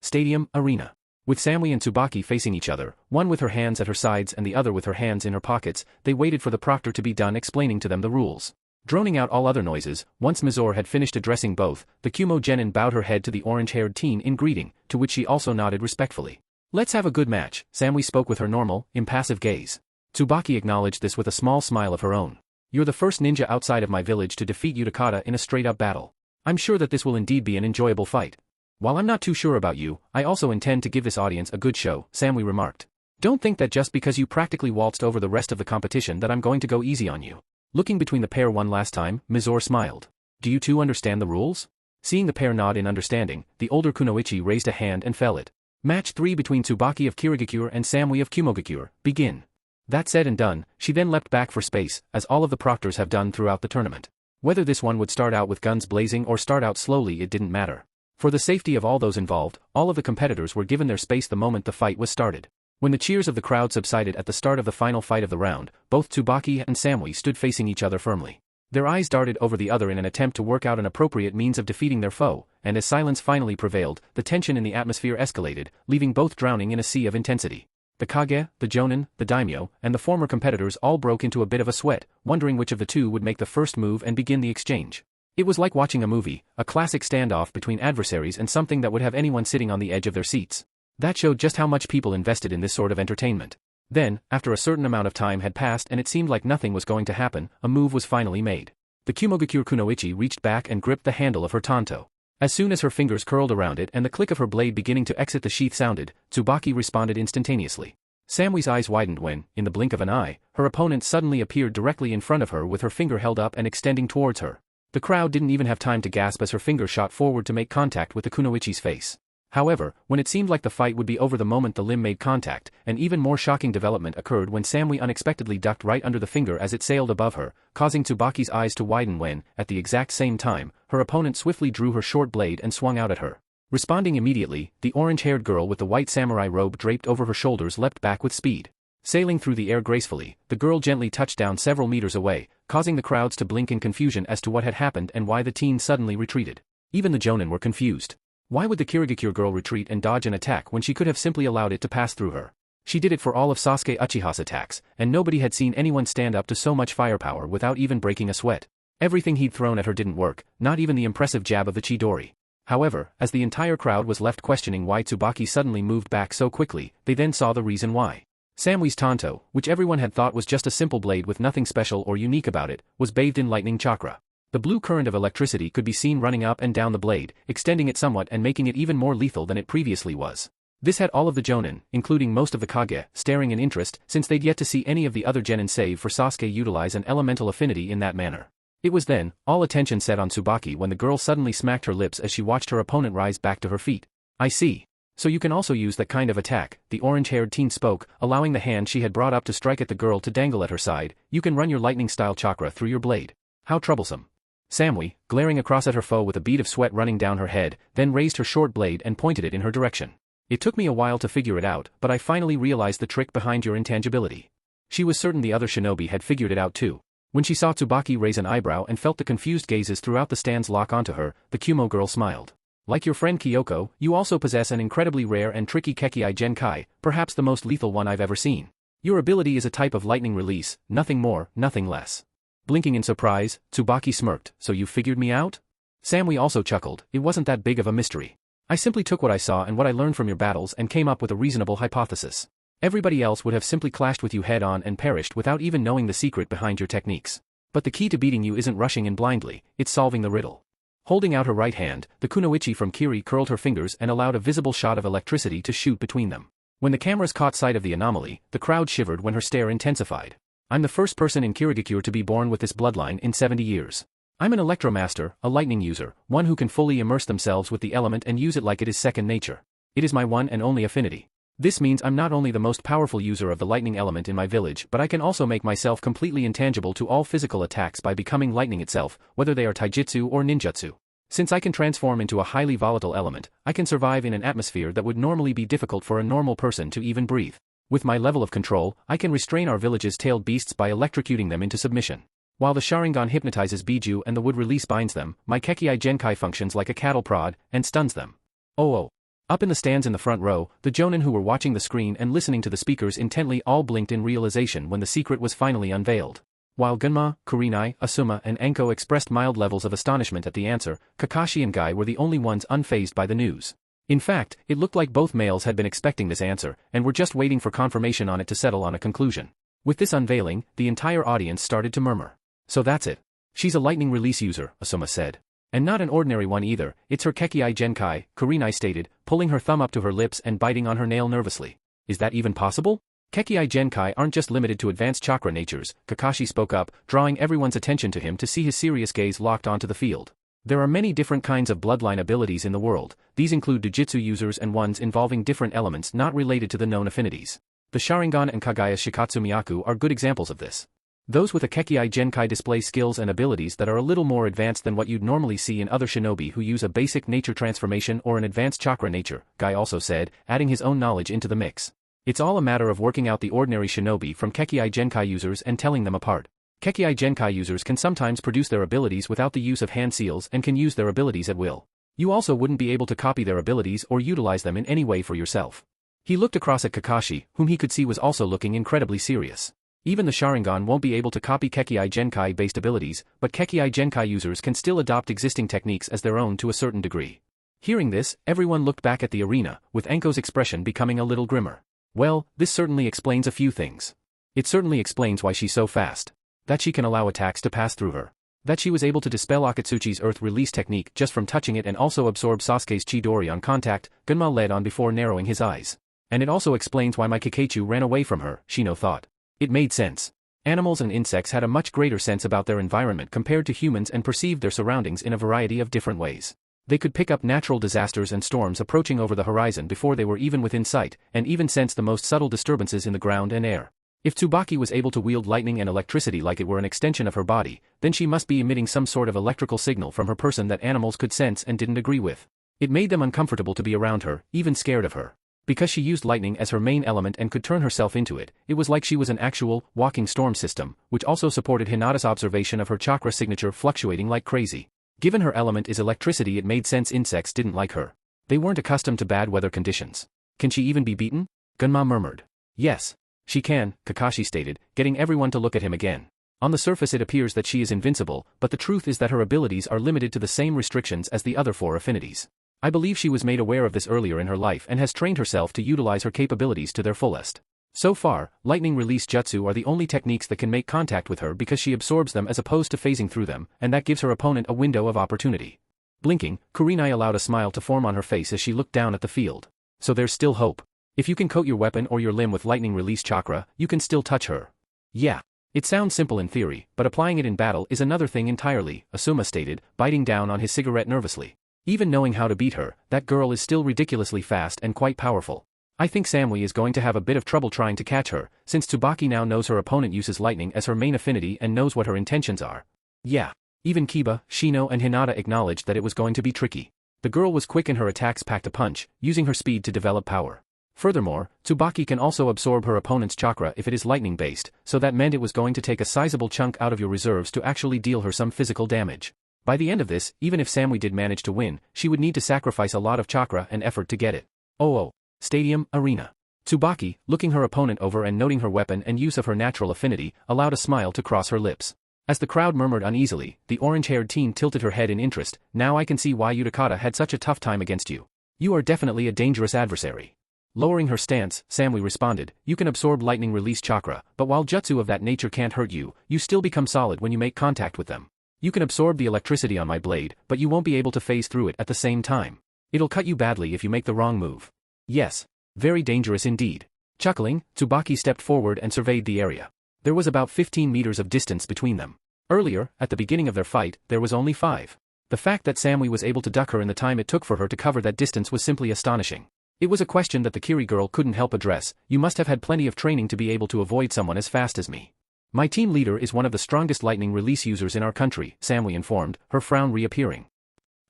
Stadium, arena. With Samui and Tsubaki facing each other, one with her hands at her sides and the other with her hands in her pockets, they waited for the proctor to be done explaining to them the rules. Droning out all other noises, once Mizore had finished addressing both, the Kumo genin bowed her head to the orange-haired teen in greeting, to which she also nodded respectfully. "Let's have a good match," Samui spoke with her normal, impassive gaze. Tsubaki acknowledged this with a small smile of her own. "You're the first ninja outside of my village to defeat Utakata in a straight-up battle. I'm sure that this will indeed be an enjoyable fight. While I'm not too sure about you, I also intend to give this audience a good show," Samui remarked. "Don't think that just because you practically waltzed over the rest of the competition that I'm going to go easy on you." Looking between the pair one last time, Mizore smiled. "Do you two understand the rules?" Seeing the pair nod in understanding, the older Kunoichi raised a hand and fell it. "Match 3 between Tsubaki of Kirigakure and Samui of Kumogakure, begin." That said and done, she then leapt back for space, as all of the proctors have done throughout the tournament. Whether this one would start out with guns blazing or start out slowly, it didn't matter. For the safety of all those involved, all of the competitors were given their space the moment the fight was started. When the cheers of the crowd subsided at the start of the final fight of the round, both Tsubaki and Samui stood facing each other firmly. Their eyes darted over the other in an attempt to work out an appropriate means of defeating their foe, and as silence finally prevailed, the tension in the atmosphere escalated, leaving both drowning in a sea of intensity. The Kage, the Jonin, the Daimyo, and the former competitors all broke into a bit of a sweat, wondering which of the two would make the first move and begin the exchange. It was like watching a movie, a classic standoff between adversaries, and something that would have anyone sitting on the edge of their seats. That showed just how much people invested in this sort of entertainment. Then, after a certain amount of time had passed and it seemed like nothing was going to happen, a move was finally made. The Kumogakure Kunoichi reached back and gripped the handle of her tanto. As soon as her fingers curled around it and the click of her blade beginning to exit the sheath sounded, Tsubaki responded instantaneously. Samui's eyes widened when, in the blink of an eye, her opponent suddenly appeared directly in front of her with her finger held up and extending towards her. The crowd didn't even have time to gasp as her finger shot forward to make contact with the Kunoichi's face. However, when it seemed like the fight would be over the moment the limb made contact, an even more shocking development occurred when Samui unexpectedly ducked right under the finger as it sailed above her, causing Tsubaki's eyes to widen when, at the exact same time, her opponent swiftly drew her short blade and swung out at her. Responding immediately, the orange-haired girl with the white samurai robe draped over her shoulders leapt back with speed. Sailing through the air gracefully, the girl gently touched down several meters away, causing the crowds to blink in confusion as to what had happened and why the teen suddenly retreated. Even the Jonin were confused. Why would the Kirigakure girl retreat and dodge an attack when she could have simply allowed it to pass through her? She did it for all of Sasuke Uchiha's attacks, and nobody had seen anyone stand up to so much firepower without even breaking a sweat. Everything he'd thrown at her didn't work, not even the impressive jab of the Chidori. However, as the entire crowd was left questioning why Tsubaki suddenly moved back so quickly, they then saw the reason why. Samui's tanto, which everyone had thought was just a simple blade with nothing special or unique about it, was bathed in lightning chakra. The blue current of electricity could be seen running up and down the blade, extending it somewhat and making it even more lethal than it previously was. This had all of the Jonin, including most of the Kage, staring in interest, since they'd yet to see any of the other genin save for Sasuke utilize an elemental affinity in that manner. It was then, all attention set on Tsubaki when the girl suddenly smacked her lips as she watched her opponent rise back to her feet. "I see. So you can also use that kind of attack," the orange-haired teen spoke, allowing the hand she had brought up to strike at the girl to dangle at her side. "You can run your lightning-style chakra through your blade. How troublesome." Samui, glaring across at her foe with a bead of sweat running down her head, then raised her short blade and pointed it in her direction. "It took me a while to figure it out, but I finally realized the trick behind your intangibility." She was certain the other shinobi had figured it out too. When she saw Tsubaki raise an eyebrow and felt the confused gazes throughout the stands lock onto her, the Kumo girl smiled. "Like your friend Kyoko, you also possess an incredibly rare and tricky Kekkai Genkai, perhaps the most lethal one I've ever seen. Your ability is a type of lightning release, nothing more, nothing less." Blinking in surprise, Tsubaki smirked. "So you figured me out?" Samui also chuckled. "It wasn't that big of a mystery. I simply took what I saw and what I learned from your battles and came up with a reasonable hypothesis. Everybody else would have simply clashed with you head-on and perished without even knowing the secret behind your techniques. But the key to beating you isn't rushing in blindly, it's solving the riddle. Holding out her right hand, the kunoichi from Kiri curled her fingers and allowed a visible shot of electricity to shoot between them. When the cameras caught sight of the anomaly, the crowd shivered when her stare intensified. I'm the first person in Kirigakure to be born with this bloodline in 70 years. I'm an electromaster, a lightning user, one who can fully immerse themselves with the element and use it like it is second nature. It is my one and only affinity. This means I'm not only the most powerful user of the lightning element in my village, but I can also make myself completely intangible to all physical attacks by becoming lightning itself, whether they are taijutsu or ninjutsu. Since I can transform into a highly volatile element, I can survive in an atmosphere that would normally be difficult for a normal person to even breathe. With my level of control, I can restrain our village's tailed beasts by electrocuting them into submission. While the Sharingan hypnotizes Biju and the wood release binds them, my Kekkei Genkai functions like a cattle prod and stuns them. Oh. Up in the stands in the front row, the Jonin who were watching the screen and listening to the speakers intently all blinked in realization when the secret was finally unveiled. While Gunma, Kurenai, Asuma and Anko expressed mild levels of astonishment at the answer, Kakashi and Guy were the only ones unfazed by the news. In fact, it looked like both males had been expecting this answer, and were just waiting for confirmation on it to settle on a conclusion. With this unveiling, the entire audience started to murmur. So that's it. She's a lightning release user, Asuma said. And not an ordinary one either, it's her Kekkei Genkai, Kurenai stated, pulling her thumb up to her lips and biting on her nail nervously. Is that even possible? Kekkei Genkai aren't just limited to advanced chakra natures, Kakashi spoke up, drawing everyone's attention to him to see his serious gaze locked onto the field. There are many different kinds of bloodline abilities in the world, these include Dojutsu users and ones involving different elements not related to the known affinities. The Sharingan and Kagaya Shikatsu Myaku are good examples of this. Those with a Kekkei Genkai display skills and abilities that are a little more advanced than what you'd normally see in other shinobi who use a basic nature transformation or an advanced chakra nature, Guy also said, adding his own knowledge into the mix. It's all a matter of working out the ordinary shinobi from Kekkei Genkai users and telling them apart. Kekkei Genkai users can sometimes produce their abilities without the use of hand seals and can use their abilities at will. You also wouldn't be able to copy their abilities or utilize them in any way for yourself. He looked across at Kakashi, whom he could see was also looking incredibly serious. Even the Sharingan won't be able to copy Kekkei Genkai-based abilities, but Kekkei Genkai users can still adopt existing techniques as their own to a certain degree. Hearing this, everyone looked back at the arena, with Anko's expression becoming a little grimmer. Well, this certainly explains a few things. It certainly explains why she's so fast. That she can allow attacks to pass through her. That she was able to dispel Akatsuchi's earth release technique just from touching it and also absorb Sasuke's Chidori on contact, Gunma led on before narrowing his eyes. And it also explains why my Kakachu ran away from her, Shino thought. It made sense. Animals and insects had a much greater sense about their environment compared to humans and perceived their surroundings in a variety of different ways. They could pick up natural disasters and storms approaching over the horizon before they were even within sight, and even sense the most subtle disturbances in the ground and air. If Tsubaki was able to wield lightning and electricity like it were an extension of her body, then she must be emitting some sort of electrical signal from her person that animals could sense and didn't agree with. It made them uncomfortable to be around her, even scared of her. Because she used lightning as her main element and could turn herself into it, it was like she was an actual, walking storm system, which also supported Hinata's observation of her chakra signature fluctuating like crazy. Given her element is electricity, it made sense insects didn't like her. They weren't accustomed to bad weather conditions. Can she even be beaten? Gunma murmured. Yes. She can, Kakashi stated, getting everyone to look at him again. On the surface it appears that she is invincible, but the truth is that her abilities are limited to the same restrictions as the other four affinities. I believe she was made aware of this earlier in her life and has trained herself to utilize her capabilities to their fullest. So far, lightning release jutsu are the only techniques that can make contact with her because she absorbs them as opposed to phasing through them, and that gives her opponent a window of opportunity. Blinking, Kurenai allowed a smile to form on her face as she looked down at the field. So there's still hope. If you can coat your weapon or your limb with lightning release chakra, you can still touch her. Yeah. It sounds simple in theory, but applying it in battle is another thing entirely, Asuma stated, biting down on his cigarette nervously. Even knowing how to beat her, that girl is still ridiculously fast and quite powerful. I think Samui is going to have a bit of trouble trying to catch her, since Tsubaki now knows her opponent uses lightning as her main affinity and knows what her intentions are. Yeah. Even Kiba, Shino and Hinata acknowledged that it was going to be tricky. The girl was quick in her attacks, packed a punch, using her speed to develop power. Furthermore, Tsubaki can also absorb her opponent's chakra if it is lightning-based, so that meant it was going to take a sizable chunk out of your reserves to actually deal her some physical damage. By the end of this, even if Samui did manage to win, she would need to sacrifice a lot of chakra and effort to get it. Oh. Stadium, arena. Tsubaki, looking her opponent over and noting her weapon and use of her natural affinity, allowed a smile to cross her lips. As the crowd murmured uneasily, the orange-haired teen tilted her head in interest. Now I can see why Utakata had such a tough time against you. You are definitely a dangerous adversary. Lowering her stance, Samui responded, you can absorb lightning release chakra, but while jutsu of that nature can't hurt you, you still become solid when you make contact with them. You can absorb the electricity on my blade, but you won't be able to phase through it at the same time. It'll cut you badly if you make the wrong move. Yes. Very dangerous indeed. Chuckling, Tsubaki stepped forward and surveyed the area. There was about 15 meters of distance between them. Earlier, at the beginning of their fight, there was only 5. The fact that Samui was able to duck her in the time it took for her to cover that distance was simply astonishing. It was a question that the Kiri girl couldn't help address. You must have had plenty of training to be able to avoid someone as fast as me. My team leader is one of the strongest lightning release users in our country, Samui informed, her frown reappearing.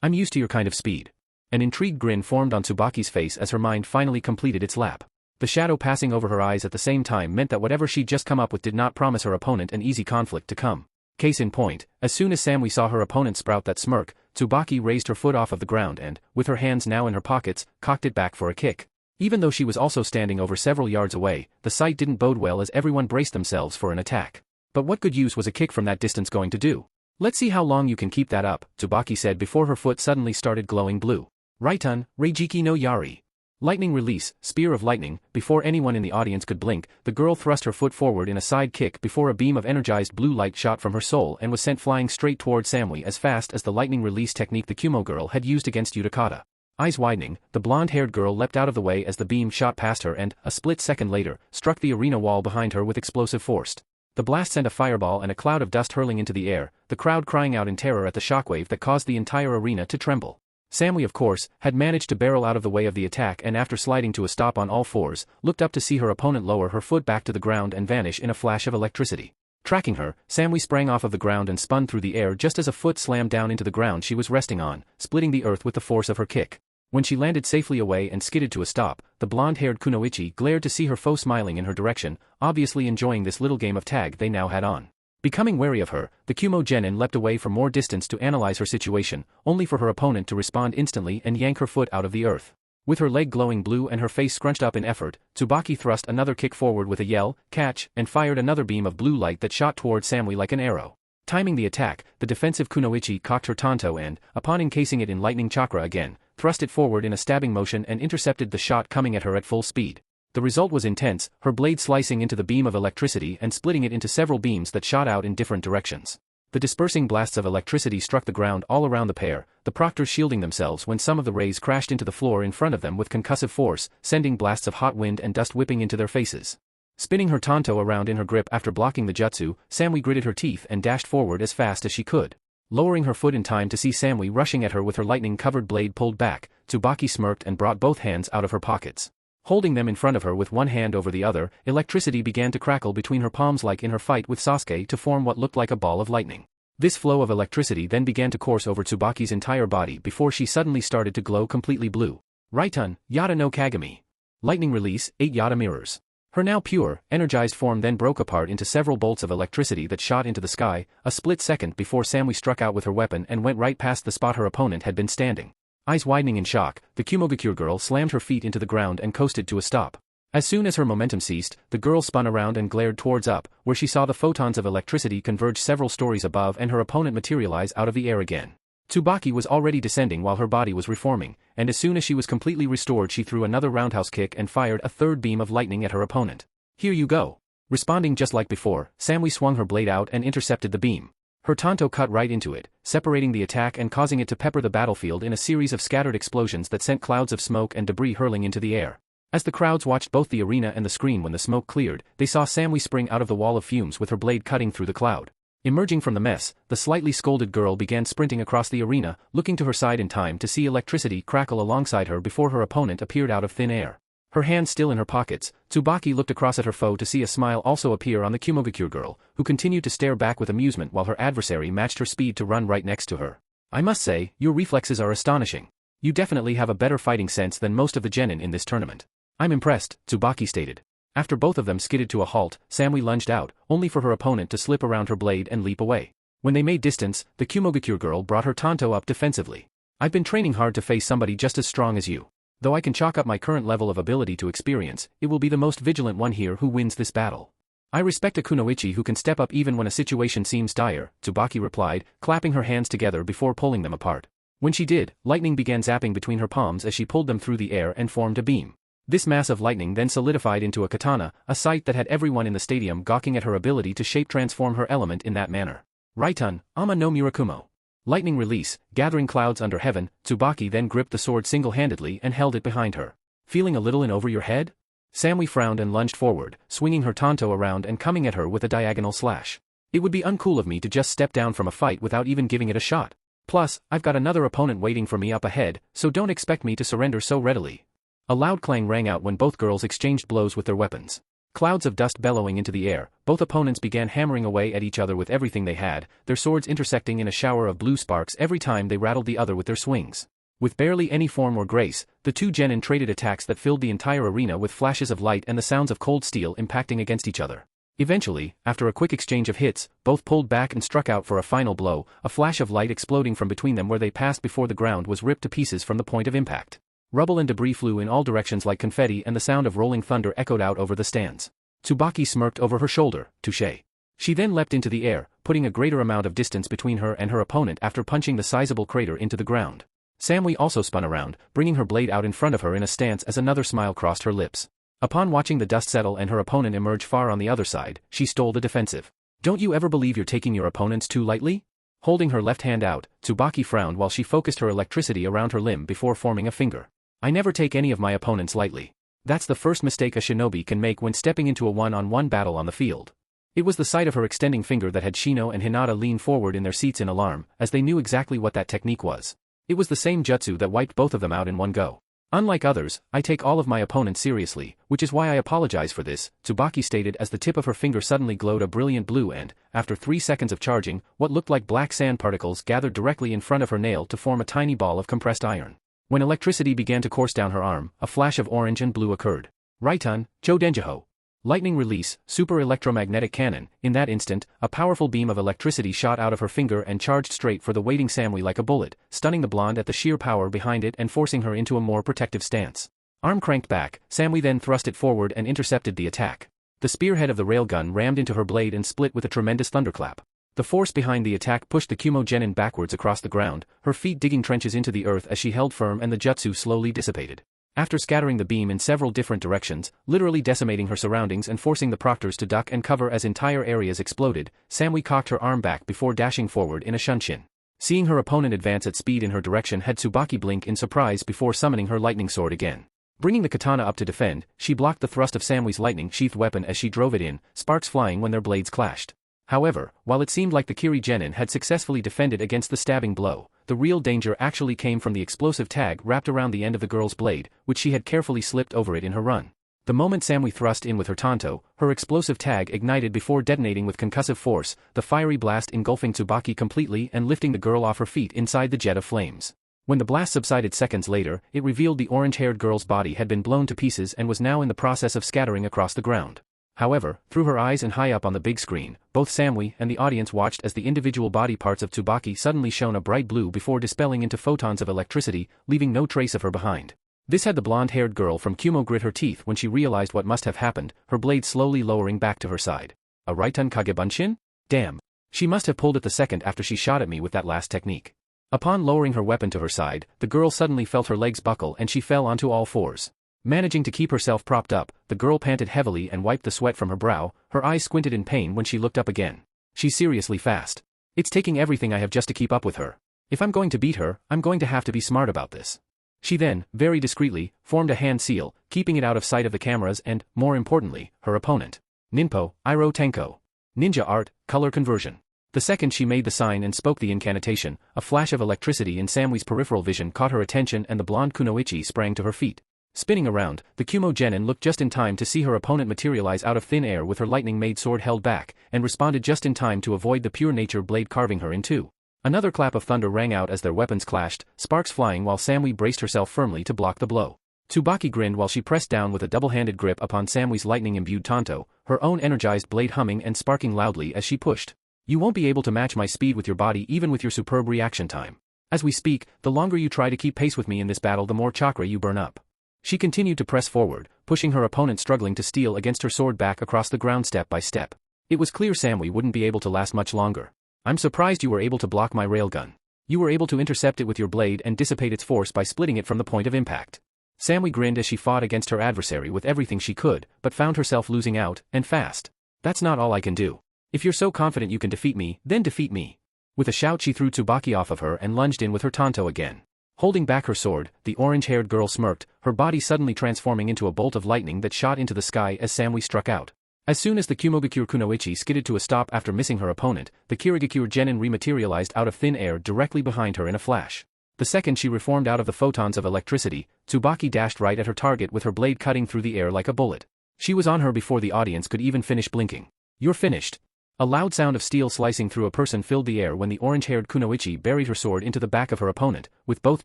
I'm used to your kind of speed. An intrigued grin formed on Tsubaki's face as her mind finally completed its lap. The shadow passing over her eyes at the same time meant that whatever she'd just come up with did not promise her opponent an easy conflict to come. Case in point, as soon as Samui saw her opponent sprout that smirk, Tsubaki raised her foot off of the ground and, with her hands now in her pockets, cocked it back for a kick. Even though she was also standing over several yards away, the sight didn't bode well as everyone braced themselves for an attack. But what good use was a kick from that distance going to do? Let's see how long you can keep that up, Tsubaki said before her foot suddenly started glowing blue. Raiton, Reijiki no Yari. Lightning release, spear of lightning. Before anyone in the audience could blink, the girl thrust her foot forward in a side kick before a beam of energized blue light shot from her soul and was sent flying straight toward Samui as fast as the lightning release technique the Kumo girl had used against Utakata. Eyes widening, the blonde-haired girl leapt out of the way as the beam shot past her and, a split second later, struck the arena wall behind her with explosive force. The blast sent a fireball and a cloud of dust hurling into the air, the crowd crying out in terror at the shockwave that caused the entire arena to tremble. Samui, of course, had managed to barrel out of the way of the attack and after sliding to a stop on all fours, looked up to see her opponent lower her foot back to the ground and vanish in a flash of electricity. Tracking her, Samui sprang off of the ground and spun through the air just as a foot slammed down into the ground she was resting on, splitting the earth with the force of her kick. When she landed safely away and skidded to a stop, the blonde-haired Kunoichi glared to see her foe smiling in her direction, obviously enjoying this little game of tag they now had on. Becoming wary of her, the Kumo genin leapt away for more distance to analyze her situation, only for her opponent to respond instantly and yank her foot out of the earth. With her leg glowing blue and her face scrunched up in effort, Tsubaki thrust another kick forward with a yell, catch, and fired another beam of blue light that shot toward Samui like an arrow. Timing the attack, the defensive Kunoichi cocked her tanto and, upon encasing it in lightning chakra again, thrust it forward in a stabbing motion and intercepted the shot coming at her at full speed. The result was intense, her blade slicing into the beam of electricity and splitting it into several beams that shot out in different directions. The dispersing blasts of electricity struck the ground all around the pair, the proctors shielding themselves when some of the rays crashed into the floor in front of them with concussive force, sending blasts of hot wind and dust whipping into their faces. Spinning her tanto around in her grip after blocking the jutsu, Samui gritted her teeth and dashed forward as fast as she could. Lowering her foot in time to see Samui rushing at her with her lightning-covered blade pulled back, Tsubaki smirked and brought both hands out of her pockets. Holding them in front of her with one hand over the other, electricity began to crackle between her palms like in her fight with Sasuke to form what looked like a ball of lightning. This flow of electricity then began to course over Tsubaki's entire body before she suddenly started to glow completely blue. Raiton, Yata no Kagami. Lightning release, 8 Yata mirrors. Her now pure, energized form then broke apart into several bolts of electricity that shot into the sky, a split second before Samui struck out with her weapon and went right past the spot her opponent had been standing. Eyes widening in shock, the Kumogakure girl slammed her feet into the ground and coasted to a stop. As soon as her momentum ceased, the girl spun around and glared towards up, where she saw the photons of electricity converge several stories above and her opponent materialize out of the air again. Tsubaki was already descending while her body was reforming, and as soon as she was completely restored she threw another roundhouse kick and fired a third beam of lightning at her opponent. Here you go. Responding just like before, Samui swung her blade out and intercepted the beam. Her tanto cut right into it, separating the attack and causing it to pepper the battlefield in a series of scattered explosions that sent clouds of smoke and debris hurling into the air. As the crowds watched both the arena and the screen when the smoke cleared, they saw Samui spring out of the wall of fumes with her blade cutting through the cloud. Emerging from the mess, the slightly scolded girl began sprinting across the arena, looking to her side in time to see electricity crackle alongside her before her opponent appeared out of thin air. Her hands still in her pockets, Tsubaki looked across at her foe to see a smile also appear on the Kumogakure girl, who continued to stare back with amusement while her adversary matched her speed to run right next to her. I must say, your reflexes are astonishing. You definitely have a better fighting sense than most of the genin in this tournament. I'm impressed, Tsubaki stated. After both of them skidded to a halt, Samui lunged out, only for her opponent to slip around her blade and leap away. When they made distance, the Kumogakure girl brought her tanto up defensively. I've been training hard to face somebody just as strong as you. Though I can chalk up my current level of ability to experience, it will be the most vigilant one here who wins this battle. I respect a Kunoichi who can step up even when a situation seems dire, Tsubaki replied, clapping her hands together before pulling them apart. When she did, lightning began zapping between her palms as she pulled them through the air and formed a beam. This mass of lightning then solidified into a katana, a sight that had everyone in the stadium gawking at her ability to shape-transform her element in that manner. Raitun, Ama no Murakumo. Lightning release, gathering clouds under heaven, Tsubaki then gripped the sword single-handedly and held it behind her. Feeling a little in over your head? Samui frowned and lunged forward, swinging her tanto around and coming at her with a diagonal slash. It would be uncool of me to just step down from a fight without even giving it a shot. Plus, I've got another opponent waiting for me up ahead, so don't expect me to surrender so readily. A loud clang rang out when both girls exchanged blows with their weapons. Clouds of dust bellowing into the air, both opponents began hammering away at each other with everything they had, their swords intersecting in a shower of blue sparks every time they rattled the other with their swings. With barely any form or grace, the two genin traded attacks that filled the entire arena with flashes of light and the sounds of cold steel impacting against each other. Eventually, after a quick exchange of hits, both pulled back and struck out for a final blow, a flash of light exploding from between them where they passed before the ground was ripped to pieces from the point of impact. Rubble and debris flew in all directions like confetti and the sound of rolling thunder echoed out over the stands. Tsubaki smirked over her shoulder, touché. She then leapt into the air, putting a greater amount of distance between her and her opponent after punching the sizable crater into the ground. Samui also spun around, bringing her blade out in front of her in a stance as another smile crossed her lips. Upon watching the dust settle and her opponent emerge far on the other side, she stole the defensive. Don't you ever believe you're taking your opponents too lightly? Holding her left hand out, Tsubaki frowned while she focused her electricity around her limb before forming a finger. I never take any of my opponents lightly. That's the first mistake a shinobi can make when stepping into a one-on-one battle on the field. It was the sight of her extending finger that had Shino and Hinata lean forward in their seats in alarm, as they knew exactly what that technique was. It was the same jutsu that wiped both of them out in one go. Unlike others, I take all of my opponents seriously, which is why I apologize for this, Tsubaki stated as the tip of her finger suddenly glowed a brilliant blue and, after 3 seconds of charging, what looked like black sand particles gathered directly in front of her nail to form a tiny ball of compressed iron. When electricity began to course down her arm, a flash of orange and blue occurred. Raitun, Jodenjaho. Lightning release, super electromagnetic cannon. In that instant, a powerful beam of electricity shot out of her finger and charged straight for the waiting Samui like a bullet, stunning the blonde at the sheer power behind it and forcing her into a more protective stance. Arm cranked back, Samui then thrust it forward and intercepted the attack. The spearhead of the railgun rammed into her blade and split with a tremendous thunderclap. The force behind the attack pushed the Kumo genin backwards across the ground, her feet digging trenches into the earth as she held firm and the jutsu slowly dissipated. After scattering the beam in several different directions, literally decimating her surroundings and forcing the proctors to duck and cover as entire areas exploded, Samui cocked her arm back before dashing forward in a shunshin. Seeing her opponent advance at speed in her direction had Tsubaki blink in surprise before summoning her lightning sword again. Bringing the katana up to defend, she blocked the thrust of Samui's lightning-sheathed weapon as she drove it in, sparks flying when their blades clashed. However, while it seemed like the Kiri genin had successfully defended against the stabbing blow, the real danger actually came from the explosive tag wrapped around the end of the girl's blade, which she had carefully slipped over it in her run. The moment Samui thrust in with her tanto, her explosive tag ignited before detonating with concussive force, the fiery blast engulfing Tsubaki completely and lifting the girl off her feet inside the jet of flames. When the blast subsided seconds later, it revealed the orange-haired girl's body had been blown to pieces and was now in the process of scattering across the ground. However, through her eyes and high up on the big screen, both Samui and the audience watched as the individual body parts of Tsubaki suddenly shone a bright blue before dispelling into photons of electricity, leaving no trace of her behind. This had the blonde-haired girl from Kumo grit her teeth when she realized what must have happened, her blade slowly lowering back to her side. A Raitun Kagebunshin? Damn. She must have pulled it the second after she shot at me with that last technique. Upon lowering her weapon to her side, the girl suddenly felt her legs buckle and she fell onto all fours. Managing to keep herself propped up, the girl panted heavily and wiped the sweat from her brow, her eyes squinted in pain when she looked up again. She's seriously fast. It's taking everything I have just to keep up with her. If I'm going to beat her, I'm going to have to be smart about this. She then, very discreetly, formed a hand seal, keeping it out of sight of the cameras and, more importantly, her opponent. Ninpo, Iro Tenko. Ninja art, color conversion. The second she made the sign and spoke the incantation, a flash of electricity in Samui's peripheral vision caught her attention and the blonde Kunoichi sprang to her feet. Spinning around, the Kumo genin looked just in time to see her opponent materialize out of thin air with her lightning-made sword held back, and responded just in time to avoid the pure nature blade carving her in two. Another clap of thunder rang out as their weapons clashed, sparks flying while Samui braced herself firmly to block the blow. Tsubaki grinned while she pressed down with a double-handed grip upon Samui's lightning-imbued tanto, her own energized blade humming and sparking loudly as she pushed. You won't be able to match my speed with your body even with your superb reaction time. As we speak, the longer you try to keep pace with me in this battle the more chakra you burn up. She continued to press forward, pushing her opponent struggling to steal against her sword back across the ground step by step. It was clear Samui wouldn't be able to last much longer. I'm surprised you were able to block my railgun. You were able to intercept it with your blade and dissipate its force by splitting it from the point of impact. Samui grinned as she fought against her adversary with everything she could, but found herself losing out, and fast. That's not all I can do. If you're so confident you can defeat me, then defeat me. With a shout she threw Tsubaki off of her and lunged in with her tanto again. Holding back her sword, the orange-haired girl smirked, her body suddenly transforming into a bolt of lightning that shot into the sky as Samui struck out. As soon as the Kumogakure Kunoichi skidded to a stop after missing her opponent, the Kirigakure Genin rematerialized out of thin air directly behind her in a flash. The second she reformed out of the photons of electricity, Tsubaki dashed right at her target with her blade cutting through the air like a bullet. She was on her before the audience could even finish blinking. You're finished. A loud sound of steel slicing through a person filled the air when the orange-haired Kunoichi buried her sword into the back of her opponent, with both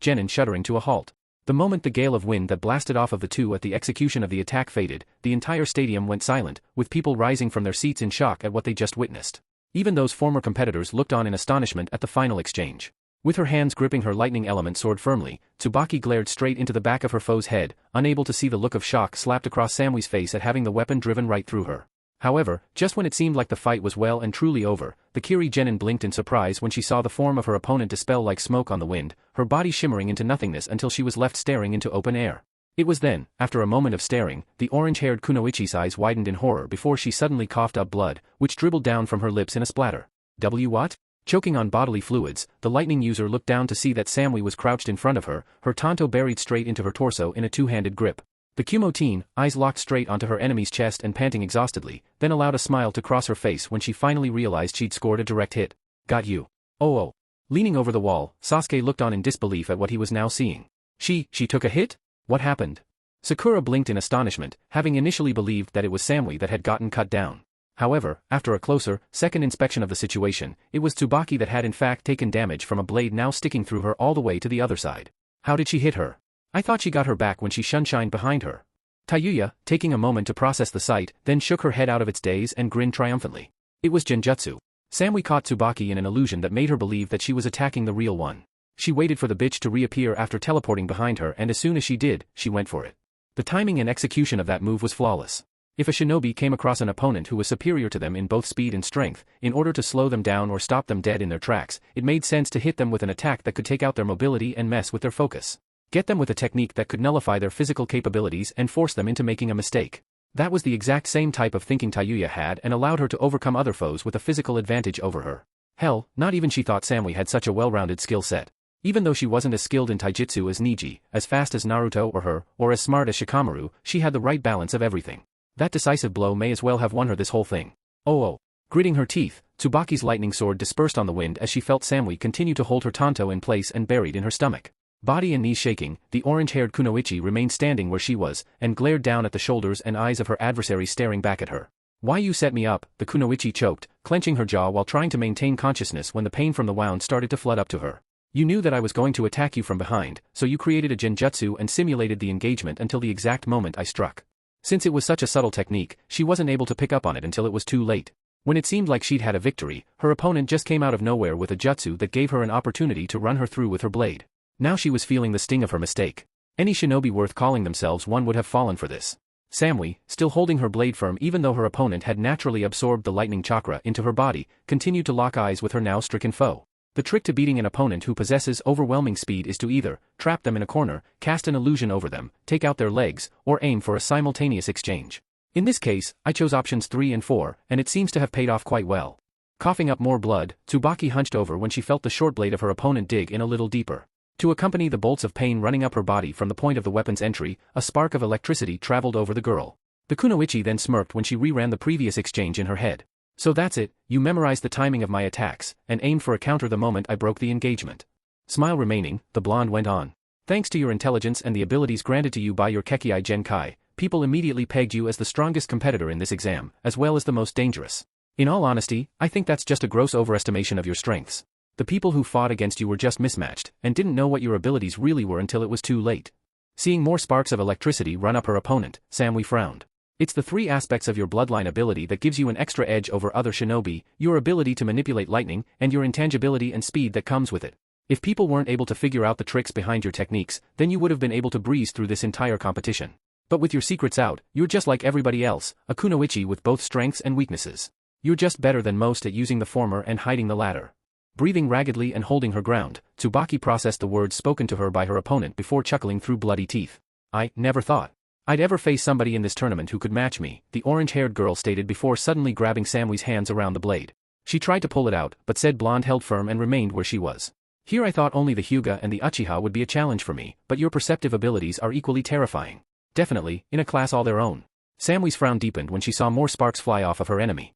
genin shuddering to a halt. The moment the gale of wind that blasted off of the two at the execution of the attack faded, the entire stadium went silent, with people rising from their seats in shock at what they just witnessed. Even those former competitors looked on in astonishment at the final exchange. With her hands gripping her lightning element sword firmly, Tsubaki glared straight into the back of her foe's head, unable to see the look of shock slapped across Samui's face at having the weapon driven right through her. However, just when it seemed like the fight was well and truly over, the Kiri Genin blinked in surprise when she saw the form of her opponent dispel like smoke on the wind, her body shimmering into nothingness until she was left staring into open air. It was then, after a moment of staring, the orange-haired Kunoichi's eyes widened in horror before she suddenly coughed up blood, which dribbled down from her lips in a splatter. What? Choking on bodily fluids, the lightning user looked down to see that Samui was crouched in front of her, her tanto buried straight into her torso in a two-handed grip. The Kumo teen, eyes locked straight onto her enemy's chest and panting exhaustedly, then allowed a smile to cross her face when she finally realized she'd scored a direct hit. Got you. Oh. Leaning over the wall, Sasuke looked on in disbelief at what he was now seeing. She took a hit? What happened? Sakura blinked in astonishment, having initially believed that it was Samui that had gotten cut down. However, after a closer, second inspection of the situation, it was Tsubaki that had in fact taken damage from a blade now sticking through her all the way to the other side. How did she hit her? I thought she got her back when she shunshined behind her. Tayuya, taking a moment to process the sight, then shook her head out of its daze and grinned triumphantly. It was Genjutsu. Samui caught Tsubaki in an illusion that made her believe that she was attacking the real one. She waited for the bitch to reappear after teleporting behind her, and as soon as she did, she went for it. The timing and execution of that move was flawless. If a shinobi came across an opponent who was superior to them in both speed and strength, in order to slow them down or stop them dead in their tracks, it made sense to hit them with an attack that could take out their mobility and mess with their focus. Get them with a technique that could nullify their physical capabilities and force them into making a mistake. That was the exact same type of thinking Tayuya had and allowed her to overcome other foes with a physical advantage over her. Hell, not even she thought Samui had such a well-rounded skill set. Even though she wasn't as skilled in taijutsu as Neji, as fast as Naruto or her, or as smart as Shikamaru, she had the right balance of everything. That decisive blow may as well have won her this whole thing. Oh. Gritting her teeth, Tsubaki's lightning sword dispersed on the wind as she felt Samui continue to hold her tanto in place and buried in her stomach. Body and knees shaking, the orange-haired Kunoichi remained standing where she was, and glared down at the shoulders and eyes of her adversary staring back at her. Why you set me up, the Kunoichi choked, clenching her jaw while trying to maintain consciousness when the pain from the wound started to flood up to her. You knew that I was going to attack you from behind, so you created a genjutsu and simulated the engagement until the exact moment I struck. Since it was such a subtle technique, she wasn't able to pick up on it until it was too late. When it seemed like she'd had a victory, her opponent just came out of nowhere with a jutsu that gave her an opportunity to run her through with her blade. Now she was feeling the sting of her mistake. Any shinobi worth calling themselves one would have fallen for this. Samui, still holding her blade firm even though her opponent had naturally absorbed the lightning chakra into her body, continued to lock eyes with her now stricken foe. The trick to beating an opponent who possesses overwhelming speed is to either trap them in a corner, cast an illusion over them, take out their legs, or aim for a simultaneous exchange. In this case, I chose options 3 and 4, and it seems to have paid off quite well. Coughing up more blood, Tsubaki hunched over when she felt the short blade of her opponent dig in a little deeper. To accompany the bolts of pain running up her body from the point of the weapon's entry, a spark of electricity traveled over the girl. The Kunoichi then smirked when she reran the previous exchange in her head. So that's it, you memorized the timing of my attacks, and aimed for a counter the moment I broke the engagement. Smile remaining, the blonde went on. Thanks to your intelligence and the abilities granted to you by your Kekkei Genkai, people immediately pegged you as the strongest competitor in this exam, as well as the most dangerous. In all honesty, I think that's just a gross overestimation of your strengths. The people who fought against you were just mismatched, and didn't know what your abilities really were until it was too late. Seeing more sparks of electricity run up her opponent, Samui frowned. It's the 3 aspects of your bloodline ability that gives you an extra edge over other shinobi, your ability to manipulate lightning, and your intangibility and speed that comes with it. If people weren't able to figure out the tricks behind your techniques, then you would have been able to breeze through this entire competition. But with your secrets out, you're just like everybody else, a kunoichi with both strengths and weaknesses. You're just better than most at using the former and hiding the latter. Breathing raggedly and holding her ground, Tsubaki processed the words spoken to her by her opponent before chuckling through bloody teeth. I never thought I'd ever face somebody in this tournament who could match me, the orange-haired girl stated before suddenly grabbing Samui's hands around the blade. She tried to pull it out, but said blonde held firm and remained where she was. Here I thought only the Hyuga and the Uchiha would be a challenge for me, but your perceptive abilities are equally terrifying. Definitely, in a class all their own. Samui's frown deepened when she saw more sparks fly off of her enemy.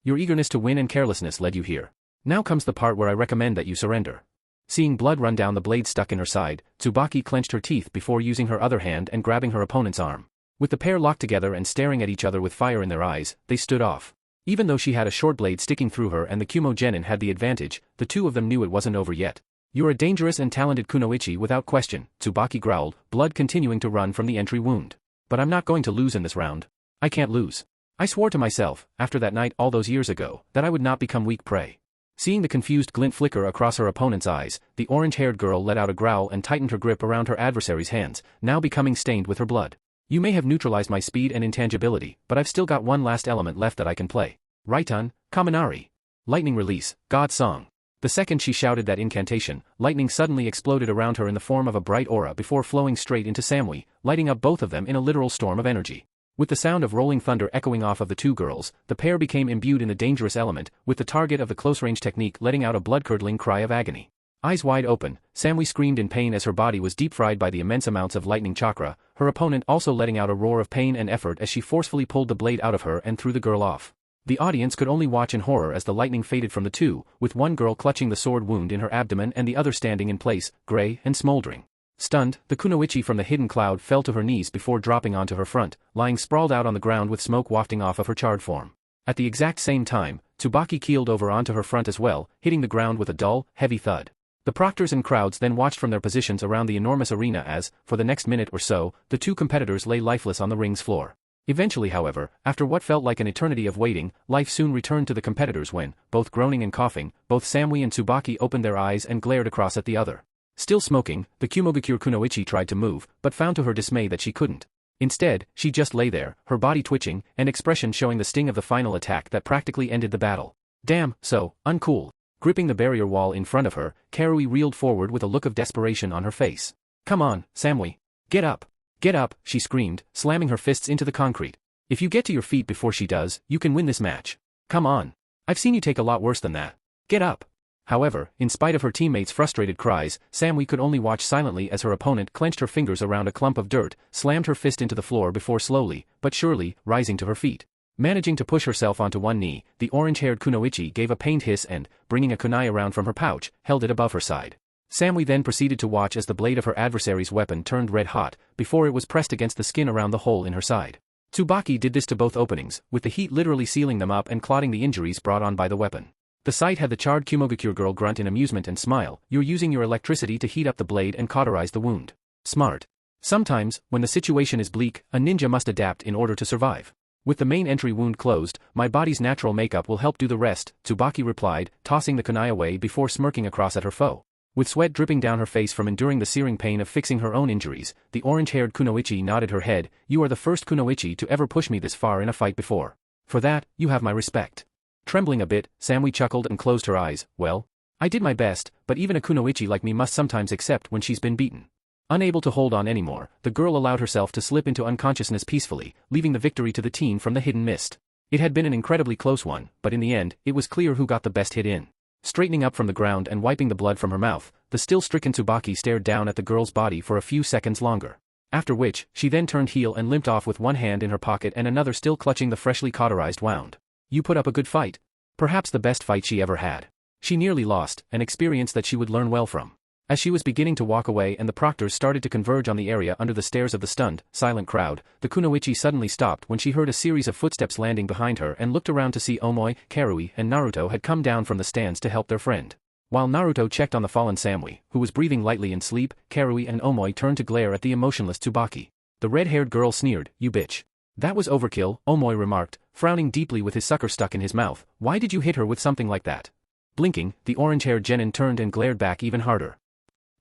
Your eagerness to win and carelessness led you here. Now comes the part where I recommend that you surrender. Seeing blood run down the blade stuck in her side, Tsubaki clenched her teeth before using her other hand and grabbing her opponent's arm. With the pair locked together and staring at each other with fire in their eyes, they stood off. Even though she had a short blade sticking through her and the Kumo Genin had the advantage, the two of them knew it wasn't over yet. You're a dangerous and talented kunoichi without question, Tsubaki growled, blood continuing to run from the entry wound. But I'm not going to lose in this round. I can't lose. I swore to myself, after that night all those years ago, that I would not become weak prey. Seeing the confused glint flicker across her opponent's eyes, the orange-haired girl let out a growl and tightened her grip around her adversary's hands, now becoming stained with her blood. You may have neutralized my speed and intangibility, but I've still got one last element left that I can play. Raiton, Kaminari. Lightning release, God Song. The second she shouted that incantation, lightning suddenly exploded around her in the form of a bright aura before flowing straight into Samui, lighting up both of them in a literal storm of energy. With the sound of rolling thunder echoing off of the two girls, the pair became imbued in the dangerous element, with the target of the close-range technique letting out a blood-curdling cry of agony. Eyes wide open, Samui screamed in pain as her body was deep-fried by the immense amounts of lightning chakra, her opponent also letting out a roar of pain and effort as she forcefully pulled the blade out of her and threw the girl off. The audience could only watch in horror as the lightning faded from the two, with one girl clutching the sword wound in her abdomen and the other standing in place, gray and smoldering. Stunned, the kunoichi from the hidden cloud fell to her knees before dropping onto her front, lying sprawled out on the ground with smoke wafting off of her charred form. At the exact same time, Tsubaki keeled over onto her front as well, hitting the ground with a dull, heavy thud. The proctors and crowds then watched from their positions around the enormous arena as, for the next minute or so, the two competitors lay lifeless on the ring's floor. Eventually, however, after what felt like an eternity of waiting, life soon returned to the competitors when, both groaning and coughing, both Samui and Tsubaki opened their eyes and glared across at the other. Still smoking, the Kumogakure kunoichi tried to move, but found to her dismay that she couldn't. Instead, she just lay there, her body twitching, and expression showing the sting of the final attack that practically ended the battle. Damn, so, uncool. Gripping the barrier wall in front of her, Karui reeled forward with a look of desperation on her face. Come on, Samui. Get up. Get up, she screamed, slamming her fists into the concrete. If you get to your feet before she does, you can win this match. Come on. I've seen you take a lot worse than that. Get up. However, in spite of her teammates' frustrated cries, Samui could only watch silently as her opponent clenched her fingers around a clump of dirt, slammed her fist into the floor before slowly, but surely, rising to her feet. Managing to push herself onto one knee, the orange-haired kunoichi gave a pained hiss and, bringing a kunai around from her pouch, held it above her side. Samui then proceeded to watch as the blade of her adversary's weapon turned red hot, before it was pressed against the skin around the hole in her side. Tsubaki did this to both openings, with the heat literally sealing them up and clotting the injuries brought on by the weapon. The sight had the charred Kumogakure girl grunt in amusement and smile. You're using your electricity to heat up the blade and cauterize the wound. Smart. Sometimes, when the situation is bleak, a ninja must adapt in order to survive. With the main entry wound closed, my body's natural makeup will help do the rest, Tsubaki replied, tossing the kunai away before smirking across at her foe. With sweat dripping down her face from enduring the searing pain of fixing her own injuries, the orange-haired kunoichi nodded her head. You are the first kunoichi to ever push me this far in a fight before. For that, you have my respect. Trembling a bit, Samui chuckled and closed her eyes. Well, I did my best, but even a kunoichi like me must sometimes accept when she's been beaten. Unable to hold on anymore, the girl allowed herself to slip into unconsciousness peacefully, leaving the victory to the team from the hidden mist. It had been an incredibly close one, but in the end, it was clear who got the best hit in. Straightening up from the ground and wiping the blood from her mouth, the still-stricken Tsubaki stared down at the girl's body for a few seconds longer. After which, she then turned heel and limped off with one hand in her pocket and another still clutching the freshly cauterized wound. You put up a good fight. Perhaps the best fight she ever had. She nearly lost, an experience that she would learn well from. As she was beginning to walk away and the proctors started to converge on the area under the stares of the stunned, silent crowd, the kunoichi suddenly stopped when she heard a series of footsteps landing behind her and looked around to see Omoi, Karui, and Naruto had come down from the stands to help their friend. While Naruto checked on the fallen Samui, who was breathing lightly in sleep, Karui and Omoi turned to glare at the emotionless Tsubaki. The red-haired girl sneered, "You bitch." "That was overkill," Omoi remarked, frowning deeply with his sucker stuck in his mouth. "Why did you hit her with something like that?" Blinking, the orange-haired genin turned and glared back even harder.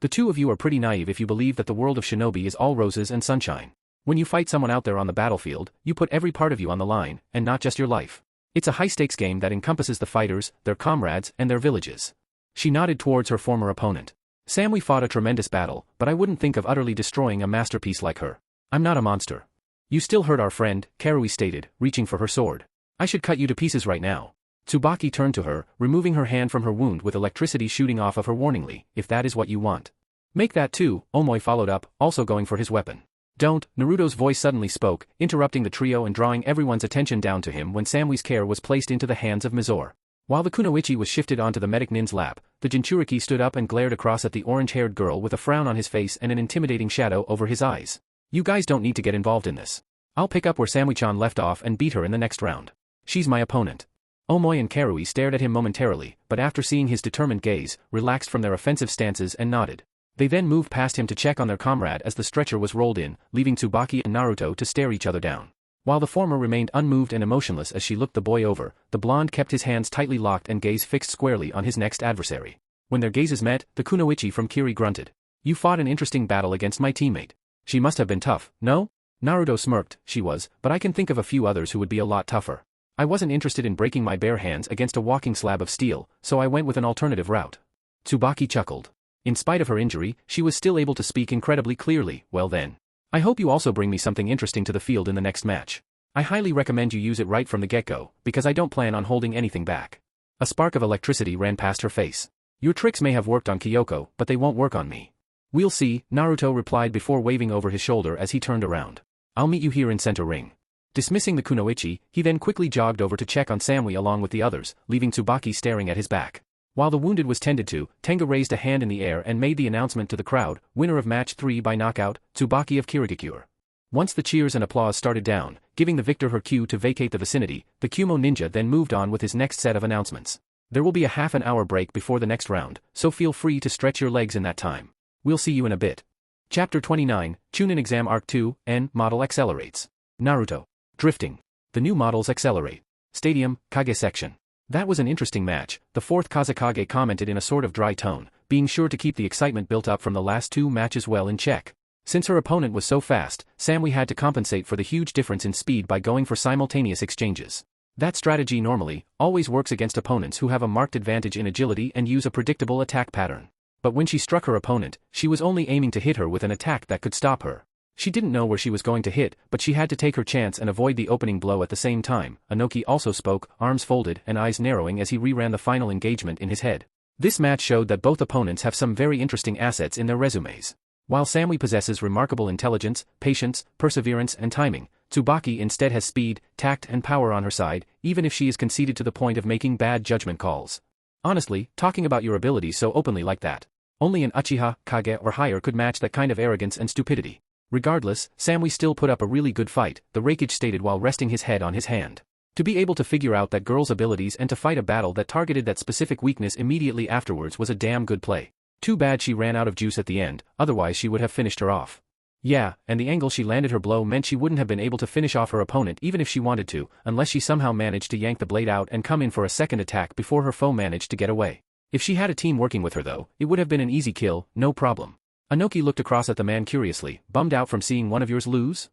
"The two of you are pretty naive if you believe that the world of shinobi is all roses and sunshine. When you fight someone out there on the battlefield, you put every part of you on the line, and not just your life. It's a high-stakes game that encompasses the fighters, their comrades, and their villages." She nodded towards her former opponent. "Samui fought a tremendous battle, but I wouldn't think of utterly destroying a masterpiece like her. I'm not a monster. You still hurt our friend, Karui stated, reaching for her sword. I should cut you to pieces right now. Tsubaki turned to her, removing her hand from her wound with electricity shooting off of her warningly, if that is what you want. Make that too, Omoi followed up, also going for his weapon. Don't, Naruto's voice suddenly spoke, interrupting the trio and drawing everyone's attention down to him when Samui's care was placed into the hands of Mizore. While the kunoichi was shifted onto the medic Nin's lap, the Jinchuriki stood up and glared across at the orange-haired girl with a frown on his face and an intimidating shadow over his eyes. You guys don't need to get involved in this. I'll pick up where Samui-chan left off and beat her in the next round. She's my opponent. Omoi and Karui stared at him momentarily, but after seeing his determined gaze, relaxed from their offensive stances and nodded. They then moved past him to check on their comrade as the stretcher was rolled in, leaving Tsubaki and Naruto to stare each other down. While the former remained unmoved and emotionless as she looked the boy over, the blonde kept his hands tightly locked and gaze fixed squarely on his next adversary. When their gazes met, the kunoichi from Kiri grunted. You fought an interesting battle against my teammate. She must have been tough, no? Naruto smirked, she was, but I can think of a few others who would be a lot tougher. I wasn't interested in breaking my bare hands against a walking slab of steel, so I went with an alternative route. Tsubaki chuckled. In spite of her injury, she was still able to speak incredibly clearly. Well then. I hope you also bring me something interesting to the field in the next match. I highly recommend you use it right from the get-go, because I don't plan on holding anything back. A spark of electricity ran past her face. Your tricks may have worked on Kyoko, but they won't work on me. We'll see, Naruto replied before waving over his shoulder as he turned around. I'll meet you here in center ring. Dismissing the kunoichi, he then quickly jogged over to check on Samui along with the others, leaving Tsubaki staring at his back. While the wounded was tended to, Tenga raised a hand in the air and made the announcement to the crowd, winner of match 3 by knockout, Tsubaki of Kirigakure. Once the cheers and applause started down, giving the victor her cue to vacate the vicinity, the Kumo ninja then moved on with his next set of announcements. There will be a half an hour break before the next round, so feel free to stretch your legs in that time. We'll see you in a bit. Chapter 29, Chunin Exam Arc 2, N Model Accelerates. Naruto. Drifting. The new models accelerate. Stadium, Kage section. That was an interesting match, the fourth Kazekage commented in a sort of dry tone, being sure to keep the excitement built up from the last two matches well in check. Since her opponent was so fast, Samui had to compensate for the huge difference in speed by going for simultaneous exchanges. That strategy normally, always works against opponents who have a marked advantage in agility and use a predictable attack pattern. But when she struck her opponent, she was only aiming to hit her with an attack that could stop her. She didn't know where she was going to hit, but she had to take her chance and avoid the opening blow at the same time. Inoki also spoke, arms folded and eyes narrowing as he reran the final engagement in his head. This match showed that both opponents have some very interesting assets in their resumes. While Samui possesses remarkable intelligence, patience, perseverance and timing, Tsubaki instead has speed, tact and power on her side, even if she is conceited to the point of making bad judgment calls. Honestly, talking about your abilities so openly like that. Only an Uchiha, Kage or higher could match that kind of arrogance and stupidity. Regardless, Samui still put up a really good fight, the Reikage stated while resting his head on his hand. To be able to figure out that girl's abilities and to fight a battle that targeted that specific weakness immediately afterwards was a damn good play. Too bad she ran out of juice at the end, otherwise she would have finished her off. Yeah, and the angle she landed her blow meant she wouldn't have been able to finish off her opponent even if she wanted to, unless she somehow managed to yank the blade out and come in for a second attack before her foe managed to get away. If she had a team working with her though, it would have been an easy kill, no problem. Inoki looked across at the man curiously, bummed out from seeing one of yours lose?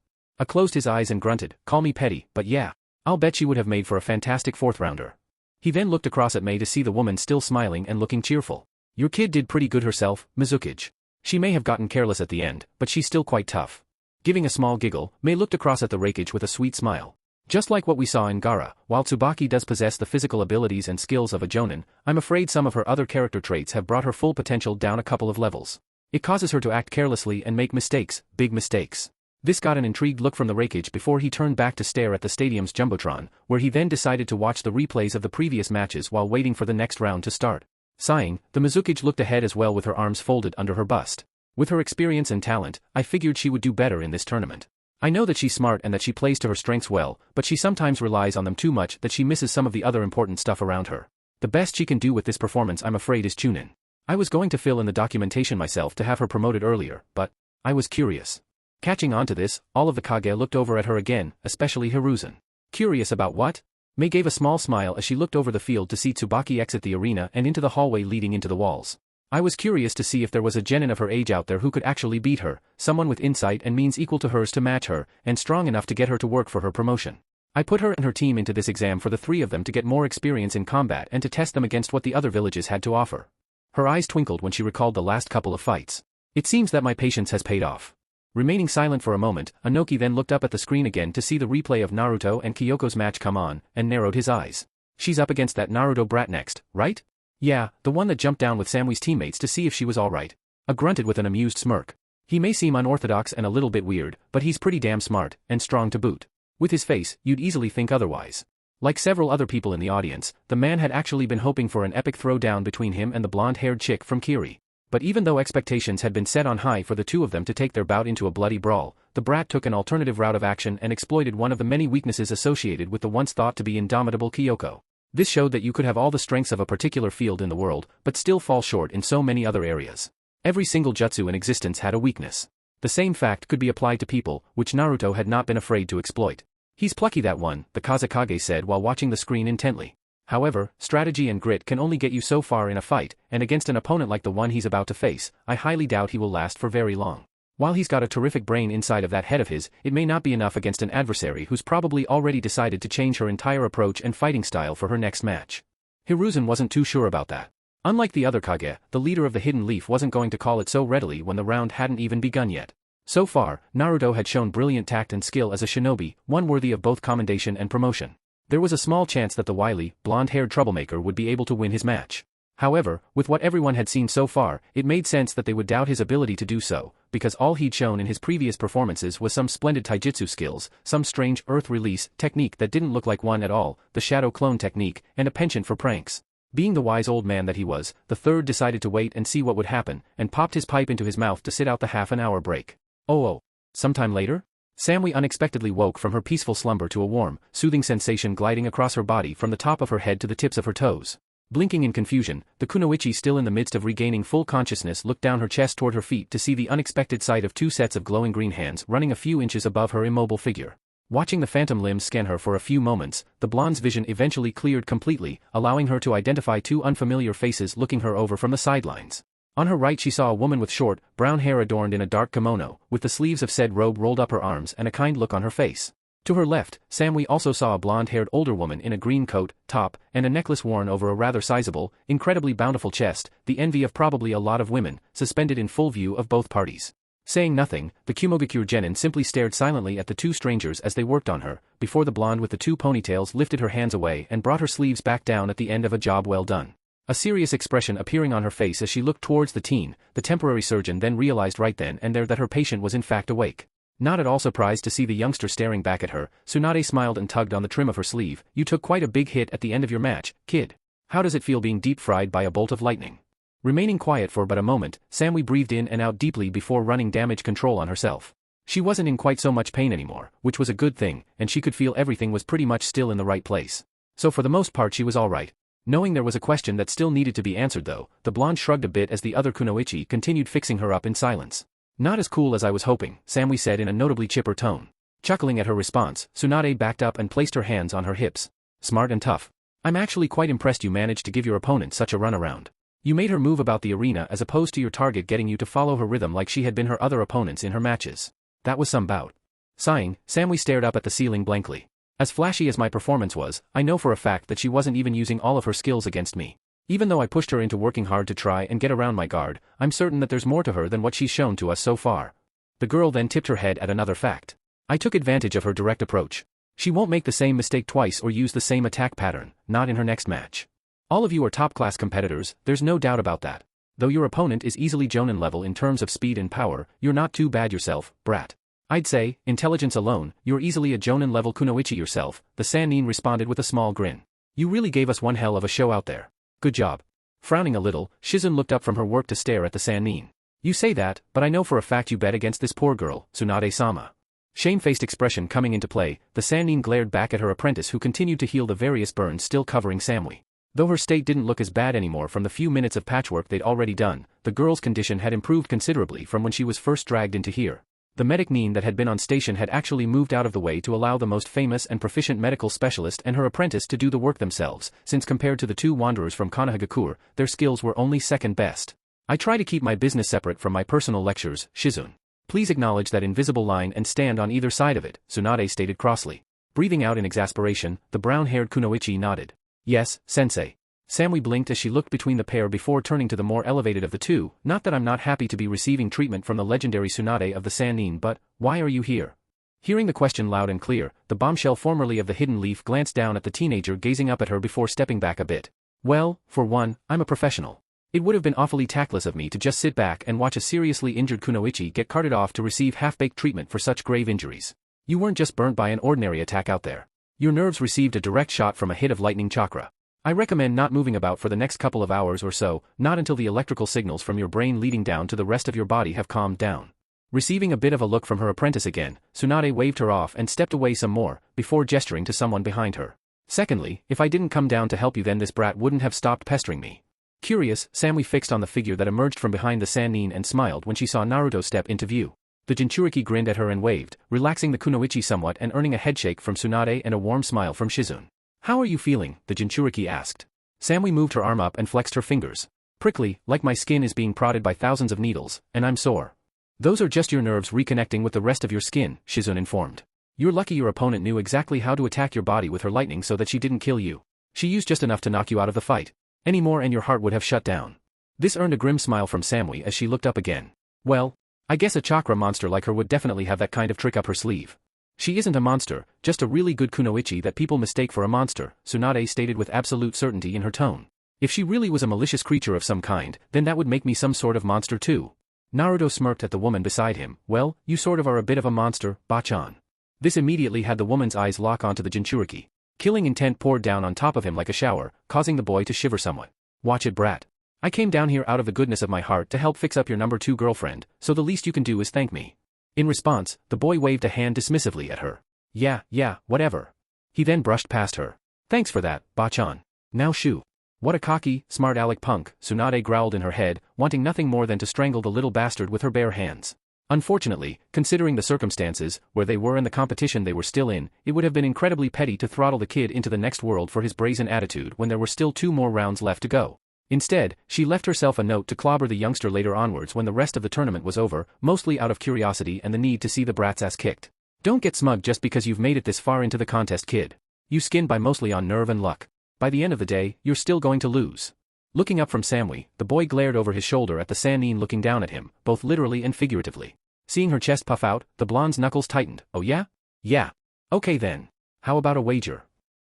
Closed his eyes and grunted, call me petty, but yeah. I'll bet she would have made for a fantastic fourth rounder. He then looked across at Mei to see the woman still smiling and looking cheerful. Your kid did pretty good herself, Mizukage. She may have gotten careless at the end, but she's still quite tough. Giving a small giggle, Mei looked across at the Reikage with a sweet smile. Just like what we saw in Gaara, while Tsubaki does possess the physical abilities and skills of a Jonin, I'm afraid some of her other character traits have brought her full potential down a couple of levels. It causes her to act carelessly and make mistakes, big mistakes. This got an intrigued look from the Reikage before he turned back to stare at the stadium's jumbotron, where he then decided to watch the replays of the previous matches while waiting for the next round to start. Sighing, the Mizukage looked ahead as well with her arms folded under her bust. With her experience and talent, I figured she would do better in this tournament. I know that she's smart and that she plays to her strengths well, but she sometimes relies on them too much that she misses some of the other important stuff around her. The best she can do with this performance I'm afraid is Chunin. I was going to fill in the documentation myself to have her promoted earlier, but I was curious. Catching on to this, all of the Kage looked over at her again, especially Hiruzen. Curious about what? Mei gave a small smile as she looked over the field to see Tsubaki exit the arena and into the hallway leading into the walls. I was curious to see if there was a genin of her age out there who could actually beat her, someone with insight and means equal to hers to match her, and strong enough to get her to work for her promotion. I put her and her team into this exam for the three of them to get more experience in combat and to test them against what the other villages had to offer. Her eyes twinkled when she recalled the last couple of fights. It seems that my patience has paid off. Remaining silent for a moment, Anoki then looked up at the screen again to see the replay of Naruto and Kyoko's match come on, and narrowed his eyes. She's up against that Naruto brat next, right? Yeah, the one that jumped down with Samui's teammates to see if she was alright. A grunted with an amused smirk. He may seem unorthodox and a little bit weird, but he's pretty damn smart, and strong to boot. With his face, you'd easily think otherwise. Like several other people in the audience, the man had actually been hoping for an epic throwdown between him and the blonde-haired chick from Kiri. But even though expectations had been set on high for the two of them to take their bout into a bloody brawl, the brat took an alternative route of action and exploited one of the many weaknesses associated with the once thought to be indomitable Kyoko. This showed that you could have all the strengths of a particular field in the world, but still fall short in so many other areas. Every single jutsu in existence had a weakness. The same fact could be applied to people, which Naruto had not been afraid to exploit. He's plucky that one, the Kazekage said while watching the screen intently. However, strategy and grit can only get you so far in a fight, and against an opponent like the one he's about to face, I highly doubt he will last for very long. While he's got a terrific brain inside of that head of his, it may not be enough against an adversary who's probably already decided to change her entire approach and fighting style for her next match. Hiruzen wasn't too sure about that. Unlike the other Kage, the leader of the Hidden Leaf wasn't going to call it so readily when the round hadn't even begun yet. So far, Naruto had shown brilliant tact and skill as a shinobi, one worthy of both commendation and promotion. There was a small chance that the wily, blonde-haired troublemaker would be able to win his match. However, with what everyone had seen so far, it made sense that they would doubt his ability to do so, because all he'd shown in his previous performances was some splendid taijutsu skills, some strange earth release technique that didn't look like one at all, the shadow clone technique, and a penchant for pranks. Being the wise old man that he was, the third decided to wait and see what would happen, and popped his pipe into his mouth to sit out the half-an-hour break. Oh. Sometime later? Samui unexpectedly woke from her peaceful slumber to a warm, soothing sensation gliding across her body from the top of her head to the tips of her toes. Blinking in confusion, the kunoichi still in the midst of regaining full consciousness looked down her chest toward her feet to see the unexpected sight of two sets of glowing green hands running a few inches above her immobile figure. Watching the phantom limbs scan her for a few moments, the blonde's vision eventually cleared completely, allowing her to identify two unfamiliar faces looking her over from the sidelines. On her right she saw a woman with short, brown hair adorned in a dark kimono, with the sleeves of said robe rolled up her arms and a kind look on her face. To her left, Samui also saw a blonde-haired older woman in a green coat, top, and a necklace worn over a rather sizable, incredibly bountiful chest, the envy of probably a lot of women, suspended in full view of both parties. Saying nothing, the Kumogakure genin simply stared silently at the two strangers as they worked on her, before the blonde with the two ponytails lifted her hands away and brought her sleeves back down at the end of a job well done. A serious expression appearing on her face as she looked towards the teen, the temporary surgeon then realized right then and there that her patient was in fact awake. Not at all surprised to see the youngster staring back at her, Tsunade smiled and tugged on the trim of her sleeve. You took quite a big hit at the end of your match, kid. How does it feel being deep-fried by a bolt of lightning? Remaining quiet for but a moment, Samui breathed in and out deeply before running damage control on herself. She wasn't in quite so much pain anymore, which was a good thing, and she could feel everything was pretty much still in the right place. So for the most part she was alright. Knowing there was a question that still needed to be answered though, the blonde shrugged a bit as the other kunoichi continued fixing her up in silence. Not as cool as I was hoping, Samui said in a notably chipper tone. Chuckling at her response, Tsunade backed up and placed her hands on her hips. Smart and tough. I'm actually quite impressed you managed to give your opponent such a runaround. You made her move about the arena as opposed to your target getting you to follow her rhythm like she had been her other opponents in her matches. That was some bout. Sighing, Samui stared up at the ceiling blankly. As flashy as my performance was, I know for a fact that she wasn't even using all of her skills against me. Even though I pushed her into working hard to try and get around my guard, I'm certain that there's more to her than what she's shown to us so far. The girl then tipped her head at another fact. I took advantage of her direct approach. She won't make the same mistake twice or use the same attack pattern, not in her next match. All of you are top-class competitors, there's no doubt about that. Though your opponent is easily Jonin level in terms of speed and power, you're not too bad yourself, brat. I'd say, intelligence alone, you're easily a Jonin level kunoichi yourself, the Sannin responded with a small grin. You really gave us one hell of a show out there. Good job. Frowning a little, Shizun looked up from her work to stare at the Sannin. You say that, but I know for a fact you bet against this poor girl, Tsunade-sama. Shamefaced expression coming into play, the Sannin glared back at her apprentice who continued to heal the various burns still covering Samui. Though her state didn't look as bad anymore from the few minutes of patchwork they'd already done, the girl's condition had improved considerably from when she was first dragged into here. The medic Nin that had been on station had actually moved out of the way to allow the most famous and proficient medical specialist and her apprentice to do the work themselves, since compared to the two wanderers from Konohagakure, their skills were only second best. I try to keep my business separate from my personal lectures, Shizun. Please acknowledge that invisible line and stand on either side of it, Tsunade stated crossly. Breathing out in exasperation, the brown-haired kunoichi nodded. Yes, sensei. Samui blinked as she looked between the pair before turning to the more elevated of the two. Not that I'm not happy to be receiving treatment from the legendary Tsunade of the Sannin, but why are you here? Hearing the question loud and clear, the bombshell formerly of the Hidden Leaf glanced down at the teenager gazing up at her before stepping back a bit. Well, for one, I'm a professional. It would have been awfully tactless of me to just sit back and watch a seriously injured Kunoichi get carted off to receive half-baked treatment for such grave injuries. You weren't just burnt by an ordinary attack out there. Your nerves received a direct shot from a hit of lightning chakra. I recommend not moving about for the next couple of hours or so, not until the electrical signals from your brain leading down to the rest of your body have calmed down. Receiving a bit of a look from her apprentice again, Tsunade waved her off and stepped away some more, before gesturing to someone behind her. Secondly, if I didn't come down to help you then this brat wouldn't have stopped pestering me. Curious, Samui fixed on the figure that emerged from behind the Sannin and smiled when she saw Naruto step into view. The Jinchuriki grinned at her and waved, relaxing the Kunoichi somewhat and earning a headshake from Tsunade and a warm smile from Shizune. How are you feeling? The Jinchuriki asked. Samui moved her arm up and flexed her fingers. Prickly, like my skin is being prodded by thousands of needles, and I'm sore. Those are just your nerves reconnecting with the rest of your skin, Shizune informed. You're lucky your opponent knew exactly how to attack your body with her lightning so that she didn't kill you. She used just enough to knock you out of the fight. Any more and your heart would have shut down. This earned a grim smile from Samui as she looked up again. Well, I guess a chakra monster like her would definitely have that kind of trick up her sleeve. She isn't a monster, just a really good Kunoichi that people mistake for a monster, Tsunade stated with absolute certainty in her tone. If she really was a malicious creature of some kind, then that would make me some sort of monster too. Naruto smirked at the woman beside him. Well, you sort of are a bit of a monster, Bachan. This immediately had the woman's eyes lock onto the Jinchuriki. Killing intent poured down on top of him like a shower, causing the boy to shiver somewhat. Watch it, brat. I came down here out of the goodness of my heart to help fix up your number 2 girlfriend, so the least you can do is thank me. In response, the boy waved a hand dismissively at her. Yeah, whatever. He then brushed past her. Thanks for that, Bachan. Now shoo. What a cocky, smart aleck punk, Tsunade growled in her head, wanting nothing more than to strangle the little bastard with her bare hands. Unfortunately, considering the circumstances, where they were and the competition they were still in, it would have been incredibly petty to throttle the kid into the next world for his brazen attitude when there were still 2 more rounds left to go. Instead, she left herself a note to clobber the youngster later onwards when the rest of the tournament was over, mostly out of curiosity and the need to see the brat's ass kicked. Don't get smug just because you've made it this far into the contest, kid. You skinned by mostly on nerve and luck. By the end of the day, you're still going to lose. Looking up from Samui, the boy glared over his shoulder at the Sannin looking down at him, both literally and figuratively. Seeing her chest puff out, the blonde's knuckles tightened. Oh yeah? Yeah. Okay then. How about a wager?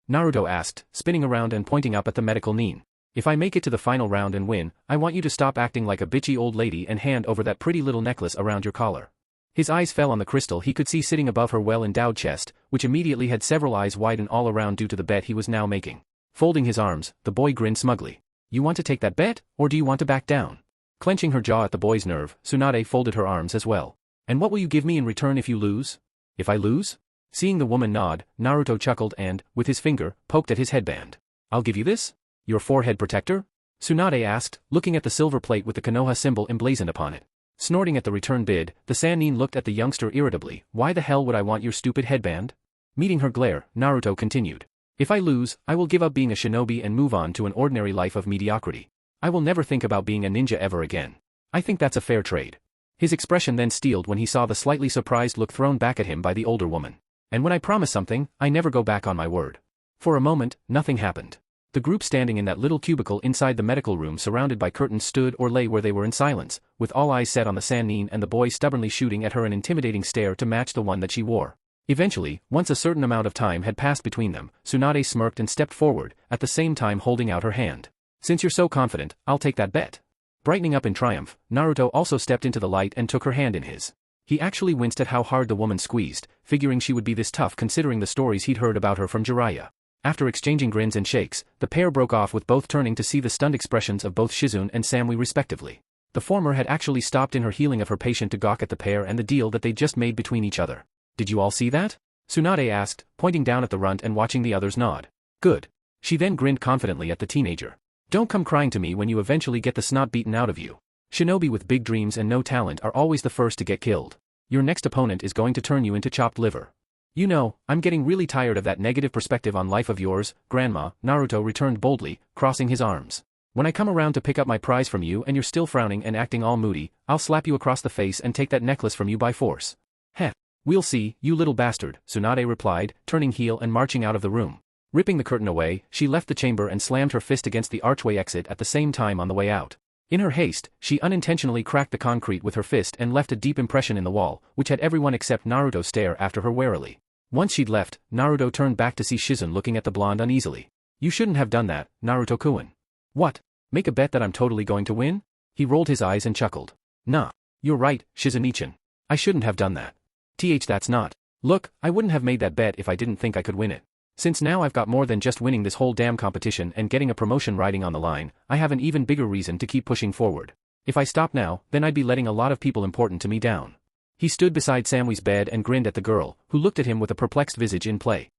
Naruto asked, spinning around and pointing up at the medical Nin. If I make it to the final round and win, I want you to stop acting like a bitchy old lady and hand over that pretty little necklace around your collar. His eyes fell on the crystal he could see sitting above her well-endowed chest, which immediately had several eyes widen all around due to the bet he was now making. Folding his arms, the boy grinned smugly. You want to take that bet, or do you want to back down? Clenching her jaw at the boy's nerve, Tsunade folded her arms as well. And what will you give me in return if you lose? If I lose? Seeing the woman nod, Naruto chuckled and, with his finger, poked at his headband. I'll give you this? Your forehead protector? Tsunade asked, looking at the silver plate with the Konoha symbol emblazoned upon it. Snorting at the return bid, the Sannin looked at the youngster irritably. Why the hell would I want your stupid headband? Meeting her glare, Naruto continued. If I lose, I will give up being a shinobi and move on to an ordinary life of mediocrity. I will never think about being a ninja ever again. I think that's a fair trade. His expression then steeled when he saw the slightly surprised look thrown back at him by the older woman. And when I promise something, I never go back on my word. For a moment, nothing happened. The group standing in that little cubicle inside the medical room surrounded by curtains stood or lay where they were in silence, with all eyes set on the Sannin and the boy stubbornly shooting at her an intimidating stare to match the one that she wore. Eventually, once a certain amount of time had passed between them, Tsunade smirked and stepped forward, at the same time holding out her hand. Since you're so confident, I'll take that bet. Brightening up in triumph, Naruto also stepped into the light and took her hand in his. He actually winced at how hard the woman squeezed, figuring she would be this tough considering the stories he'd heard about her from Jiraiya. After exchanging grins and shakes, the pair broke off with both turning to see the stunned expressions of both Shizune and Samui respectively. The former had actually stopped in her healing of her patient to gawk at the pair and the deal that they'd just made between each other. Did you all see that? Tsunade asked, pointing down at the runt and watching the others nod. Good. She then grinned confidently at the teenager. Don't come crying to me when you eventually get the snot beaten out of you. Shinobi with big dreams and no talent are always the first to get killed. Your next opponent is going to turn you into chopped liver. You know, I'm getting really tired of that negative perspective on life of yours, Grandma, Naruto returned boldly, crossing his arms. When I come around to pick up my prize from you and you're still frowning and acting all moody, I'll slap you across the face and take that necklace from you by force. Heh. We'll see, you little bastard, Tsunade replied, turning heel and marching out of the room. Ripping the curtain away, she left the chamber and slammed her fist against the archway exit at the same time on the way out. In her haste, she unintentionally cracked the concrete with her fist and left a deep impression in the wall, which had everyone except Naruto stare after her warily. Once she'd left, Naruto turned back to see Shizune looking at the blonde uneasily. You shouldn't have done that, Naruto-kun. What? Make a bet that I'm totally going to win? He rolled his eyes and chuckled. Nah. You're right, Shizune-chan. I shouldn't have done that. That's not. Look, I wouldn't have made that bet if I didn't think I could win it. Since now I've got more than just winning this whole damn competition and getting a promotion riding on the line, I have an even bigger reason to keep pushing forward. If I stop now, then I'd be letting a lot of people important to me down. He stood beside Samui's bed and grinned at the girl, who looked at him with a perplexed visage in play.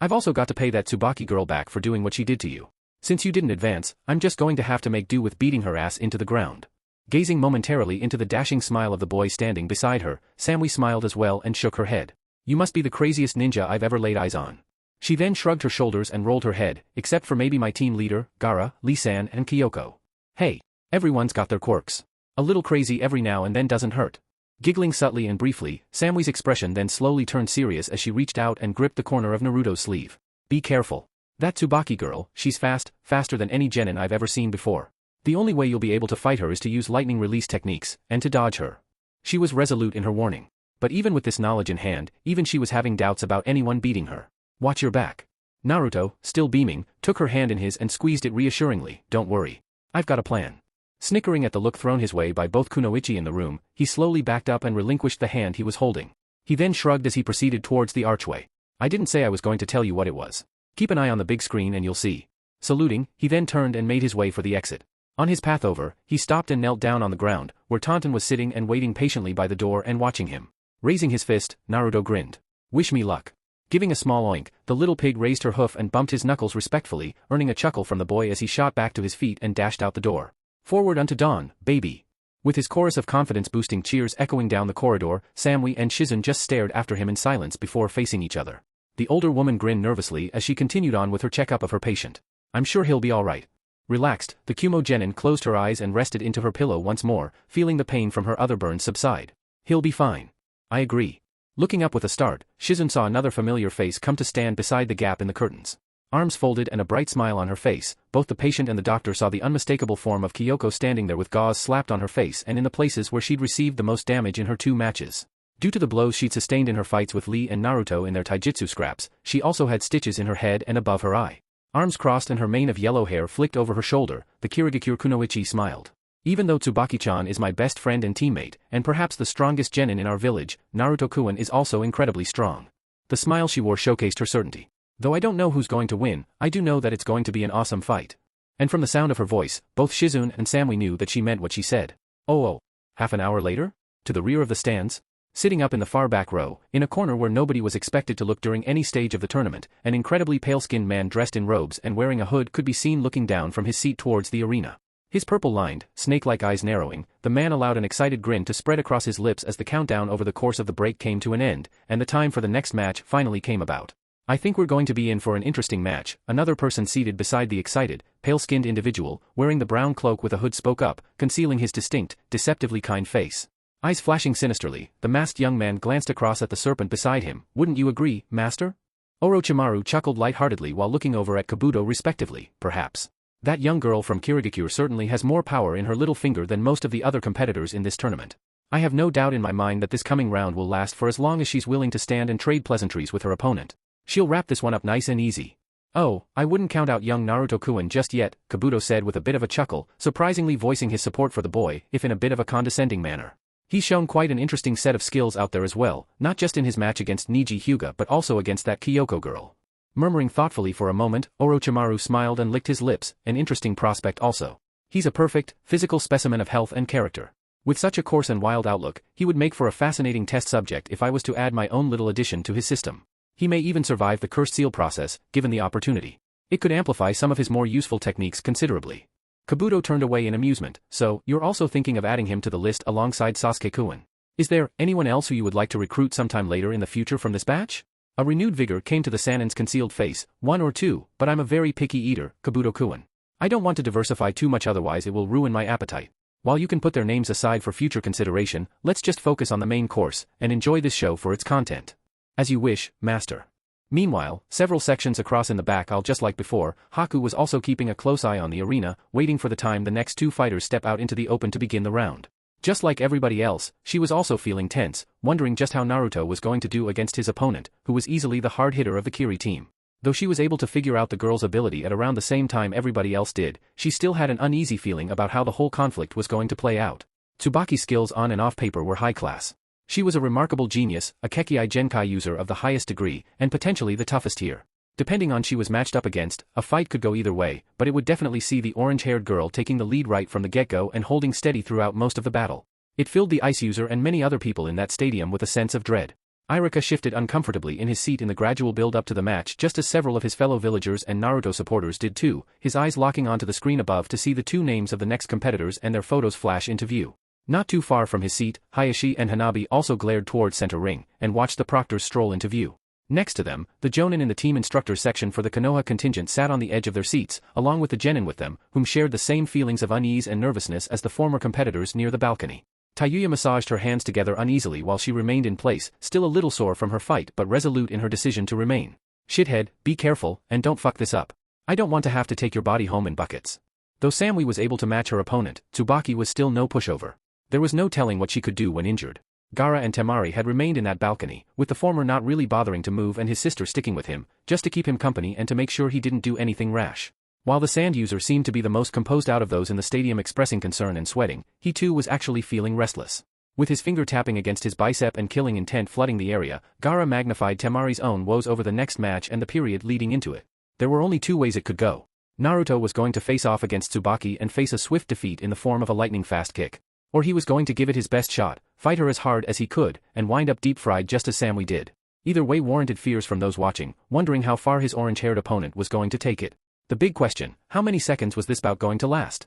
I've also got to pay that Tsubaki girl back for doing what she did to you. Since you didn't advance, I'm just going to have to make do with beating her ass into the ground. Gazing momentarily into the dashing smile of the boy standing beside her, Samui smiled as well and shook her head. You must be the craziest ninja I've ever laid eyes on. She then shrugged her shoulders and rolled her head, except for maybe my team leader, Gaara, Lee-san and Kyoko. Hey, everyone's got their quirks. A little crazy every now and then doesn't hurt. Giggling subtly and briefly, Samui's expression then slowly turned serious as she reached out and gripped the corner of Naruto's sleeve. Be careful. That Tsubaki girl, she's faster than any genin I've ever seen before. The only way you'll be able to fight her is to use lightning release techniques, and to dodge her. She was resolute in her warning. But even with this knowledge in hand, even she was having doubts about anyone beating her. Watch your back. Naruto, still beaming, took her hand in his and squeezed it reassuringly. Don't worry. I've got a plan. Snickering at the look thrown his way by both Kunoichi in the room, he slowly backed up and relinquished the hand he was holding. He then shrugged as he proceeded towards the archway. I didn't say I was going to tell you what it was. Keep an eye on the big screen and you'll see. Saluting, he then turned and made his way for the exit. On his path over, he stopped and knelt down on the ground, where Taunton was sitting and waiting patiently by the door and watching him. Raising his fist, Naruto grinned. Wish me luck. Giving a small oink, the little pig raised her hoof and bumped his knuckles respectfully, earning a chuckle from the boy as he shot back to his feet and dashed out the door. Forward unto dawn, baby. With his chorus of confidence-boosting cheers echoing down the corridor, Samui and Shizune just stared after him in silence before facing each other. The older woman grinned nervously as she continued on with her checkup of her patient. I'm sure he'll be all right. Relaxed, the Kumo genin closed her eyes and rested into her pillow once more, feeling the pain from her other burns subside. He'll be fine. I agree. Looking up with a start, Shizune saw another familiar face come to stand beside the gap in the curtains. Arms folded and a bright smile on her face, both the patient and the doctor saw the unmistakable form of Kyoko standing there with gauze slapped on her face and in the places where she'd received the most damage in her 2 matches. Due to the blows she'd sustained in her fights with Lee and Naruto in their taijutsu scraps, she also had stitches in her head and above her eye. Arms crossed and her mane of yellow hair flicked over her shoulder, the Kirigakure Kunoichi smiled. Even though Tsubaki-chan is my best friend and teammate, and perhaps the strongest genin in our village, Naruto-kun is also incredibly strong. The smile she wore showcased her certainty. Though I don't know who's going to win, I do know that it's going to be an awesome fight. And from the sound of her voice, both Shizune and Samui knew that she meant what she said. Oh. Half an hour later? To the rear of the stands? Sitting up in the far back row, in a corner where nobody was expected to look during any stage of the tournament, an incredibly pale-skinned man dressed in robes and wearing a hood could be seen looking down from his seat towards the arena. His purple-lined, snake-like eyes narrowing, the man allowed an excited grin to spread across his lips as the countdown over the course of the break came to an end, and the time for the next match finally came about. I think we're going to be in for an interesting match, another person seated beside the excited, pale-skinned individual, wearing the brown cloak with a hood spoke up, concealing his distinct, deceptively kind face. Eyes flashing sinisterly, the masked young man glanced across at the serpent beside him. Wouldn't you agree, master? Orochimaru chuckled lightheartedly while looking over at Kabuto respectively. Perhaps. That young girl from Kirigakure certainly has more power in her little finger than most of the other competitors in this tournament. I have no doubt in my mind that this coming round will last for as long as she's willing to stand and trade pleasantries with her opponent. She'll wrap this one up nice and easy. Oh, I wouldn't count out young Naruto-kun just yet, Kabuto said with a bit of a chuckle, surprisingly voicing his support for the boy, if in a bit of a condescending manner. He's shown quite an interesting set of skills out there as well, not just in his match against Niji Hyuga but also against that Kyoko girl. Murmuring thoughtfully for a moment, Orochimaru smiled and licked his lips, an interesting prospect also. He's a perfect, physical specimen of health and character. With such a coarse and wild outlook, he would make for a fascinating test subject if I was to add my own little addition to his system. He may even survive the cursed seal process, given the opportunity. It could amplify some of his more useful techniques considerably. Kabuto turned away in amusement. So, you're also thinking of adding him to the list alongside Sasuke-kun. Is there anyone else who you would like to recruit sometime later in the future from this batch? A renewed vigor came to the Sanin's concealed face. 1 or 2, but I'm a very picky eater, Kabuto-kun. I don't want to diversify too much otherwise it will ruin my appetite. While you can put their names aside for future consideration, let's just focus on the main course, and enjoy this show for its content. As you wish, master. Meanwhile, several sections across in the back aisle just like before, Haku was also keeping a close eye on the arena, waiting for the time the next two fighters step out into the open to begin the round. Just like everybody else, she was also feeling tense, wondering just how Naruto was going to do against his opponent, who was easily the hard hitter of the Kiri team. Though she was able to figure out the girl's ability at around the same time everybody else did, she still had an uneasy feeling about how the whole conflict was going to play out. Tsubaki's skills on and off paper were high class. She was a remarkable genius, a Kekkai Genkai user of the highest degree, and potentially the toughest here. Depending on she was matched up against, a fight could go either way, but it would definitely see the orange-haired girl taking the lead right from the get-go and holding steady throughout most of the battle. It filled the ice user and many other people in that stadium with a sense of dread. Irika shifted uncomfortably in his seat in the gradual build-up to the match just as several of his fellow villagers and Naruto supporters did too, his eyes locking onto the screen above to see the two names of the next competitors and their photos flash into view. Not too far from his seat, Hayashi and Hanabi also glared towards center ring, and watched the proctors stroll into view. Next to them, the Jonin in the team instructors section for the Konoha contingent sat on the edge of their seats, along with the genin with them, whom shared the same feelings of unease and nervousness as the former competitors near the balcony. Tayuya massaged her hands together uneasily while she remained in place, still a little sore from her fight but resolute in her decision to remain. Shithead, be careful, and don't fuck this up. I don't want to have to take your body home in buckets. Though Samui was able to match her opponent, Tsubaki was still no pushover. There was no telling what she could do when injured. Gaara and Temari had remained in that balcony, with the former not really bothering to move and his sister sticking with him, just to keep him company and to make sure he didn't do anything rash. While the sand user seemed to be the most composed out of those in the stadium expressing concern and sweating, he too was actually feeling restless. With his finger tapping against his bicep and killing intent flooding the area, Gaara magnified Temari's own woes over the next match and the period leading into it. There were only two ways it could go. Naruto was going to face off against Tsubaki and face a swift defeat in the form of a lightning-fast kick. Or he was going to give it his best shot, fight her as hard as he could, and wind up deep-fried just as Samui did. Either way warranted fears from those watching, wondering how far his orange-haired opponent was going to take it. The big question, how many seconds was this bout going to last?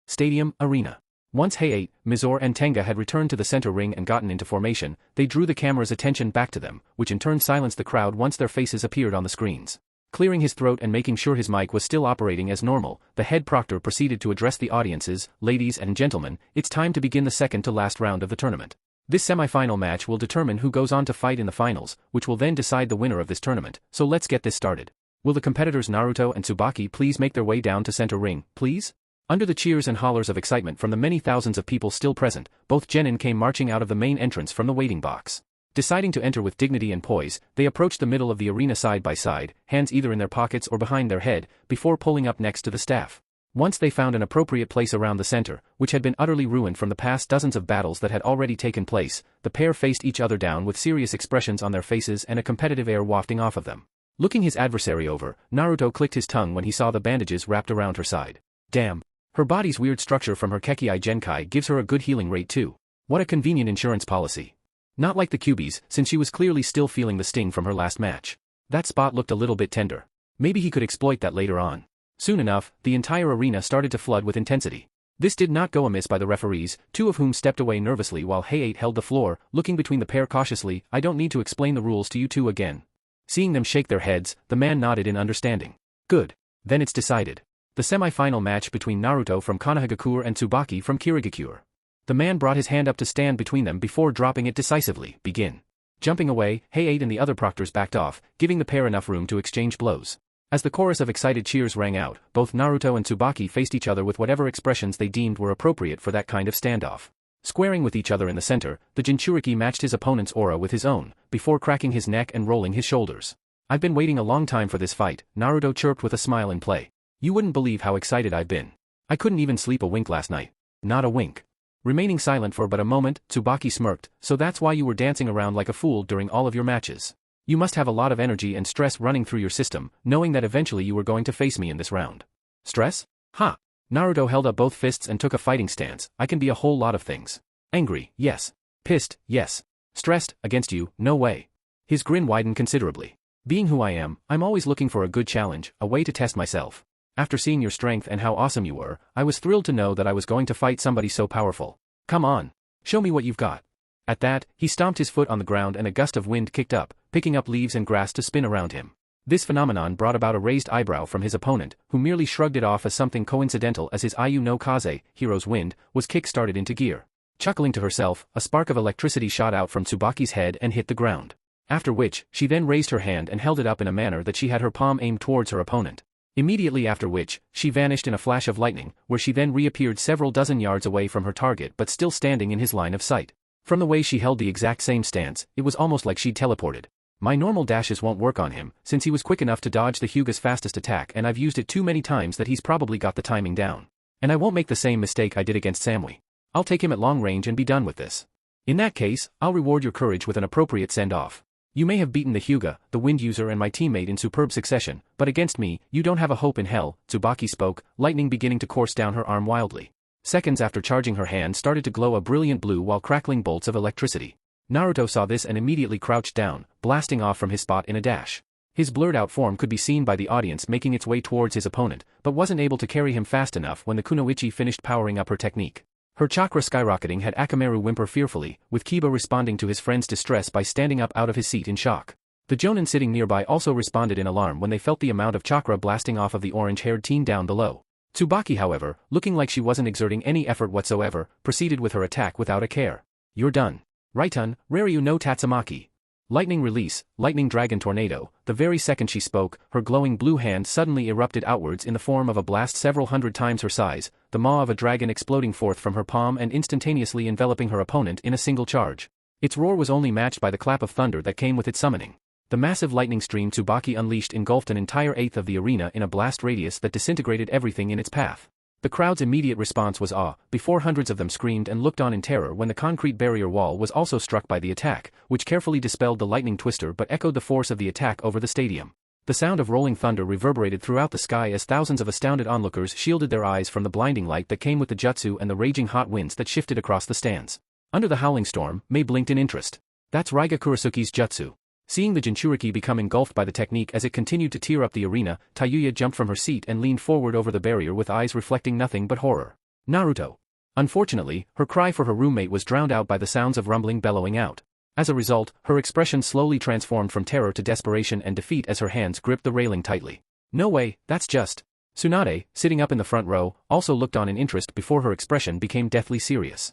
Stadium, arena. Once Hayate, Mizore and Tenga had returned to the center ring and gotten into formation, they drew the camera's attention back to them, which in turn silenced the crowd once their faces appeared on the screens. Clearing his throat and making sure his mic was still operating as normal, the head proctor proceeded to address the audiences, ladies and gentlemen, it's time to begin the second to last round of the tournament. This semi-final match will determine who goes on to fight in the finals, which will then decide the winner of this tournament, so let's get this started. Will the competitors Naruto and Tsubaki please make their way down to center ring, please? Under the cheers and hollers of excitement from the many thousands of people still present, both genin came marching out of the main entrance from the waiting box. Deciding to enter with dignity and poise, they approached the middle of the arena side by side, hands either in their pockets or behind their head, before pulling up next to the staff. Once they found an appropriate place around the center, which had been utterly ruined from the past dozens of battles that had already taken place, the pair faced each other down with serious expressions on their faces and a competitive air wafting off of them. Looking his adversary over, Naruto clicked his tongue when he saw the bandages wrapped around her side. Damn. Her body's weird structure from her Kekkai Genkai gives her a good healing rate too. What a convenient insurance policy. Not like the Kyuubi's, since she was clearly still feeling the sting from her last match. That spot looked a little bit tender. Maybe he could exploit that later on. Soon enough, the entire arena started to flood with intensity. This did not go amiss by the referees, two of whom stepped away nervously while Hayate held the floor, looking between the pair cautiously. I don't need to explain the rules to you two again. Seeing them shake their heads, the man nodded in understanding. Good. Then it's decided. The semi-final match between Naruto from Konohagakure and Tsubaki from Kirigakure. The man brought his hand up to stand between them before dropping it decisively. Begin. Jumping away, Hayate and the other proctors backed off, giving the pair enough room to exchange blows. As the chorus of excited cheers rang out, both Naruto and Tsubaki faced each other with whatever expressions they deemed were appropriate for that kind of standoff. Squaring with each other in the center, the Jinchuriki matched his opponent's aura with his own, before cracking his neck and rolling his shoulders. I've been waiting a long time for this fight, Naruto chirped with a smile in play. You wouldn't believe how excited I've been. I couldn't even sleep a wink last night. Not a wink. Remaining silent for but a moment, Tsubaki smirked, so that's why you were dancing around like a fool during all of your matches. You must have a lot of energy and stress running through your system, knowing that eventually you were going to face me in this round. Stress? Ha! Naruto held up both fists and took a fighting stance. I can be a whole lot of things. Angry, yes. Pissed, yes. Stressed, against you, no way. His grin widened considerably. Being who I am, I'm always looking for a good challenge, a way to test myself. After seeing your strength and how awesome you were, I was thrilled to know that I was going to fight somebody so powerful. Come on. Show me what you've got. At that, he stomped his foot on the ground and a gust of wind kicked up, picking up leaves and grass to spin around him. This phenomenon brought about a raised eyebrow from his opponent, who merely shrugged it off as something coincidental as his Ayu no Kaze, Hero's Wind, was kick-started into gear. Chuckling to herself, a spark of electricity shot out from Tsubaki's head and hit the ground. After which, she then raised her hand and held it up in a manner that she had her palm aimed towards her opponent. Immediately after which, she vanished in a flash of lightning, where she then reappeared several dozen yards away from her target but still standing in his line of sight. From the way she held the exact same stance, it was almost like she'd teleported. My normal dashes won't work on him, since he was quick enough to dodge the Hyuga's fastest attack, and I've used it too many times that he's probably got the timing down. And I won't make the same mistake I did against Samui. I'll take him at long range and be done with this. In that case, I'll reward your courage with an appropriate send-off. You may have beaten the Hyuga, the Wind User and my teammate in superb succession, but against me, you don't have a hope in hell, Tsubaki spoke, lightning beginning to course down her arm wildly. Seconds after charging, her hand started to glow a brilliant blue while crackling bolts of electricity. Naruto saw this and immediately crouched down, blasting off from his spot in a dash. His blurred-out form could be seen by the audience making its way towards his opponent, but wasn't able to carry him fast enough when the Kunoichi finished powering up her technique. Her chakra skyrocketing had Akamaru whimper fearfully, with Kiba responding to his friend's distress by standing up out of his seat in shock. The Jonin sitting nearby also responded in alarm when they felt the amount of chakra blasting off of the orange-haired teen down below. Tsubaki, however, looking like she wasn't exerting any effort whatsoever, proceeded with her attack without a care. You're done. Raitun, Raryu no Tatsumaki. Lightning release, lightning dragon tornado. The very second she spoke, her glowing blue hand suddenly erupted outwards in the form of a blast several hundred times her size, the maw of a dragon exploding forth from her palm and instantaneously enveloping her opponent in a single charge. Its roar was only matched by the clap of thunder that came with its summoning. The massive lightning stream Tsubaki unleashed engulfed an entire eighth of the arena in a blast radius that disintegrated everything in its path. The crowd's immediate response was awe, before hundreds of them screamed and looked on in terror when the concrete barrier wall was also struck by the attack, which carefully dispelled the lightning twister but echoed the force of the attack over the stadium. The sound of rolling thunder reverberated throughout the sky as thousands of astounded onlookers shielded their eyes from the blinding light that came with the jutsu and the raging hot winds that shifted across the stands. Under the howling storm, Mei blinked in interest. That's Raiga Kurasuki's jutsu. Seeing the Jinchuriki become engulfed by the technique as it continued to tear up the arena, Tayuya jumped from her seat and leaned forward over the barrier with eyes reflecting nothing but horror. Naruto. Unfortunately, her cry for her roommate was drowned out by the sounds of rumbling bellowing out. As a result, her expression slowly transformed from terror to desperation and defeat as her hands gripped the railing tightly. No way, that's just. Tsunade, sitting up in the front row, also looked on in interest before her expression became deathly serious.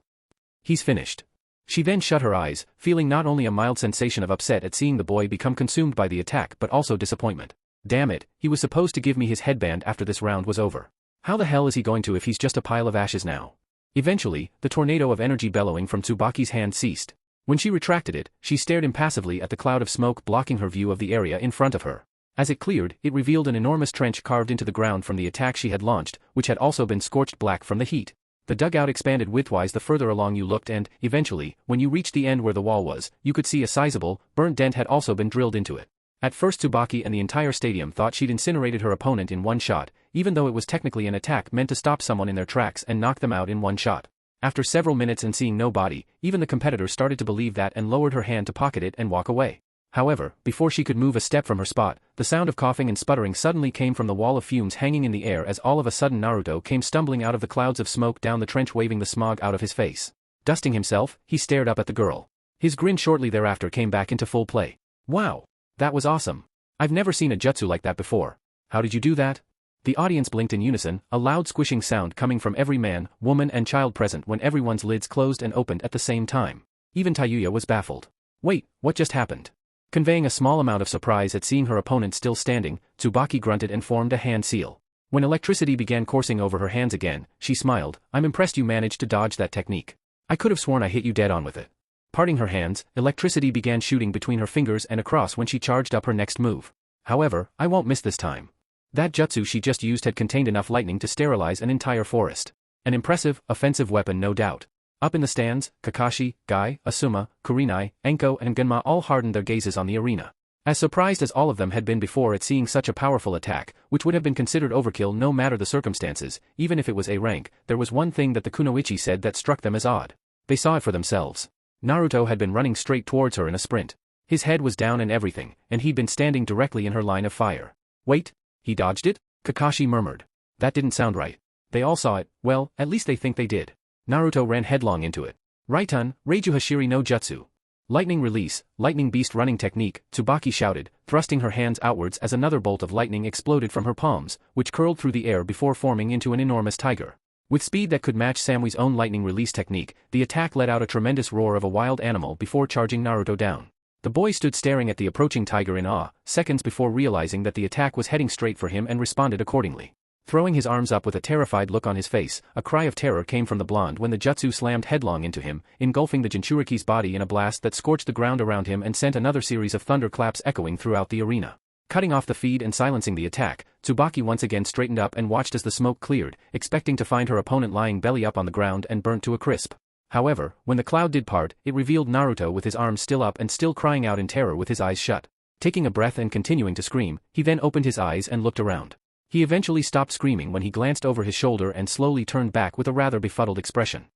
He's finished. She then shut her eyes, feeling not only a mild sensation of upset at seeing the boy become consumed by the attack but also disappointment. Damn it, he was supposed to give me his headband after this round was over. How the hell is he going to if he's just a pile of ashes now? Eventually, the tornado of energy bellowing from Tsubaki's hand ceased. When she retracted it, she stared impassively at the cloud of smoke blocking her view of the area in front of her. As it cleared, it revealed an enormous trench carved into the ground from the attack she had launched, which had also been scorched black from the heat. The dugout expanded widthwise the further along you looked and, eventually, when you reached the end where the wall was, you could see a sizable, burnt dent had also been drilled into it. At first Tsubaki and the entire stadium thought she'd incinerated her opponent in one shot, even though it was technically an attack meant to stop someone in their tracks and knock them out in one shot. After several minutes and seeing no body, even the competitor started to believe that and lowered her hand to pocket it and walk away. However, before she could move a step from her spot, the sound of coughing and sputtering suddenly came from the wall of fumes hanging in the air as all of a sudden Naruto came stumbling out of the clouds of smoke down the trench waving the smog out of his face. Dusting himself, he stared up at the girl. His grin shortly thereafter came back into full play. Wow! That was awesome. I've never seen a jutsu like that before. How did you do that? The audience blinked in unison, a loud squishing sound coming from every man, woman and child present when everyone's lids closed and opened at the same time. Even Tayuya was baffled. Wait, what just happened? Conveying a small amount of surprise at seeing her opponent still standing, Tsubaki grunted and formed a hand seal. When electricity began coursing over her hands again, she smiled. I'm impressed you managed to dodge that technique. I could have sworn I hit you dead on with it. Parting her hands, electricity began shooting between her fingers and across when she charged up her next move. However, I won't miss this time. That jutsu she just used had contained enough lightning to sterilize an entire forest. An impressive, offensive weapon no doubt. Up in the stands, Kakashi, Guy, Asuma, Kurenai, Enko and Gunma all hardened their gazes on the arena. As surprised as all of them had been before at seeing such a powerful attack, which would have been considered overkill no matter the circumstances, even if it was A rank, there was one thing that the Kunoichi said that struck them as odd. They saw it for themselves. Naruto had been running straight towards her in a sprint. His head was down and everything, and he'd been standing directly in her line of fire. Wait, he dodged it? Kakashi murmured. That didn't sound right. They all saw it, well, at least they think they did. Naruto ran headlong into it. Raitun, Reiju Hashiri no Jutsu. Lightning release, lightning beast running technique, Tsubaki shouted, thrusting her hands outwards as another bolt of lightning exploded from her palms, which curled through the air before forming into an enormous tiger. With speed that could match Samui's own lightning release technique, the attack let out a tremendous roar of a wild animal before charging Naruto down. The boy stood staring at the approaching tiger in awe, seconds before realizing that the attack was heading straight for him and responded accordingly. Throwing his arms up with a terrified look on his face, a cry of terror came from the blonde when the jutsu slammed headlong into him, engulfing the Jinchuriki's body in a blast that scorched the ground around him and sent another series of thunderclaps echoing throughout the arena. Cutting off the feed and silencing the attack, Tsubaki once again straightened up and watched as the smoke cleared, expecting to find her opponent lying belly up on the ground and burnt to a crisp. However, when the cloud did part, it revealed Naruto with his arms still up and still crying out in terror with his eyes shut. Taking a breath and continuing to scream, he then opened his eyes and looked around. He eventually stopped screaming when he glanced over his shoulder and slowly turned back with a rather befuddled expression.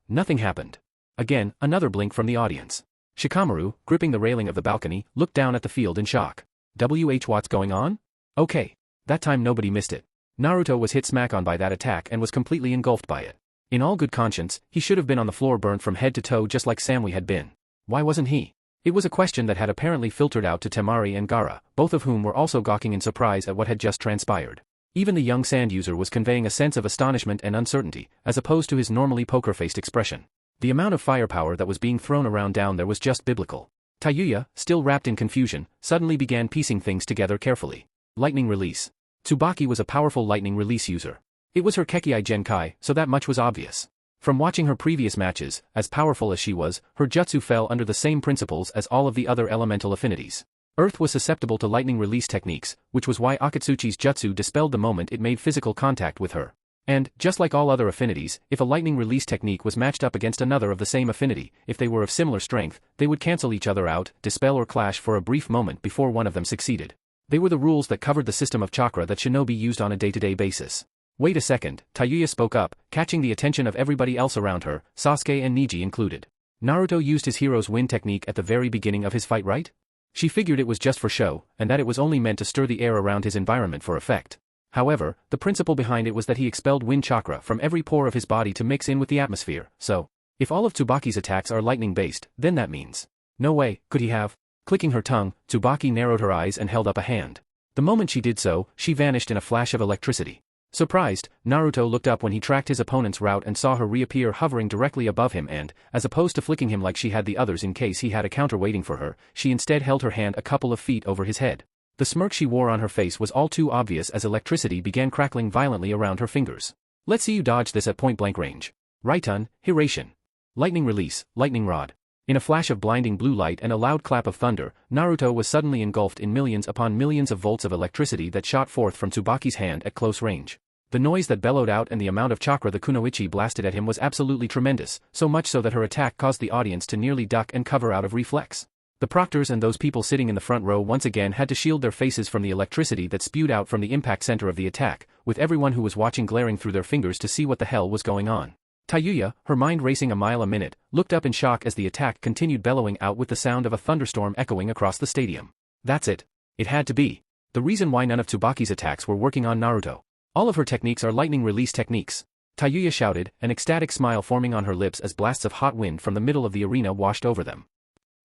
Nothing happened. Again, another blink from the audience. Shikamaru, gripping the railing of the balcony, looked down at the field in shock. What's going on? Okay. That time nobody missed it. Naruto was hit smack on by that attack and was completely engulfed by it. In all good conscience, he should have been on the floor burnt from head to toe just like Samui had been. Why wasn't he? It was a question that had apparently filtered out to Temari and Gaara, both of whom were also gawking in surprise at what had just transpired. Even the young sand user was conveying a sense of astonishment and uncertainty, as opposed to his normally poker-faced expression. The amount of firepower that was being thrown around down there was just biblical. Tayuya, still wrapped in confusion, suddenly began piecing things together carefully. Lightning release. Tsubaki was a powerful lightning release user. It was her Kekkai Genkai, so that much was obvious. From watching her previous matches, as powerful as she was, her jutsu fell under the same principles as all of the other elemental affinities. Earth was susceptible to lightning release techniques, which was why Akatsuchi's jutsu dispelled the moment it made physical contact with her. And, just like all other affinities, if a lightning release technique was matched up against another of the same affinity, if they were of similar strength, they would cancel each other out, dispel or clash for a brief moment before one of them succeeded. They were the rules that covered the system of chakra that shinobi used on a day-to-day basis. Wait a second, Tayuya spoke up, catching the attention of everybody else around her, Sasuke and Neji included. Naruto used his hero's wind technique at the very beginning of his fight, right? She figured it was just for show, and that it was only meant to stir the air around his environment for effect. However, the principle behind it was that he expelled wind chakra from every pore of his body to mix in with the atmosphere, so, if all of Tsubaki's attacks are lightning-based, then that means. No way, could he have? Clicking her tongue, Tsubaki narrowed her eyes and held up a hand. The moment she did so, she vanished in a flash of electricity. Surprised, Naruto looked up when he tracked his opponent's route and saw her reappear hovering directly above him and, as opposed to flicking him like she had the others in case he had a counter waiting for her, she instead held her hand a couple of feet over his head. The smirk she wore on her face was all too obvious as electricity began crackling violently around her fingers. Let's see you dodge this at point-blank range. Raiton, Hiration. Lightning release, lightning rod. In a flash of blinding blue light and a loud clap of thunder, Naruto was suddenly engulfed in millions upon millions of volts of electricity that shot forth from Tsubaki's hand at close range. The noise that bellowed out and the amount of chakra the kunoichi blasted at him was absolutely tremendous, so much so that her attack caused the audience to nearly duck and cover out of reflex. The proctors and those people sitting in the front row once again had to shield their faces from the electricity that spewed out from the impact center of the attack, with everyone who was watching glaring through their fingers to see what the hell was going on. Tayuya, her mind racing a mile a minute, looked up in shock as the attack continued bellowing out with the sound of a thunderstorm echoing across the stadium. That's it. It had to be. The reason why none of Tsubaki's attacks were working on Naruto. All of her techniques are lightning release techniques. Tayuya shouted, an ecstatic smile forming on her lips as blasts of hot wind from the middle of the arena washed over them.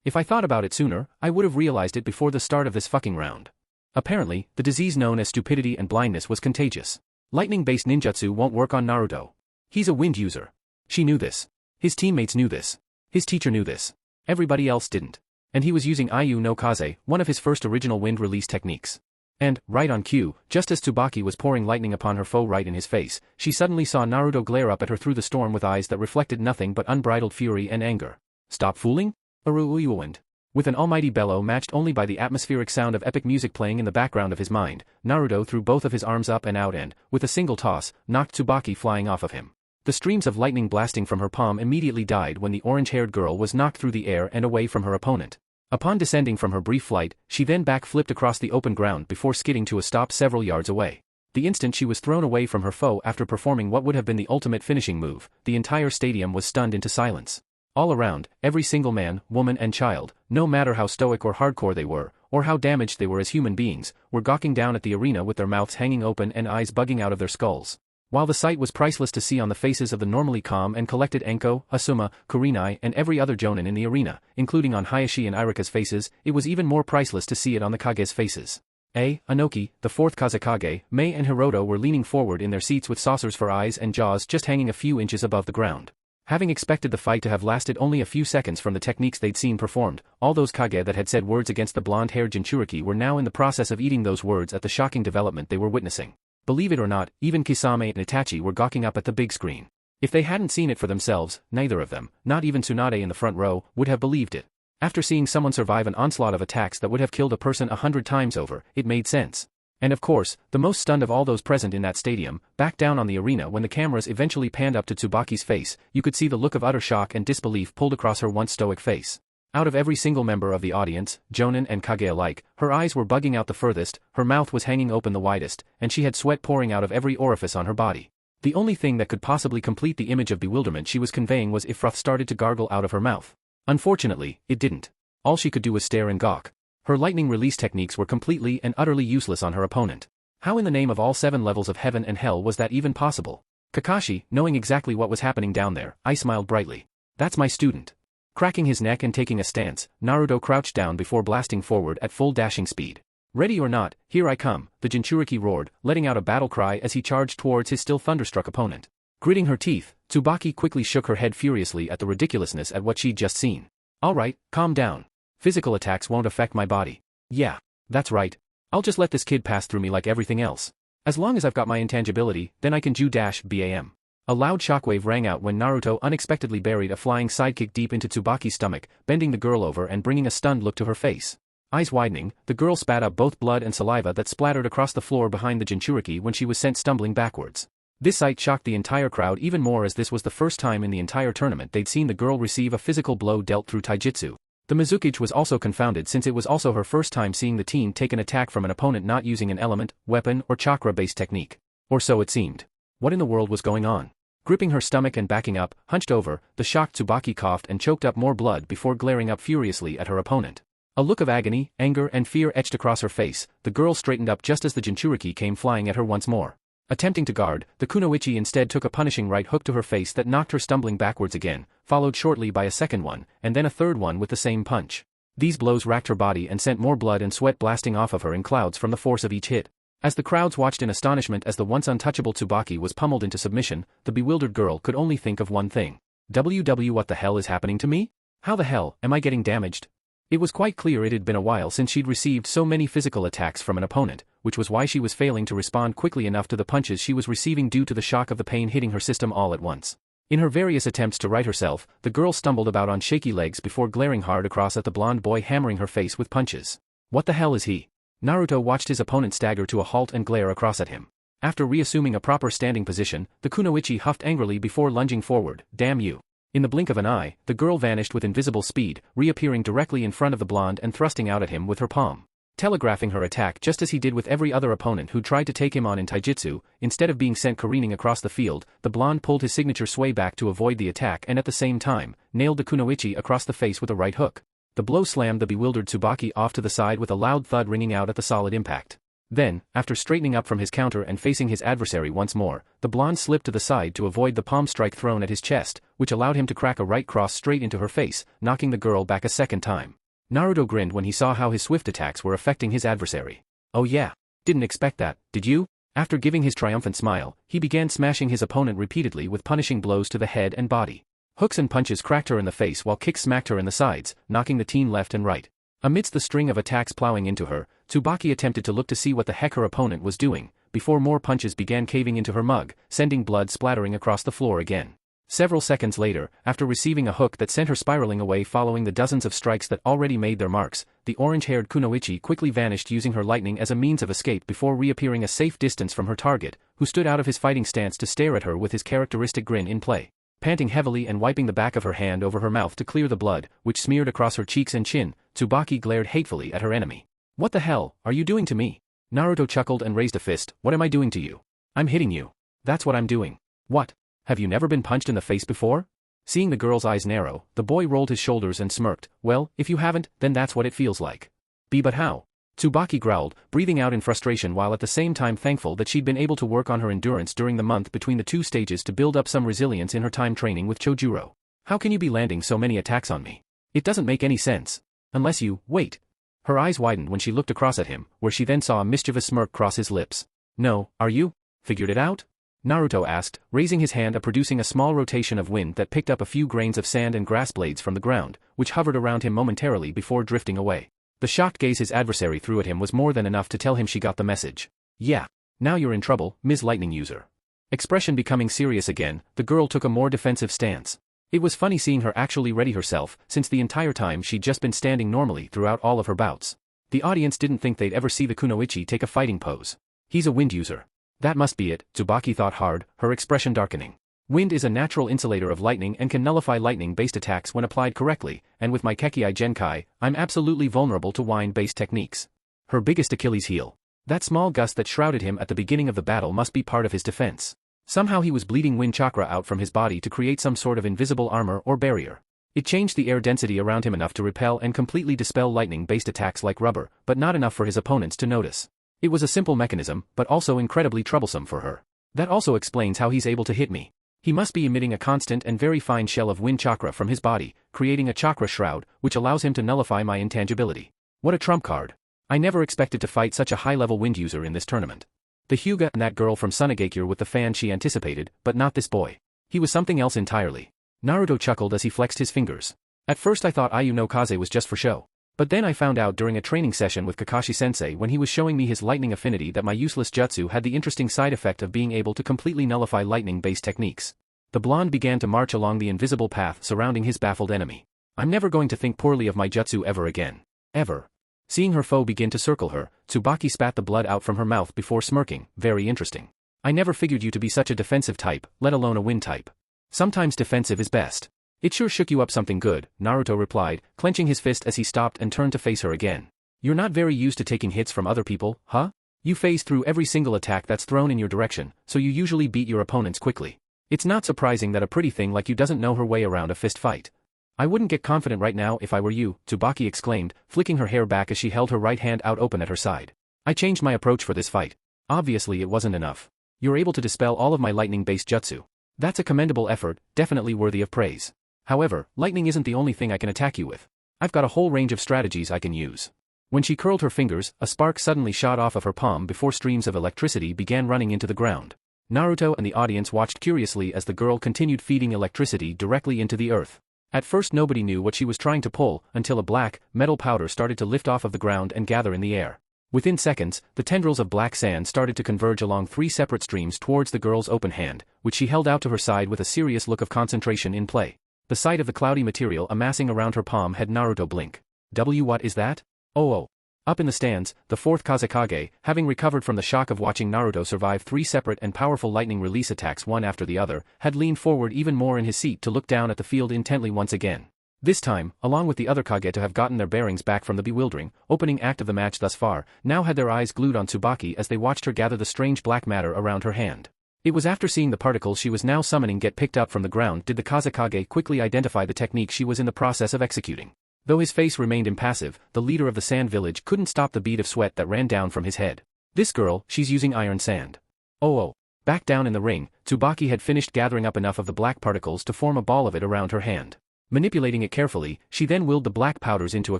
If I thought about it sooner, I would have realized it before the start of this fucking round. Apparently, the disease known as stupidity and blindness was contagious. Lightning-based ninjutsu won't work on Naruto. He's a wind user. She knew this. His teammates knew this. His teacher knew this. Everybody else didn't. And he was using Ayu no Kaze, one of his first original wind release techniques. And, right on cue, just as Tsubaki was pouring lightning upon her foe right in his face, she suddenly saw Naruto glare up at her through the storm with eyes that reflected nothing but unbridled fury and anger. Stop fooling? Aruuyuwind. With an almighty bellow matched only by the atmospheric sound of epic music playing in the background of his mind, Naruto threw both of his arms up and out and, with a single toss, knocked Tsubaki flying off of him. The streams of lightning blasting from her palm immediately died when the orange-haired girl was knocked through the air and away from her opponent. Upon descending from her brief flight, she then back-flipped across the open ground before skidding to a stop several yards away. The instant she was thrown away from her foe after performing what would have been the ultimate finishing move, the entire stadium was stunned into silence. All around, every single man, woman and child, no matter how stoic or hardcore they were, or how damaged they were as human beings, were gawking down at the arena with their mouths hanging open and eyes bugging out of their skulls. While the sight was priceless to see on the faces of the normally calm and collected Enko, Asuma, Kurenai and every other jonin in the arena, including on Hayashi and Irika's faces, it was even more priceless to see it on the Kage's faces. Inoki, the fourth Kazekage, Mei and Hiroto were leaning forward in their seats with saucers for eyes and jaws just hanging a few inches above the ground. Having expected the fight to have lasted only a few seconds from the techniques they'd seen performed, all those Kage that had said words against the blonde-haired Jinchuriki were now in the process of eating those words at the shocking development they were witnessing. Believe it or not, even Kisame and Itachi were gawking up at the big screen. If they hadn't seen it for themselves, neither of them, not even Tsunade in the front row, would have believed it. After seeing someone survive an onslaught of attacks that would have killed a person 100 times over, it made sense. And of course, the most stunned of all those present in that stadium, back down on the arena when the cameras eventually panned up to Tsubaki's face, you could see the look of utter shock and disbelief pulled across her once stoic face. Out of every single member of the audience, Jonin and Kage alike, her eyes were bugging out the furthest, her mouth was hanging open the widest, and she had sweat pouring out of every orifice on her body. The only thing that could possibly complete the image of bewilderment she was conveying was if froth started to gargle out of her mouth. Unfortunately, it didn't. All she could do was stare and gawk. Her lightning release techniques were completely and utterly useless on her opponent. How in the name of all 7 levels of heaven and hell was that even possible? Kakashi, knowing exactly what was happening down there, I smiled brightly. That's my student. Cracking his neck and taking a stance, Naruto crouched down before blasting forward at full dashing speed. Ready or not, here I come, the Jinchuriki roared, letting out a battle cry as he charged towards his still thunderstruck opponent. Gritting her teeth, Tsubaki quickly shook her head furiously at the ridiculousness at what she'd just seen. Alright, calm down. Physical attacks won't affect my body. Yeah, that's right. I'll just let this kid pass through me like everything else. As long as I've got my intangibility, then I can Ju-BAM. A loud shockwave rang out when Naruto unexpectedly buried a flying sidekick deep into Tsubaki's stomach, bending the girl over and bringing a stunned look to her face. Eyes widening, the girl spat out both blood and saliva that splattered across the floor behind the Jinchuriki when she was sent stumbling backwards. This sight shocked the entire crowd even more as this was the first time in the entire tournament they'd seen the girl receive a physical blow dealt through taijutsu. The Mizukage was also confounded since it was also her first time seeing the teen take an attack from an opponent not using an element, weapon or chakra-based technique. Or so it seemed. What in the world was going on? Gripping her stomach and backing up, hunched over, the shocked Tsubaki coughed and choked up more blood before glaring up furiously at her opponent. A look of agony, anger and fear etched across her face, the girl straightened up just as the Jinchuriki came flying at her once more. Attempting to guard, the Kunoichi instead took a punishing right hook to her face that knocked her stumbling backwards again, followed shortly by a second one, and then a third one with the same punch. These blows racked her body and sent more blood and sweat blasting off of her in clouds from the force of each hit. As the crowds watched in astonishment as the once untouchable Tsubaki was pummeled into submission, the bewildered girl could only think of one thing. What the hell is happening to me? How the hell am I getting damaged? It was quite clear it had been a while since she'd received so many physical attacks from an opponent, which was why she was failing to respond quickly enough to the punches she was receiving due to the shock of the pain hitting her system all at once. In her various attempts to right herself, the girl stumbled about on shaky legs before glaring hard across at the blonde boy hammering her face with punches. What the hell is he? Naruto watched his opponent stagger to a halt and glare across at him. After reassuming a proper standing position, the Kunoichi huffed angrily before lunging forward. Damn you. In the blink of an eye, the girl vanished with invisible speed, reappearing directly in front of the blonde and thrusting out at him with her palm. Telegraphing her attack just as he did with every other opponent who tried to take him on in taijutsu, instead of being sent careening across the field, the blonde pulled his signature sway back to avoid the attack and at the same time, nailed the Kunoichi across the face with a right hook. The blow slammed the bewildered Tsubaki off to the side with a loud thud ringing out at the solid impact. Then, after straightening up from his counter and facing his adversary once more, the blonde slipped to the side to avoid the palm strike thrown at his chest, which allowed him to crack a right cross straight into her face, knocking the girl back a second time. Naruto grinned when he saw how his swift attacks were affecting his adversary. Oh yeah. Didn't expect that, did you? After giving his triumphant smile, he began smashing his opponent repeatedly with punishing blows to the head and body. Hooks and punches cracked her in the face while kicks smacked her in the sides, knocking the teen left and right. Amidst the string of attacks plowing into her, Tsubaki attempted to look to see what the heck her opponent was doing, before more punches began caving into her mug, sending blood splattering across the floor again. Several seconds later, after receiving a hook that sent her spiraling away following the dozens of strikes that already made their marks, the orange-haired Kunoichi quickly vanished using her lightning as a means of escape before reappearing a safe distance from her target, who stood out of his fighting stance to stare at her with his characteristic grin in play. Panting heavily and wiping the back of her hand over her mouth to clear the blood, which smeared across her cheeks and chin, Tsubaki glared hatefully at her enemy. What the hell are you doing to me? Naruto chuckled and raised a fist. What am I doing to you? I'm hitting you. That's what I'm doing. What? Have you never been punched in the face before? Seeing the girl's eyes narrow, the boy rolled his shoulders and smirked. Well, if you haven't, then that's what it feels like. But how? Tsubaki growled, breathing out in frustration while at the same time thankful that she'd been able to work on her endurance during the month between the two stages to build up some resilience in her time training with Chojuro. How can you be landing so many attacks on me? It doesn't make any sense. Unless you, wait. Her eyes widened when she looked across at him, where she then saw a mischievous smirk cross his lips. No, are you? Figured it out? Naruto asked, raising his hand and producing a small rotation of wind that picked up a few grains of sand and grass blades from the ground, which hovered around him momentarily before drifting away. The shocked gaze his adversary threw at him was more than enough to tell him she got the message. Yeah. Now you're in trouble, Ms. Lightning User. Expression becoming serious again, the girl took a more defensive stance. It was funny seeing her actually ready herself, since the entire time she'd just been standing normally throughout all of her bouts. The audience didn't think they'd ever see the Kunoichi take a fighting pose. He's a wind user. That must be it, Tsubaki thought hard, her expression darkening. Wind is a natural insulator of lightning and can nullify lightning-based attacks when applied correctly, and with my Kekkai Genkai, I'm absolutely vulnerable to wind-based techniques. Her biggest Achilles heel. That small gust that shrouded him at the beginning of the battle must be part of his defense. Somehow he was bleeding wind chakra out from his body to create some sort of invisible armor or barrier. It changed the air density around him enough to repel and completely dispel lightning-based attacks like rubber, but not enough for his opponents to notice. It was a simple mechanism, but also incredibly troublesome for her. That also explains how he's able to hit me. He must be emitting a constant and very fine shell of wind chakra from his body, creating a chakra shroud, which allows him to nullify my intangibility. What a trump card. I never expected to fight such a high-level wind user in this tournament. The Hyuga and that girl from Sunagakure with the fan she anticipated, but not this boy. He was something else entirely. Naruto chuckled as he flexed his fingers. At first I thought Ayu no Kaze was just for show. But then I found out during a training session with Kakashi-sensei when he was showing me his lightning affinity that my useless jutsu had the interesting side effect of being able to completely nullify lightning-based techniques. The blonde began to march along the invisible path surrounding his baffled enemy. I'm never going to think poorly of my jutsu ever again. Ever. Seeing her foe begin to circle her, Tsubaki spat the blood out from her mouth before smirking, very interesting. I never figured you to be such a defensive type, let alone a wind type. Sometimes defensive is best. It sure shook you up something good, Naruto replied, clenching his fist as he stopped and turned to face her again. You're not very used to taking hits from other people, huh? You phase through every single attack that's thrown in your direction, so you usually beat your opponents quickly. It's not surprising that a pretty thing like you doesn't know her way around a fist fight. I wouldn't get confident right now if I were you, Tsubaki exclaimed, flicking her hair back as she held her right hand out open at her side. I changed my approach for this fight. Obviously it wasn't enough. You're able to dispel all of my lightning-based jutsu. That's a commendable effort, definitely worthy of praise. However, lightning isn't the only thing I can attack you with. I've got a whole range of strategies I can use. When she curled her fingers, a spark suddenly shot off of her palm before streams of electricity began running into the ground. Naruto and the audience watched curiously as the girl continued feeding electricity directly into the earth. At first nobody knew what she was trying to pull, until a black, metal powder started to lift off of the ground and gather in the air. Within seconds, the tendrils of black sand started to converge along 3 separate streams towards the girl's open hand, which she held out to her side with a serious look of concentration in play. The sight of the cloudy material amassing around her palm had Naruto blink. What is that? Oh. Up in the stands, the 4th Kazekage, having recovered from the shock of watching Naruto survive 3 separate and powerful lightning release attacks one after the other, had leaned forward even more in his seat to look down at the field intently once again. This time, along with the other Kage to have gotten their bearings back from the bewildering, opening act of the match thus far, now had their eyes glued on Tsubaki as they watched her gather the strange black matter around her hand. It was after seeing the particles she was now summoning get picked up from the ground did the Kazekage quickly identify the technique she was in the process of executing. Though his face remained impassive, the leader of the sand village couldn't stop the bead of sweat that ran down from his head. This girl, she's using iron sand. Oh. Back down in the ring, Tsubaki had finished gathering up enough of the black particles to form a ball of it around her hand. Manipulating it carefully, she then willed the black powders into a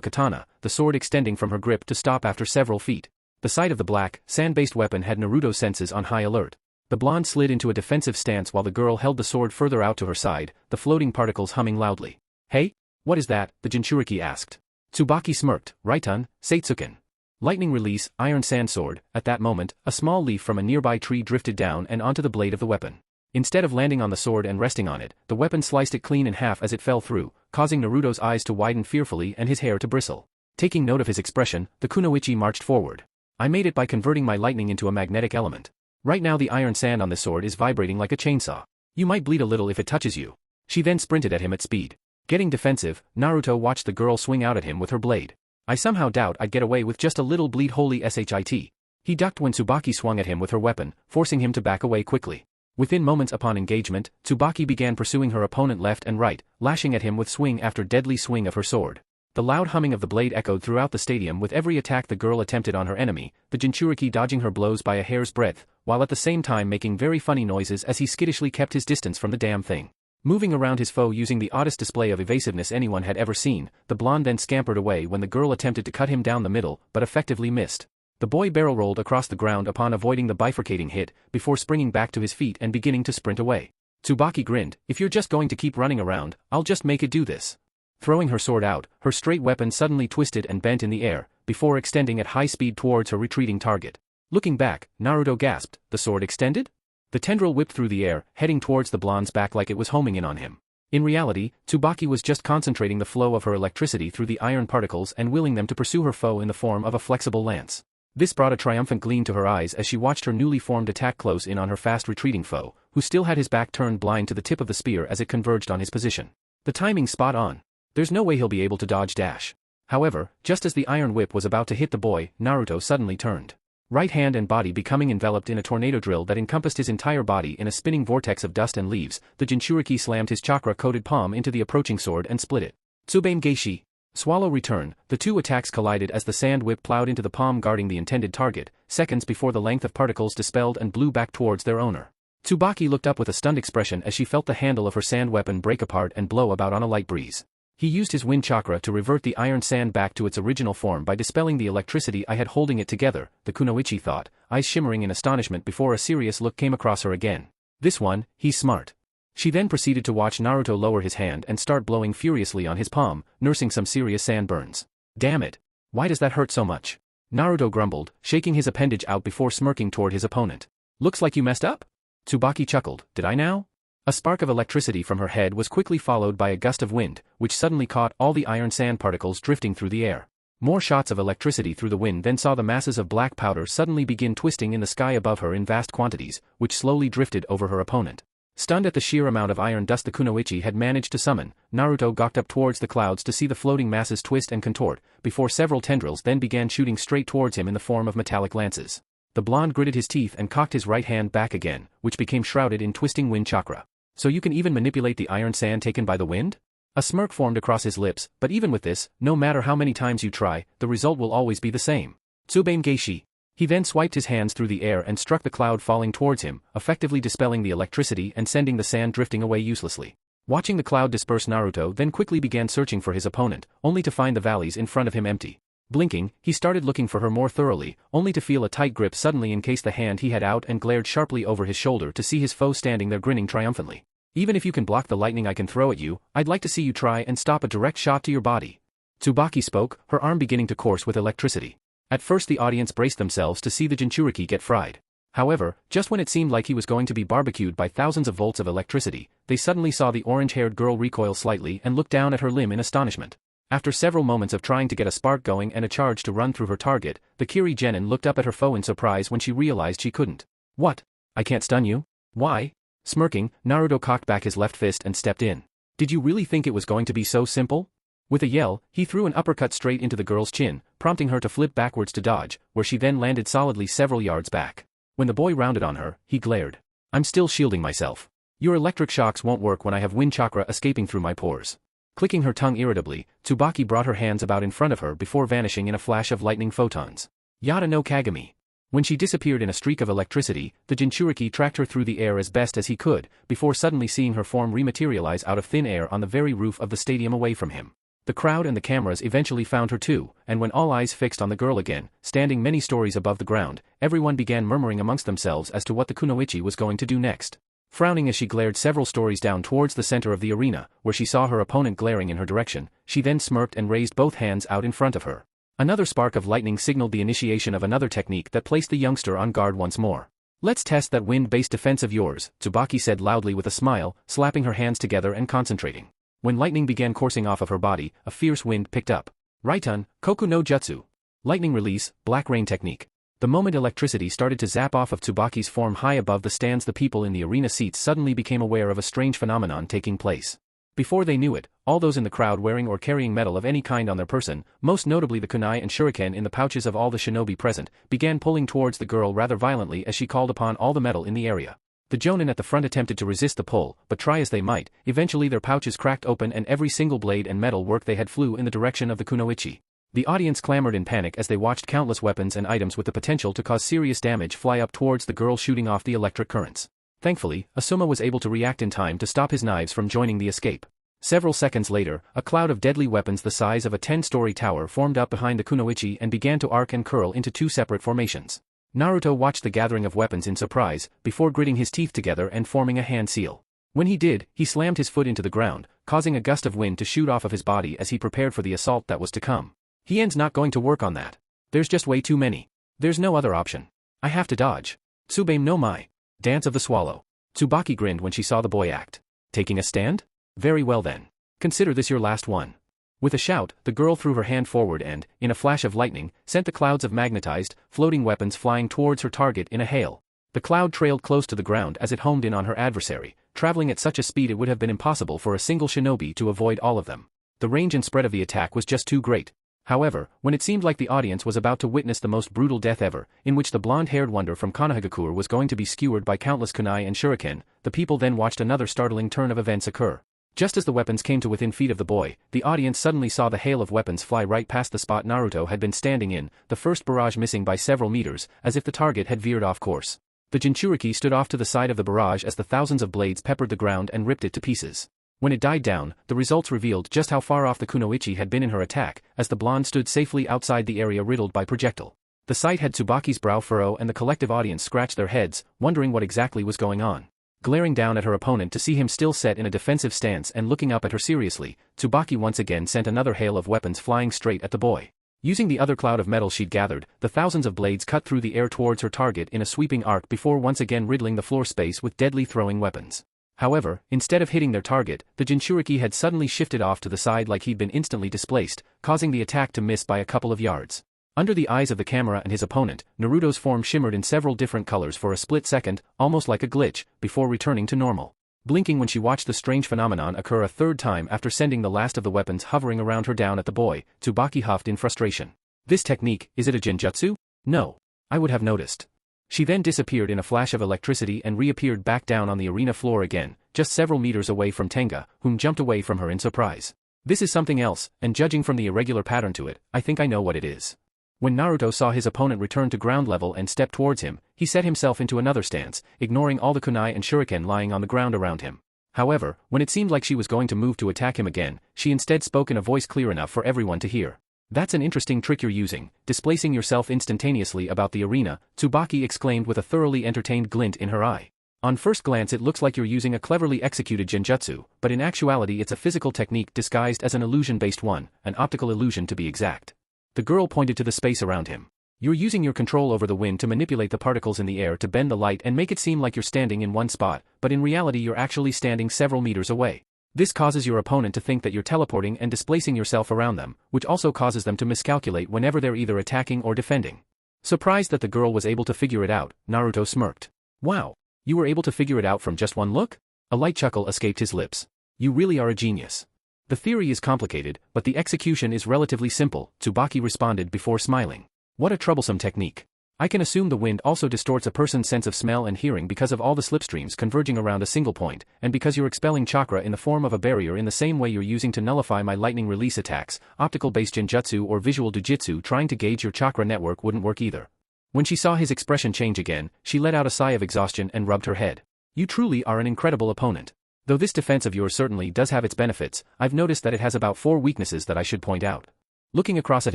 katana, the sword extending from her grip to stop after several feet. The sight of the black, sand-based weapon had Naruto's senses on high alert. The blonde slid into a defensive stance while the girl held the sword further out to her side, the floating particles humming loudly. Hey? What is that? The Jinchuriki asked. Tsubaki smirked, Raitun, Seitsuken. Lightning release, iron sand sword. At that moment, a small leaf from a nearby tree drifted down and onto the blade of the weapon. Instead of landing on the sword and resting on it, the weapon sliced it clean in half as it fell through, causing Naruto's eyes to widen fearfully and his hair to bristle. Taking note of his expression, the Kunoichi marched forward. I made it by converting my lightning into a magnetic element. Right now the iron sand on this sword is vibrating like a chainsaw. You might bleed a little if it touches you. She then sprinted at him at speed. Getting defensive, Naruto watched the girl swing out at him with her blade. I somehow doubt I'd get away with just a little bleed holy shit. He ducked when Tsubaki swung at him with her weapon, forcing him to back away quickly. Within moments upon engagement, Tsubaki began pursuing her opponent left and right, lashing at him with swing after deadly swing of her sword. The loud humming of the blade echoed throughout the stadium with every attack the girl attempted on her enemy, the Jinchuriki dodging her blows by a hair's breadth, while at the same time making very funny noises as he skittishly kept his distance from the damn thing. Moving around his foe using the oddest display of evasiveness anyone had ever seen, the blonde then scampered away when the girl attempted to cut him down the middle, but effectively missed. The The boy barrel rolled across the ground upon avoiding the bifurcating hit, before springing back to his feet and beginning to sprint away. Tsubaki grinned, "If you're just going to keep running around, I'll just make it do this." Throwing her sword out, her straight weapon suddenly twisted and bent in the air, before extending at high speed towards her retreating target. Looking back, Naruto gasped, "The sword extended?" The tendril whipped through the air, heading towards the blonde's back like it was homing in on him. In reality, Tsubaki was just concentrating the flow of her electricity through the iron particles and willing them to pursue her foe in the form of a flexible lance. This brought a triumphant gleam to her eyes as she watched her newly formed attack close in on her fast retreating foe, who still had his back turned blind to the tip of the spear as it converged on his position. The timing's spot on. There's no way he'll be able to dodge dash. However, just as the iron whip was about to hit the boy, Naruto suddenly turned. Right hand and body becoming enveloped in a tornado drill that encompassed his entire body in a spinning vortex of dust and leaves, the Jinchuriki slammed his chakra-coated palm into the approaching sword and split it. Tsubame Geishi. Swallow return, the two attacks collided as the sand whip plowed into the palm guarding the intended target, seconds before the length of particles dispelled and blew back towards their owner. Tsubaki looked up with a stunned expression as she felt the handle of her sand weapon break apart and blow about on a light breeze. He used his wind chakra to revert the iron sand back to its original form by dispelling the electricity I had holding it together, the kunoichi thought, eyes shimmering in astonishment before a serious look came across her again. This one, he's smart. She then proceeded to watch Naruto lower his hand and start blowing furiously on his palm, nursing some serious sand burns. Damn it. Why does that hurt so much? Naruto grumbled, shaking his appendage out before smirking toward his opponent. Looks like you messed up? Tsubaki chuckled, did I now? A spark of electricity from her head was quickly followed by a gust of wind, which suddenly caught all the iron sand particles drifting through the air. More shots of electricity through the wind then saw the masses of black powder suddenly begin twisting in the sky above her in vast quantities, which slowly drifted over her opponent. Stunned at the sheer amount of iron dust the kunoichi had managed to summon, Naruto gawked up towards the clouds to see the floating masses twist and contort, before several tendrils then began shooting straight towards him in the form of metallic lances. The blonde gritted his teeth and cocked his right hand back again, which became shrouded in twisting wind chakra. So you can even manipulate the iron sand taken by the wind? A smirk formed across his lips, but even with this, no matter how many times you try, the result will always be the same. Tsubame Geishi. He then swiped his hands through the air and struck the cloud falling towards him, effectively dispelling the electricity and sending the sand drifting away uselessly. Watching the cloud disperse, Naruto then quickly began searching for his opponent, only to find the valleys in front of him empty. Blinking, he started looking for her more thoroughly, only to feel a tight grip suddenly encase the hand he had out and glared sharply over his shoulder to see his foe standing there grinning triumphantly. Even if you can block the lightning I can throw at you, I'd like to see you try and stop a direct shot to your body. Tsubaki spoke, her arm beginning to course with electricity. At first the audience braced themselves to see the Jinchuriki get fried. However, just when it seemed like he was going to be barbecued by thousands of volts of electricity, they suddenly saw the orange-haired girl recoil slightly and look down at her limb in astonishment. After several moments of trying to get a spark going and a charge to run through her target, the Kiri Genin looked up at her foe in surprise when she realized she couldn't. What? I can't stun you? Why? Smirking, Naruto cocked back his left fist and stepped in. Did you really think it was going to be so simple? With a yell, he threw an uppercut straight into the girl's chin, prompting her to flip backwards to dodge, where she then landed solidly several yards back. When the boy rounded on her, he glared. I'm still shielding myself. Your electric shocks won't work when I have wind chakra escaping through my pores. Clicking her tongue irritably, Tsubaki brought her hands about in front of her before vanishing in a flash of lightning photons. Yada no Kagami. When she disappeared in a streak of electricity, the Jinchuriki tracked her through the air as best as he could, before suddenly seeing her form rematerialize out of thin air on the very roof of the stadium away from him. The crowd and the cameras eventually found her too, and when all eyes fixed on the girl again, standing many stories above the ground, everyone began murmuring amongst themselves as to what the kunoichi was going to do next. Frowning as she glared several stories down towards the center of the arena, where she saw her opponent glaring in her direction, she then smirked and raised both hands out in front of her. Another spark of lightning signaled the initiation of another technique that placed the youngster on guard once more. Let's test that wind-based defense of yours, Tsubaki said loudly with a smile, slapping her hands together and concentrating. When lightning began coursing off of her body, a fierce wind picked up. Raitun, Koku no Jutsu. Lightning release, black rain technique. The moment electricity started to zap off of Tsubaki's form high above the stands, the people in the arena seats suddenly became aware of a strange phenomenon taking place. Before they knew it, all those in the crowd wearing or carrying metal of any kind on their person, most notably the kunai and shuriken in the pouches of all the shinobi present, began pulling towards the girl rather violently as she called upon all the metal in the area. The jonin at the front attempted to resist the pull, but try as they might, eventually their pouches cracked open and every single blade and metal work they had flew in the direction of the kunoichi. The audience clamored in panic as they watched countless weapons and items with the potential to cause serious damage fly up towards the girl, shooting off the electric currents. Thankfully, Asuma was able to react in time to stop his knives from joining the escape. Several seconds later, a cloud of deadly weapons the size of a 10-story tower formed up behind the kunoichi and began to arc and curl into two separate formations. Naruto watched the gathering of weapons in surprise, before gritting his teeth together and forming a hand seal. When he did, he slammed his foot into the ground, causing a gust of wind to shoot off of his body as he prepared for the assault that was to come. Hien's not going to work on that. There's just way too many. There's no other option. I have to dodge. Tsubaime no Mai. Dance of the Swallow. Tsubaki grinned when she saw the boy act. Taking a stand? Very well then. Consider this your last one. With a shout, the girl threw her hand forward and, in a flash of lightning, sent the clouds of magnetized, floating weapons flying towards her target in a hail. The cloud trailed close to the ground as it homed in on her adversary, traveling at such a speed it would have been impossible for a single shinobi to avoid all of them. The range and spread of the attack was just too great. However, when it seemed like the audience was about to witness the most brutal death ever, in which the blonde-haired wonder from Konohagakure was going to be skewered by countless kunai and shuriken, the people then watched another startling turn of events occur. Just as the weapons came to within feet of the boy, the audience suddenly saw the hail of weapons fly right past the spot Naruto had been standing in, the first barrage missing by several meters, as if the target had veered off course. The Jinchuriki stood off to the side of the barrage as the thousands of blades peppered the ground and ripped it to pieces. When it died down, the results revealed just how far off the kunoichi had been in her attack, as the blonde stood safely outside the area riddled by projectile. The sight had Tsubaki's brow furrow and the collective audience scratch their heads, wondering what exactly was going on. Glaring down at her opponent to see him still set in a defensive stance and looking up at her seriously, Tsubaki once again sent another hail of weapons flying straight at the boy. Using the other cloud of metal she'd gathered, the thousands of blades cut through the air towards her target in a sweeping arc before once again riddling the floor space with deadly throwing weapons. However, instead of hitting their target, the Jinchuriki had suddenly shifted off to the side like he'd been instantly displaced, causing the attack to miss by a couple of yards. Under the eyes of the camera and his opponent, Naruto's form shimmered in several different colors for a split second, almost like a glitch, before returning to normal. Blinking when she watched the strange phenomenon occur a third time after sending the last of the weapons hovering around her down at the boy, Tsubaki huffed in frustration. This technique, is it a genjutsu? No. I would have noticed. She then disappeared in a flash of electricity and reappeared back down on the arena floor again, just several meters away from Tenga, whom jumped away from her in surprise. This is something else, and judging from the irregular pattern to it, I think I know what it is. When Naruto saw his opponent return to ground level and step towards him, he set himself into another stance, ignoring all the kunai and shuriken lying on the ground around him. However, when it seemed like she was going to move to attack him again, she instead spoke in a voice clear enough for everyone to hear. That's an interesting trick you're using, displacing yourself instantaneously about the arena, Tsubaki exclaimed with a thoroughly entertained glint in her eye. On first glance it looks like you're using a cleverly executed genjutsu, but in actuality it's a physical technique disguised as an illusion-based one, an optical illusion to be exact. The girl pointed to the space around him. You're using your control over the wind to manipulate the particles in the air to bend the light and make it seem like you're standing in one spot, but in reality you're actually standing several meters away. This causes your opponent to think that you're teleporting and displacing yourself around them, which also causes them to miscalculate whenever they're either attacking or defending. Surprised that the girl was able to figure it out, Naruto smirked. Wow! You were able to figure it out from just one look? A light chuckle escaped his lips. You really are a genius. The theory is complicated, but the execution is relatively simple, Tsubaki responded before smiling. What a troublesome technique. I can assume the wind also distorts a person's sense of smell and hearing because of all the slipstreams converging around a single point, and because you're expelling chakra in the form of a barrier in the same way you're using to nullify my lightning release attacks, optical-based genjutsu or visual jujitsu trying to gauge your chakra network wouldn't work either. When she saw his expression change again, she let out a sigh of exhaustion and rubbed her head. You truly are an incredible opponent. Though this defense of yours certainly does have its benefits, I've noticed that it has about 4 weaknesses that I should point out. Looking across at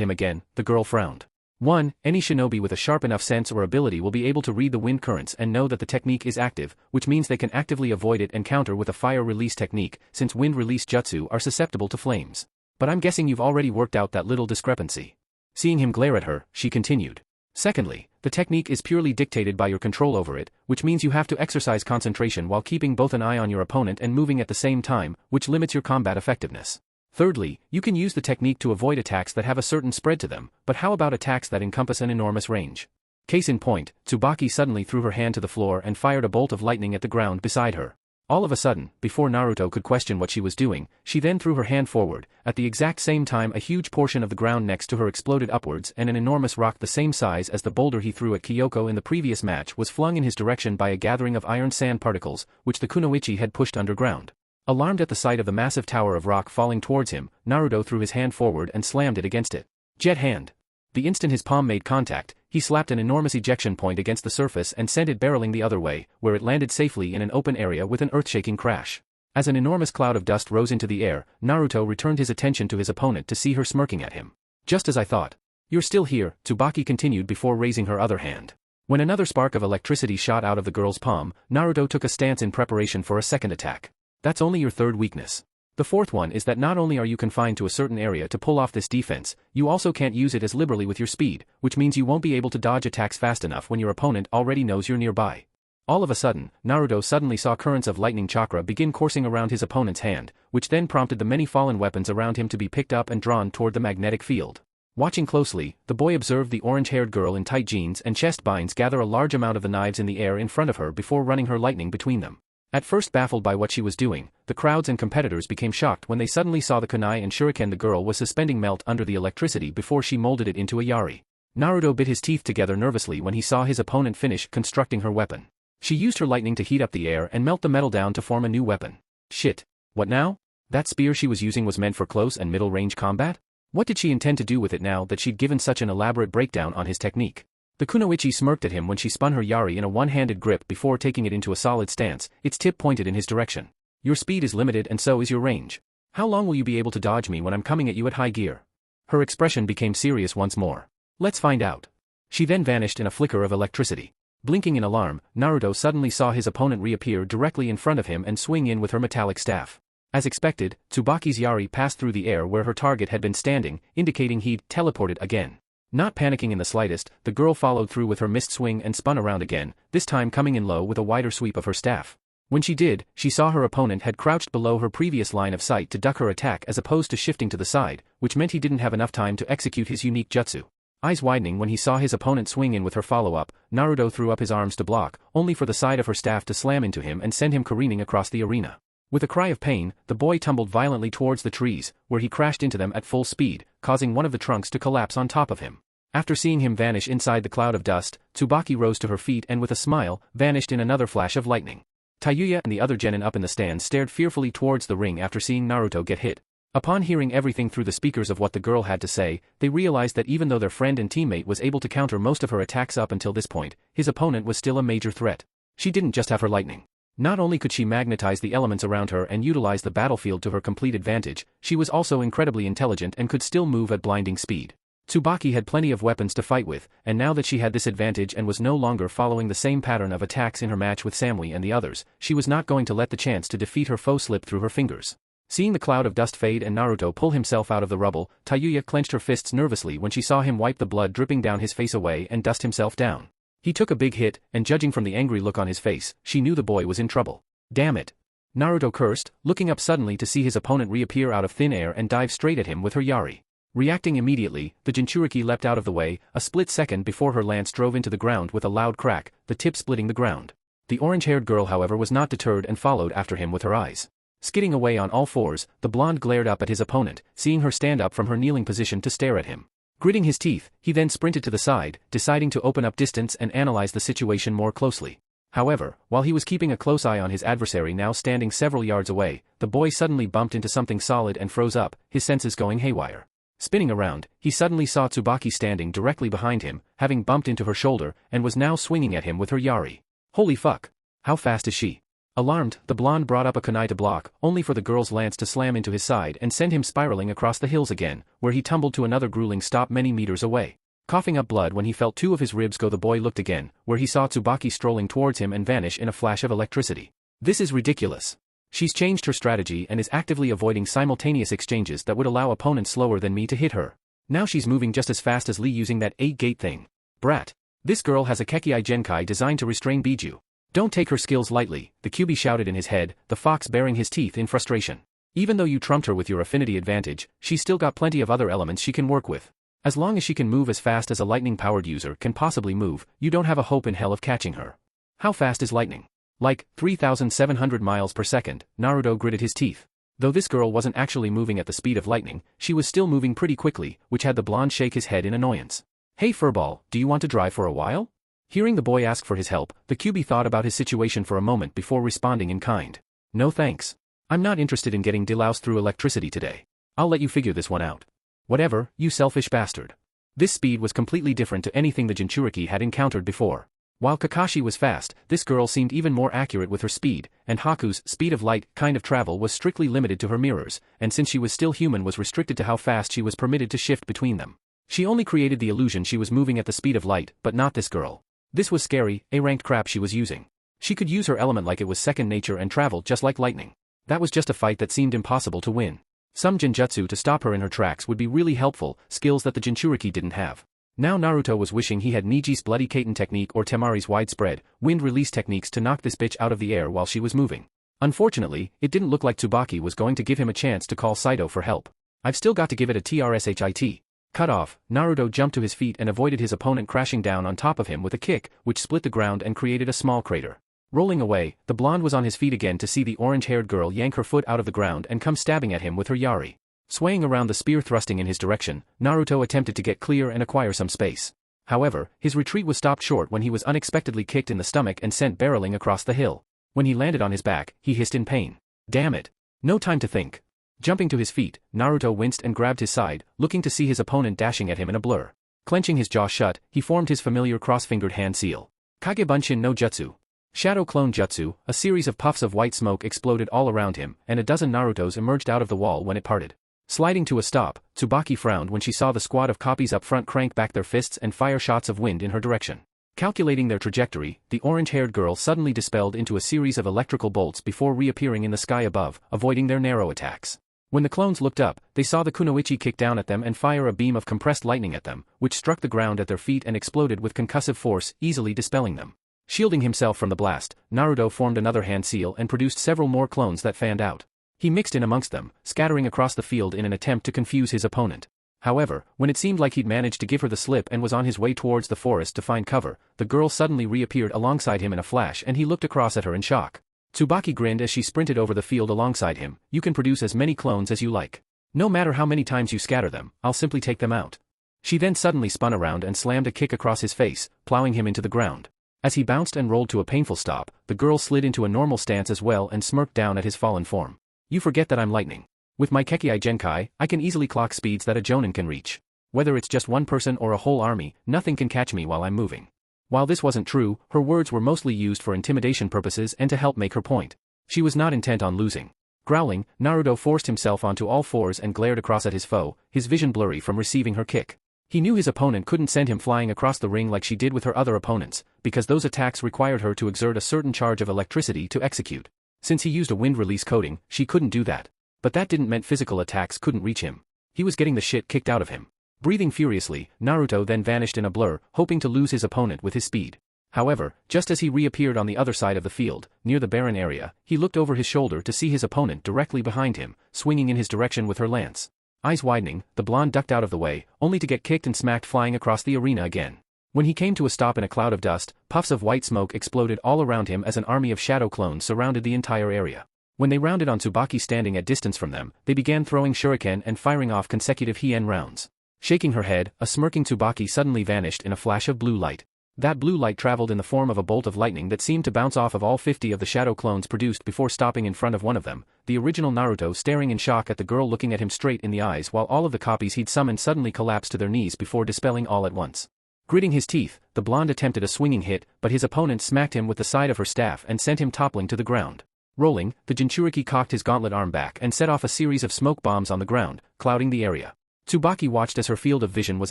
him again, the girl frowned. 1. Any shinobi with a sharp enough sense or ability will be able to read the wind currents and know that the technique is active, which means they can actively avoid it and counter with a fire release technique, since wind release jutsu are susceptible to flames. But I'm guessing you've already worked out that little discrepancy. Seeing him glare at her, she continued. Secondly, the technique is purely dictated by your control over it, which means you have to exercise concentration while keeping both an eye on your opponent and moving at the same time, which limits your combat effectiveness. Thirdly, you can use the technique to avoid attacks that have a certain spread to them, but how about attacks that encompass an enormous range? Case in point, Tsubaki suddenly threw her hand to the floor and fired a bolt of lightning at the ground beside her. All of a sudden, before Naruto could question what she was doing, she then threw her hand forward. At the exact same time a huge portion of the ground next to her exploded upwards and an enormous rock the same size as the boulder he threw at Kyoko in the previous match was flung in his direction by a gathering of iron sand particles, which the kunoichi had pushed underground. Alarmed at the sight of the massive tower of rock falling towards him, Naruto threw his hand forward and slammed it against it. Jet hand. The instant his palm made contact, he slapped an enormous ejection point against the surface and sent it barreling the other way, where it landed safely in an open area with an earth-shaking crash. As an enormous cloud of dust rose into the air, Naruto returned his attention to his opponent to see her smirking at him. Just as I thought. You're still here, Tsubaki continued before raising her other hand. When another spark of electricity shot out of the girl's palm, Naruto took a stance in preparation for a second attack. That's only your third weakness. The fourth one is that not only are you confined to a certain area to pull off this defense, you also can't use it as liberally with your speed, which means you won't be able to dodge attacks fast enough when your opponent already knows you're nearby. All of a sudden, Naruto suddenly saw currents of lightning chakra begin coursing around his opponent's hand, which then prompted the many fallen weapons around him to be picked up and drawn toward the magnetic field. Watching closely, the boy observed the orange-haired girl in tight jeans and chest binds gather a large amount of the knives in the air in front of her before running her lightning between them. At first baffled by what she was doing, the crowds and competitors became shocked when they suddenly saw the kunai and shuriken the girl was suspending melt under the electricity before she molded it into a yari. Naruto bit his teeth together nervously when he saw his opponent finish constructing her weapon. She used her lightning to heat up the air and melt the metal down to form a new weapon. Shit. What now? That spear she was using was meant for close and middle range combat? What did she intend to do with it now that she'd given such an elaborate breakdown on his technique? The kunoichi smirked at him when she spun her yari in a one-handed grip before taking it into a solid stance, its tip pointed in his direction. Your speed is limited and so is your range. How long will you be able to dodge me when I'm coming at you at high gear? Her expression became serious once more. Let's find out. She then vanished in a flicker of electricity. Blinking in alarm, Naruto suddenly saw his opponent reappear directly in front of him and swing in with her metallic staff. As expected, Tsubaki's yari passed through the air where her target had been standing, indicating he'd teleported again. Not panicking in the slightest, the girl followed through with her mist swing and spun around again, this time coming in low with a wider sweep of her staff. When she did, she saw her opponent had crouched below her previous line of sight to duck her attack as opposed to shifting to the side, which meant he didn't have enough time to execute his unique jutsu. Eyes widening when he saw his opponent swing in with her follow-up, Naruto threw up his arms to block, only for the side of her staff to slam into him and send him careening across the arena. With a cry of pain, the boy tumbled violently towards the trees, where he crashed into them at full speed, causing one of the trunks to collapse on top of him. After seeing him vanish inside the cloud of dust, Tsubaki rose to her feet and with a smile, vanished in another flash of lightning. Tayuya and the other genin up in the stands stared fearfully towards the ring after seeing Naruto get hit. Upon hearing everything through the speakers of what the girl had to say, they realized that even though their friend and teammate was able to counter most of her attacks up until this point, his opponent was still a major threat. She didn't just have her lightning. Not only could she magnetize the elements around her and utilize the battlefield to her complete advantage, she was also incredibly intelligent and could still move at blinding speed. Tsubaki had plenty of weapons to fight with, and now that she had this advantage and was no longer following the same pattern of attacks in her match with Samui and the others, she was not going to let the chance to defeat her foe slip through her fingers. Seeing the cloud of dust fade and Naruto pull himself out of the rubble, Tayuya clenched her fists nervously when she saw him wipe the blood dripping down his face away and dust himself down. He took a big hit, and judging from the angry look on his face, she knew the boy was in trouble. Damn it. Naruto cursed, looking up suddenly to see his opponent reappear out of thin air and dive straight at him with her yari. Reacting immediately, the Jinchuriki leapt out of the way, a split second before her lance drove into the ground with a loud crack, the tip splitting the ground. The orange-haired girl however was not deterred and followed after him with her eyes. Skidding away on all fours, the blonde glared up at his opponent, seeing her stand up from her kneeling position to stare at him. Gritting his teeth, he then sprinted to the side, deciding to open up distance and analyze the situation more closely. However, while he was keeping a close eye on his adversary now standing several yards away, the boy suddenly bumped into something solid and froze up, his senses going haywire. Spinning around, he suddenly saw Tsubaki standing directly behind him, having bumped into her shoulder, and was now swinging at him with her yari. Holy fuck! How fast is she? Alarmed, the blonde brought up a kunai to block, only for the girl's lance to slam into his side and send him spiraling across the hills again, where he tumbled to another grueling stop many meters away. Coughing up blood when he felt two of his ribs go, the boy looked again, where he saw Tsubaki strolling towards him and vanish in a flash of electricity. This is ridiculous. She's changed her strategy and is actively avoiding simultaneous exchanges that would allow opponents slower than me to hit her. Now she's moving just as fast as Lee using that 8-gate thing. Brat. This girl has a Kekii Genkai designed to restrain Biju. Don't take her skills lightly, the Kyuubi shouted in his head, the fox baring his teeth in frustration. Even though you trumped her with your affinity advantage, she's still got plenty of other elements she can work with. As long as she can move as fast as a lightning-powered user can possibly move, you don't have a hope in hell of catching her. How fast is lightning? Like, 3,700 miles per second, Naruto gritted his teeth. Though this girl wasn't actually moving at the speed of lightning, she was still moving pretty quickly, which had the blonde shake his head in annoyance. Hey Furball, do you want to drive for a while? Hearing the boy ask for his help, the Kyuubi thought about his situation for a moment before responding in kind. No thanks. I'm not interested in getting deloused through electricity today. I'll let you figure this one out. Whatever, you selfish bastard. This speed was completely different to anything the Jinchuriki had encountered before. While Kakashi was fast, this girl seemed even more accurate with her speed, and Haku's speed of light kind of travel was strictly limited to her mirrors, and since she was still human was restricted to how fast she was permitted to shift between them. She only created the illusion she was moving at the speed of light, but not this girl. This was scary, A-ranked crap she was using. She could use her element like it was second nature and travel just like lightning. That was just a fight that seemed impossible to win. Some genjutsu to stop her in her tracks would be really helpful, skills that the Jinchuriki didn't have. Now Naruto was wishing he had Niji's Bloody Kaiten technique or Temari's widespread, wind release techniques to knock this bitch out of the air while she was moving. Unfortunately, it didn't look like Tsubaki was going to give him a chance to call Saito for help. I've still got to give it a TRSHIT. Cut off, Naruto jumped to his feet and avoided his opponent crashing down on top of him with a kick, which split the ground and created a small crater. Rolling away, the blonde was on his feet again to see the orange-haired girl yank her foot out of the ground and come stabbing at him with her yari. Swaying around the spear thrusting in his direction, Naruto attempted to get clear and acquire some space. However, his retreat was stopped short when he was unexpectedly kicked in the stomach and sent barreling across the hill. When he landed on his back, he hissed in pain. Damn it. No time to think. Jumping to his feet, Naruto winced and grabbed his side, looking to see his opponent dashing at him in a blur. Clenching his jaw shut, he formed his familiar cross-fingered hand seal. Kage Bunshin no Jutsu. Shadow Clone Jutsu, a series of puffs of white smoke exploded all around him, and a dozen Narutos emerged out of the wall when it parted. Sliding to a stop, Tsubaki frowned when she saw the squad of copies up front crank back their fists and fire shots of wind in her direction. Calculating their trajectory, the orange-haired girl suddenly dispelled into a series of electrical bolts before reappearing in the sky above, avoiding their narrow attacks. When the clones looked up, they saw the kunoichi kick down at them and fire a beam of compressed lightning at them, which struck the ground at their feet and exploded with concussive force, easily dispelling them. Shielding himself from the blast, Naruto formed another hand seal and produced several more clones that fanned out. He mixed in amongst them, scattering across the field in an attempt to confuse his opponent. However, when it seemed like he'd managed to give her the slip and was on his way towards the forest to find cover, the girl suddenly reappeared alongside him in a flash and he looked across at her in shock. Tsubaki grinned as she sprinted over the field alongside him. You can produce as many clones as you like. No matter how many times you scatter them, I'll simply take them out. She then suddenly spun around and slammed a kick across his face, plowing him into the ground. As he bounced and rolled to a painful stop, the girl slid into a normal stance as well and smirked down at his fallen form. You forget that I'm lightning. With my Kekkei Genkai, I can easily clock speeds that a Jonin can reach. Whether it's just one person or a whole army, nothing can catch me while I'm moving. While this wasn't true, her words were mostly used for intimidation purposes and to help make her point. She was not intent on losing. Growling, Naruto forced himself onto all fours and glared across at his foe, his vision blurry from receiving her kick. He knew his opponent couldn't send him flying across the ring like she did with her other opponents, because those attacks required her to exert a certain charge of electricity to execute. Since he used a wind release coating, she couldn't do that. But that didn't mean physical attacks couldn't reach him. He was getting the shit kicked out of him. Breathing furiously, Naruto then vanished in a blur, hoping to lose his opponent with his speed. However, just as he reappeared on the other side of the field, near the barren area, he looked over his shoulder to see his opponent directly behind him, swinging in his direction with her lance. Eyes widening, the blonde ducked out of the way, only to get kicked and smacked flying across the arena again. When he came to a stop in a cloud of dust, puffs of white smoke exploded all around him as an army of shadow clones surrounded the entire area. When they rounded on Tsubaki standing at distance from them, they began throwing shuriken and firing off consecutive hien rounds. Shaking her head, a smirking Tsubaki suddenly vanished in a flash of blue light. That blue light traveled in the form of a bolt of lightning that seemed to bounce off of all 50 of the shadow clones produced before stopping in front of one of them, the original Naruto staring in shock at the girl looking at him straight in the eyes while all of the copies he'd summoned suddenly collapsed to their knees before dispelling all at once. Gritting his teeth, the blonde attempted a swinging hit, but his opponent smacked him with the side of her staff and sent him toppling to the ground. Rolling, the Jinchuriki cocked his gauntlet arm back and set off a series of smoke bombs on the ground, clouding the area. Tsubaki watched as her field of vision was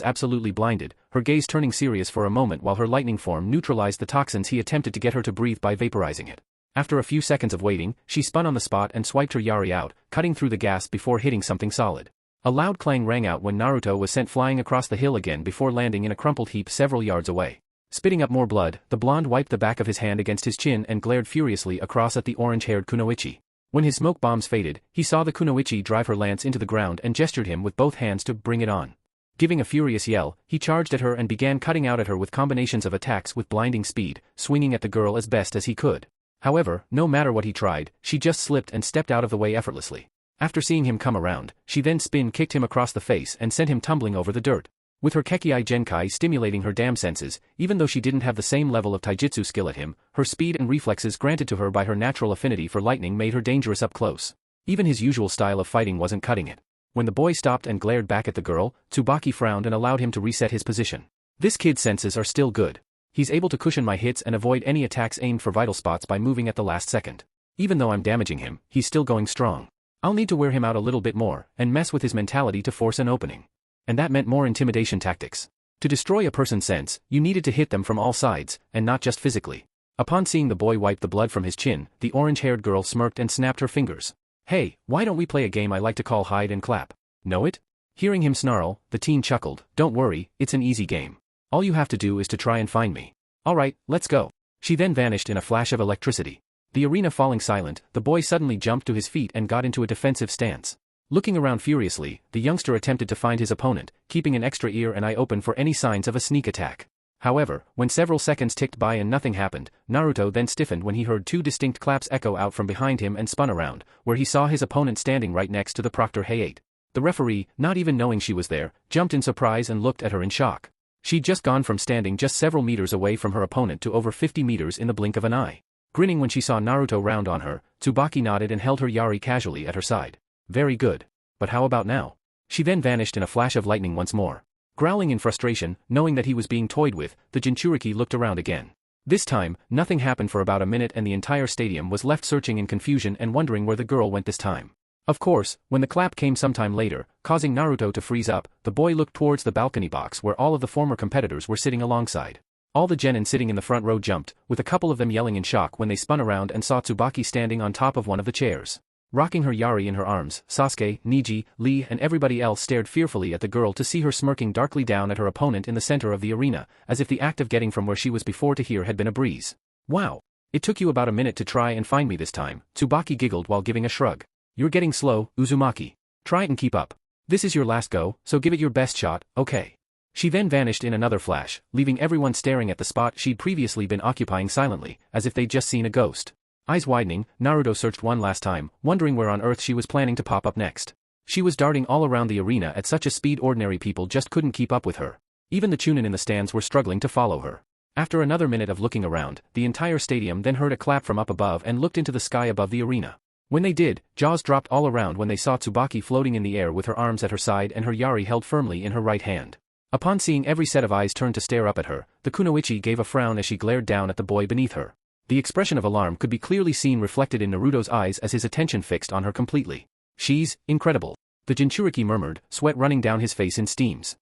absolutely blinded, her gaze turning serious for a moment while her lightning form neutralized the toxins he attempted to get her to breathe by vaporizing it. After a few seconds of waiting, she spun on the spot and swiped her yari out, cutting through the gas before hitting something solid. A loud clang rang out when Naruto was sent flying across the hill again before landing in a crumpled heap several yards away. Spitting up more blood, the blonde wiped the back of his hand against his chin and glared furiously across at the orange-haired kunoichi. When his smoke bombs faded, he saw the kunoichi drive her lance into the ground and gestured him with both hands to bring it on. Giving a furious yell, he charged at her and began cutting out at her with combinations of attacks with blinding speed, swinging at the girl as best as he could. However, no matter what he tried, she just slipped and stepped out of the way effortlessly. After seeing him come around, she then spin-kicked him across the face and sent him tumbling over the dirt. With her Kekkei Genkai stimulating her damn senses, even though she didn't have the same level of taijutsu skill at him, her speed and reflexes granted to her by her natural affinity for lightning made her dangerous up close. Even his usual style of fighting wasn't cutting it. When the boy stopped and glared back at the girl, Tsubaki frowned and allowed him to reset his position. This kid's senses are still good. He's able to cushion my hits and avoid any attacks aimed for vital spots by moving at the last second. Even though I'm damaging him, he's still going strong. I'll need to wear him out a little bit more, and mess with his mentality to force an opening. And that meant more intimidation tactics. To destroy a person's sense, you needed to hit them from all sides, and not just physically. Upon seeing the boy wipe the blood from his chin, the orange-haired girl smirked and snapped her fingers. Hey, why don't we play a game I like to call hide and clap? Know it? Hearing him snarl, the teen chuckled. Don't worry, it's an easy game. All you have to do is to try and find me. Alright, let's go. She then vanished in a flash of electricity. The arena falling silent, the boy suddenly jumped to his feet and got into a defensive stance. Looking around furiously, the youngster attempted to find his opponent, keeping an extra ear and eye open for any signs of a sneak attack. However, when several seconds ticked by and nothing happened, Naruto then stiffened when he heard two distinct claps echo out from behind him and spun around, where he saw his opponent standing right next to the proctor Hayate. The referee, not even knowing she was there, jumped in surprise and looked at her in shock. She'd just gone from standing just several meters away from her opponent to over 50 meters in the blink of an eye. Grinning when she saw Naruto round on her, Tsubaki nodded and held her Yari casually at her side. Very good. But how about now? She then vanished in a flash of lightning once more. Growling in frustration, knowing that he was being toyed with, the Jinchuriki looked around again. This time, nothing happened for about a minute and the entire stadium was left searching in confusion and wondering where the girl went this time. Of course, when the clap came sometime later, causing Naruto to freeze up, the boy looked towards the balcony box where all of the former competitors were sitting alongside. All the genin sitting in the front row jumped, with a couple of them yelling in shock when they spun around and saw Tsubaki standing on top of one of the chairs. Rocking her Yari in her arms, Sasuke, Niji, Lee and everybody else stared fearfully at the girl to see her smirking darkly down at her opponent in the center of the arena, as if the act of getting from where she was before to here had been a breeze. Wow! It took you about a minute to try and find me this time, Tsubaki giggled while giving a shrug. You're getting slow, Uzumaki. Try it and keep up. This is your last go, so give it your best shot, okay? She then vanished in another flash, leaving everyone staring at the spot she'd previously been occupying silently, as if they'd just seen a ghost. Eyes widening, Naruto searched one last time, wondering where on earth she was planning to pop up next. She was darting all around the arena at such a speed ordinary people just couldn't keep up with her. Even the chunin in the stands were struggling to follow her. After another minute of looking around, the entire stadium then heard a clap from up above and looked into the sky above the arena. When they did, jaws dropped all around when they saw Tsubaki floating in the air with her arms at her side and her Yari held firmly in her right hand. Upon seeing every set of eyes turn to stare up at her, the kunoichi gave a frown as she glared down at the boy beneath her. The expression of alarm could be clearly seen reflected in Naruto's eyes as his attention fixed on her completely. She's incredible. The Jinchuriki murmured, sweat running down his face in steams.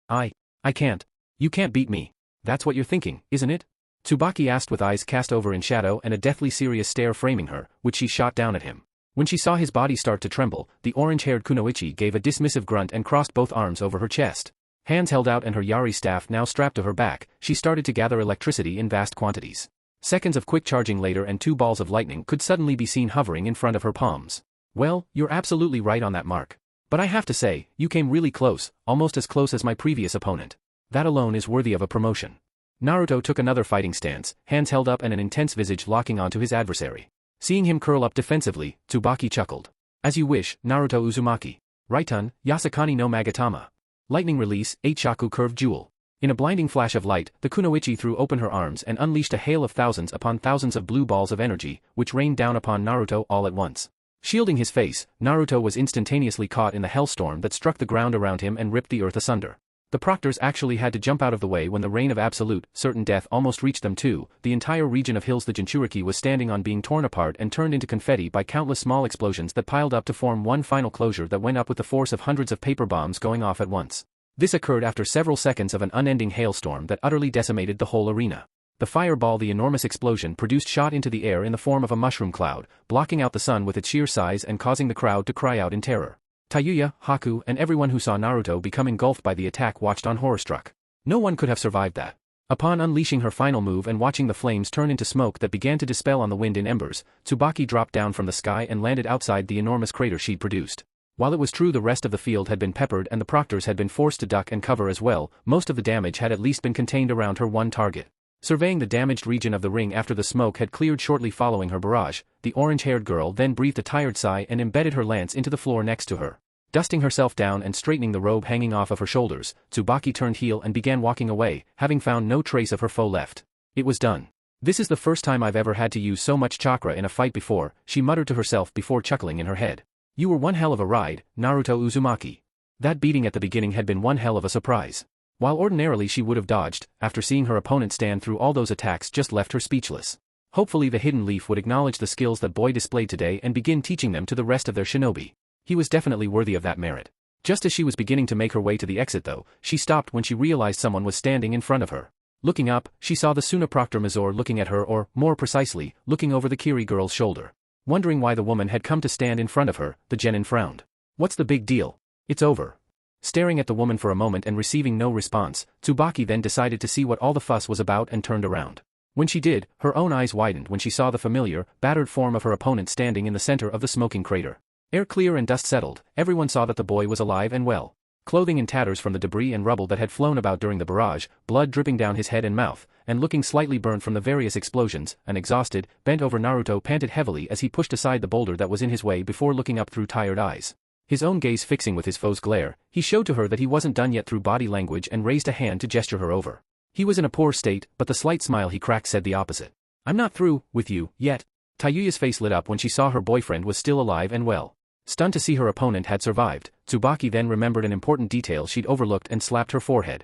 I can't. You can't beat me. That's what you're thinking, isn't it? Tsubaki asked with eyes cast over in shadow and a deathly serious stare framing her, which she shot down at him. When she saw his body start to tremble, the orange-haired kunoichi gave a dismissive grunt and crossed both arms over her chest. Hands held out and her Yari staff now strapped to her back, she started to gather electricity in vast quantities. Seconds of quick charging later and two balls of lightning could suddenly be seen hovering in front of her palms. Well, you're absolutely right on that mark. But I have to say, you came really close, almost as close as my previous opponent. That alone is worthy of a promotion. Naruto took another fighting stance, hands held up and an intense visage locking onto his adversary. Seeing him curl up defensively, Tsubaki chuckled. As you wish, Naruto Uzumaki. Raitun, Yasakani no Magatama. Lightning release, 8-shaku curved jewel. In a blinding flash of light, the kunoichi threw open her arms and unleashed a hail of thousands upon thousands of blue balls of energy, which rained down upon Naruto all at once. Shielding his face, Naruto was instantaneously caught in the hellstorm that struck the ground around him and ripped the earth asunder. The proctors actually had to jump out of the way when the rain of absolute, certain death almost reached them too. The entire region of hills the Jinchuriki was standing on being torn apart and turned into confetti by countless small explosions that piled up to form one final closure that went up with the force of hundreds of paper bombs going off at once. This occurred after several seconds of an unending hailstorm that utterly decimated the whole arena. The fireball, the enormous explosion produced, shot into the air in the form of a mushroom cloud, blocking out the sun with its sheer size and causing the crowd to cry out in terror. Tayuya, Haku and everyone who saw Naruto become engulfed by the attack watched on horror-struck. No one could have survived that. Upon unleashing her final move and watching the flames turn into smoke that began to dispel on the wind in embers, Tsubaki dropped down from the sky and landed outside the enormous crater she'd produced. While it was true the rest of the field had been peppered and the proctors had been forced to duck and cover as well, most of the damage had at least been contained around her one target. Surveying the damaged region of the ring after the smoke had cleared shortly following her barrage, the orange-haired girl then breathed a tired sigh and embedded her lance into the floor next to her. Dusting herself down and straightening the robe hanging off of her shoulders, Tsubaki turned heel and began walking away, having found no trace of her foe left. It was done. This is the first time I've ever had to use so much chakra in a fight before, she muttered to herself before chuckling in her head. You were one hell of a ride, Naruto Uzumaki. That beating at the beginning had been one hell of a surprise. While ordinarily she would have dodged, after seeing her opponent stand through all those attacks just left her speechless. Hopefully the Hidden Leaf would acknowledge the skills that boy displayed today and begin teaching them to the rest of their shinobi. He was definitely worthy of that merit. Just as she was beginning to make her way to the exit though, she stopped when she realized someone was standing in front of her. Looking up, she saw the Suna Proctor Mazor looking at her or, more precisely, looking over the Kiri girl's shoulder. Wondering why the woman had come to stand in front of her, the genin frowned. What's the big deal? It's over. Staring at the woman for a moment and receiving no response, Tsubaki then decided to see what all the fuss was about and turned around. When she did, her own eyes widened when she saw the familiar, battered form of her opponent standing in the center of the smoking crater. Air clear and dust settled, everyone saw that the boy was alive and well. Clothing in tatters from the debris and rubble that had flown about during the barrage, blood dripping down his head and mouth, and looking slightly burned from the various explosions, an exhausted, bent-over Naruto panted heavily as he pushed aside the boulder that was in his way before looking up through tired eyes. His own gaze fixing with his foe's glare, he showed to her that he wasn't done yet through body language and raised a hand to gesture her over. He was in a poor state, but the slight smile he cracked said the opposite. I'm not through with you yet. Tayuya's face lit up when she saw her boyfriend was still alive and well. Stunned to see her opponent had survived, Tsubaki then remembered an important detail she'd overlooked and slapped her forehead.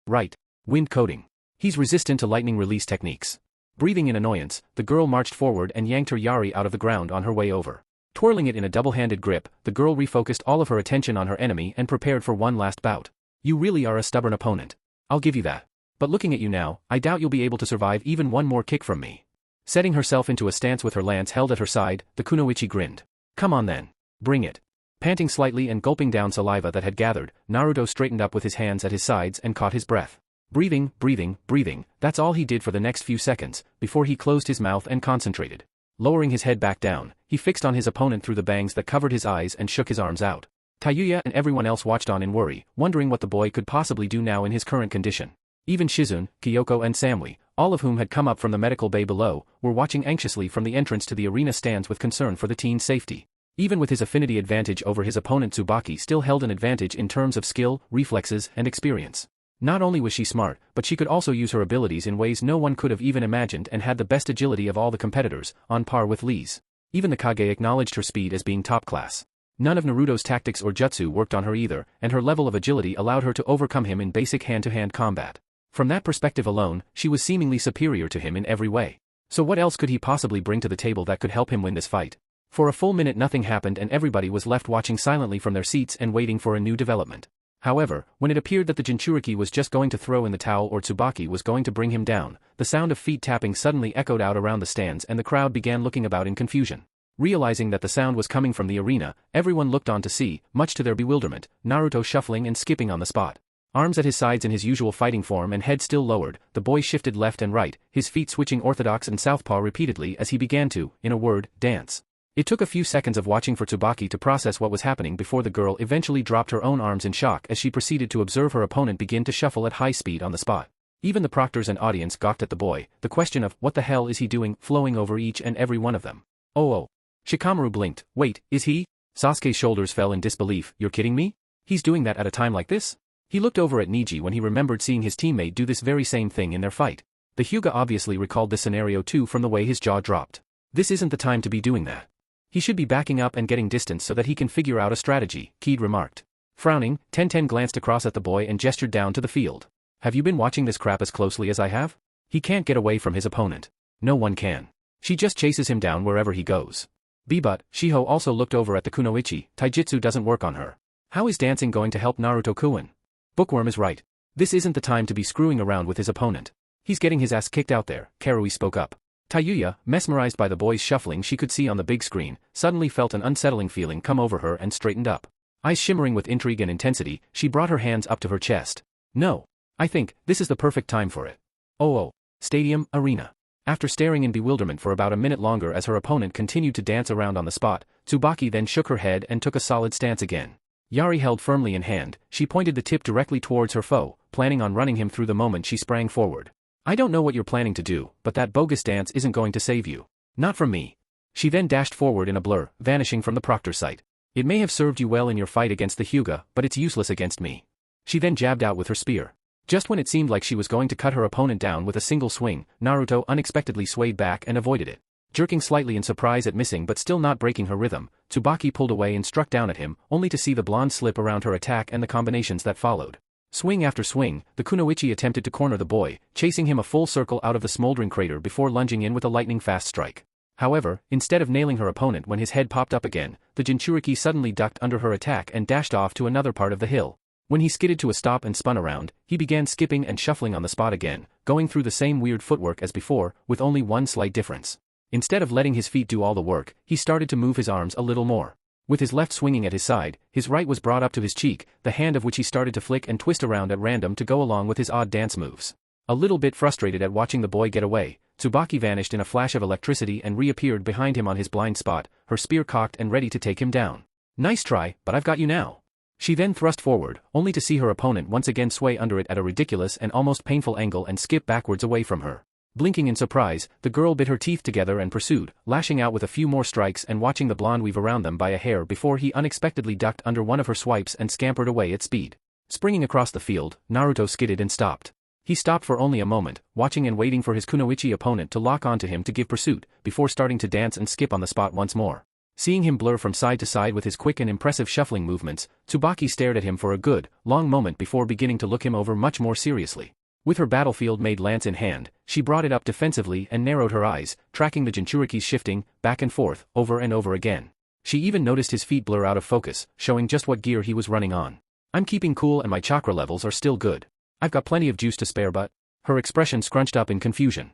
Right. Wind coating. He's resistant to lightning release techniques. Breathing in annoyance, the girl marched forward and yanked her yari out of the ground on her way over. Twirling it in a double-handed grip, the girl refocused all of her attention on her enemy and prepared for one last bout. You really are a stubborn opponent. I'll give you that. But looking at you now, I doubt you'll be able to survive even one more kick from me. Setting herself into a stance with her lance held at her side, the kunoichi grinned. Come on then. Bring it. Panting slightly and gulping down saliva that had gathered, Naruto straightened up with his hands at his sides and caught his breath. Breathing, breathing, breathing, that's all he did for the next few seconds, before he closed his mouth and concentrated. Lowering his head back down, he fixed on his opponent through the bangs that covered his eyes and shook his arms out. Tayuya and everyone else watched on in worry, wondering what the boy could possibly do now in his current condition. Even Shizune, Kyoko and Samui, all of whom had come up from the medical bay below, were watching anxiously from the entrance to the arena stands with concern for the teen's safety. Even with his affinity advantage over his opponent, Tsubaki still held an advantage in terms of skill, reflexes, and experience. Not only was she smart, but she could also use her abilities in ways no one could have even imagined and had the best agility of all the competitors, on par with Lee's. Even the Kage acknowledged her speed as being top class. None of Naruto's tactics or jutsu worked on her either, and her level of agility allowed her to overcome him in basic hand-to-hand combat. From that perspective alone, she was seemingly superior to him in every way. So what else could he possibly bring to the table that could help him win this fight? For a full minute nothing happened and everybody was left watching silently from their seats and waiting for a new development. However, when it appeared that the Jinchuriki was just going to throw in the towel or Tsubaki was going to bring him down, the sound of feet tapping suddenly echoed out around the stands and the crowd began looking about in confusion. Realizing that the sound was coming from the arena, everyone looked on to see, much to their bewilderment, Naruto shuffling and skipping on the spot. Arms at his sides in his usual fighting form and head still lowered, the boy shifted left and right, his feet switching orthodox and southpaw repeatedly as he began to, in a word, dance. It took a few seconds of watching for Tsubaki to process what was happening before the girl eventually dropped her own arms in shock as she proceeded to observe her opponent begin to shuffle at high speed on the spot. Even the proctors and audience gawked at the boy, the question of, what the hell is he doing, flowing over each and every one of them. Oh. Shikamaru blinked, wait, is he? Sasuke's shoulders fell in disbelief, you're kidding me? He's doing that at a time like this? He looked over at Niji when he remembered seeing his teammate do this very same thing in their fight. The Hyuga obviously recalled this scenario too from the way his jaw dropped. This isn't the time to be doing that. He should be backing up and getting distance so that he can figure out a strategy, Keed remarked. Frowning, Tenten glanced across at the boy and gestured down to the field. Have you been watching this crap as closely as I have? He can't get away from his opponent. No one can. She just chases him down wherever he goes. But Shiho also looked over at the kunoichi, taijutsu doesn't work on her. How is dancing going to help Naruto-kun? Bookworm is right. This isn't the time to be screwing around with his opponent. He's getting his ass kicked out there, Karui spoke up. Tayuya, mesmerized by the boy's shuffling she could see on the big screen, suddenly felt an unsettling feeling come over her and straightened up. Eyes shimmering with intrigue and intensity, she brought her hands up to her chest. No. I think, this is the perfect time for it. Oh. Stadium, arena. After staring in bewilderment for about a minute longer as her opponent continued to dance around on the spot, Tsubaki then shook her head and took a solid stance again. Yari held firmly in hand, she pointed the tip directly towards her foe, planning on running him through the moment she sprang forward. I don't know what you're planning to do, but that bogus dance isn't going to save you. Not from me. She then dashed forward in a blur, vanishing from the proctor sight. It may have served you well in your fight against the Hyuga, but it's useless against me. She then jabbed out with her spear. Just when it seemed like she was going to cut her opponent down with a single swing, Naruto unexpectedly swayed back and avoided it. Jerking slightly in surprise at missing but still not breaking her rhythm, Tsubaki pulled away and struck down at him, only to see the blonde slip around her attack and the combinations that followed. Swing after swing, the Kunoichi attempted to corner the boy, chasing him a full circle out of the smoldering crater before lunging in with a lightning-fast strike. However, instead of nailing her opponent when his head popped up again, the Jinchuriki suddenly ducked under her attack and dashed off to another part of the hill. When he skidded to a stop and spun around, he began skipping and shuffling on the spot again, going through the same weird footwork as before, with only one slight difference. Instead of letting his feet do all the work, he started to move his arms a little more. With his left swinging at his side, his right was brought up to his cheek, the hand of which he started to flick and twist around at random to go along with his odd dance moves. A little bit frustrated at watching the boy get away, Tsubaki vanished in a flash of electricity and reappeared behind him on his blind spot, her spear cocked and ready to take him down. Nice try, but I've got you now. She then thrust forward, only to see her opponent once again sway under it at a ridiculous and almost painful angle and skip backwards away from her. Blinking in surprise, the girl bit her teeth together and pursued, lashing out with a few more strikes and watching the blonde weave around them by a hair before he unexpectedly ducked under one of her swipes and scampered away at speed. Springing across the field, Naruto skidded and stopped. He stopped for only a moment, watching and waiting for his Kunoichi opponent to lock onto him to give pursuit, before starting to dance and skip on the spot once more. Seeing him blur from side to side with his quick and impressive shuffling movements, Tsubaki stared at him for a good, long moment before beginning to look him over much more seriously. With her battlefield-made lance in hand, she brought it up defensively and narrowed her eyes, tracking the Jinchuriki's shifting, back and forth, over and over again. She even noticed his feet blur out of focus, showing just what gear he was running on. I'm keeping cool and my chakra levels are still good. I've got plenty of juice to spare but... Her expression scrunched up in confusion.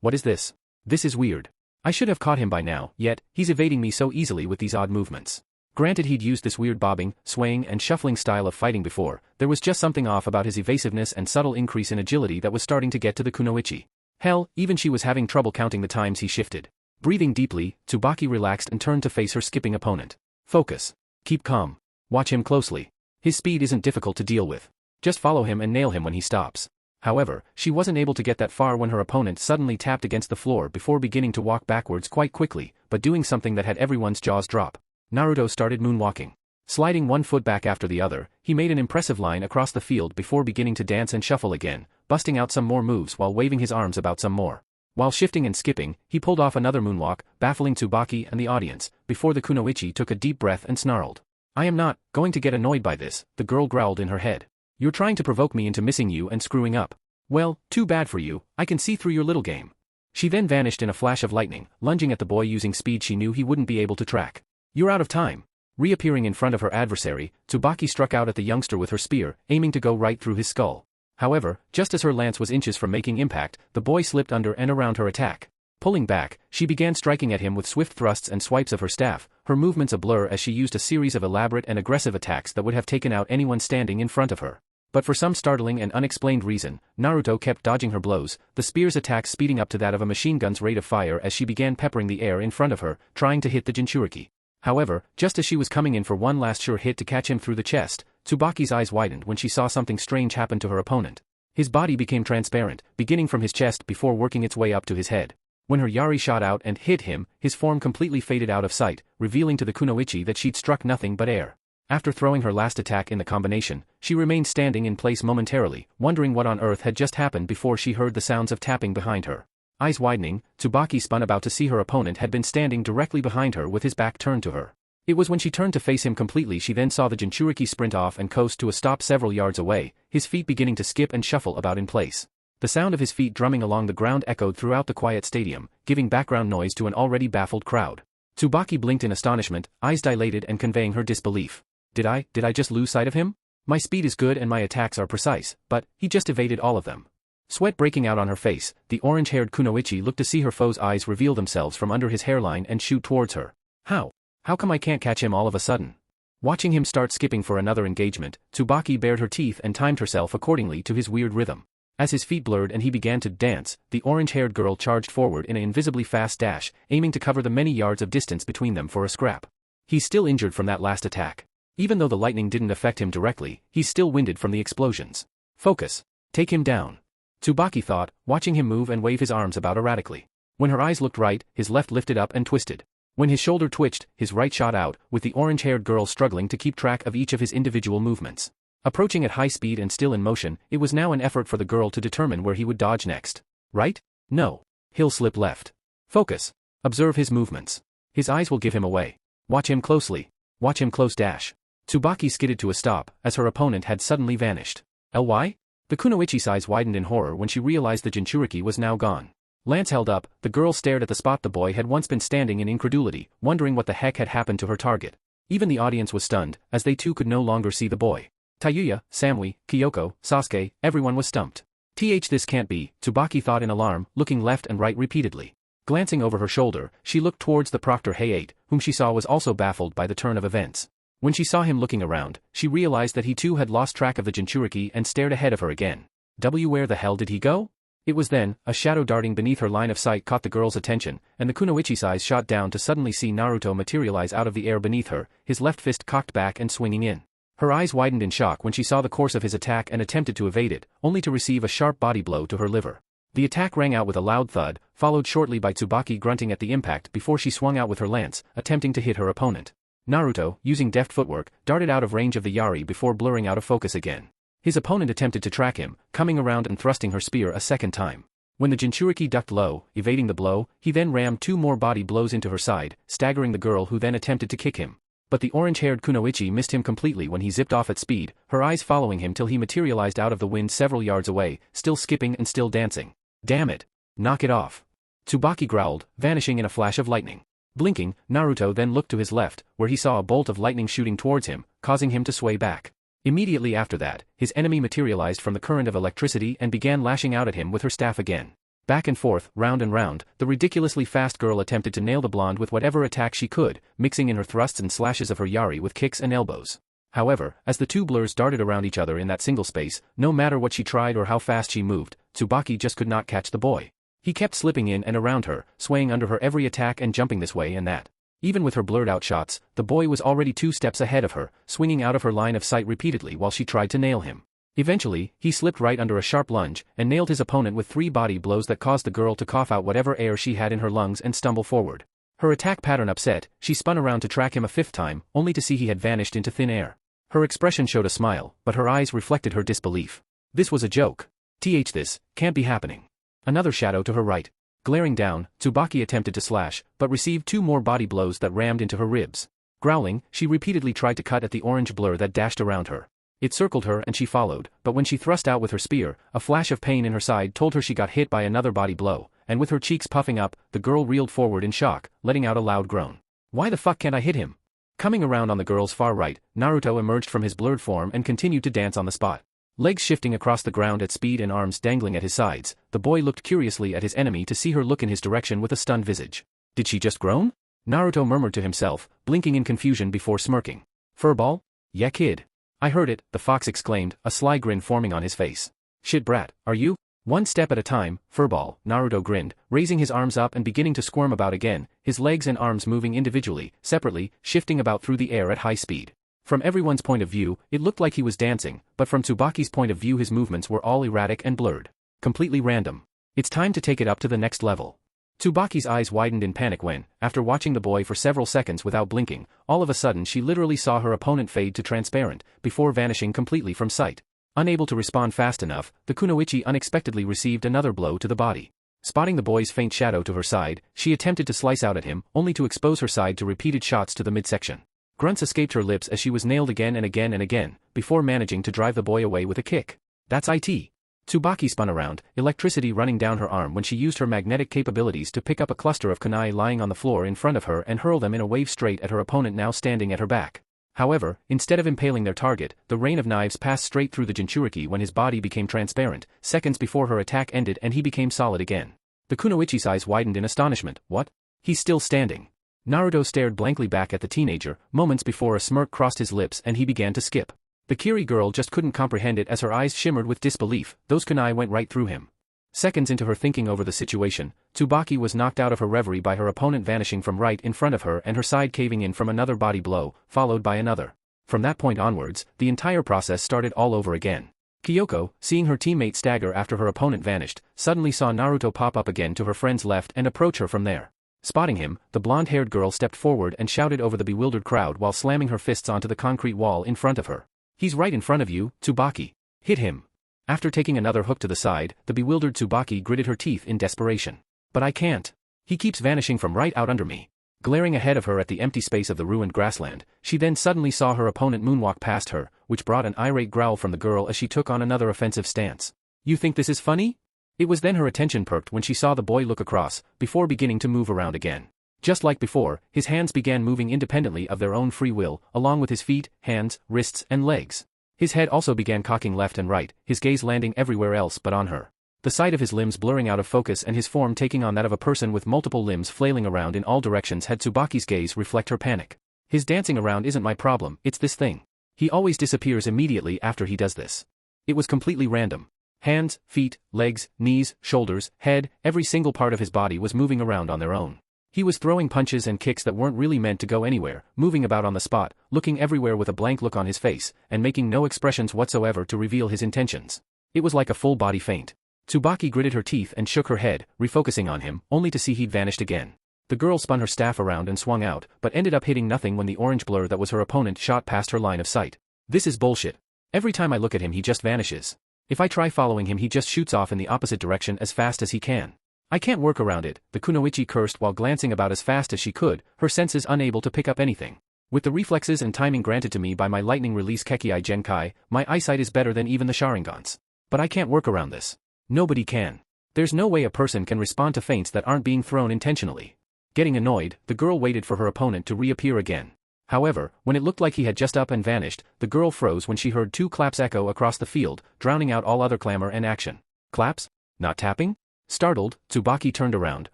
What is this? This is weird. I should have caught him by now, yet, he's evading me so easily with these odd movements. Granted he'd used this weird bobbing, swaying and shuffling style of fighting before, there was just something off about his evasiveness and subtle increase in agility that was starting to get to the Kunoichi. Hell, even she was having trouble counting the times he shifted. Breathing deeply, Tsubaki relaxed and turned to face her skipping opponent. Focus. Keep calm. Watch him closely. His speed isn't difficult to deal with. Just follow him and nail him when he stops. However, she wasn't able to get that far when her opponent suddenly tapped against the floor before beginning to walk backwards quite quickly, but doing something that had everyone's jaws drop. Naruto started moonwalking. Sliding one foot back after the other, he made an impressive line across the field before beginning to dance and shuffle again, busting out some more moves while waving his arms about some more. While shifting and skipping, he pulled off another moonwalk, baffling Tsubaki and the audience, before the Kunoichi took a deep breath and snarled. I am not going to get annoyed by this, the girl growled in her head. You're trying to provoke me into missing you and screwing up. Well, too bad for you, I can see through your little game. She then vanished in a flash of lightning, lunging at the boy using speed she knew he wouldn't be able to track. You're out of time. Reappearing in front of her adversary, Tsubaki struck out at the youngster with her spear, aiming to go right through his skull. However, just as her lance was inches from making impact, the boy slipped under and around her attack. Pulling back, she began striking at him with swift thrusts and swipes of her staff, her movements a blur as she used a series of elaborate and aggressive attacks that would have taken out anyone standing in front of her. But for some startling and unexplained reason, Naruto kept dodging her blows, the spear's attack speeding up to that of a machine gun's rate of fire as she began peppering the air in front of her, trying to hit the Jinchuriki. However, just as she was coming in for one last sure hit to catch him through the chest, Tsubaki's eyes widened when she saw something strange happen to her opponent. His body became transparent, beginning from his chest before working its way up to his head. When her Yari shot out and hit him, his form completely faded out of sight, revealing to the Kunoichi that she'd struck nothing but air. After throwing her last attack in the combination, she remained standing in place momentarily, wondering what on earth had just happened before she heard the sounds of tapping behind her. Eyes widening, Tsubaki spun about to see her opponent had been standing directly behind her with his back turned to her. It was when she turned to face him completely she then saw the Jinchuriki sprint off and coast to a stop several yards away, his feet beginning to skip and shuffle about in place. The sound of his feet drumming along the ground echoed throughout the quiet stadium, giving background noise to an already baffled crowd. Tsubaki blinked in astonishment, eyes dilated and conveying her disbelief. Did I just lose sight of him? My speed is good and my attacks are precise, but he just evaded all of them. Sweat breaking out on her face, the orange-haired Kunoichi looked to see her foe's eyes reveal themselves from under his hairline and shoot towards her. How come I can't catch him all of a sudden? Watching him start skipping for another engagement, Tsubaki bared her teeth and timed herself accordingly to his weird rhythm. As his feet blurred and he began to dance, the orange-haired girl charged forward in an invisibly fast dash, aiming to cover the many yards of distance between them for a scrap. He's still injured from that last attack. Even though the lightning didn't affect him directly, he's still winded from the explosions. Focus. Take him down. Tsubaki thought, watching him move and wave his arms about erratically. When her eyes looked right, his left lifted up and twisted. When his shoulder twitched, his right shot out, with the orange-haired girl struggling to keep track of each of his individual movements. Approaching at high speed and still in motion, it was now an effort for the girl to determine where he would dodge next. Right? No. He'll slip left. Focus. Observe his movements. His eyes will give him away. Watch him closely. Watch him close dash. Tsubaki skidded to a stop, as her opponent had suddenly vanished. Ly? The Kunoichi's eyes widened in horror when she realized the Jinchuriki was now gone. Lance held up, the girl stared at the spot the boy had once been standing in incredulity, wondering what the heck had happened to her target. Even the audience was stunned, as they too could no longer see the boy. Tayuya, Samui, Kyoko, Sasuke, everyone was stumped. This can't be, Tsubaki thought in alarm, looking left and right repeatedly. Glancing over her shoulder, she looked towards the proctor Hayate, whom she saw was also baffled by the turn of events. When she saw him looking around, she realized that he too had lost track of the Jinchuriki and stared ahead of her again. Where the hell did he go? It was then, a shadow darting beneath her line of sight caught the girl's attention, and the Kunoichi's eyes shot down to suddenly see Naruto materialize out of the air beneath her, his left fist cocked back and swinging in. Her eyes widened in shock when she saw the course of his attack and attempted to evade it, only to receive a sharp body blow to her liver. The attack rang out with a loud thud, followed shortly by Tsubaki grunting at the impact before she swung out with her lance, attempting to hit her opponent. Naruto, using deft footwork, darted out of range of the Yari before blurring out of focus again. His opponent attempted to track him, coming around and thrusting her spear a second time. When the Jinchuriki ducked low, evading the blow, he then rammed 2 more body blows into her side, staggering the girl who then attempted to kick him. But the orange-haired Kunoichi missed him completely when he zipped off at speed, her eyes following him till he materialized out of the wind several yards away, still skipping and still dancing. Damn it! Knock it off! Tsubaki growled, vanishing in a flash of lightning. Blinking, Naruto then looked to his left, where he saw a bolt of lightning shooting towards him, causing him to sway back. Immediately after that, his enemy materialized from the current of electricity and began lashing out at him with her staff again. Back and forth, round and round, the ridiculously fast girl attempted to nail the blonde with whatever attack she could, mixing in her thrusts and slashes of her Yari with kicks and elbows. However, as the two blurs darted around each other in that single space, no matter what she tried or how fast she moved, Tsubaki just could not catch the boy. He kept slipping in and around her, swaying under her every attack and jumping this way and that. Even with her blurred-out shots, the boy was already 2 steps ahead of her, swinging out of her line of sight repeatedly while she tried to nail him. Eventually, he slipped right under a sharp lunge, and nailed his opponent with 3 body blows that caused the girl to cough out whatever air she had in her lungs and stumble forward. Her attack pattern upset, she spun around to track him a 5th time, only to see he had vanished into thin air. Her expression showed a smile, but her eyes reflected her disbelief. This was a joke. This can't be happening. Another shadow to her right. Glaring down, Tsubaki attempted to slash, but received 2 more body blows that rammed into her ribs. Growling, she repeatedly tried to cut at the orange blur that dashed around her. It circled her and she followed, but when she thrust out with her spear, a flash of pain in her side told her she got hit by another body blow, and with her cheeks puffing up, the girl reeled forward in shock, letting out a loud groan. Why the fuck can't I hit him? Coming around on the girl's far right, Naruto emerged from his blurred form and continued to dance on the spot. Legs shifting across the ground at speed and arms dangling at his sides, the boy looked curiously at his enemy to see her look in his direction with a stunned visage. Did she just groan? Naruto murmured to himself, blinking in confusion before smirking. Furball? Yeah kid. I heard it, the fox exclaimed, a sly grin forming on his face. Shit brat, are you? 1 step at a time, Furball, Naruto grinned, raising his arms up and beginning to squirm about again, his legs and arms moving individually, separately, shifting about through the air at high speed. From everyone's point of view, it looked like he was dancing, but from Tsubaki's point of view his movements were all erratic and blurred. Completely random. It's time to take it up to the next level. Tsubaki's eyes widened in panic when, after watching the boy for several seconds without blinking, all of a sudden she literally saw her opponent fade to transparent, before vanishing completely from sight. Unable to respond fast enough, the Kunoichi unexpectedly received another blow to the body. Spotting the boy's faint shadow to her side, she attempted to slice out at him, only to expose her side to repeated shots to the midsection. Grunts escaped her lips as she was nailed again and again and again, before managing to drive the boy away with a kick. That's it. Tsubaki spun around, electricity running down her arm when she used her magnetic capabilities to pick up a cluster of kunai lying on the floor in front of her and hurl them in a wave straight at her opponent now standing at her back. However, instead of impaling their target, the rain of knives passed straight through the Jinchuriki when his body became transparent, seconds before her attack ended and he became solid again. The Kunoichi's eyes widened in astonishment. What? He's still standing. Naruto stared blankly back at the teenager, moments before a smirk crossed his lips and he began to skip. The Kiri girl just couldn't comprehend it as her eyes shimmered with disbelief, those kunai went right through him. Seconds into her thinking over the situation, Tsubaki was knocked out of her reverie by her opponent vanishing from right in front of her and her side caving in from another body blow, followed by another. From that point onwards, the entire process started all over again. Kyoko, seeing her teammate stagger after her opponent vanished, suddenly saw Naruto pop up again to her friend's left and approach her from there. Spotting him, the blonde-haired girl stepped forward and shouted over the bewildered crowd while slamming her fists onto the concrete wall in front of her. He's right in front of you, Tsubaki. Hit him. After taking another hook to the side, the bewildered Tsubaki gritted her teeth in desperation. But I can't. He keeps vanishing from right out under me. Glaring ahead of her at the empty space of the ruined grassland, she then suddenly saw her opponent moonwalk past her, which brought an irate growl from the girl as she took on another offensive stance. "You think this is funny?" It was then her attention perked when she saw the boy look across, before beginning to move around again. Just like before, his hands began moving independently of their own free will, along with his feet, hands, wrists, and legs. His head also began cocking left and right, his gaze landing everywhere else but on her. The sight of his limbs blurring out of focus and his form taking on that of a person with multiple limbs flailing around in all directions had Tsubaki's gaze reflect her panic. His dancing around isn't my problem, it's this thing. He always disappears immediately after he does this. It was completely random. Hands, feet, legs, knees, shoulders, head, every single part of his body was moving around on their own. He was throwing punches and kicks that weren't really meant to go anywhere, moving about on the spot, looking everywhere with a blank look on his face, and making no expressions whatsoever to reveal his intentions. It was like a full-body feint. Tsubaki gritted her teeth and shook her head, refocusing on him, only to see he'd vanished again. The girl spun her staff around and swung out, but ended up hitting nothing when the orange blur that was her opponent shot past her line of sight. This is bullshit. Every time I look at him he just vanishes. If I try following him he just shoots off in the opposite direction as fast as he can. I can't work around it, the kunoichi cursed while glancing about as fast as she could, her senses unable to pick up anything. With the reflexes and timing granted to me by my lightning release Kekkei Genkai, my eyesight is better than even the Sharingans. But I can't work around this. Nobody can. There's no way a person can respond to feints that aren't being thrown intentionally. Getting annoyed, the girl waited for her opponent to reappear again. However, when it looked like he had just up and vanished, the girl froze when she heard two claps echo across the field, drowning out all other clamor and action. Claps? Not tapping? Startled, Tsubaki turned around,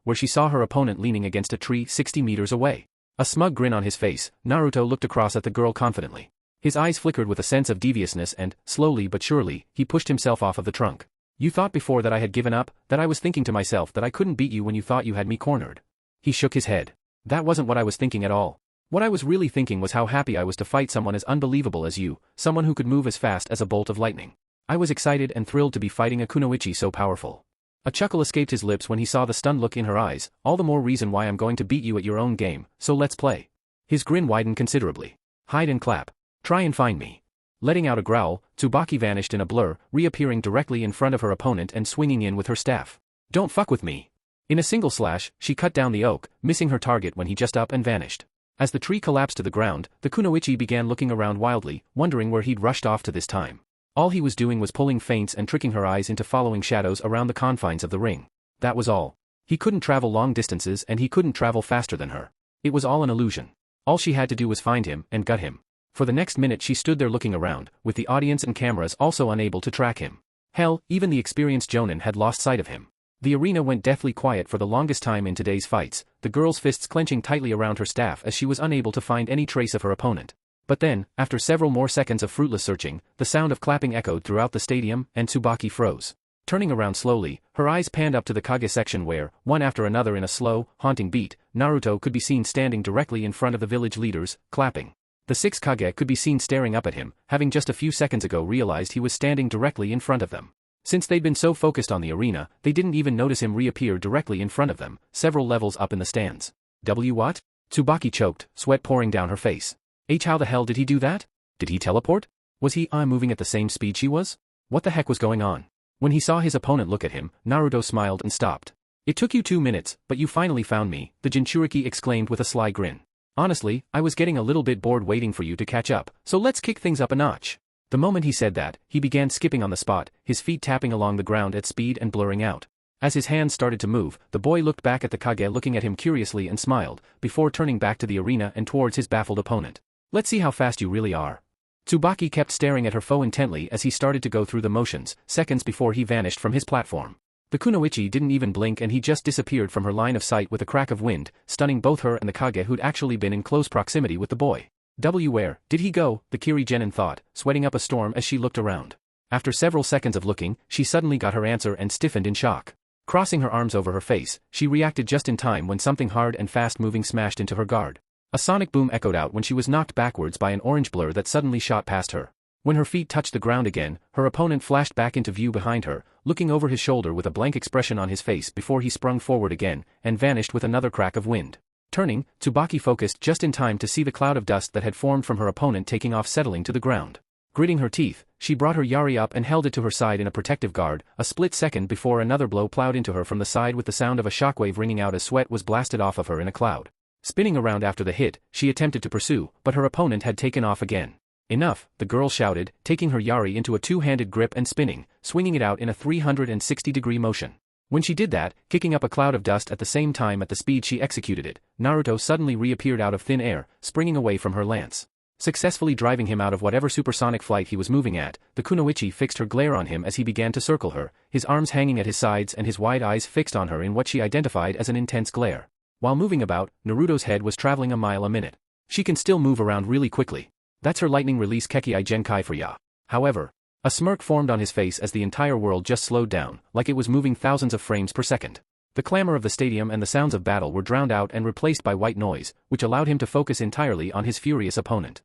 where she saw her opponent leaning against a tree 60 meters away. A smug grin on his face, Naruto looked across at the girl confidently. His eyes flickered with a sense of deviousness and, slowly but surely, he pushed himself off of the trunk. "You thought before that I had given up, that I was thinking to myself that I couldn't beat you when you thought you had me cornered." He shook his head. "That wasn't what I was thinking at all. What I was really thinking was how happy I was to fight someone as unbelievable as you, someone who could move as fast as a bolt of lightning. I was excited and thrilled to be fighting a kunoichi so powerful." A chuckle escaped his lips when he saw the stunned look in her eyes. "All the more reason why I'm going to beat you at your own game, so let's play." His grin widened considerably. "Hide and clap. Try and find me." Letting out a growl, Tsubaki vanished in a blur, reappearing directly in front of her opponent and swinging in with her staff. "Don't fuck with me." In a single slash, she cut down the oak, missing her target when he just up and vanished. As the tree collapsed to the ground, the kunoichi began looking around wildly, wondering where he'd rushed off to this time. All he was doing was pulling feints and tricking her eyes into following shadows around the confines of the ring. That was all. He couldn't travel long distances and he couldn't travel faster than her. It was all an illusion. All she had to do was find him and gut him. For the next minute she stood there looking around, with the audience and cameras also unable to track him. Hell, even the experienced Jonin had lost sight of him. The arena went deathly quiet for the longest time in today's fights, the girl's fists clenching tightly around her staff as she was unable to find any trace of her opponent. But then, after several more seconds of fruitless searching, the sound of clapping echoed throughout the stadium, and Tsubaki froze. Turning around slowly, her eyes panned up to the Kage section where, one after another in a slow, haunting beat, Naruto could be seen standing directly in front of the village leaders, clapping. The 6 Kage could be seen staring up at him, having just a few seconds ago realized he was standing directly in front of them. Since they'd been so focused on the arena, they didn't even notice him reappear directly in front of them, several levels up in the stands. What? Tsubaki choked, sweat pouring down her face. How the hell did he do that? Did he teleport? Was he moving at the same speed she was? What the heck was going on? When he saw his opponent look at him, Naruto smiled and stopped. "It took you 2 minutes, but you finally found me," the Jinchuriki exclaimed with a sly grin. "Honestly, I was getting a little bit bored waiting for you to catch up, so let's kick things up a notch." The moment he said that, he began skipping on the spot, his feet tapping along the ground at speed and blurring out. As his hands started to move, the boy looked back at the Kage looking at him curiously and smiled, before turning back to the arena and towards his baffled opponent. "Let's see how fast you really are." Tsubaki kept staring at her foe intently as he started to go through the motions, seconds before he vanished from his platform. The kunoichi didn't even blink and he just disappeared from her line of sight with a crack of wind, stunning both her and the Kage who'd actually been in close proximity with the boy. Where did he go? The Kiri Genin thought, sweating up a storm as she looked around. After several seconds of looking, she suddenly got her answer and stiffened in shock. Crossing her arms over her face, she reacted just in time when something hard and fast-moving smashed into her guard. A sonic boom echoed out when she was knocked backwards by an orange blur that suddenly shot past her. When her feet touched the ground again, her opponent flashed back into view behind her, looking over his shoulder with a blank expression on his face before he sprung forward again, and vanished with another crack of wind. Turning, Tsubaki focused just in time to see the cloud of dust that had formed from her opponent taking off settling to the ground. Gritting her teeth, she brought her yari up and held it to her side in a protective guard, a split second before another blow plowed into her from the side with the sound of a shockwave ringing out as sweat was blasted off of her in a cloud. Spinning around after the hit, she attempted to pursue, but her opponent had taken off again. Enough, the girl shouted, taking her Yari into a two-handed grip and spinning, swinging it out in a 360-degree motion. When she did that, kicking up a cloud of dust at the same time at the speed she executed it, Naruto suddenly reappeared out of thin air, springing away from her lance. Successfully driving him out of whatever supersonic flight he was moving at, the kunoichi fixed her glare on him as he began to circle her, his arms hanging at his sides and his wide eyes fixed on her in what she identified as an intense glare. While moving about, Naruto's head was traveling a mile a minute. She can still move around really quickly. That's her lightning release Kekkai Genkai for ya. However, a smirk formed on his face as the entire world just slowed down, like it was moving thousands of frames per second. The clamor of the stadium and the sounds of battle were drowned out and replaced by white noise, which allowed him to focus entirely on his furious opponent.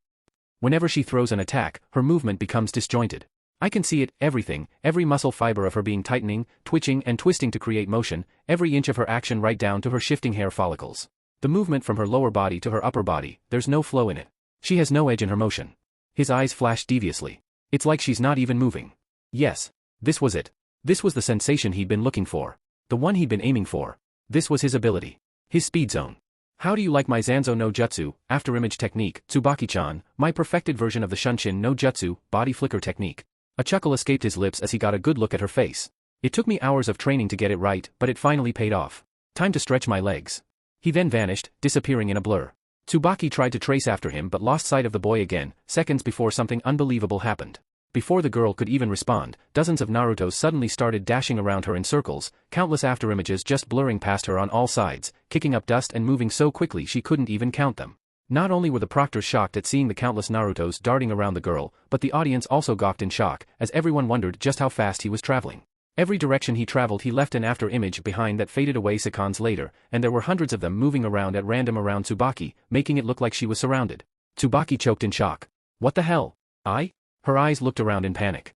Whenever she throws an attack, her movement becomes disjointed. I can see it, everything, every muscle fiber of her being tightening, twitching and twisting to create motion, every inch of her action right down to her shifting hair follicles. The movement from her lower body to her upper body, there's no flow in it. She has no edge in her motion. His eyes flashed deviously. It's like she's not even moving. Yes. This was it. This was the sensation he'd been looking for. The one he'd been aiming for. This was his ability. His speed zone. How do you like my Zanzo no Jutsu, after-image technique, Tsubaki-chan, my perfected version of the Shunshin no Jutsu, body flicker technique? A chuckle escaped his lips as he got a good look at her face. It took me hours of training to get it right, but it finally paid off. Time to stretch my legs. He then vanished, disappearing in a blur. Tsubaki tried to trace after him but lost sight of the boy again, seconds before something unbelievable happened. Before the girl could even respond, dozens of Narutos suddenly started dashing around her in circles, countless afterimages just blurring past her on all sides, kicking up dust and moving so quickly she couldn't even count them. Not only were the proctors shocked at seeing the countless Narutos darting around the girl, but the audience also gawked in shock, as everyone wondered just how fast he was traveling. Every direction he traveled he left an after-image behind that faded away seconds later, and there were hundreds of them moving around at random around Tsubaki, making it look like she was surrounded. Tsubaki choked in shock. What the hell? Her eyes looked around in panic.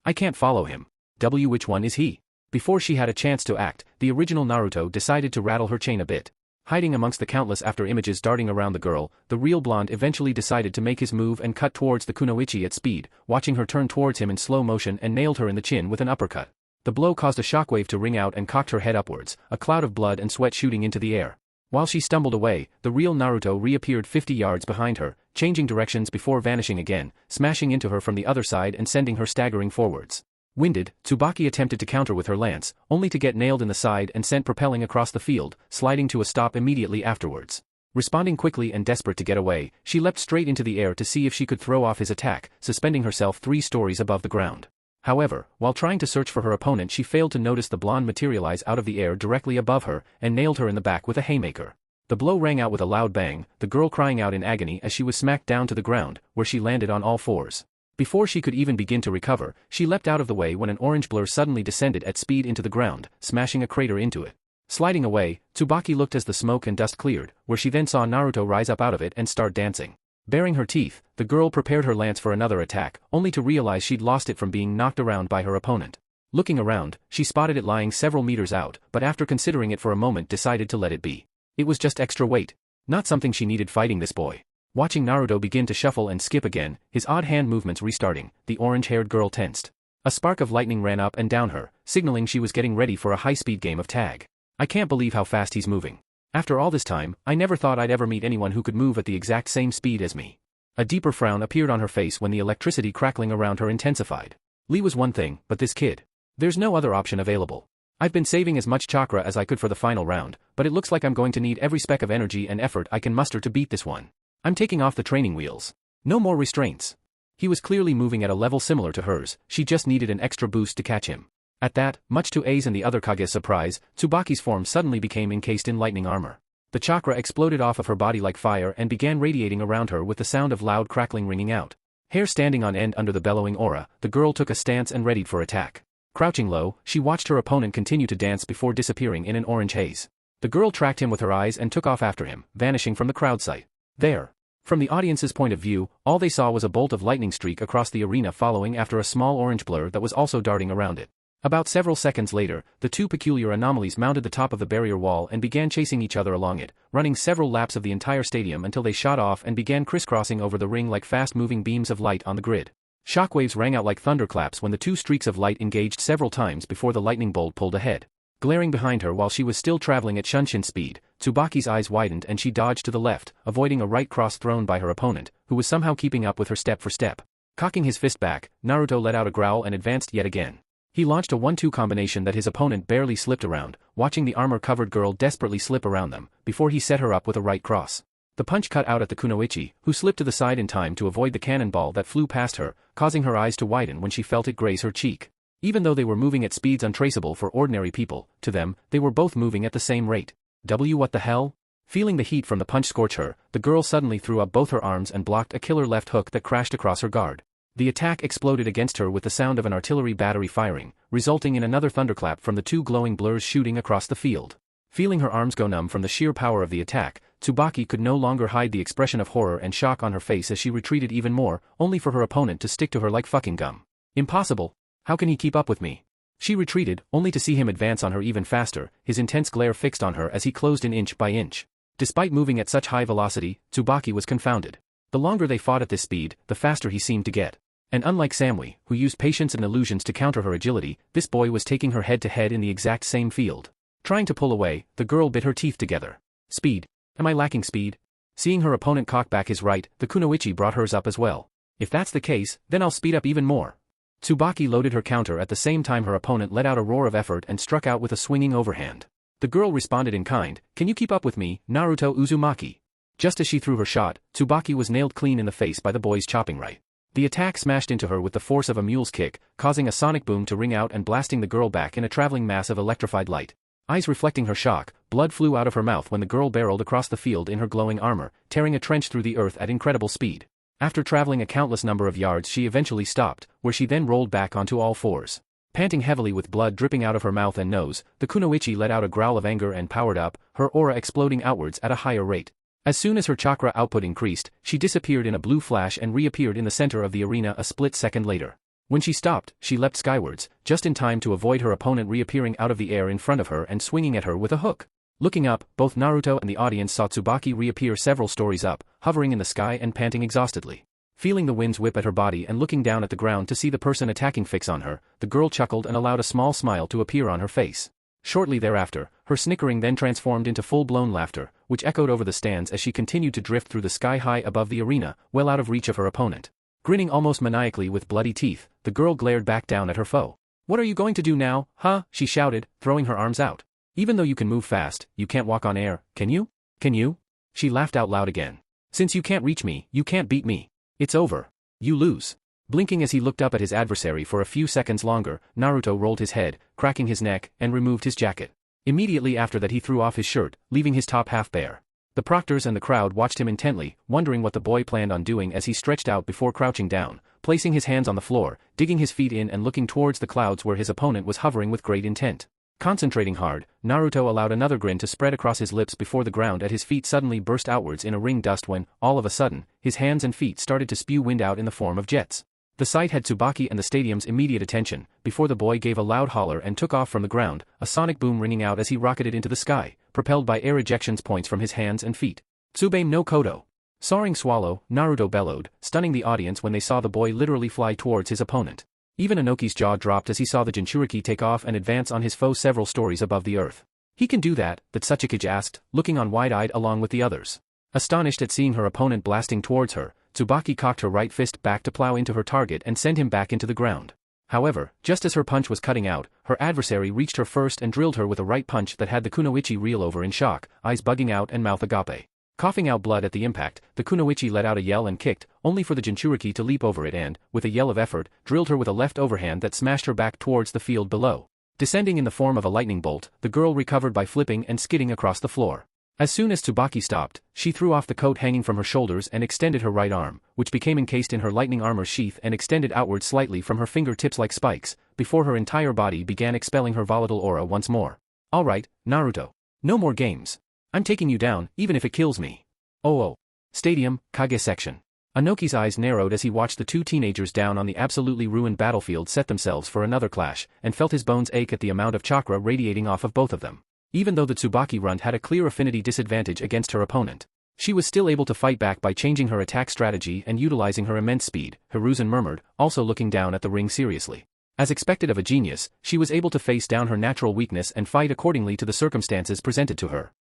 I can't follow him. Which one is he? Before she had a chance to act, the original Naruto decided to rattle her chain a bit. Hiding amongst the countless after-images darting around the girl, the real blonde eventually decided to make his move and cut towards the kunoichi at speed, watching her turn towards him in slow motion and nailed her in the chin with an uppercut. The blow caused a shockwave to ring out and cocked her head upwards, a cloud of blood and sweat shooting into the air. While she stumbled away, the real Naruto reappeared 50 yards behind her, changing directions before vanishing again, smashing into her from the other side and sending her staggering forwards. Winded, Tsubaki attempted to counter with her lance, only to get nailed in the side and sent propelling across the field, sliding to a stop immediately afterwards. Responding quickly and desperate to get away, she leapt straight into the air to see if she could throw off his attack, suspending herself 3 stories above the ground. However, while trying to search for her opponent she failed to notice the blonde materialize out of the air directly above her, and nailed her in the back with a haymaker. The blow rang out with a loud bang, the girl crying out in agony as she was smacked down to the ground, where she landed on all fours. Before she could even begin to recover, she leapt out of the way when an orange blur suddenly descended at speed into the ground, smashing a crater into it. Sliding away, Tsubaki looked as the smoke and dust cleared, where she then saw Naruto rise up out of it and start dancing. Baring her teeth, the girl prepared her lance for another attack, only to realize she'd lost it from being knocked around by her opponent. Looking around, she spotted it lying several meters out, but after considering it for a moment decided to let it be. It was just extra weight. Not something she needed fighting this boy. Watching Naruto begin to shuffle and skip again, his odd hand movements restarting, the orange-haired girl tensed. A spark of lightning ran up and down her, signaling she was getting ready for a high-speed game of tag. I can't believe how fast he's moving. After all this time, I never thought I'd ever meet anyone who could move at the exact same speed as me. A deeper frown appeared on her face when the electricity crackling around her intensified. Lee was one thing, but this kid. There's no other option available. I've been saving as much chakra as I could for the final round, but it looks like I'm going to need every speck of energy and effort I can muster to beat this one. I'm taking off the training wheels. No more restraints. He was clearly moving at a level similar to hers, she just needed an extra boost to catch him. At that, much to A's and the other Kage's surprise, Tsubaki's form suddenly became encased in lightning armor. The chakra exploded off of her body like fire and began radiating around her with the sound of loud crackling ringing out. Hair standing on end under the bellowing aura, the girl took a stance and readied for attack. Crouching low, she watched her opponent continue to dance before disappearing in an orange haze. The girl tracked him with her eyes and took off after him, vanishing from the crowd sight. There. From the audience's point of view, all they saw was a bolt of lightning streak across the arena following after a small orange blur that was also darting around it. About several seconds later, the two peculiar anomalies mounted the top of the barrier wall and began chasing each other along it, running several laps of the entire stadium until they shot off and began crisscrossing over the ring like fast-moving beams of light on the grid. Shockwaves rang out like thunderclaps when the two streaks of light engaged several times before the lightning bolt pulled ahead. Glaring behind her while she was still traveling at Shunshin speed, Tsubaki's eyes widened and she dodged to the left, avoiding a right cross thrown by her opponent, who was somehow keeping up with her step for step. Cocking his fist back, Naruto let out a growl and advanced yet again. He launched a 1-2 combination that his opponent barely slipped around, watching the armor-covered girl desperately slip around them, before he set her up with a right cross. The punch cut out at the kunoichi, who slipped to the side in time to avoid the cannonball that flew past her, causing her eyes to widen when she felt it graze her cheek. Even though they were moving at speeds untraceable for ordinary people, to them, they were both moving at the same rate. What the hell? Feeling the heat from the punch scorch her, the girl suddenly threw up both her arms and blocked a killer left hook that crashed across her guard. The attack exploded against her with the sound of an artillery battery firing, resulting in another thunderclap from the 2 glowing blurs shooting across the field. Feeling her arms go numb from the sheer power of the attack, Tsubaki could no longer hide the expression of horror and shock on her face as she retreated even more, only for her opponent to stick to her like fucking gum. Impossible! How can he keep up with me? She retreated, only to see him advance on her even faster, his intense glare fixed on her as he closed in inch by inch. Despite moving at such high velocity, Tsubaki was confounded. The longer they fought at this speed, the faster he seemed to get. And unlike Samui, who used patience and illusions to counter her agility, this boy was taking her head-to-head in the exact same field. Trying to pull away, the girl bit her teeth together. Speed. Am I lacking speed? Seeing her opponent cock back his right, the kunoichi brought hers up as well. If that's the case, then I'll speed up even more. Tsubaki loaded her counter at the same time her opponent let out a roar of effort and struck out with a swinging overhand. The girl responded in kind, "Can you keep up with me, Naruto Uzumaki?" Just as she threw her shot, Tsubaki was nailed clean in the face by the boy's chopping right. The attack smashed into her with the force of a mule's kick, causing a sonic boom to ring out and blasting the girl back in a traveling mass of electrified light. Eyes reflecting her shock, blood flew out of her mouth when the girl barreled across the field in her glowing armor, tearing a trench through the earth at incredible speed. After traveling a countless number of yards she eventually stopped, where she then rolled back onto all fours. Panting heavily with blood dripping out of her mouth and nose, the kunoichi let out a growl of anger and powered up, her aura exploding outwards at a higher rate. As soon as her chakra output increased, she disappeared in a blue flash and reappeared in the center of the arena a split second later. When she stopped, she leapt skywards, just in time to avoid her opponent reappearing out of the air in front of her and swinging at her with a hook. Looking up, both Naruto and the audience saw Tsubaki reappear several stories up, hovering in the sky and panting exhaustedly. Feeling the winds whip at her body and looking down at the ground to see the person attacking fix on her, the girl chuckled and allowed a small smile to appear on her face. Shortly thereafter, her snickering then transformed into full-blown laughter, which echoed over the stands as she continued to drift through the sky high above the arena, well out of reach of her opponent. Grinning almost maniacally with bloody teeth, the girl glared back down at her foe. "What are you going to do now, huh?" she shouted, throwing her arms out. "Even though you can move fast, you can't walk on air, can you? Can you?" She laughed out loud again. "Since you can't reach me, you can't beat me. It's over. You lose." Blinking as he looked up at his adversary for a few seconds longer, Naruto rolled his head, cracking his neck, and removed his jacket. Immediately after that he threw off his shirt, leaving his top half bare. The proctors and the crowd watched him intently, wondering what the boy planned on doing as he stretched out before crouching down, placing his hands on the floor, digging his feet in and looking towards the clouds where his opponent was hovering with great intent. Concentrating hard, Naruto allowed another grin to spread across his lips before the ground at his feet suddenly burst outwards in a ring dust when, all of a sudden, his hands and feet started to spew wind out in the form of jets. The sight had Tsubaki and the stadium's immediate attention, before the boy gave a loud holler and took off from the ground, a sonic boom ringing out as he rocketed into the sky, propelled by air ejections points from his hands and feet. "Tsubame no Kodo!" Soaring swallow, Naruto bellowed, stunning the audience when they saw the boy literally fly towards his opponent. Even Inoki's jaw dropped as he saw the Jinchuriki take off and advance on his foe several stories above the earth. "He can do that," Satsukage asked, looking on wide-eyed along with the others. Astonished at seeing her opponent blasting towards her, Tsubaki cocked her right fist back to plow into her target and send him back into the ground. However, just as her punch was cutting out, her adversary reached her first and drilled her with a right punch that had the kunoichi reel over in shock, eyes bugging out and mouth agape. Coughing out blood at the impact, the kunoichi let out a yell and kicked, only for the Jinchuriki to leap over it and, with a yell of effort, drilled her with a left overhand that smashed her back towards the field below. Descending in the form of a lightning bolt, the girl recovered by flipping and skidding across the floor. As soon as Tsubaki stopped, she threw off the coat hanging from her shoulders and extended her right arm, which became encased in her lightning armor sheath and extended outward slightly from her fingertips like spikes, before her entire body began expelling her volatile aura once more. "All right, Naruto. No more games. I'm taking you down, even if it kills me." Oh. Stadium, Kage section. Inoki's eyes narrowed as he watched the two teenagers down on the absolutely ruined battlefield set themselves for another clash, and felt his bones ache at the amount of chakra radiating off of both of them. Even though the Tsubaki runt had a clear affinity disadvantage against her opponent, she was still able to fight back by changing her attack strategy and utilizing her immense speed, Hiruzen murmured, also looking down at the ring seriously. As expected of a genius, she was able to face down her natural weakness and fight accordingly to the circumstances presented to her.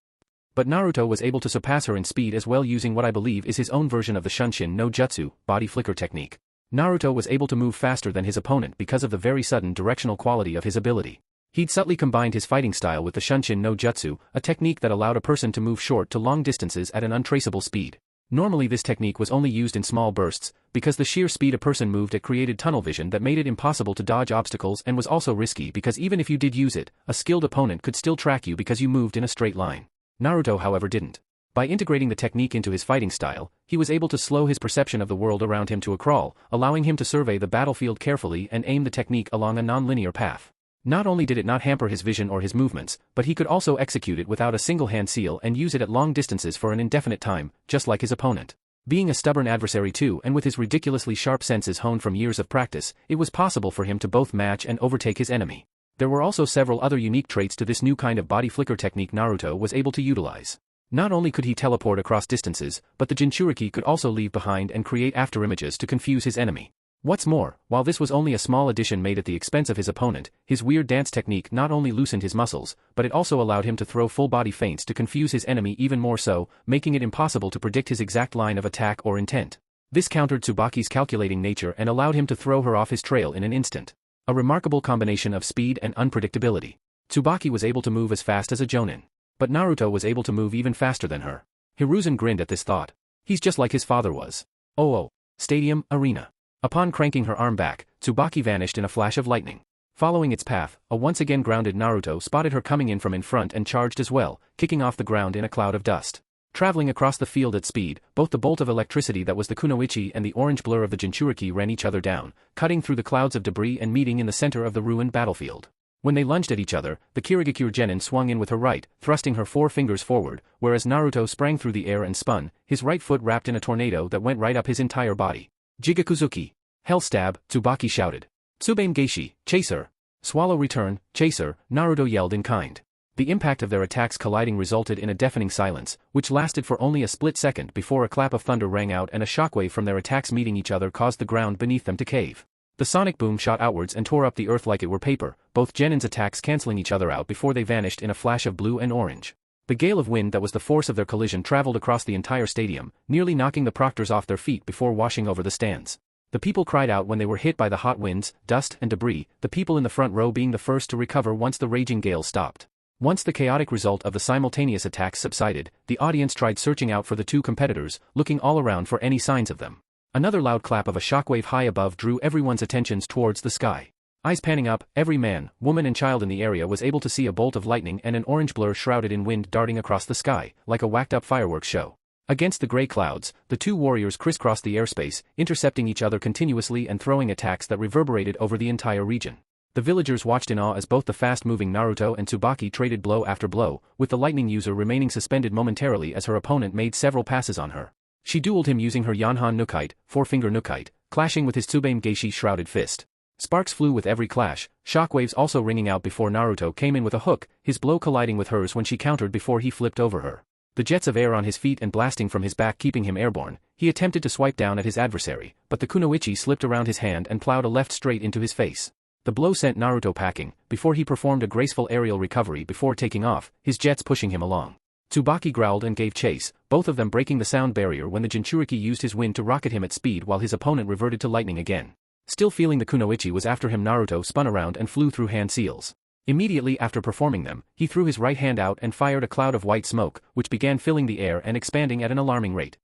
But Naruto was able to surpass her in speed as well using what I believe is his own version of the Shunshin no Jutsu, body flicker technique. Naruto was able to move faster than his opponent because of the very sudden directional quality of his ability. He'd subtly combined his fighting style with the Shunshin no Jutsu, a technique that allowed a person to move short to long distances at an untraceable speed. Normally this technique was only used in small bursts, because the sheer speed a person moved at created tunnel vision that made it impossible to dodge obstacles and was also risky because even if you did use it, a skilled opponent could still track you because you moved in a straight line. Naruto however didn't. By integrating the technique into his fighting style, he was able to slow his perception of the world around him to a crawl, allowing him to survey the battlefield carefully and aim the technique along a non-linear path. Not only did it not hamper his vision or his movements, but he could also execute it without a single hand seal and use it at long distances for an indefinite time, just like his opponent. Being a stubborn adversary too and with his ridiculously sharp senses honed from years of practice, it was possible for him to both match and overtake his enemy. There were also several other unique traits to this new kind of body flicker technique Naruto was able to utilize. Not only could he teleport across distances, but the Jinchuriki could also leave behind and create afterimages to confuse his enemy. What's more, while this was only a small addition made at the expense of his opponent, his weird dance technique not only loosened his muscles, but it also allowed him to throw full-body feints to confuse his enemy even more so, making it impossible to predict his exact line of attack or intent. This countered Tsubaki's calculating nature and allowed him to throw her off his trail in an instant. A remarkable combination of speed and unpredictability. Tsubaki was able to move as fast as a Jonin. But Naruto was able to move even faster than her. Hiruzen grinned at this thought. He's just like his father was. Oh. Stadium, arena. Upon cranking her arm back, Tsubaki vanished in a flash of lightning. Following its path, a once again grounded Naruto spotted her coming in from in front and charged as well, kicking off the ground in a cloud of dust. Traveling across the field at speed, both the bolt of electricity that was the kunoichi and the orange blur of the Jinchuriki ran each other down, cutting through the clouds of debris and meeting in the center of the ruined battlefield. When they lunged at each other, the Kirigakure Genin swung in with her right, thrusting her 4 fingers forward, whereas Naruto sprang through the air and spun, his right foot wrapped in a tornado that went right up his entire body. Jigakuzuki. Hell stab, Tsubaki shouted. Tsubame Geishi, chaser. Swallow return, chaser, Naruto yelled in kind. The impact of their attacks colliding resulted in a deafening silence, which lasted for only a split second before a clap of thunder rang out and a shockwave from their attacks meeting each other caused the ground beneath them to cave. The sonic boom shot outwards and tore up the earth like it were paper, both Genin's attacks canceling each other out before they vanished in a flash of blue and orange. The gale of wind that was the force of their collision traveled across the entire stadium, nearly knocking the proctors off their feet before washing over the stands. The people cried out when they were hit by the hot winds, dust and debris, the people in the front row being the first to recover once the raging gale stopped. Once the chaotic result of the simultaneous attacks subsided, the audience tried searching out for the two competitors, looking all around for any signs of them. Another loud clap of a shockwave high above drew everyone's attentions towards the sky. Eyes panning up, every man, woman and child in the area was able to see a bolt of lightning and an orange blur shrouded in wind darting across the sky, like a whacked-up fireworks show. Against the gray clouds, the two warriors crisscrossed the airspace, intercepting each other continuously and throwing attacks that reverberated over the entire region. The villagers watched in awe as both the fast-moving Naruto and Tsubaki traded blow after blow, with the lightning user remaining suspended momentarily as her opponent made several passes on her. She dueled him using her Yanhan Nukite, 4-finger Nukite, clashing with his Tsubame Geishi shrouded fist. Sparks flew with every clash, shockwaves also ringing out before Naruto came in with a hook, his blow colliding with hers when she countered before he flipped over her. The jets of air on his feet and blasting from his back keeping him airborne, he attempted to swipe down at his adversary, but the kunoichi slipped around his hand and plowed a left straight into his face. The blow sent Naruto packing, before he performed a graceful aerial recovery before taking off, his jets pushing him along. Tsubaki growled and gave chase, both of them breaking the sound barrier when the Jinchuriki used his wind to rocket him at speed while his opponent reverted to lightning again. Still feeling the kunoichi was after him, Naruto spun around and flew through hand seals. Immediately after performing them, he threw his right hand out and fired a cloud of white smoke, which began filling the air and expanding at an alarming rate.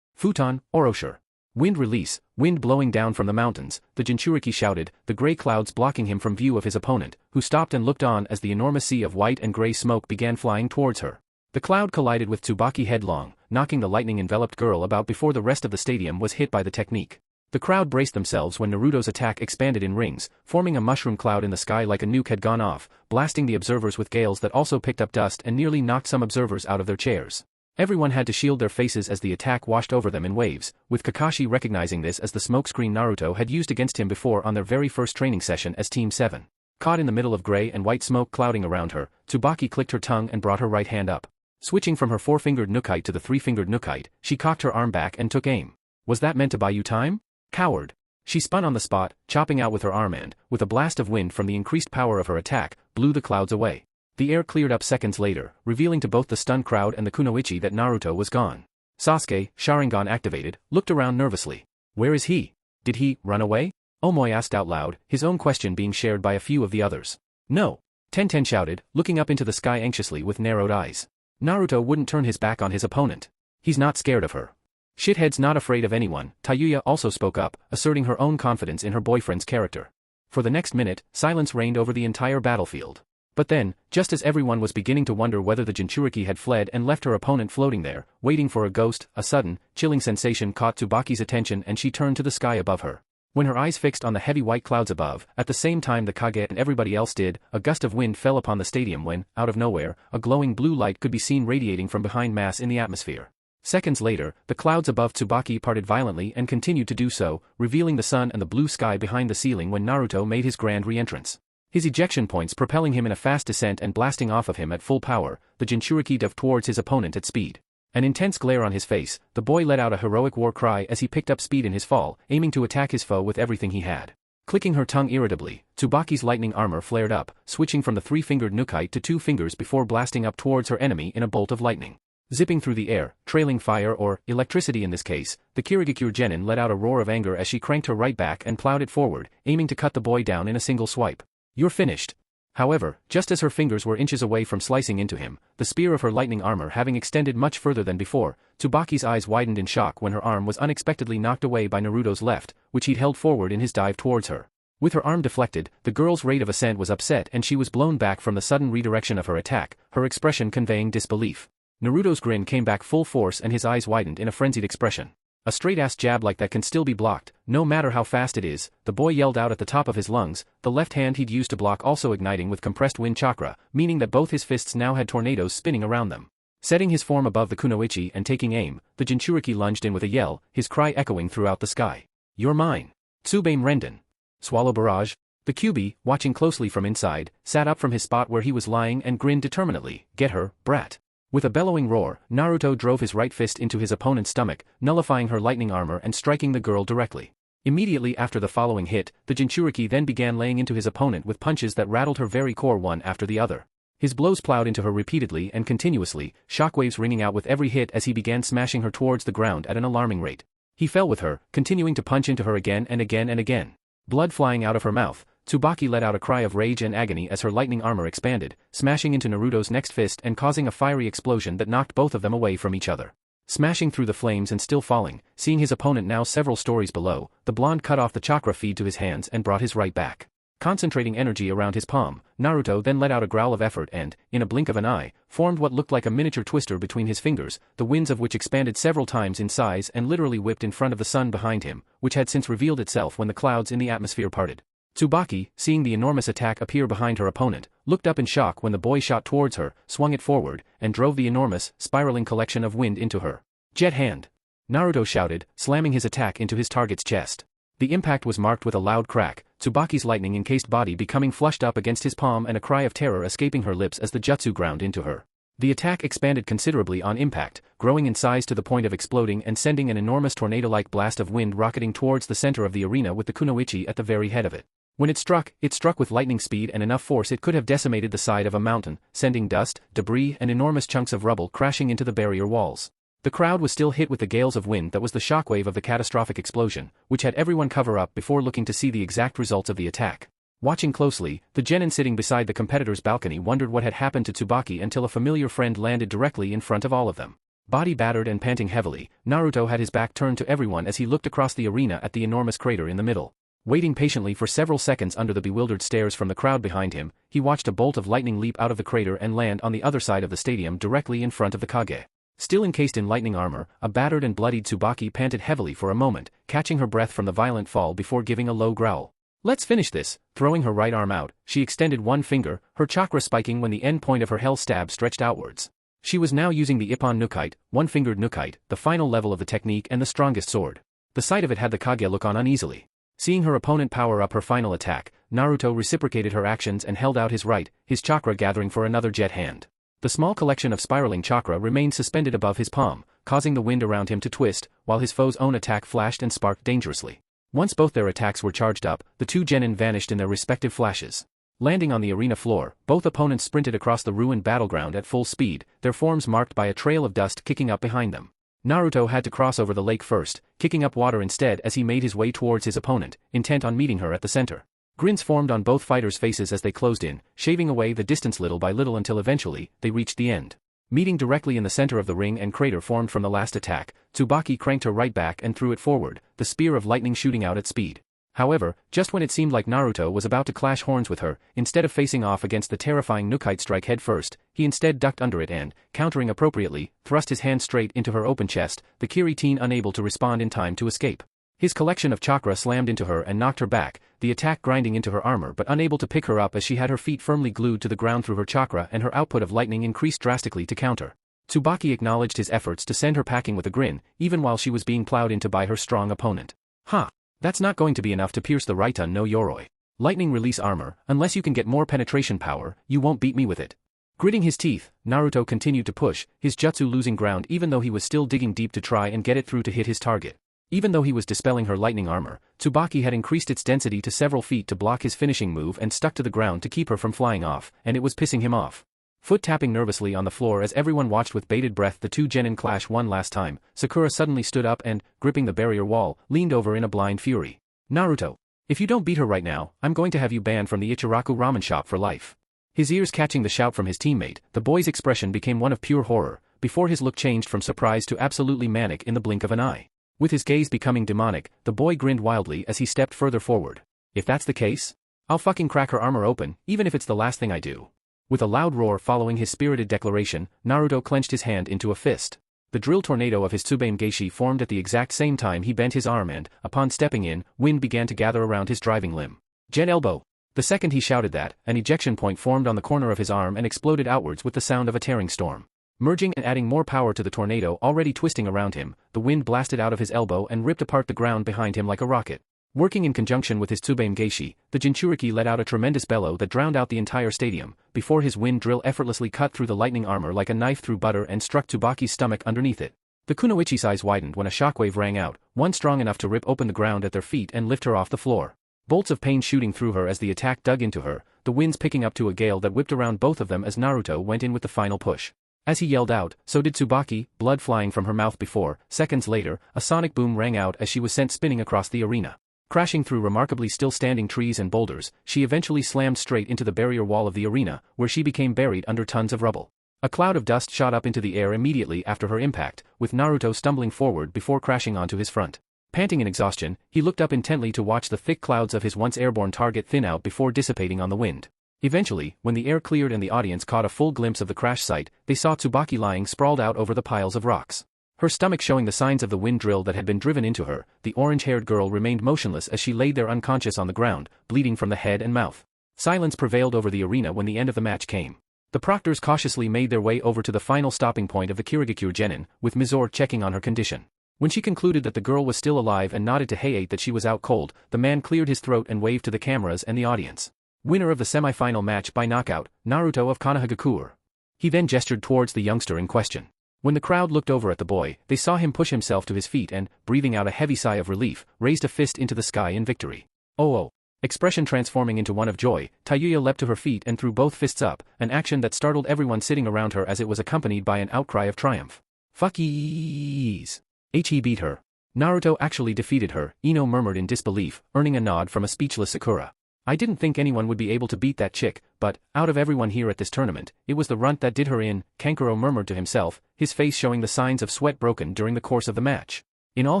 Futon, Oroshur. Wind release, wind blowing down from the mountains, the Jinchuriki shouted, the gray clouds blocking him from view of his opponent, who stopped and looked on as the enormous sea of white and gray smoke began flying towards her. The cloud collided with Tsubaki headlong, knocking the lightning-enveloped girl about before the rest of the stadium was hit by the technique. The crowd braced themselves when Naruto's attack expanded in rings, forming a mushroom cloud in the sky like a nuke had gone off, blasting the observers with gales that also picked up dust and nearly knocked some observers out of their chairs. Everyone had to shield their faces as the attack washed over them in waves, with Kakashi recognizing this as the smokescreen Naruto had used against him before on their very first training session as Team 7. Caught in the middle of gray and white smoke clouding around her, Tsubaki clicked her tongue and brought her right hand up. Switching from her 4-fingered Nukite to the 3-fingered Nukite, she cocked her arm back and took aim. Was that meant to buy you time? Coward. She spun on the spot, chopping out with her arm and, with a blast of wind from the increased power of her attack, blew the clouds away. The air cleared up seconds later, revealing to both the stunned crowd and the kunoichi that Naruto was gone. Sasuke, Sharingan activated, looked around nervously. Where is he? Did he run away? Omoy asked out loud, his own question being shared by a few of the others. No. Tenten shouted, looking up into the sky anxiously with narrowed eyes. Naruto wouldn't turn his back on his opponent. He's not scared of her. Shithead's not afraid of anyone, Tayuya also spoke up, asserting her own confidence in her boyfriend's character. For the next minute, silence reigned over the entire battlefield. But then, just as everyone was beginning to wonder whether the Jinchuriki had fled and left her opponent floating there, waiting for a ghost, a sudden, chilling sensation caught Tsubaki's attention and she turned to the sky above her. When her eyes fixed on the heavy white clouds above, at the same time the Kage and everybody else did, a gust of wind fell upon the stadium when, out of nowhere, a glowing blue light could be seen radiating from behind mass in the atmosphere. Seconds later, the clouds above Tsubaki parted violently and continued to do so, revealing the sun and the blue sky behind the ceiling when Naruto made his grand re-entrance. His ejection points propelling him in a fast descent and blasting off of him at full power, the Jinchuriki dove towards his opponent at speed. An intense glare on his face, the boy let out a heroic war cry as he picked up speed in his fall, aiming to attack his foe with everything he had. Clicking her tongue irritably, Tsubaki's lightning armor flared up, switching from the three-fingered Nukite to 2 fingers before blasting up towards her enemy in a bolt of lightning. Zipping through the air, trailing fire or electricity in this case, the Kirigakure Genin let out a roar of anger as she cranked her right back and plowed it forward, aiming to cut the boy down in a single swipe. You're finished. However, just as her fingers were inches away from slicing into him, the spear of her lightning armor having extended much further than before, Tsubaki's eyes widened in shock when her arm was unexpectedly knocked away by Naruto's left, which he'd held forward in his dive towards her. With her arm deflected, the girl's rate of ascent was upset and she was blown back from the sudden redirection of her attack, her expression conveying disbelief. Naruto's grin came back full force and his eyes widened in a frenzied expression. A straight-ass jab like that can still be blocked, no matter how fast it is, the boy yelled out at the top of his lungs, the left hand he'd used to block also igniting with compressed wind chakra, meaning that both his fists now had tornadoes spinning around them. Setting his form above the kunoichi and taking aim, the Jinchuriki lunged in with a yell, his cry echoing throughout the sky. You're mine. Tsubaime Renden. Swallow barrage? The Kyuubi, watching closely from inside, sat up from his spot where he was lying and grinned determinedly, get her, brat. With a bellowing roar, Naruto drove his right fist into his opponent's stomach, nullifying her lightning armor and striking the girl directly. Immediately after the following hit, the Jinchuriki then began laying into his opponent with punches that rattled her very core one after the other. His blows plowed into her repeatedly and continuously, shockwaves ringing out with every hit as he began smashing her towards the ground at an alarming rate. He fell with her, continuing to punch into her again and again and again. Blood flying out of her mouth, Tsubaki let out a cry of rage and agony as her lightning armor expanded, smashing into Naruto's next fist and causing a fiery explosion that knocked both of them away from each other. Smashing through the flames and still falling, seeing his opponent now several stories below, the blonde cut off the chakra feed to his hands and brought his right back. Concentrating energy around his palm, Naruto then let out a growl of effort and, in a blink of an eye, formed what looked like a miniature twister between his fingers, the winds of which expanded several times in size and literally whipped in front of the sun behind him, which had since revealed itself when the clouds in the atmosphere parted. Tsubaki, seeing the enormous attack appear behind her opponent, looked up in shock when the boy shot towards her, swung it forward, and drove the enormous, spiraling collection of wind into her. Jet hand! Naruto shouted, slamming his attack into his target's chest. The impact was marked with a loud crack, Tsubaki's lightning-encased body becoming flushed up against his palm and a cry of terror escaping her lips as the jutsu ground into her. The attack expanded considerably on impact, growing in size to the point of exploding and sending an enormous tornado-like blast of wind rocketing towards the center of the arena with the kunoichi at the very head of it. When it struck with lightning speed and enough force it could have decimated the side of a mountain, sending dust, debris and enormous chunks of rubble crashing into the barrier walls. The crowd was still hit with the gales of wind that was the shockwave of the catastrophic explosion, which had everyone cover up before looking to see the exact results of the attack. Watching closely, the genin sitting beside the competitor's balcony wondered what had happened to Tsubaki until a familiar friend landed directly in front of all of them. Body battered and panting heavily, Naruto had his back turned to everyone as he looked across the arena at the enormous crater in the middle. Waiting patiently for several seconds under the bewildered stares from the crowd behind him, he watched a bolt of lightning leap out of the crater and land on the other side of the stadium directly in front of the Kage. Still encased in lightning armor, a battered and bloodied Tsubaki panted heavily for a moment, catching her breath from the violent fall before giving a low growl. Let's finish this. Throwing her right arm out, she extended one finger, her chakra spiking when the end point of her hell stab stretched outwards. She was now using the Ippon Nukite, one-fingered Nukite, the final level of the technique and the strongest sword. The sight of it had the Kage look on uneasily. Seeing her opponent power up her final attack, Naruto reciprocated her actions and held out his right, his chakra gathering for another jet hand. The small collection of spiraling chakra remained suspended above his palm, causing the wind around him to twist, while his foe's own attack flashed and sparked dangerously. Once both their attacks were charged up, the two genin vanished in their respective flashes. Landing on the arena floor, both opponents sprinted across the ruined battleground at full speed, their forms marked by a trail of dust kicking up behind them. Naruto had to cross over the lake first, kicking up water instead as he made his way towards his opponent, intent on meeting her at the center. Grins formed on both fighters' faces as they closed in, shaving away the distance little by little until eventually, they reached the end. Meeting directly in the center of the ring and crater formed from the last attack, Tsubaki cranked her right back and threw it forward, the spear of lightning shooting out at speed. However, just when it seemed like Naruto was about to clash horns with her, instead of facing off against the terrifying Nukite strike head first, he instead ducked under it and, countering appropriately, thrust his hand straight into her open chest, the Kiri teen unable to respond in time to escape. His collection of chakra slammed into her and knocked her back, the attack grinding into her armor but unable to pick her up as she had her feet firmly glued to the ground through her chakra and her output of lightning increased drastically to counter. Tsubaki acknowledged his efforts to send her packing with a grin, even while she was being plowed into by her strong opponent. Huh. That's not going to be enough to pierce the Raita no Yoroi. Lightning release armor, unless you can get more penetration power, you won't beat me with it. Gritting his teeth, Naruto continued to push, his jutsu losing ground even though he was still digging deep to try and get it through to hit his target. Even though he was dispelling her lightning armor, Tsubaki had increased its density to several feet to block his finishing move and stuck to the ground to keep her from flying off, and it was pissing him off. Foot tapping nervously on the floor as everyone watched with bated breath the two genin clash one last time, Sakura suddenly stood up and, gripping the barrier wall, leaned over in a blind fury. Naruto. If you don't beat her right now, I'm going to have you banned from the Ichiraku ramen shop for life. His ears catching the shout from his teammate, the boy's expression became one of pure horror, before his look changed from surprise to absolutely manic in the blink of an eye. With his gaze becoming demonic, the boy grinned wildly as he stepped further forward. If that's the case, I'll fucking crack her armor open, even if it's the last thing I do. With a loud roar following his spirited declaration, Naruto clenched his hand into a fist. The drill tornado of his Tsubaime Geishi formed at the exact same time he bent his arm and, upon stepping in, wind began to gather around his driving limb. Gen elbow. The second he shouted that, an ejection point formed on the corner of his arm and exploded outwards with the sound of a tearing storm. Merging and adding more power to the tornado already twisting around him, the wind blasted out of his elbow and ripped apart the ground behind him like a rocket. Working in conjunction with his Tsubaime Geishi, the Jinchuriki let out a tremendous bellow that drowned out the entire stadium, before his wind drill effortlessly cut through the lightning armor like a knife through butter and struck Tsubaki's stomach underneath it. The Kunoichi's eyes widened when a shockwave rang out, one strong enough to rip open the ground at their feet and lift her off the floor. Bolts of pain shooting through her as the attack dug into her, the winds picking up to a gale that whipped around both of them as Naruto went in with the final push. As he yelled out, so did Tsubaki, blood flying from her mouth before, seconds later, a sonic boom rang out as she was sent spinning across the arena. Crashing through remarkably still standing trees and boulders, she eventually slammed straight into the barrier wall of the arena, where she became buried under tons of rubble. A cloud of dust shot up into the air immediately after her impact, with Naruto stumbling forward before crashing onto his front. Panting in exhaustion, he looked up intently to watch the thick clouds of his once airborne target thin out before dissipating on the wind. Eventually, when the air cleared and the audience caught a full glimpse of the crash site, they saw Tsubaki lying sprawled out over the piles of rocks. Her stomach showing the signs of the wind drill that had been driven into her, the orange-haired girl remained motionless as she laid there unconscious on the ground, bleeding from the head and mouth. Silence prevailed over the arena when the end of the match came. The proctors cautiously made their way over to the final stopping point of the Kirigakure genin, with Mizore checking on her condition. When she concluded that the girl was still alive and nodded to Hayate that she was out cold, the man cleared his throat and waved to the cameras and the audience. Winner of the semi-final match by knockout, Naruto of Konohagakure. He then gestured towards the youngster in question. When the crowd looked over at the boy, they saw him push himself to his feet and, breathing out a heavy sigh of relief, raised a fist into the sky in victory. Oh! Expression transforming into one of joy, Tayuya leapt to her feet and threw both fists up, an action that startled everyone sitting around her as it was accompanied by an outcry of triumph. Fuck yees. He beat her. Naruto actually defeated her, Ino murmured in disbelief, earning a nod from a speechless Sakura. I didn't think anyone would be able to beat that chick, but, out of everyone here at this tournament, it was the runt that did her in, Kankuro murmured to himself, his face showing the signs of sweat broken during the course of the match. In all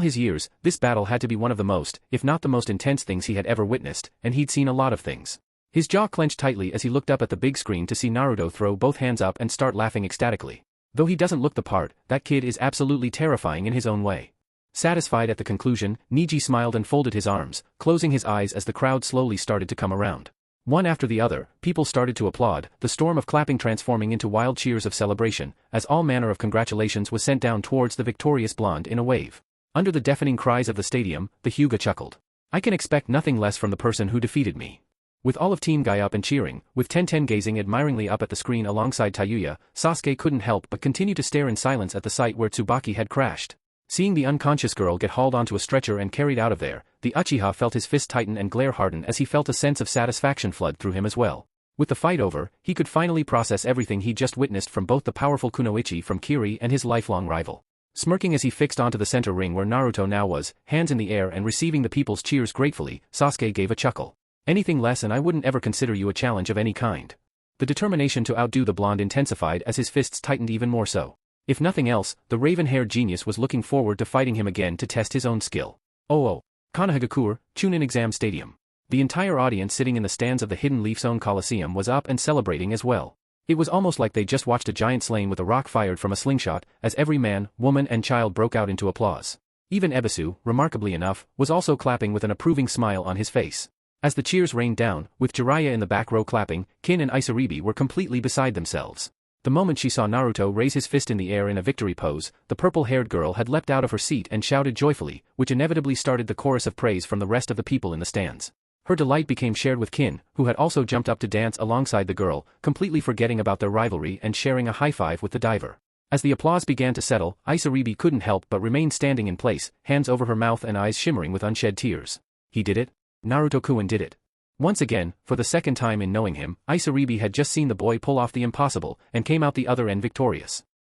his years, this battle had to be one of the most, if not the most intense things he had ever witnessed, and he'd seen a lot of things. His jaw clenched tightly as he looked up at the big screen to see Naruto throw both hands up and start laughing ecstatically. Though he doesn't look the part, that kid is absolutely terrifying in his own way. Satisfied at the conclusion, Niji smiled and folded his arms, closing his eyes as the crowd slowly started to come around. One after the other, people started to applaud, the storm of clapping transforming into wild cheers of celebration, as all manner of congratulations was sent down towards the victorious blonde in a wave. Under the deafening cries of the stadium, the Hyuga chuckled. I can expect nothing less from the person who defeated me. With all of Team Guy up and cheering, with Tenten gazing admiringly up at the screen alongside Tayuya, Sasuke couldn't help but continue to stare in silence at the site where Tsubaki had crashed. Seeing the unconscious girl get hauled onto a stretcher and carried out of there, the Uchiha felt his fist tighten and glare harden as he felt a sense of satisfaction flood through him as well. With the fight over, he could finally process everything he just witnessed from both the powerful Kunoichi from Kiri and his lifelong rival. Smirking as he fixed onto the center ring where Naruto now was, hands in the air and receiving the people's cheers gratefully, Sasuke gave a chuckle. Anything less and I wouldn't ever consider you a challenge of any kind. The determination to outdo the blonde intensified as his fists tightened even more so. If nothing else, the raven-haired genius was looking forward to fighting him again to test his own skill. Oh. Konohagakure, Chunin Exam Stadium. The entire audience sitting in the stands of the Hidden Leaf Zone Coliseum was up and celebrating as well. It was almost like they just watched a giant slain with a rock fired from a slingshot, as every man, woman and child broke out into applause. Even Ebisu, remarkably enough, was also clapping with an approving smile on his face. As the cheers rained down, with Jiraiya in the back row clapping, Kin and Isaribi were completely beside themselves. The moment she saw Naruto raise his fist in the air in a victory pose, the purple-haired girl had leapt out of her seat and shouted joyfully, which inevitably started the chorus of praise from the rest of the people in the stands. Her delight became shared with Kin, who had also jumped up to dance alongside the girl, completely forgetting about their rivalry and sharing a high-five with the diver. As the applause began to settle, Isaribi couldn't help but remain standing in place, hands over her mouth and eyes shimmering with unshed tears. He did it? Naruto-kun did it. Once again, for the second time in knowing him, Isaribi had just seen the boy pull off the impossible, and came out the other end victorious.